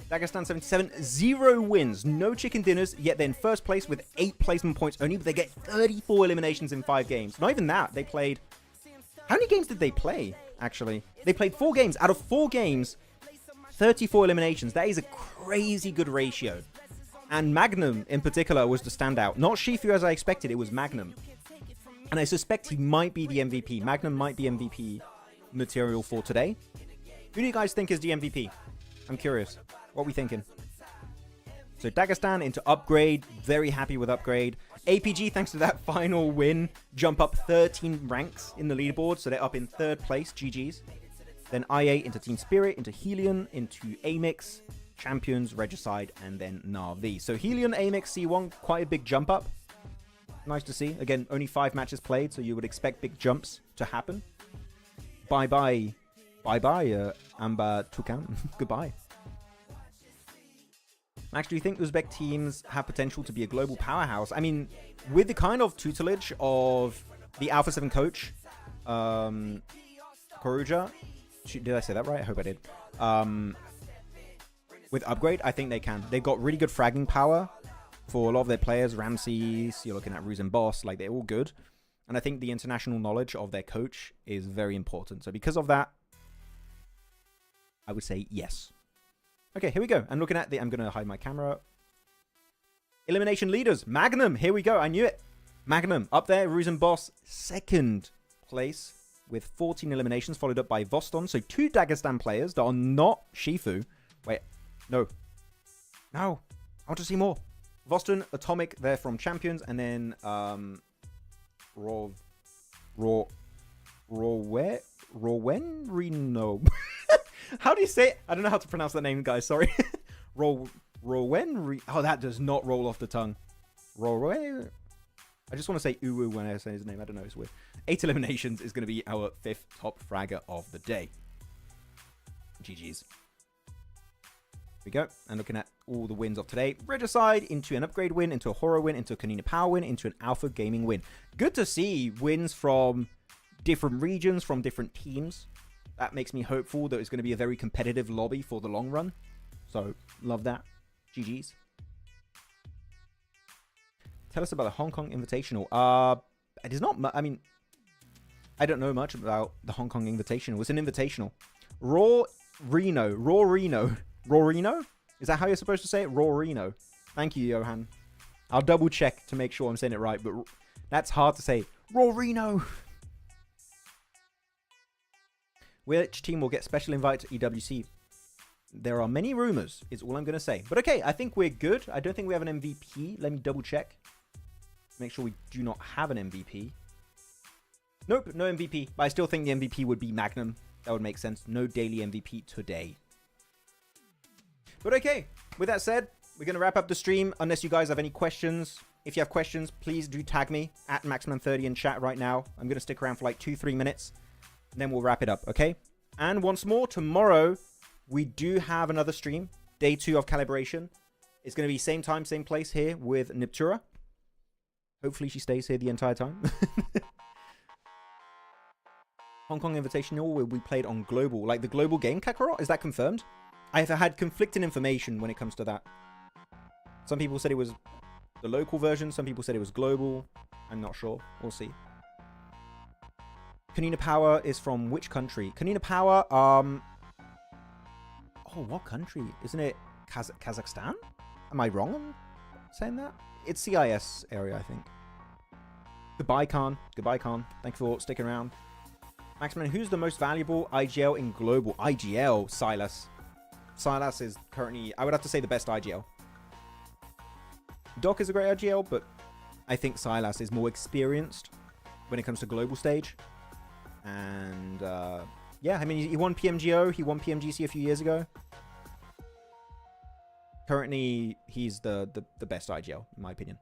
Dagestan 77, 0 wins, no chicken dinners, yet they're in first place with 8 placement points only, but they get 34 eliminations in 5 games. Not even that, they played... How many games did they play, actually? They played 4 games. Out of 4 games, 34 eliminations. That is a crazy good ratio. And Magnum, in particular, was the standout. Not Shifu as I expected, it was Magnum. And I suspect he might be the MVP. Magnum might be MVP material for today. Who do you guys think is the MVP? I'm curious. What are we thinking? So Dagestan into Upgrade. Very happy with Upgrade. APG, thanks to that final win, jump up 13 ranks in the leaderboard. So they're up in 3rd place. GG's. Then IA into Team Spirit, into Helion, into Amix, Champions, Regicide, and then Na'Vi. So Helion, Amix, C1, quite a big jump up. Nice to see. Again, only 5 matches played, so you would expect big jumps to happen. Bye-bye. Bye-bye, Amba Tukan. Goodbye. Max, do you think Uzbek teams have potential to be a global powerhouse? I mean, with the kind of tutelage of the Alpha 7 coach, Koruja, did I say that right? I hope I did. With Upgrade, I think they can. They've got really good fragging power for a lot of their players. Ramses, you're looking at Ruse and Boss, like they're all good. And I think the international knowledge of their coach is very important. So because of that, I would say yes. Okay, here we go. I'm looking at the... I'm going to hide my camera. Elimination leaders. Magnum. Here we go. I knew it. Magnum. Up there. Ruse and Boss. 2nd place with 14 eliminations. Followed up by Voston. So 2 Dagestan players that are not Shifu. Wait. No. No. I want to see more. Voston, Atomic. They're from Champions. And then... Rowenrino. How do you say it? I don't know how to pronounce that name, guys. Sorry. Rowenri. Oh, that does not roll off the tongue. I just want to say Uwu when I say his name. I don't know. It's weird. 8 eliminations is going to be our 5th top fragger of the day. GG's. Here we go. And looking at all the wins of today. Regicide into an Upgrade win, into a Horror win, into a Kanina Power win, into an Alpha Gaming win. Good to see wins from different regions, from different teams. That makes me hopeful that it's going to be a very competitive lobby for the long run. So, love that. GG's. Tell us about the Hong Kong Invitational. It is not... I mean, I don't know much about the Hong Kong Invitational. It's an invitational. Raw Reno. Is that how you're supposed to say it? Raw Reno. Thank you, Johan. I'll double check to make sure I'm saying it right, but that's hard to say. Raw Reno. Which team will get special invite to EWC? There are many rumors, is all I'm going to say. But okay, I think we're good. I don't think we have an MVP. Let me double check. Make sure we do not have an MVP. Nope, no MVP. But I still think the MVP would be Magnum. That would make sense. No daily MVP today. But okay, with that said, we're going to wrap up the stream. Unless you guys have any questions. If you have questions, please do tag me at Maxman30 in chat right now. I'm going to stick around for like 2-3 minutes. Then we'll wrap it up, okay? And once more, tomorrow, we do have another stream. Day 2 of Calibration. It's going to be same time, same place here with Niptura. Hopefully she stays here the entire time. Hong Kong Invitational will be played on global. Like the global game, Kakarot? Is that confirmed? I've had conflicting information when it comes to that. Some people said it was the local version. Some people said it was global. I'm not sure. We'll see. Kanina Power is from which country? Kanina Power, oh, what country? Isn't it Kazakhstan? Am I wrong on saying that? It's CIS area, I think. Goodbye, Khan. Goodbye, Khan. Thank you for sticking around. Maxman, who's the most valuable IGL in global? IGL, Silas. Silas is currently, I would have to say, the best IGL. Doc is a great IGL, but I think Silas is more experienced when it comes to global stage. And yeah, I mean, he won PMGO, he won PMGC a few years ago. Currently, he's the best IGL, in my opinion.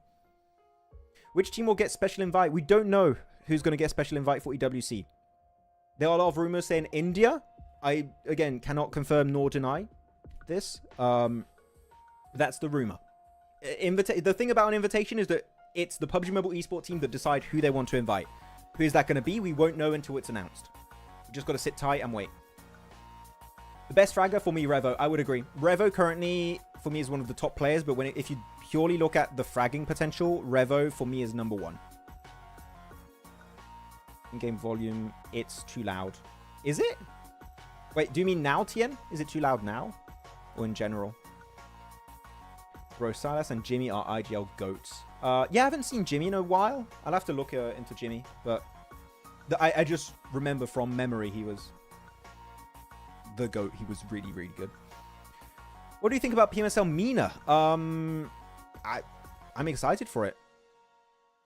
Which team will get special invite? We don't know who's going to get special invite for EWC. There are a lot of rumors saying India. I, again, cannot confirm nor deny this. That's the rumor. The thing about an invitation is that it's the PUBG Mobile eSport team that decide who they want to invite. Who is that going to be? We won't know until it's announced. We just got to sit tight and wait. The best fragger for me, Revo. I would agree. Revo currently, for me, is one of the top players. But if you purely look at the fragging potential, Revo, for me, is #1. In-game volume, it's too loud. Is it? Wait, do you mean now, Tien? Is it too loud now? Or in general? Bro, Silas and Jimmy are IGL goats. Yeah, I haven't seen Jimmy in a while. I'll have to look into Jimmy. But I just remember from memory he was the GOAT. He was really, really good. What do you think about PMSL Mina? I'm excited for it.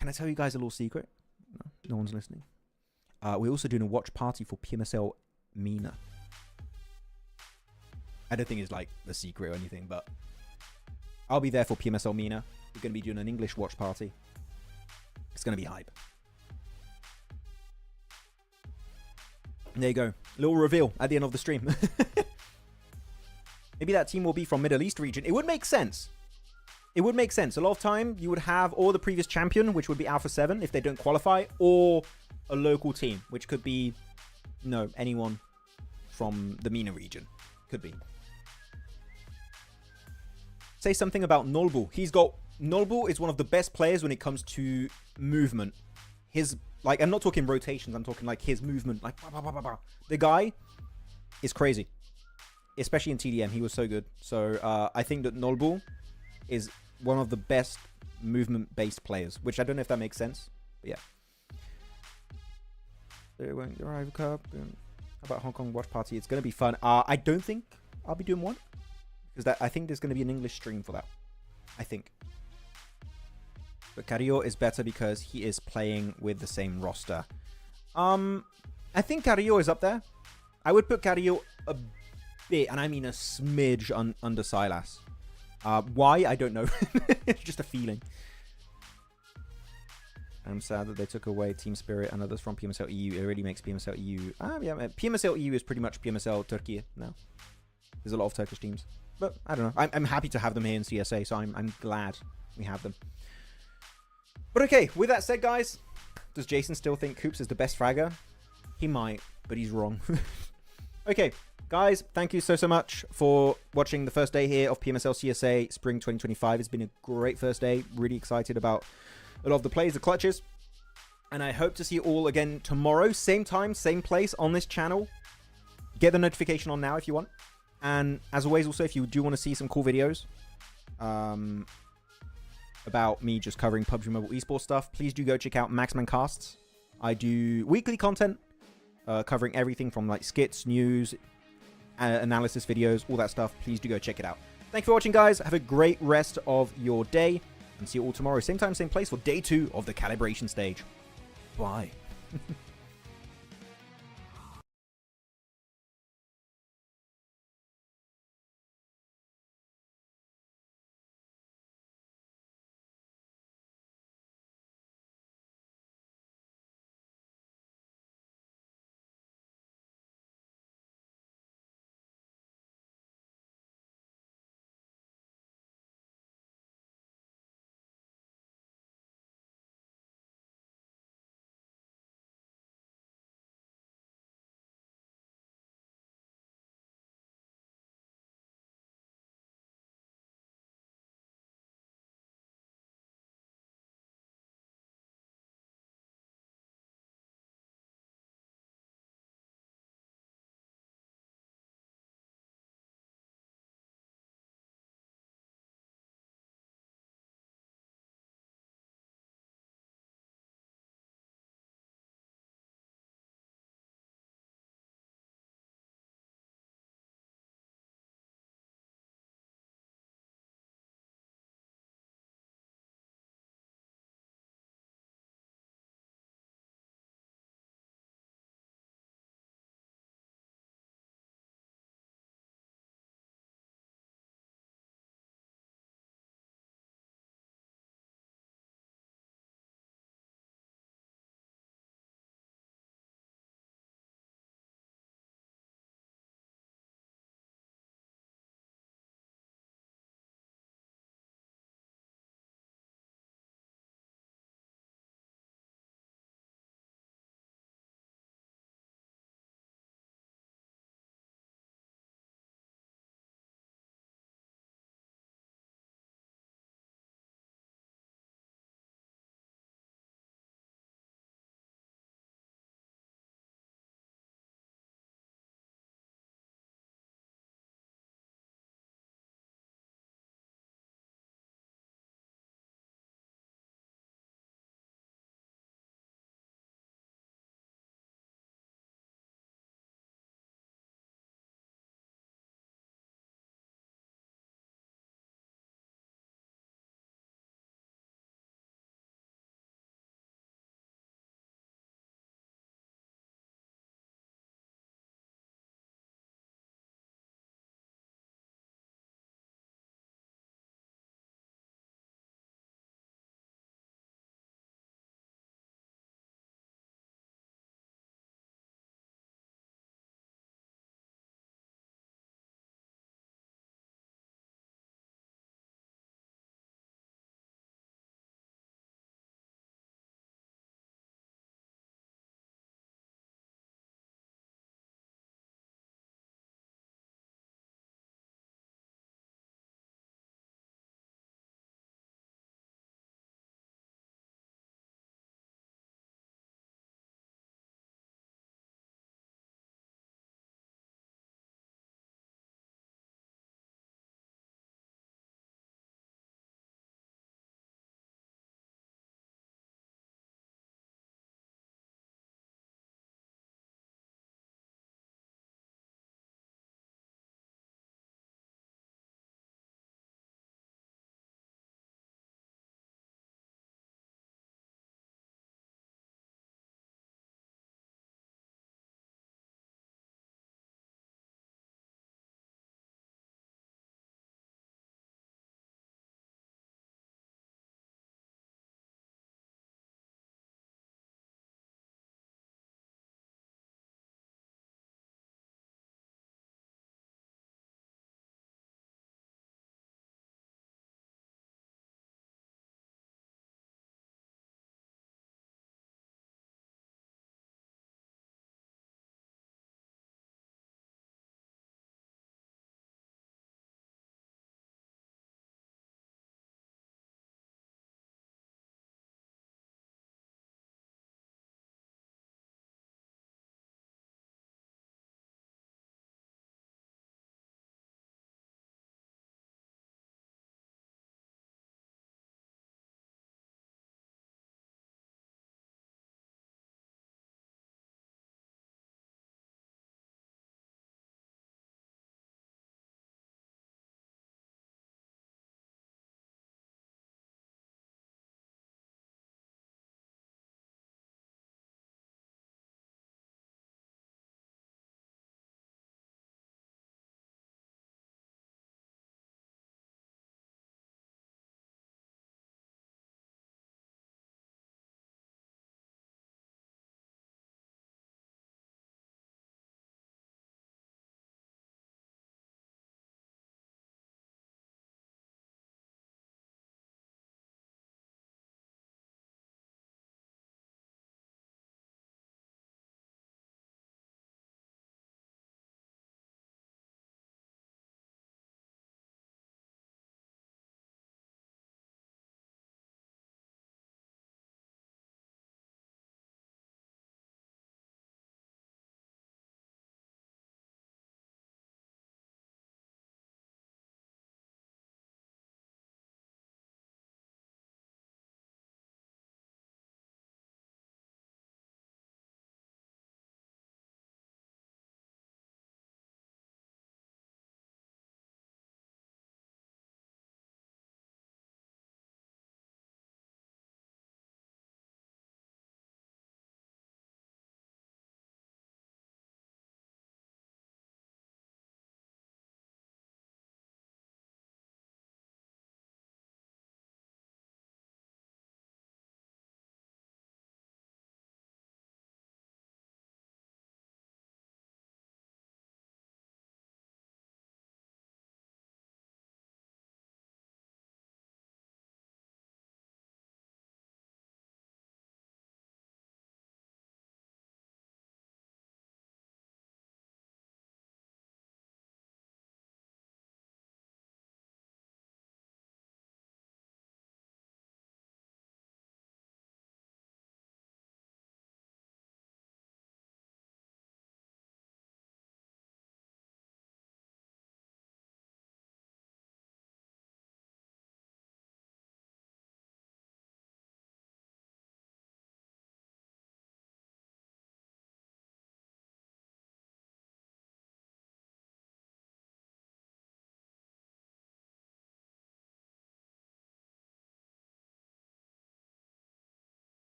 Can I tell you guys a little secret? No one's listening. We're also doing a watch party for PMSL Mina. I don't think it's like a secret or anything, but I'll be there for PMSL Mina. We're going to be doing an English watch party. It's going to be hype. There you go. Little reveal at the end of the stream. Maybe that team will be from Middle East region. It would make sense. It would make sense. A lot of time, you would have or the previous champion, which would be Alpha 7 if they don't qualify, or a local team, which could be, anyone from the MENA region. Could be. Say something about Nolbu. Nolbu is one of the best players when it comes to movement. I'm not talking rotations, I'm talking like his movement. Like, bah, bah, bah, bah, bah. The guy is crazy. Especially in TDM, he was so good. So I think that Nolbu is one of the best movement-based players, which I don't know if that makes sense, but yeah. They won't arrive cup. How about Hong Kong watch party? It's going to be fun. I don't think I'll be doing one, because I think there's going to be an English stream for that. I think. But Carrillo is better because he is playing with the same roster. I think Carrillo is up there. I would put Carrillo a bit, and I mean a smidge under Silas. Why? I don't know. It's just a feeling. I'm sad that they took away Team Spirit and others from PMSL EU. It really makes PMSL EU... yeah, PMSL EU is pretty much PMSL Turkey now. There's a lot of Turkish teams. But, I don't know. I'm happy to have them here in CSA, so I'm glad we have them. But okay, with that said, guys, does Jason still think Coops is the best fragger? He might, but he's wrong. Okay, guys, thank you so much for watching the first day here of PMSL CSA Spring 2025. It's been a great first day. Really excited about a lot of the plays, the clutches. And I hope to see you all again tomorrow. Same time, same place on this channel. Get the notification on now if you want. And as always, also, if you do want to see some cool videos about me just covering PUBG Mobile esports stuff, please do go check out Maxman Casts. I do weekly content covering everything from like skits, news, analysis videos, all that stuff. Please do go check it out. Thank you for watching, guys. Have a great rest of your day, and see you all tomorrow. Same time, same place for day 2 of the Calibration Stage. Bye.